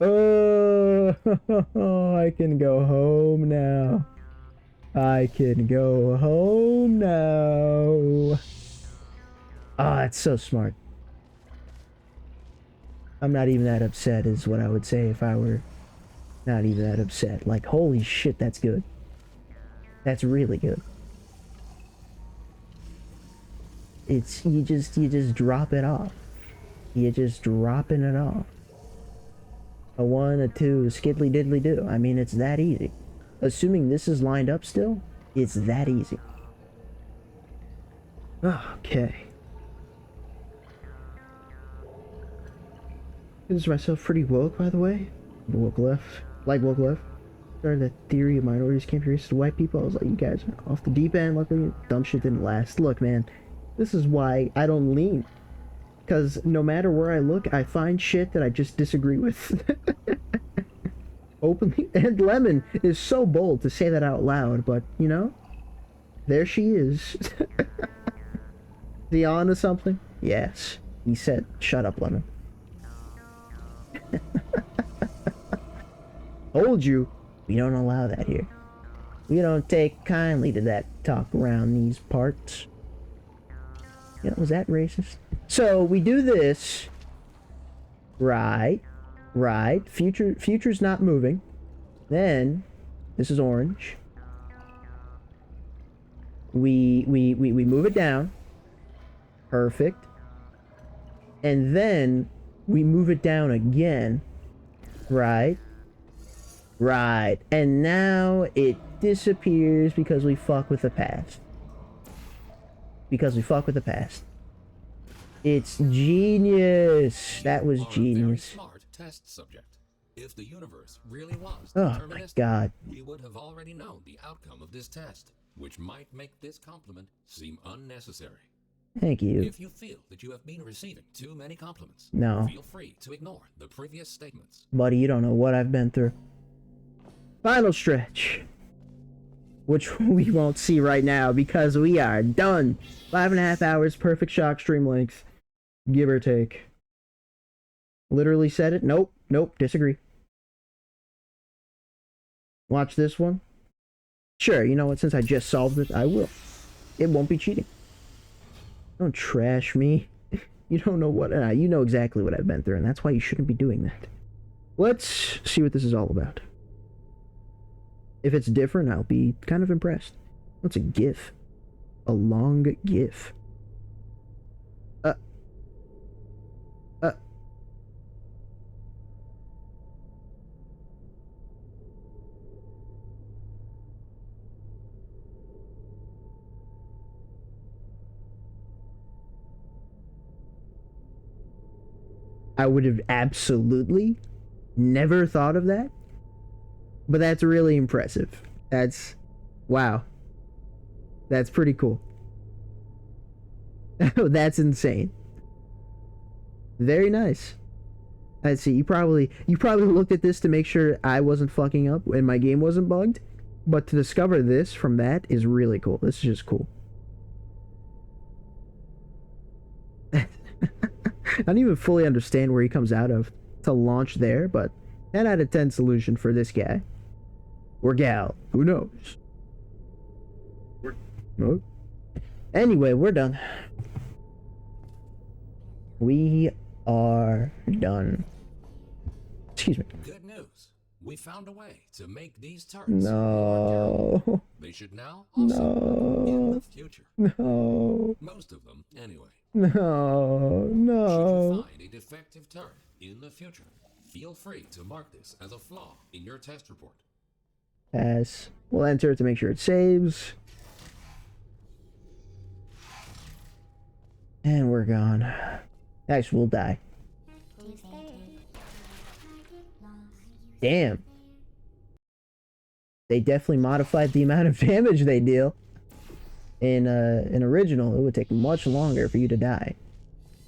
Oh, I can go home now. I can go home now. Ah, it's so smart. I'm not even that upset is what I would say if I were not even that upset. Like, holy shit, that's good. That's really good. It's, you just drop it off. You're just dropping it off. A 1, a 2, skiddly diddly do. I mean, it's that easy. Assuming this is lined up still, it's that easy. Okay. Consider myself pretty woke, by the way. Woke left. Like woke left. Started that theory of minorities can't be racist to white people. I was like, you guys are off the deep end. Luckily, dumb shit didn't last. Look, man, this is why I don't lean. Because no matter where I look, I find shit that I just disagree with. Openly. And Lemon is so bold to say that out loud, but, you know, there she is. Is he on to something? Yes. He said, shut up, Lemon. Told you, we don't allow that here. We don't take kindly to that talk around these parts. You know, was that racist? So, we do this, Right. Right. Future's not moving. Then, this is orange. We move it down. Perfect. And then we move it down again. Right. Right. And now it disappears because we fuck with the past. Because we fuck with the past. It's genius. That was You are a genius. very smart test subject. If the universe really was Oh my deterministic, god. we would have already known the outcome of this test, which might make this compliment seem unnecessary. Thank you. If you feel that you have been receiving too many compliments, No. feel free to ignore the previous statements. Buddy, you don't know what I've been through. Final stretch. Which we won't see right now because we are done. 5.5 hours, perfect shock stream length. Give or take. Literally said it? Nope. Nope. Disagree. Watch this one. Sure, you know what? Since I just solved it, I will. It won't be cheating. Don't trash me. You don't know what... you know exactly what I've been through, and that's why you shouldn't be doing that. Let's see what this is all about. If it's different, I'll be kind of impressed. What's a GIF? A long GIF. I would have absolutely never thought of that. But that's really impressive. That's... wow. That's pretty cool. That's insane. Very nice. Let's see, you probably looked at this to make sure I wasn't fucking up and my game wasn't bugged. But to discover this from that is really cool. This is just cool. I don't even fully understand where he comes out of to launch there, but 10 out of 10 solution for this guy. Or gal. Who knows? Oh. Anyway, we're done. We are done. Excuse me. Good news. We found a way to make these turrets. No. They should now also in the future. No. Most of them, anyway. No. Should No. you find a defective turret in the future, feel free to mark this as a flaw in your test report. Pass. We'll enter it to make sure it saves. And we're gone. Actually, we'll die. Damn. They definitely modified the amount of damage they deal. In an original, it would take much longer for you to die.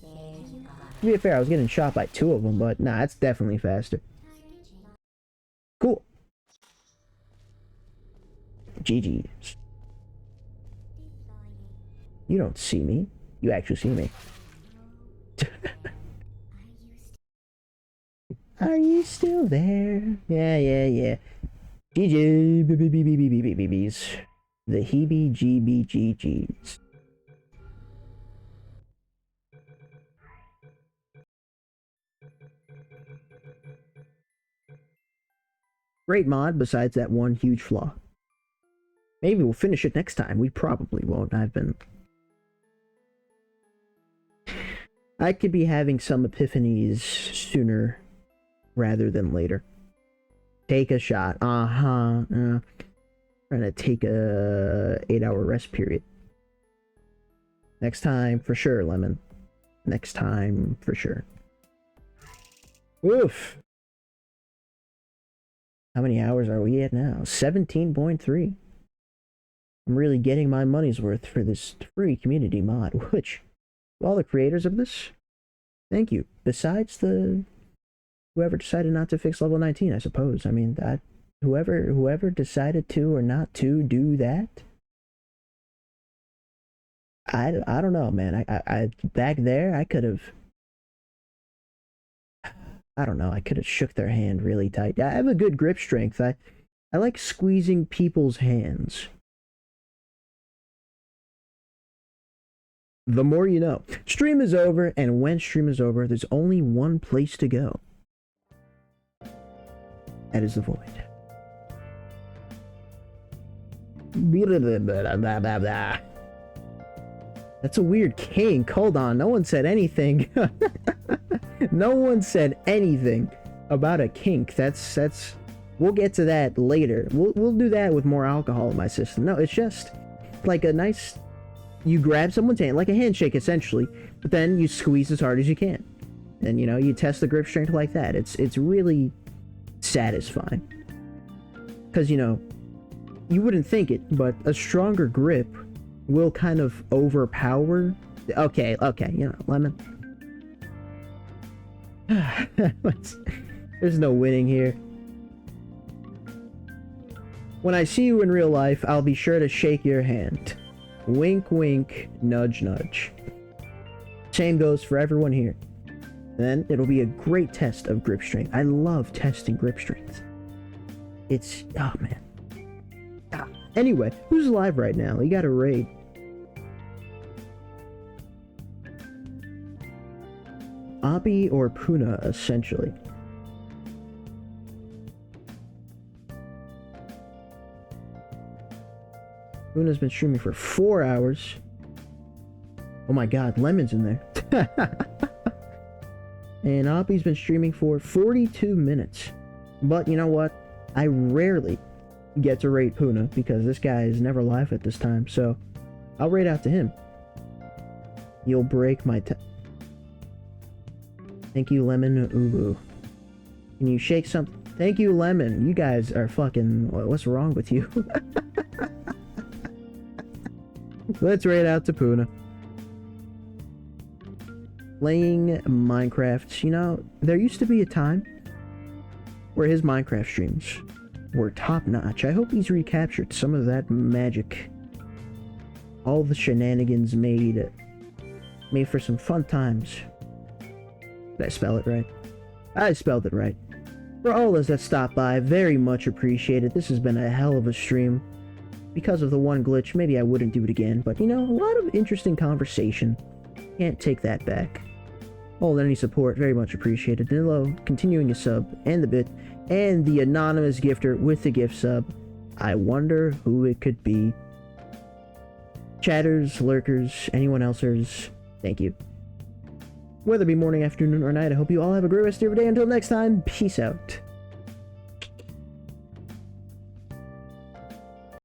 To be fair, I was getting shot by 2 of them, but nah, it's definitely faster. Cool. GG's. You don't see me. You actually see me. Are you still there? Yeah. GG. BBBBBBBs. The heebie-jeebie-GGs. Great mod, besides that one huge flaw. Maybe we'll finish it next time. We probably won't. I could be having some epiphanies sooner rather than later. Take a shot. Trying to take a 8-hour rest period. Next time for sure, Lemon. Next time for sure. Oof. How many hours are we at now? 17.3. I'm really getting my money's worth for this free community mod, which, all the creators of this, thank you. Besides whoever decided not to fix level 19, I suppose. I mean, whoever decided to or not to do that, I don't know, man. I back there, I could have, I don't know, I could have shook their hand really tight. I have a good grip strength. I like squeezing people's hands. The more you know. Stream is over, and when stream is over, there's only one place to go. That is the void. That's a weird kink. Hold on, no one said anything. No one said anything about a kink. That's we'll get to that later. We'll do that with more alcohol in my system. No, it's just like a nice, you grab someone's hand, like a handshake essentially, but then you squeeze as hard as you can. And you know, you test the grip strength like that. It's really satisfying. Cause you know, you wouldn't think it, but a stronger grip will kind of overpower. Okay, you know, Lemon. There's no winning here. When I see you in real life, I'll be sure to shake your hand. Wink, wink, nudge, nudge. Same goes for everyone here. Then it'll be a great test of grip strength. I love testing grip strength. It's, oh man. Anyway, who's alive right now? You got a raid. Abi or Puna, essentially. Puna's been streaming for 4 hours. Oh my god, Lemon's in there. And Abi's been streaming for 42 minutes. But you know what? I rarely get to rate Puna because this guy is never live at this time, so I'll rate out to him. You'll break my Thank you, Lemon Ubu. Can you shake something? Thank you, Lemon. You guys are fucking... What's wrong with you? Let's rate out to Puna. Playing Minecraft. You know, there used to be a time where his Minecraft streams were top-notch. I hope he's recaptured some of that magic. All the shenanigans made for some fun times. Did I spell it right? I spelled it right. For all those that stopped by, very much appreciated. This has been a hell of a stream. Because of the one glitch, maybe I wouldn't do it again, but you know, a lot of interesting conversation. Can't take that back. All any support, very much appreciated. Danilo, continuing a sub, and the bit, and the anonymous gifter with the gift sub. I wonder who it could be. Chatters, lurkers, anyone else's, thank you. Whether it be morning, afternoon, or night, I hope you all have a great rest of your day. Until next time, peace out.